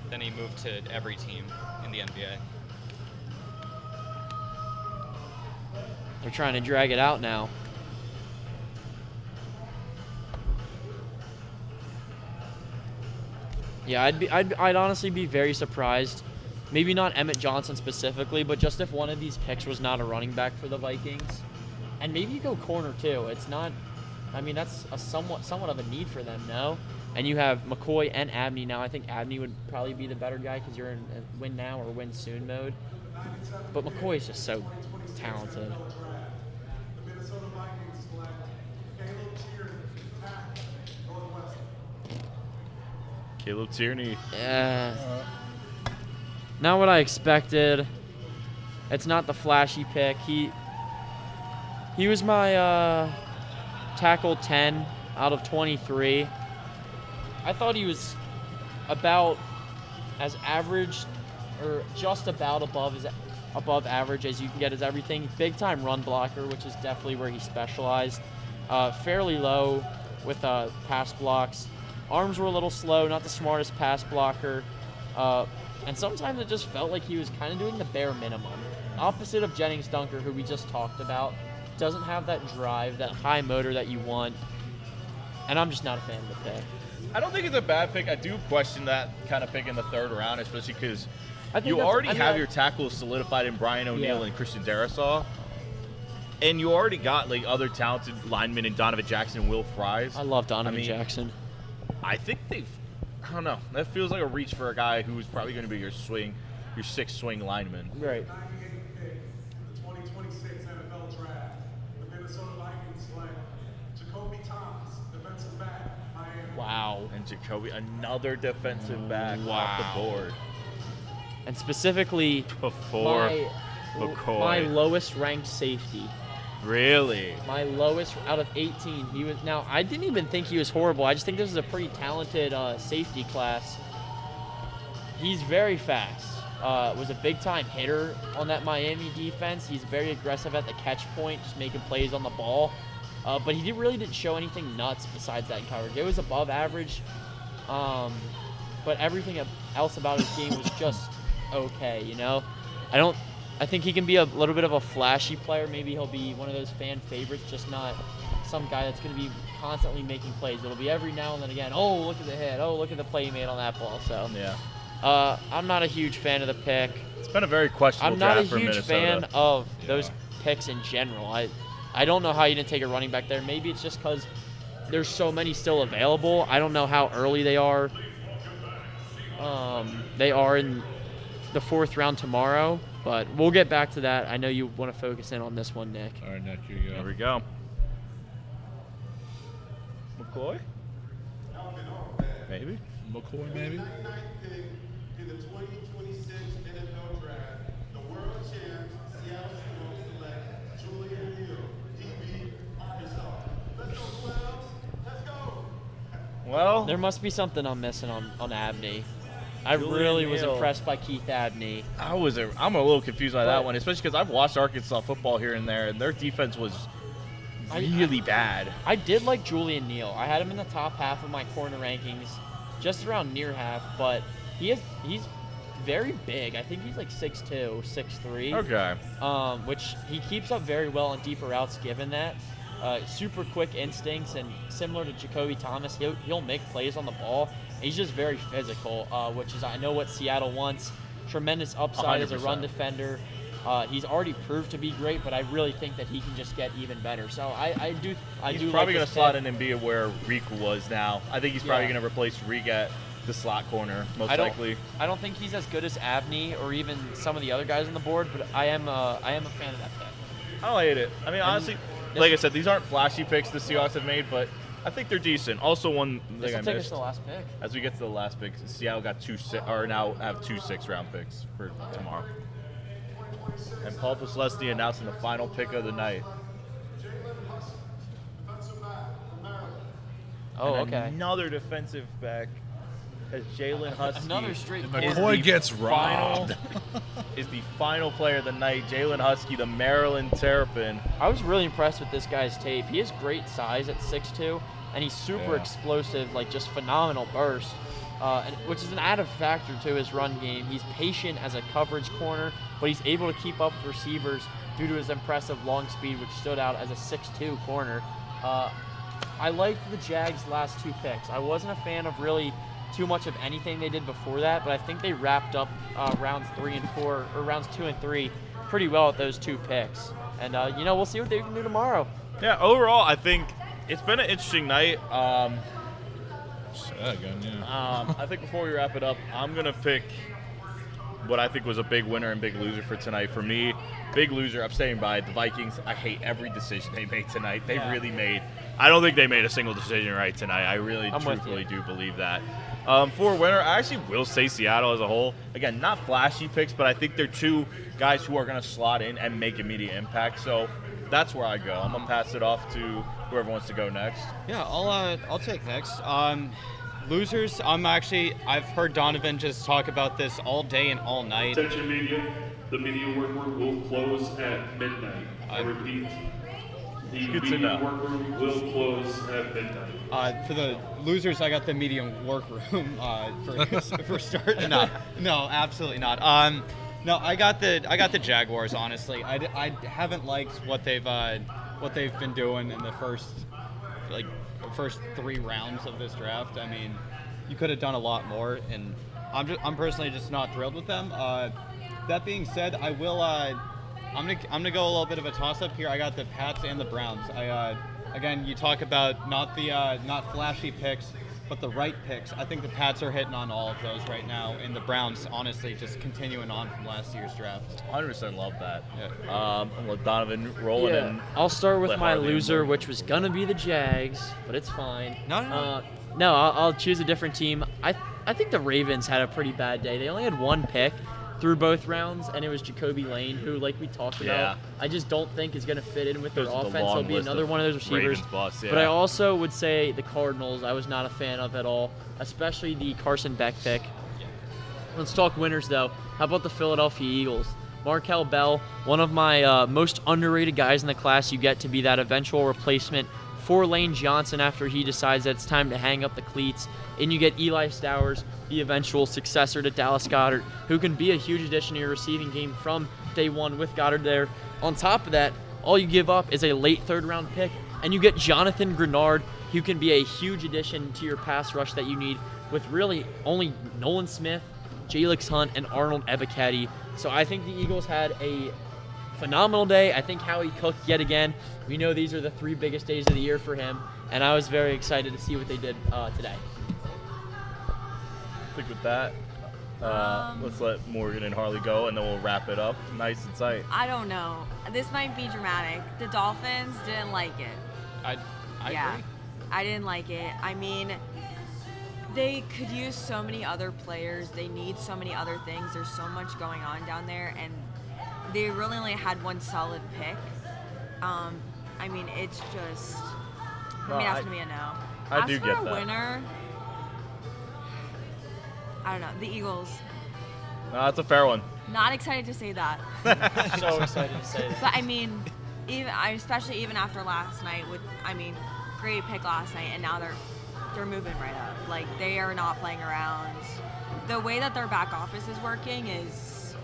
Then he moved to every team in the NBA. They're trying to drag it out now. Yeah, I'd honestly be very surprised. Maybe not Emmett Johnson specifically, but just if one of these picks was not a running back for the Vikings. And maybe you go corner too. It's not, that's a somewhat of a need for them, no? And you have McCoy and Abney now. I think Abney would probably be the better guy because you're in win now or win soon mode. But McCoy is just so talented. The Minnesota Vikings select Caleb Tierney, tackle, Northwestern. Caleb Tierney. Yeah. Not what I expected. It's not the flashy pick. He was my tackled 10 out of 23. I thought he was about as average, or just about above average as you can get as everything. Big time run blocker, which is definitely where he specialized. Fairly low with pass blocks. Arms were a little slow, not the smartest pass blocker. And sometimes it just felt like he was kind of doing the bare minimum. Opposite of Jennings Dunker, who we just talked about, doesn't have that drive, that high motor that you want. And I'm just not a fan of the pick. I don't think it's a bad pick. I do question that kind of pick in the third round, especially because you that's- already I mean, have I- your tackles solidified in Brian O'Neill Yeah. and Christian Darrisaw. And you already got like other talented linemen in Donovan Jackson and Will Fries. I love Donovan Jackson. I think I don't know. That feels like a reach for a guy who's probably going to be your sixth swing lineman. Right. The 2026 NFL Draft. The Minnesota Vikings select Jacoby Thomas, defensive back, Miami. Wow. And Jacoby, another defensive back off the board. And specifically, Before McCoy. my lowest ranked safety. Really? My lowest out of 18. He was. Now, I didn't even think he was horrible. I just think this is a pretty talented safety class. He's very fast. Was a big-time hitter on that Miami defense. He's very aggressive at the catch point, just making plays on the ball. But he really didn't show anything nuts besides that in coverage. It was above average. But everything else about his game was just okay, you know? I think he can be a little bit of a flashy player. Maybe he'll be one of those fan favorites, just not some guy that's going to be constantly making plays. It'll be every now and then again, oh, look at the hit. Oh, look at the play he made on that ball. So, yeah. I'm not a huge fan of the pick. It's been a very questionable I'm not a draft for huge Minnesota. fan of those picks in general. I don't know how you didn't take a running back there. Maybe it's just because there's so many still available. I don't know how early they are. They are in the fourth round tomorrow, but we'll get back to that. I know you want to focus in on this one, Nick. All right, Nick, here you go. There we go. McCoy? Maybe? McCoy, maybe? In the 2026 NFL Draft, the world champs Seattle Seahawks select Julian Neal, DB, Arkansas. Let's go, Swells. Let's go. Well, There must be something I'm missing on Abney. I Julian really was Neal. impressed by Keith Abney. I'm a little confused by that one, especially because I've watched Arkansas football here and there, and their defense was really bad. I did like Julian Neal. I had him in the top half of my corner rankings, just around near half, but he's very big. I think he's like 6'2", 6'3". Okay. Which he keeps up very well on deeper routes given that. Super quick instincts, and similar to Jacoby Thomas, he'll make plays on the ball. He's just very physical, which is, I know, what Seattle wants. Tremendous upside as a run 100%. defender. He's already proved to be great, but I really think that he can just get even better. So I do He's like probably going this to slot pick. in and be where Reek was now. I think he's probably Yeah. going to replace Reek at the slot corner, most I likely. don't think he's as good as Abney or even some of the other guys on the board, but I am a fan of that pick. I don't hate it. I mean, honestly, like I said, these aren't flashy picks the Seahawks have made, but I think they're decent. Also, one This thing I will take us missed. to the last pick. As we get to the last pick, Seattle got now have two six-round picks for tomorrow. And Paul Posluszny announcing the final pick of the night. Oh, And okay. Another defensive back, as Jalen Husky. Another straight is McCoy the gets robbed. is the final player of the night. Jalen Husky, the Maryland Terrapin. I was really impressed with this guy's tape. He has great size at 6'2", and he's super Yeah. explosive, like just phenomenal burst, which is an added factor to his run game. He's patient as a coverage corner, but he's able to keep up with receivers due to his impressive long speed, which stood out as a 6'2" corner. I liked the Jags' last two picks. I wasn't a fan of really too much of anything they did before that, but I think they wrapped up rounds 3 and 4, or rounds 2 and 3 pretty well with those two picks. And, we'll see what they can do tomorrow. Yeah, overall, I think it's been an interesting night. Say that again, yeah. I think before we wrap it up, I'm going to pick what I think was a big winner and big loser for tonight. For me, big loser, I'm staying by the Vikings. I hate every decision they made tonight. They really made – I don't think they made a single decision right tonight. I really truthfully do believe that. For a winner, I actually will say Seattle as a whole. Again, not flashy picks, but I think they're two guys who are going to slot in and make immediate impact. So that's where I go. I'm going to pass it off to whoever wants to go next. Yeah, I'll take next. Losers. I've heard Donovan just talk about this all day and all night. Attention media, the media workroom will close at midnight. I repeat, the media workroom will close at midnight. For the losers, I got the medium workroom for starting. No, absolutely not. No, I got the Jaguars. Honestly, I haven't liked what they've been doing in the first 3 rounds of this draft. I mean, you could have done a lot more, and I'm personally just not thrilled with them. That being said, I will. I'm gonna go a little bit of a toss-up here. I got the Pats and the Browns. Again, you talk about not flashy picks, but the right picks. I think the Pats are hitting on all of those right now, and the Browns, honestly, just continuing on from last year's draft. 100% love that. Yeah. I'm gonna let Donovan roll it in. I'll start with my Harley loser, and which was gonna be the Jags, but it's fine. No. No, I'll choose a different team. I think the Ravens had a pretty bad day. They only had 1 pick through both rounds, and it was Jacoby Lane, who, like we talked about, I just don't think is going to fit in with their offense. He'll be another one of those receivers. Bus, yeah. But I also would say the Cardinals I was not a fan of at all, especially the Carson Beck pick. Let's talk winners, though. How about the Philadelphia Eagles? Markel Bell, one of my most underrated guys in the class. You get to be that eventual replacement for Lane Johnson after he decides that it's time to hang up the cleats. And you get Eli Stowers, the eventual successor to Dallas Goedert, who can be a huge addition to your receiving game from day one with Goddard there. On top of that, all you give up is a late 3rd-round pick, and you get Jonathan Grenard, who can be a huge addition to your pass rush that you need with really only Nolan Smith, Jalix Hunt, and Arnold Ebiketie. So I think the Eagles had a phenomenal day. I think Howie cooked yet again. We know these are the 3 biggest days of the year for him, and I was very excited to see what they did today. I think with that, let's let Morgan and Harley go, and then we'll wrap it up. Nice and tight. I don't know. This might be dramatic. The Dolphins didn't like it. I agree. I didn't like it. I mean, they could use so many other players. They need so many other things. There's so much going on down there, and they really only had 1 solid pick. I mean, it's just, for me, that's going to be a no. I do get that. As for a winner, I don't know, the Eagles. No, that's a fair one. Not excited to say that. So excited to say that. But I mean, especially even after last night, great pick last night, and now they're moving right up. Like, they are not playing around. The way that their back office is working is.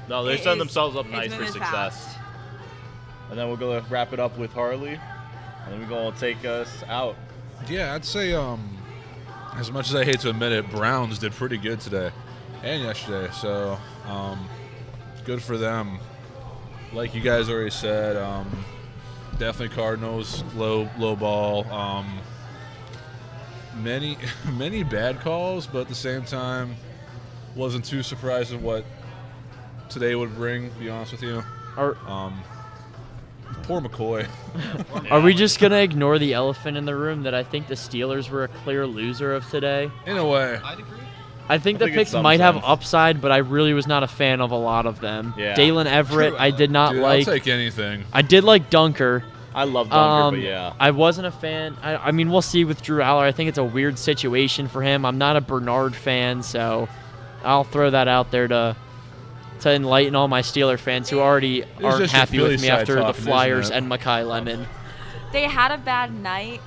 No, they set themselves up nice for moving success. fast. And then we're gonna wrap it up with Harley, and then we're gonna take us out. Yeah, I'd say as much as I hate to admit it, Browns did pretty good today and yesterday. So good for them. Like you guys already said, definitely Cardinals low ball. Many bad calls, but at the same time, wasn't too surprised at what today would bring. To be honest with you. Poor McCoy. Are we just going to ignore the elephant in the room that I think the Steelers were a clear loser of today? In a way. I'd agree. I think the picks might have upside, but I really was not a fan of a lot of them. Yeah. Dalen Everett, I did not like. I'll take anything. I did like Dunker. I love Dunker, but yeah. I wasn't a fan. I mean, we'll see with Drew Aller. I think it's a weird situation for him. I'm not a Bernard fan, so I'll throw that out there to enlighten all my Steeler fans who already aren't happy with me after the Flyers and Mekhi Lemon. They had a bad night,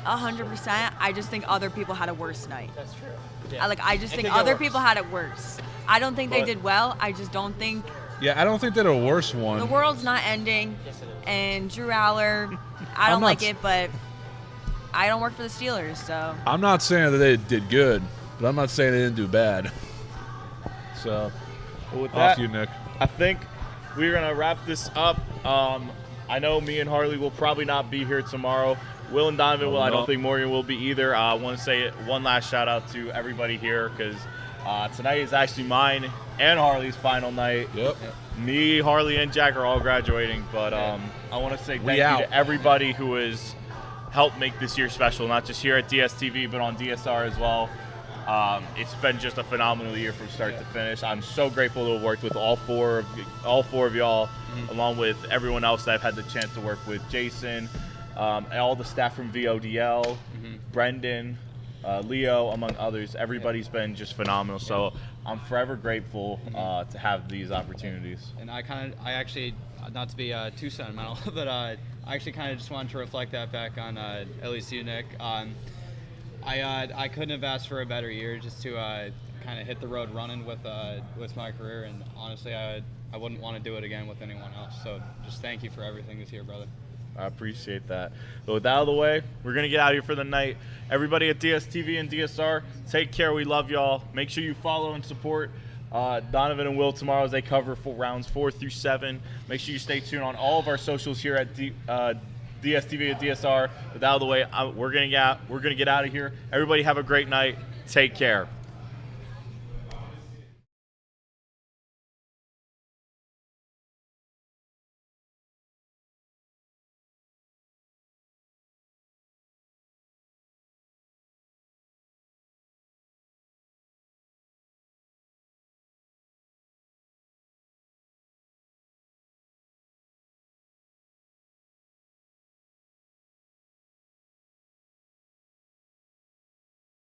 100%. I just think other people had a worse night. That's true. Yeah. I just think other people had it worse. I don't think they did well. I just don't think. Yeah, I don't think they're a worse one. The world's not ending. Yes, it is. And Drew Aller, I don't like it, but I don't work for the Steelers, so. I'm not saying that they did good, but I'm not saying they didn't do bad. So. Well, with off that, you, Nick. I think we're going to wrap this up. I know me and Harley will probably not be here tomorrow. Will and Donovan will. I don't think Morgan will be either. I want to say one last shout-out to everybody here because tonight is actually mine and Harley's final night. Yep. Me, Harley, and Jack are all graduating, but I want to say thank you to everybody who has helped make this year special, not just here at DSTV, but on DSR as well. It's been just a phenomenal year from start to finish. I'm so grateful to have worked with all four of y'all, along with everyone else that I've had the chance to work with. Jason, all the staff from VODL, Brendan, Leo, among others. Everybody's been just phenomenal. So I'm forever grateful to have these opportunities. And I actually, not to be too sentimental, but I actually kind of just wanted to reflect that back on at least you, Nick. I couldn't have asked for a better year just to kind of hit the road running with my career, and honestly, I wouldn't want to do it again with anyone else. So just thank you for everything this year, brother. I appreciate that. But with that out of the way, we're going to get out of here for the night. Everybody at DSTV and DSR, take care. We love y'all. Make sure you follow and support Donovan and Will tomorrow as they cover for rounds 4 through 7. Make sure you stay tuned on all of our socials here at DSTV and DSR. With that out of the way, we're going to get out of here. Everybody have a great night. Take care.